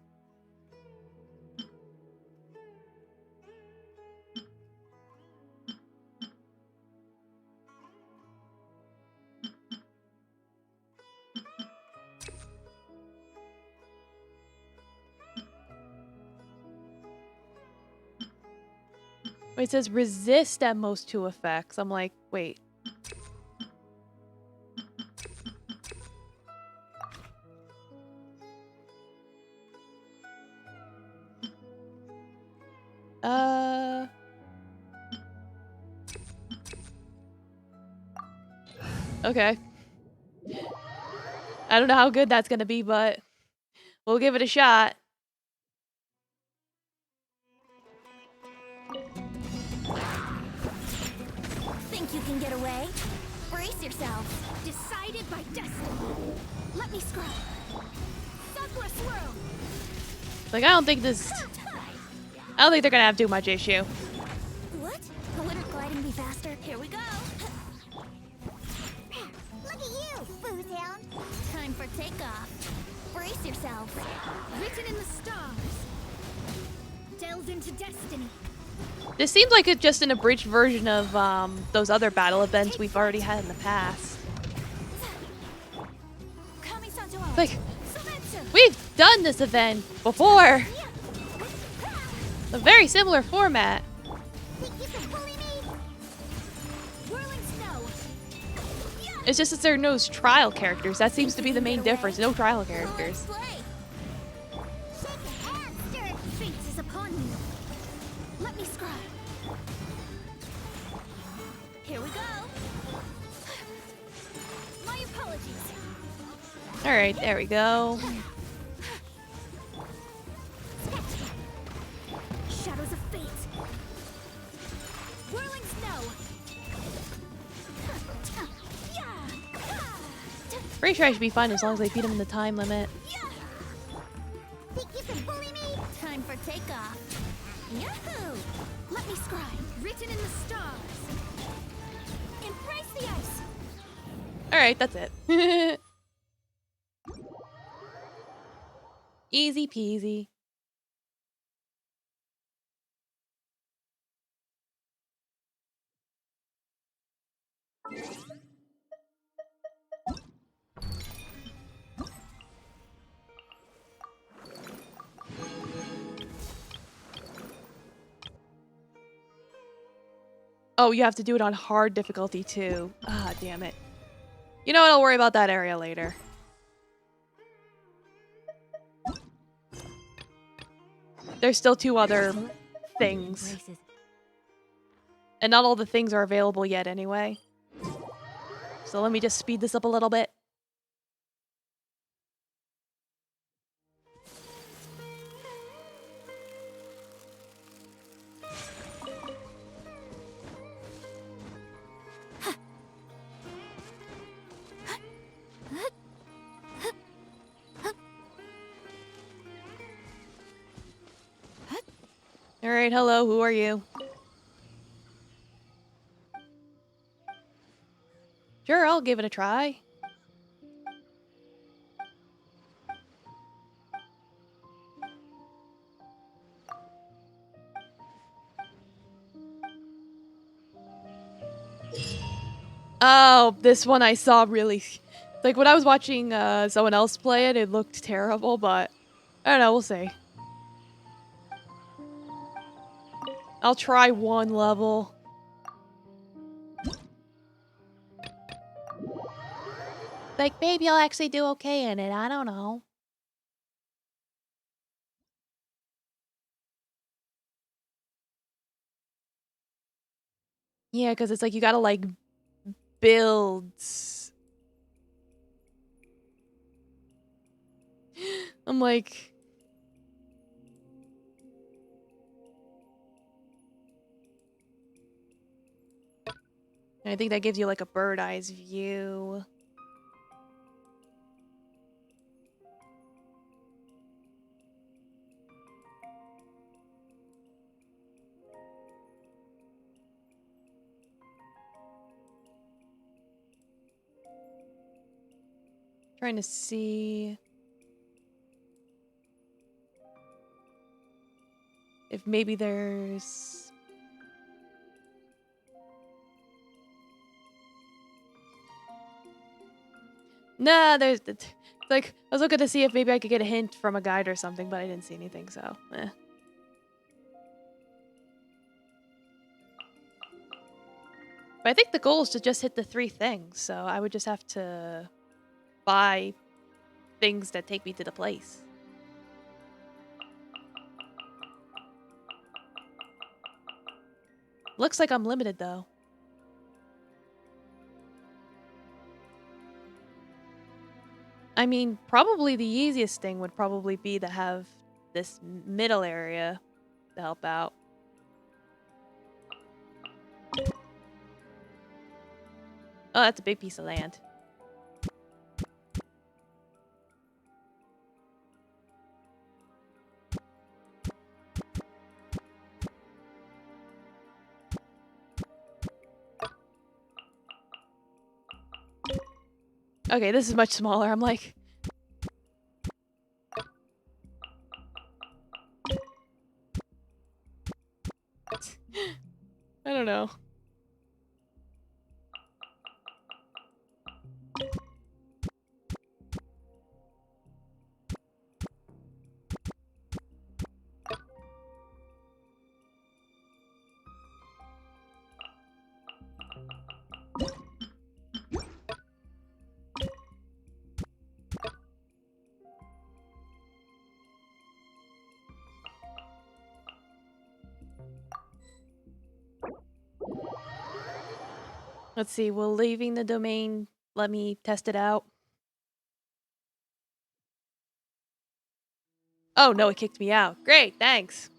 Speaker 1: Wait, it says resist at most 2 effects. I'm like, wait. Okay. I don't know how good that's gonna be, but we'll give it a shot.
Speaker 19: Think you can get away? Brace yourself. Decided by destiny. Let me scrub. Suckless room.
Speaker 1: Like, I don't think they're gonna have too much issue.
Speaker 19: What? Wouldn't gliding be faster? Here we go.
Speaker 3: Look at you, Boozehound.
Speaker 19: Time for takeoff. Brace yourselves.
Speaker 20: Written in the stars. Delve into destiny.
Speaker 1: This seems like it's just an abridged version of those other battle events we've already had in the past. Like, we've done this event before. A very similar format. It's just that there are no trial characters. That seems to be the main difference. No trial characters.
Speaker 19: Fate is upon you. Let me scry. Here we go. My apologies.
Speaker 1: All right, there we go.
Speaker 19: Shadows of fate. Whirling snow.
Speaker 1: Pretty sure I should be fine as long as I beat him in the time limit.
Speaker 19: Think you can bully me? Time for takeoff. Yahoo! Let me scry. Written in the stars. Embrace the ice.
Speaker 1: All right, that's it. Easy peasy. Oh, you have to do it on hard difficulty too. Ah, damn it. You know what? I'll worry about that area later. There's still 2 other things. And not all the things are available yet anyway. So let me just speed this up a little bit. Alright, hello, who are you? Sure, I'll give it a try. Oh, this one I saw really... Like, when I was watching someone else play it, it looked terrible, but... I don't know, we'll see. I'll try one level. Like, maybe I'll actually do okay in it, I don't know. Yeah, because it's like you gotta, like, build... I'm like... I think that gives you, like, a bird-eyes view. Trying to see... if maybe there's... Nah, there's... Like, I was looking to see if maybe I could get a hint from a guide or something, but I didn't see anything, so... eh. But I think the goal is to just hit the 3 things, so I would just have to buy things that take me to the place. Looks like I'm limited, though. I mean, probably the easiest thing would probably be to have this middle area to help out. Oh, that's a big piece of land. Okay, this is much smaller. I'm like... I don't know. Let's see, will leaving the domain let me test it out? Oh, no, it kicked me out. Great, thanks.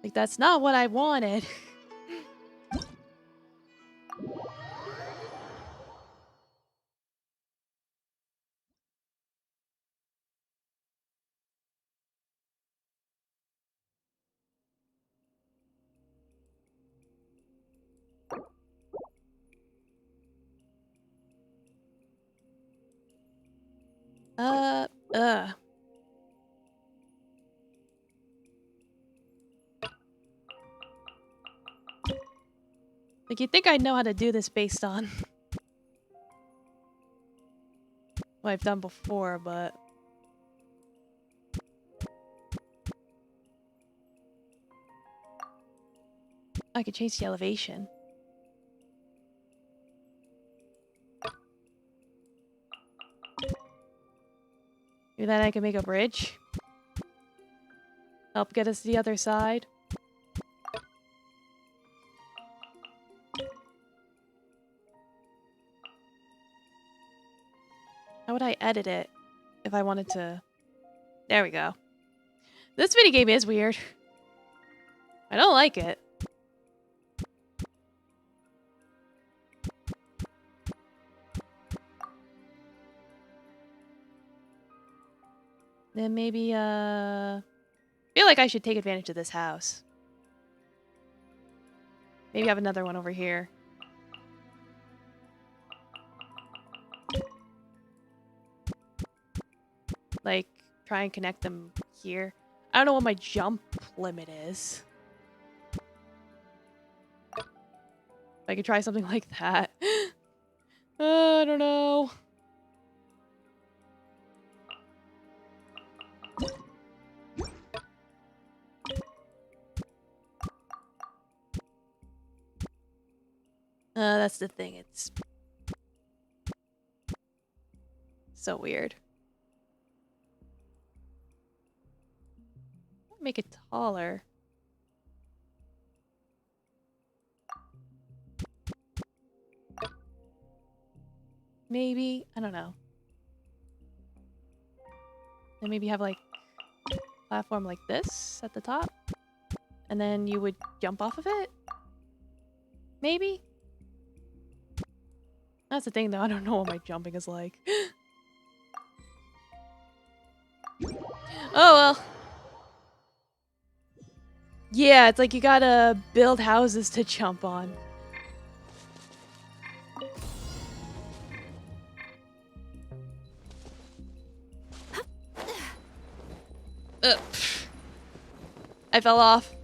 Speaker 1: Like, that's not what I wanted. uh. Like, you'd think I'd know how to do this based on what I've done before, but... I could change the elevation. Maybe then I can make a bridge. Help get us to the other side. How would I edit it if I wanted to? There we go. This minigame is weird. I don't like it. Then maybe, I feel like I should take advantage of this house. Maybe have another one over here. Like, try and connect them here. I don't know what my jump limit is. I could try something like that. I don't know. That's the thing. It's so weird. Make it taller. Maybe. I don't know. And maybe have like a platform like this at the top. And then you would jump off of it? Maybe? That's the thing though. I don't know what my jumping is like. Oh well. Yeah, it's like you gotta build houses to jump on. I fell off.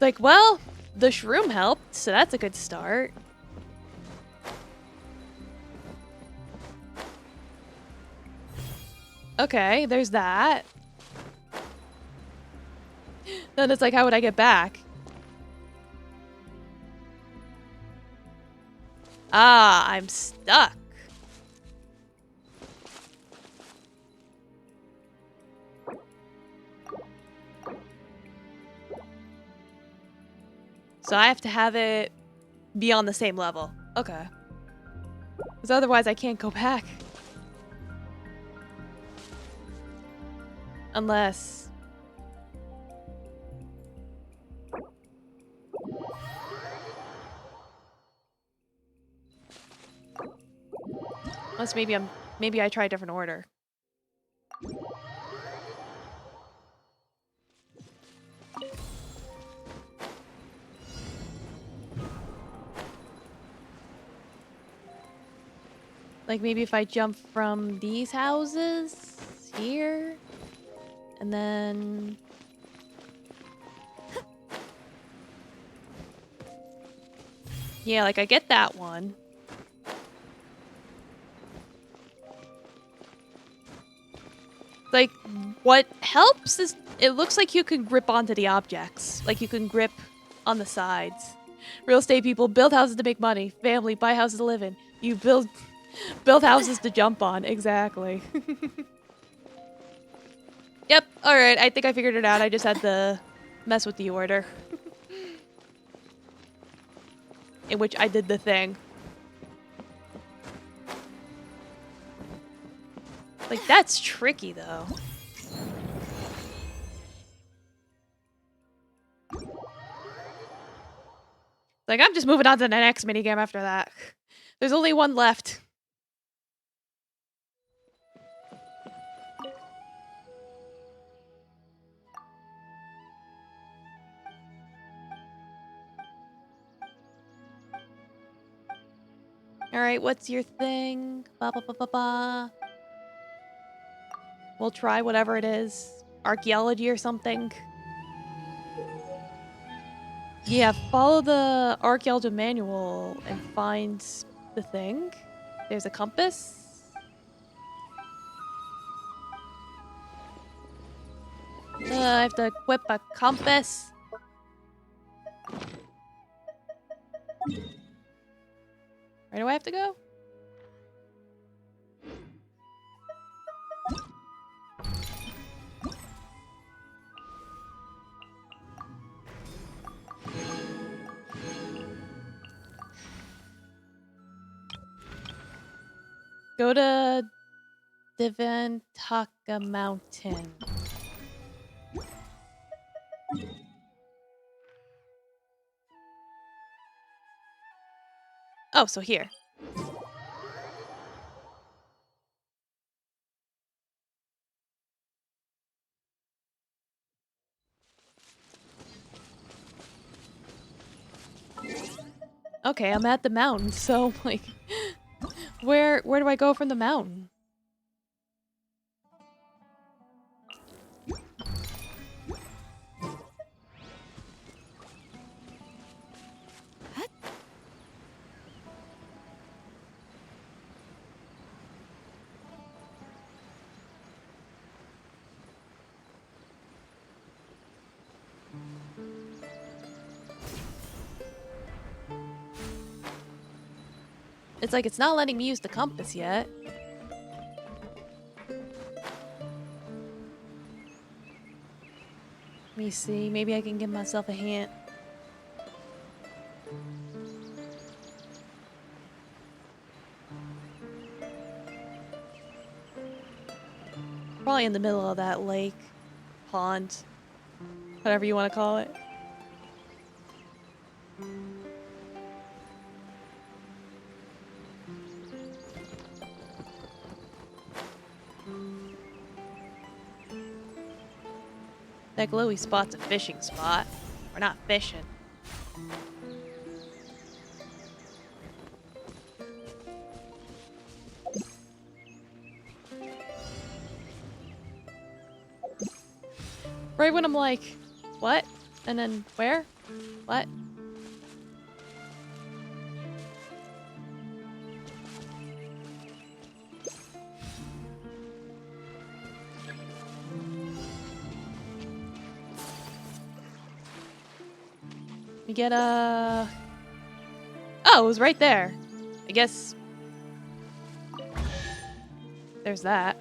Speaker 1: Like, well, the shroom helped, so that's a good start. Okay, there's that. Then it's like, how would I get back? Ah, I'm stuck. So I have to have it be on the same level. Okay. Because otherwise I can't go back. Unless... Unless maybe I try a different order. Like maybe if I jump from these houses here and then yeah, like I get that one. Like what helps is it looks like you can grip onto the objects. Like you can grip on the sides. Real estate people build houses to make money. Family buy houses to live in. You build houses to jump on. Exactly. Yep. All right. I think I figured it out. I just had to mess with the order. In which I did the thing. Like, that's tricky, though. Like, I'm just moving on to the next minigame after that. There's only one left. Alright, what's your thing? Ba ba ba ba ba. We'll try whatever it is. Archaeology or something. Yeah, follow the archaeology manual and find the thing. There's a compass. I have to equip a compass. Where do I have to go? Go to Divantaka Mountain. Oh, so here. Okay, I'm at the mountain, so like where do I go from the mountain? It's like it's not letting me use the compass yet. Let me see, maybe I can give myself a hint. Probably in the middle of that lake, pond, whatever you want to call it. That glowy spot's a fishing spot. We're not fishing. Right when I'm like, what? And then where? What? We get a... Oh, it was right there. I guess... There's that.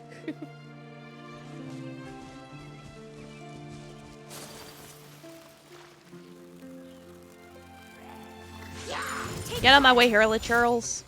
Speaker 1: Get out of my way, Hurla Churls.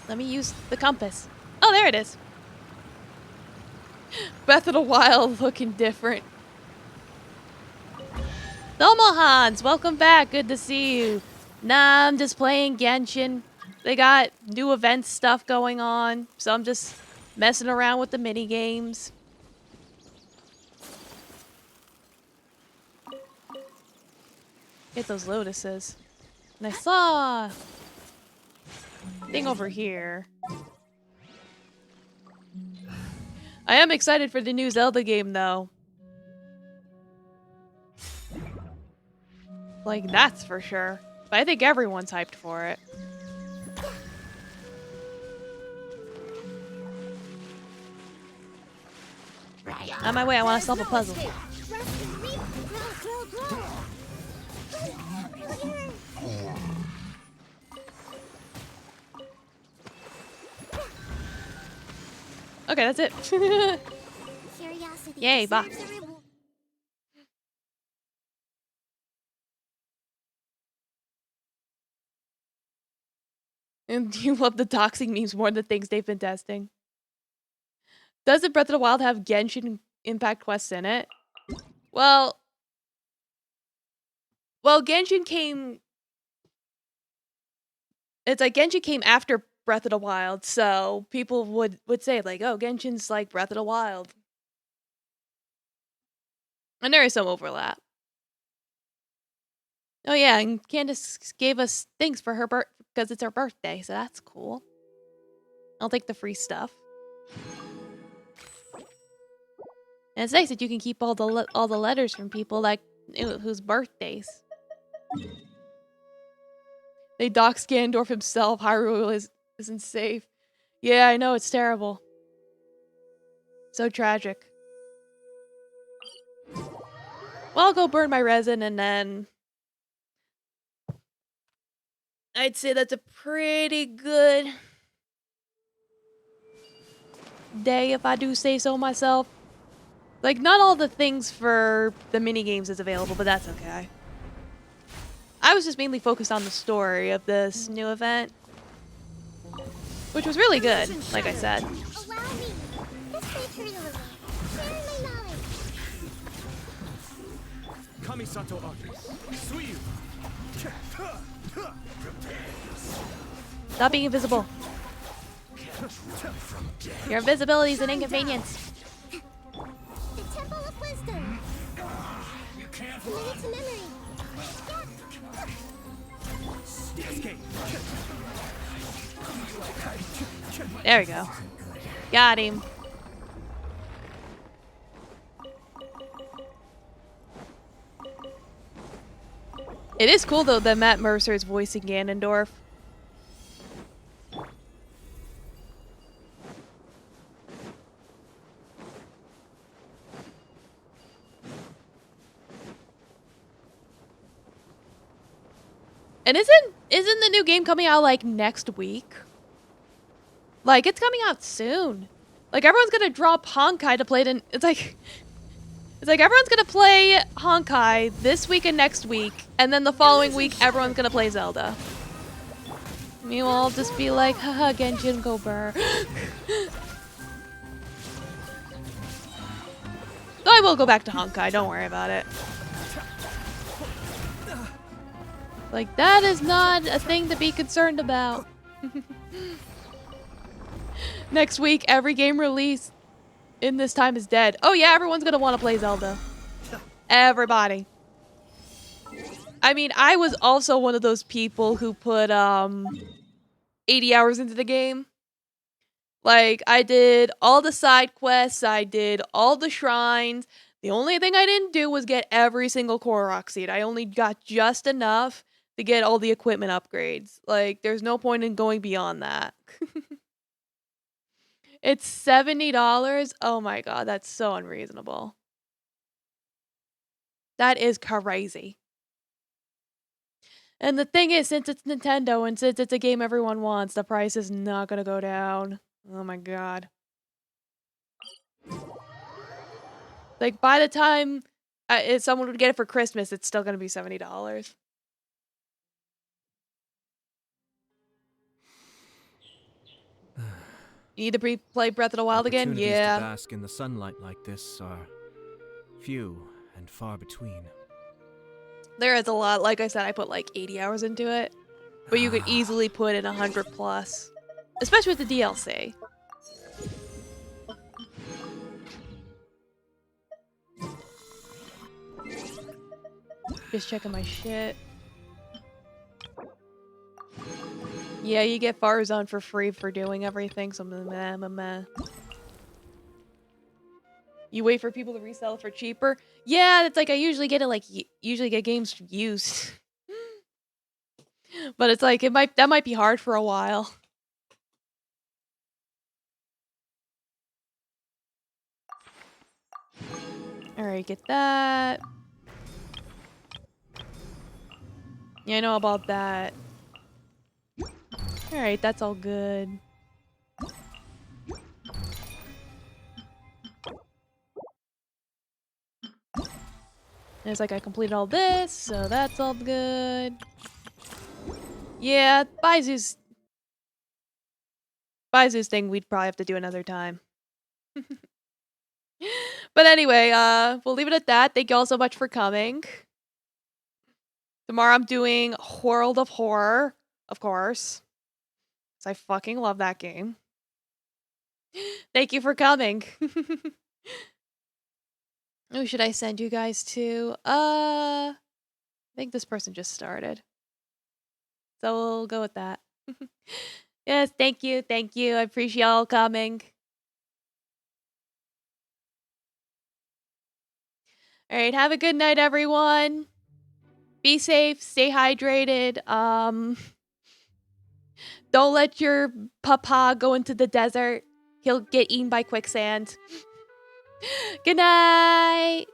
Speaker 1: Let me use the compass. Oh, there it is. Breath of the Wild looking different. Domohans, welcome back. Good to see you. Nah, I'm just playing Genshin. They got new event stuff going on, so I'm just messing around with the mini games. Get those lotuses. And I saw a thing over here. I am excited for the new Zelda game, though. Like, that's for sure. But I think everyone's hyped for it. On my way, I want to solve a puzzle. Okay, that's it. Yay, box. And you love the doxing memes more than the things they've been testing. Doesn't Breath of the Wild have Genshin Impact quests in it? Well, Genshin came... It's like Genshin came after Breath of the Wild, so people would say, like, oh, Genshin's like Breath of the Wild. And there is some overlap. Oh yeah, and Candace gave us things for her because it's her birthday, so that's cool. I'll take the free stuff. And it's nice that you can keep all the letters from people like whose birthdays. They doxed Ganondorf himself. Hyrule isn't safe. Yeah, I know, it's terrible. So tragic. Well, I'll go burn my resin and then... I'd say that's a pretty good day if I do say so myself. Like, not all the things for the minigames is available, but that's okay. I was just mainly focused on the story of this new event. Which was really good, like I said. Stop being invisible. Your invisibility is an inconvenience.
Speaker 3: The Temple of Wisdom. Commit to memory.
Speaker 1: There we go. Got him. It is cool though that Matt Mercer is voicing Ganondorf. And isn't the new game coming out like next week? Like, it's coming out soon. Like, everyone's gonna drop Honkai to play it. It's like everyone's gonna play Honkai this week and next week, and then the following week everyone's gonna play Zelda. Me will all just be like, haha, Genshin go burr. So I will go back to Honkai, don't worry about it. Like, that is not a thing to be concerned about. Next week, every game released in this time is dead. Oh yeah, everyone's gonna want to play Zelda. Everybody. I mean, I was also one of those people who put 80 hours into the game. Like, I did all the side quests, I did all the shrines. The only thing I didn't do was get every single Korok seed. I only got just enough to get all the equipment upgrades. Like, there's no point in going beyond that. It's $70? Oh my god, that's so unreasonable. That is crazy. And the thing is, since it's Nintendo and since it's a game everyone wants, the price is not gonna go down. Oh my god. Like, by the time if someone would get it for Christmas, it's still gonna be $70. You need to play Breath of the Wild again?
Speaker 10: Opportunities
Speaker 1: Yeah.
Speaker 10: to bask in the sunlight like this are few and far between.
Speaker 1: There is a lot. Like I said, I put like 80 hours into it. But you could easily put in 100 plus. Especially with the DLC. Just checking my shit. Yeah, you get Farazan for free for doing everything, so meh. You wait for people to resell it for cheaper? Yeah, it's like I usually get it like usually get games used. But it's like that might be hard for a while. Alright, get that. Yeah, I know about that. Alright, that's all good. And it's like I completed all this, so that's all good. Yeah, Baizu's thing we'd probably have to do another time. But anyway, we'll leave it at that. Thank you all so much for coming. Tomorrow I'm doing World of Horror, of course. Because I fucking love that game. Thank you for coming. Who should I send you guys to? I think this person just started. So we'll go with that. Yes, thank you. Thank you. I appreciate y'all coming. All right, have a good night, everyone. Be safe, stay hydrated. Don't let your papa go into the desert. He'll get eaten by quicksand. Good night.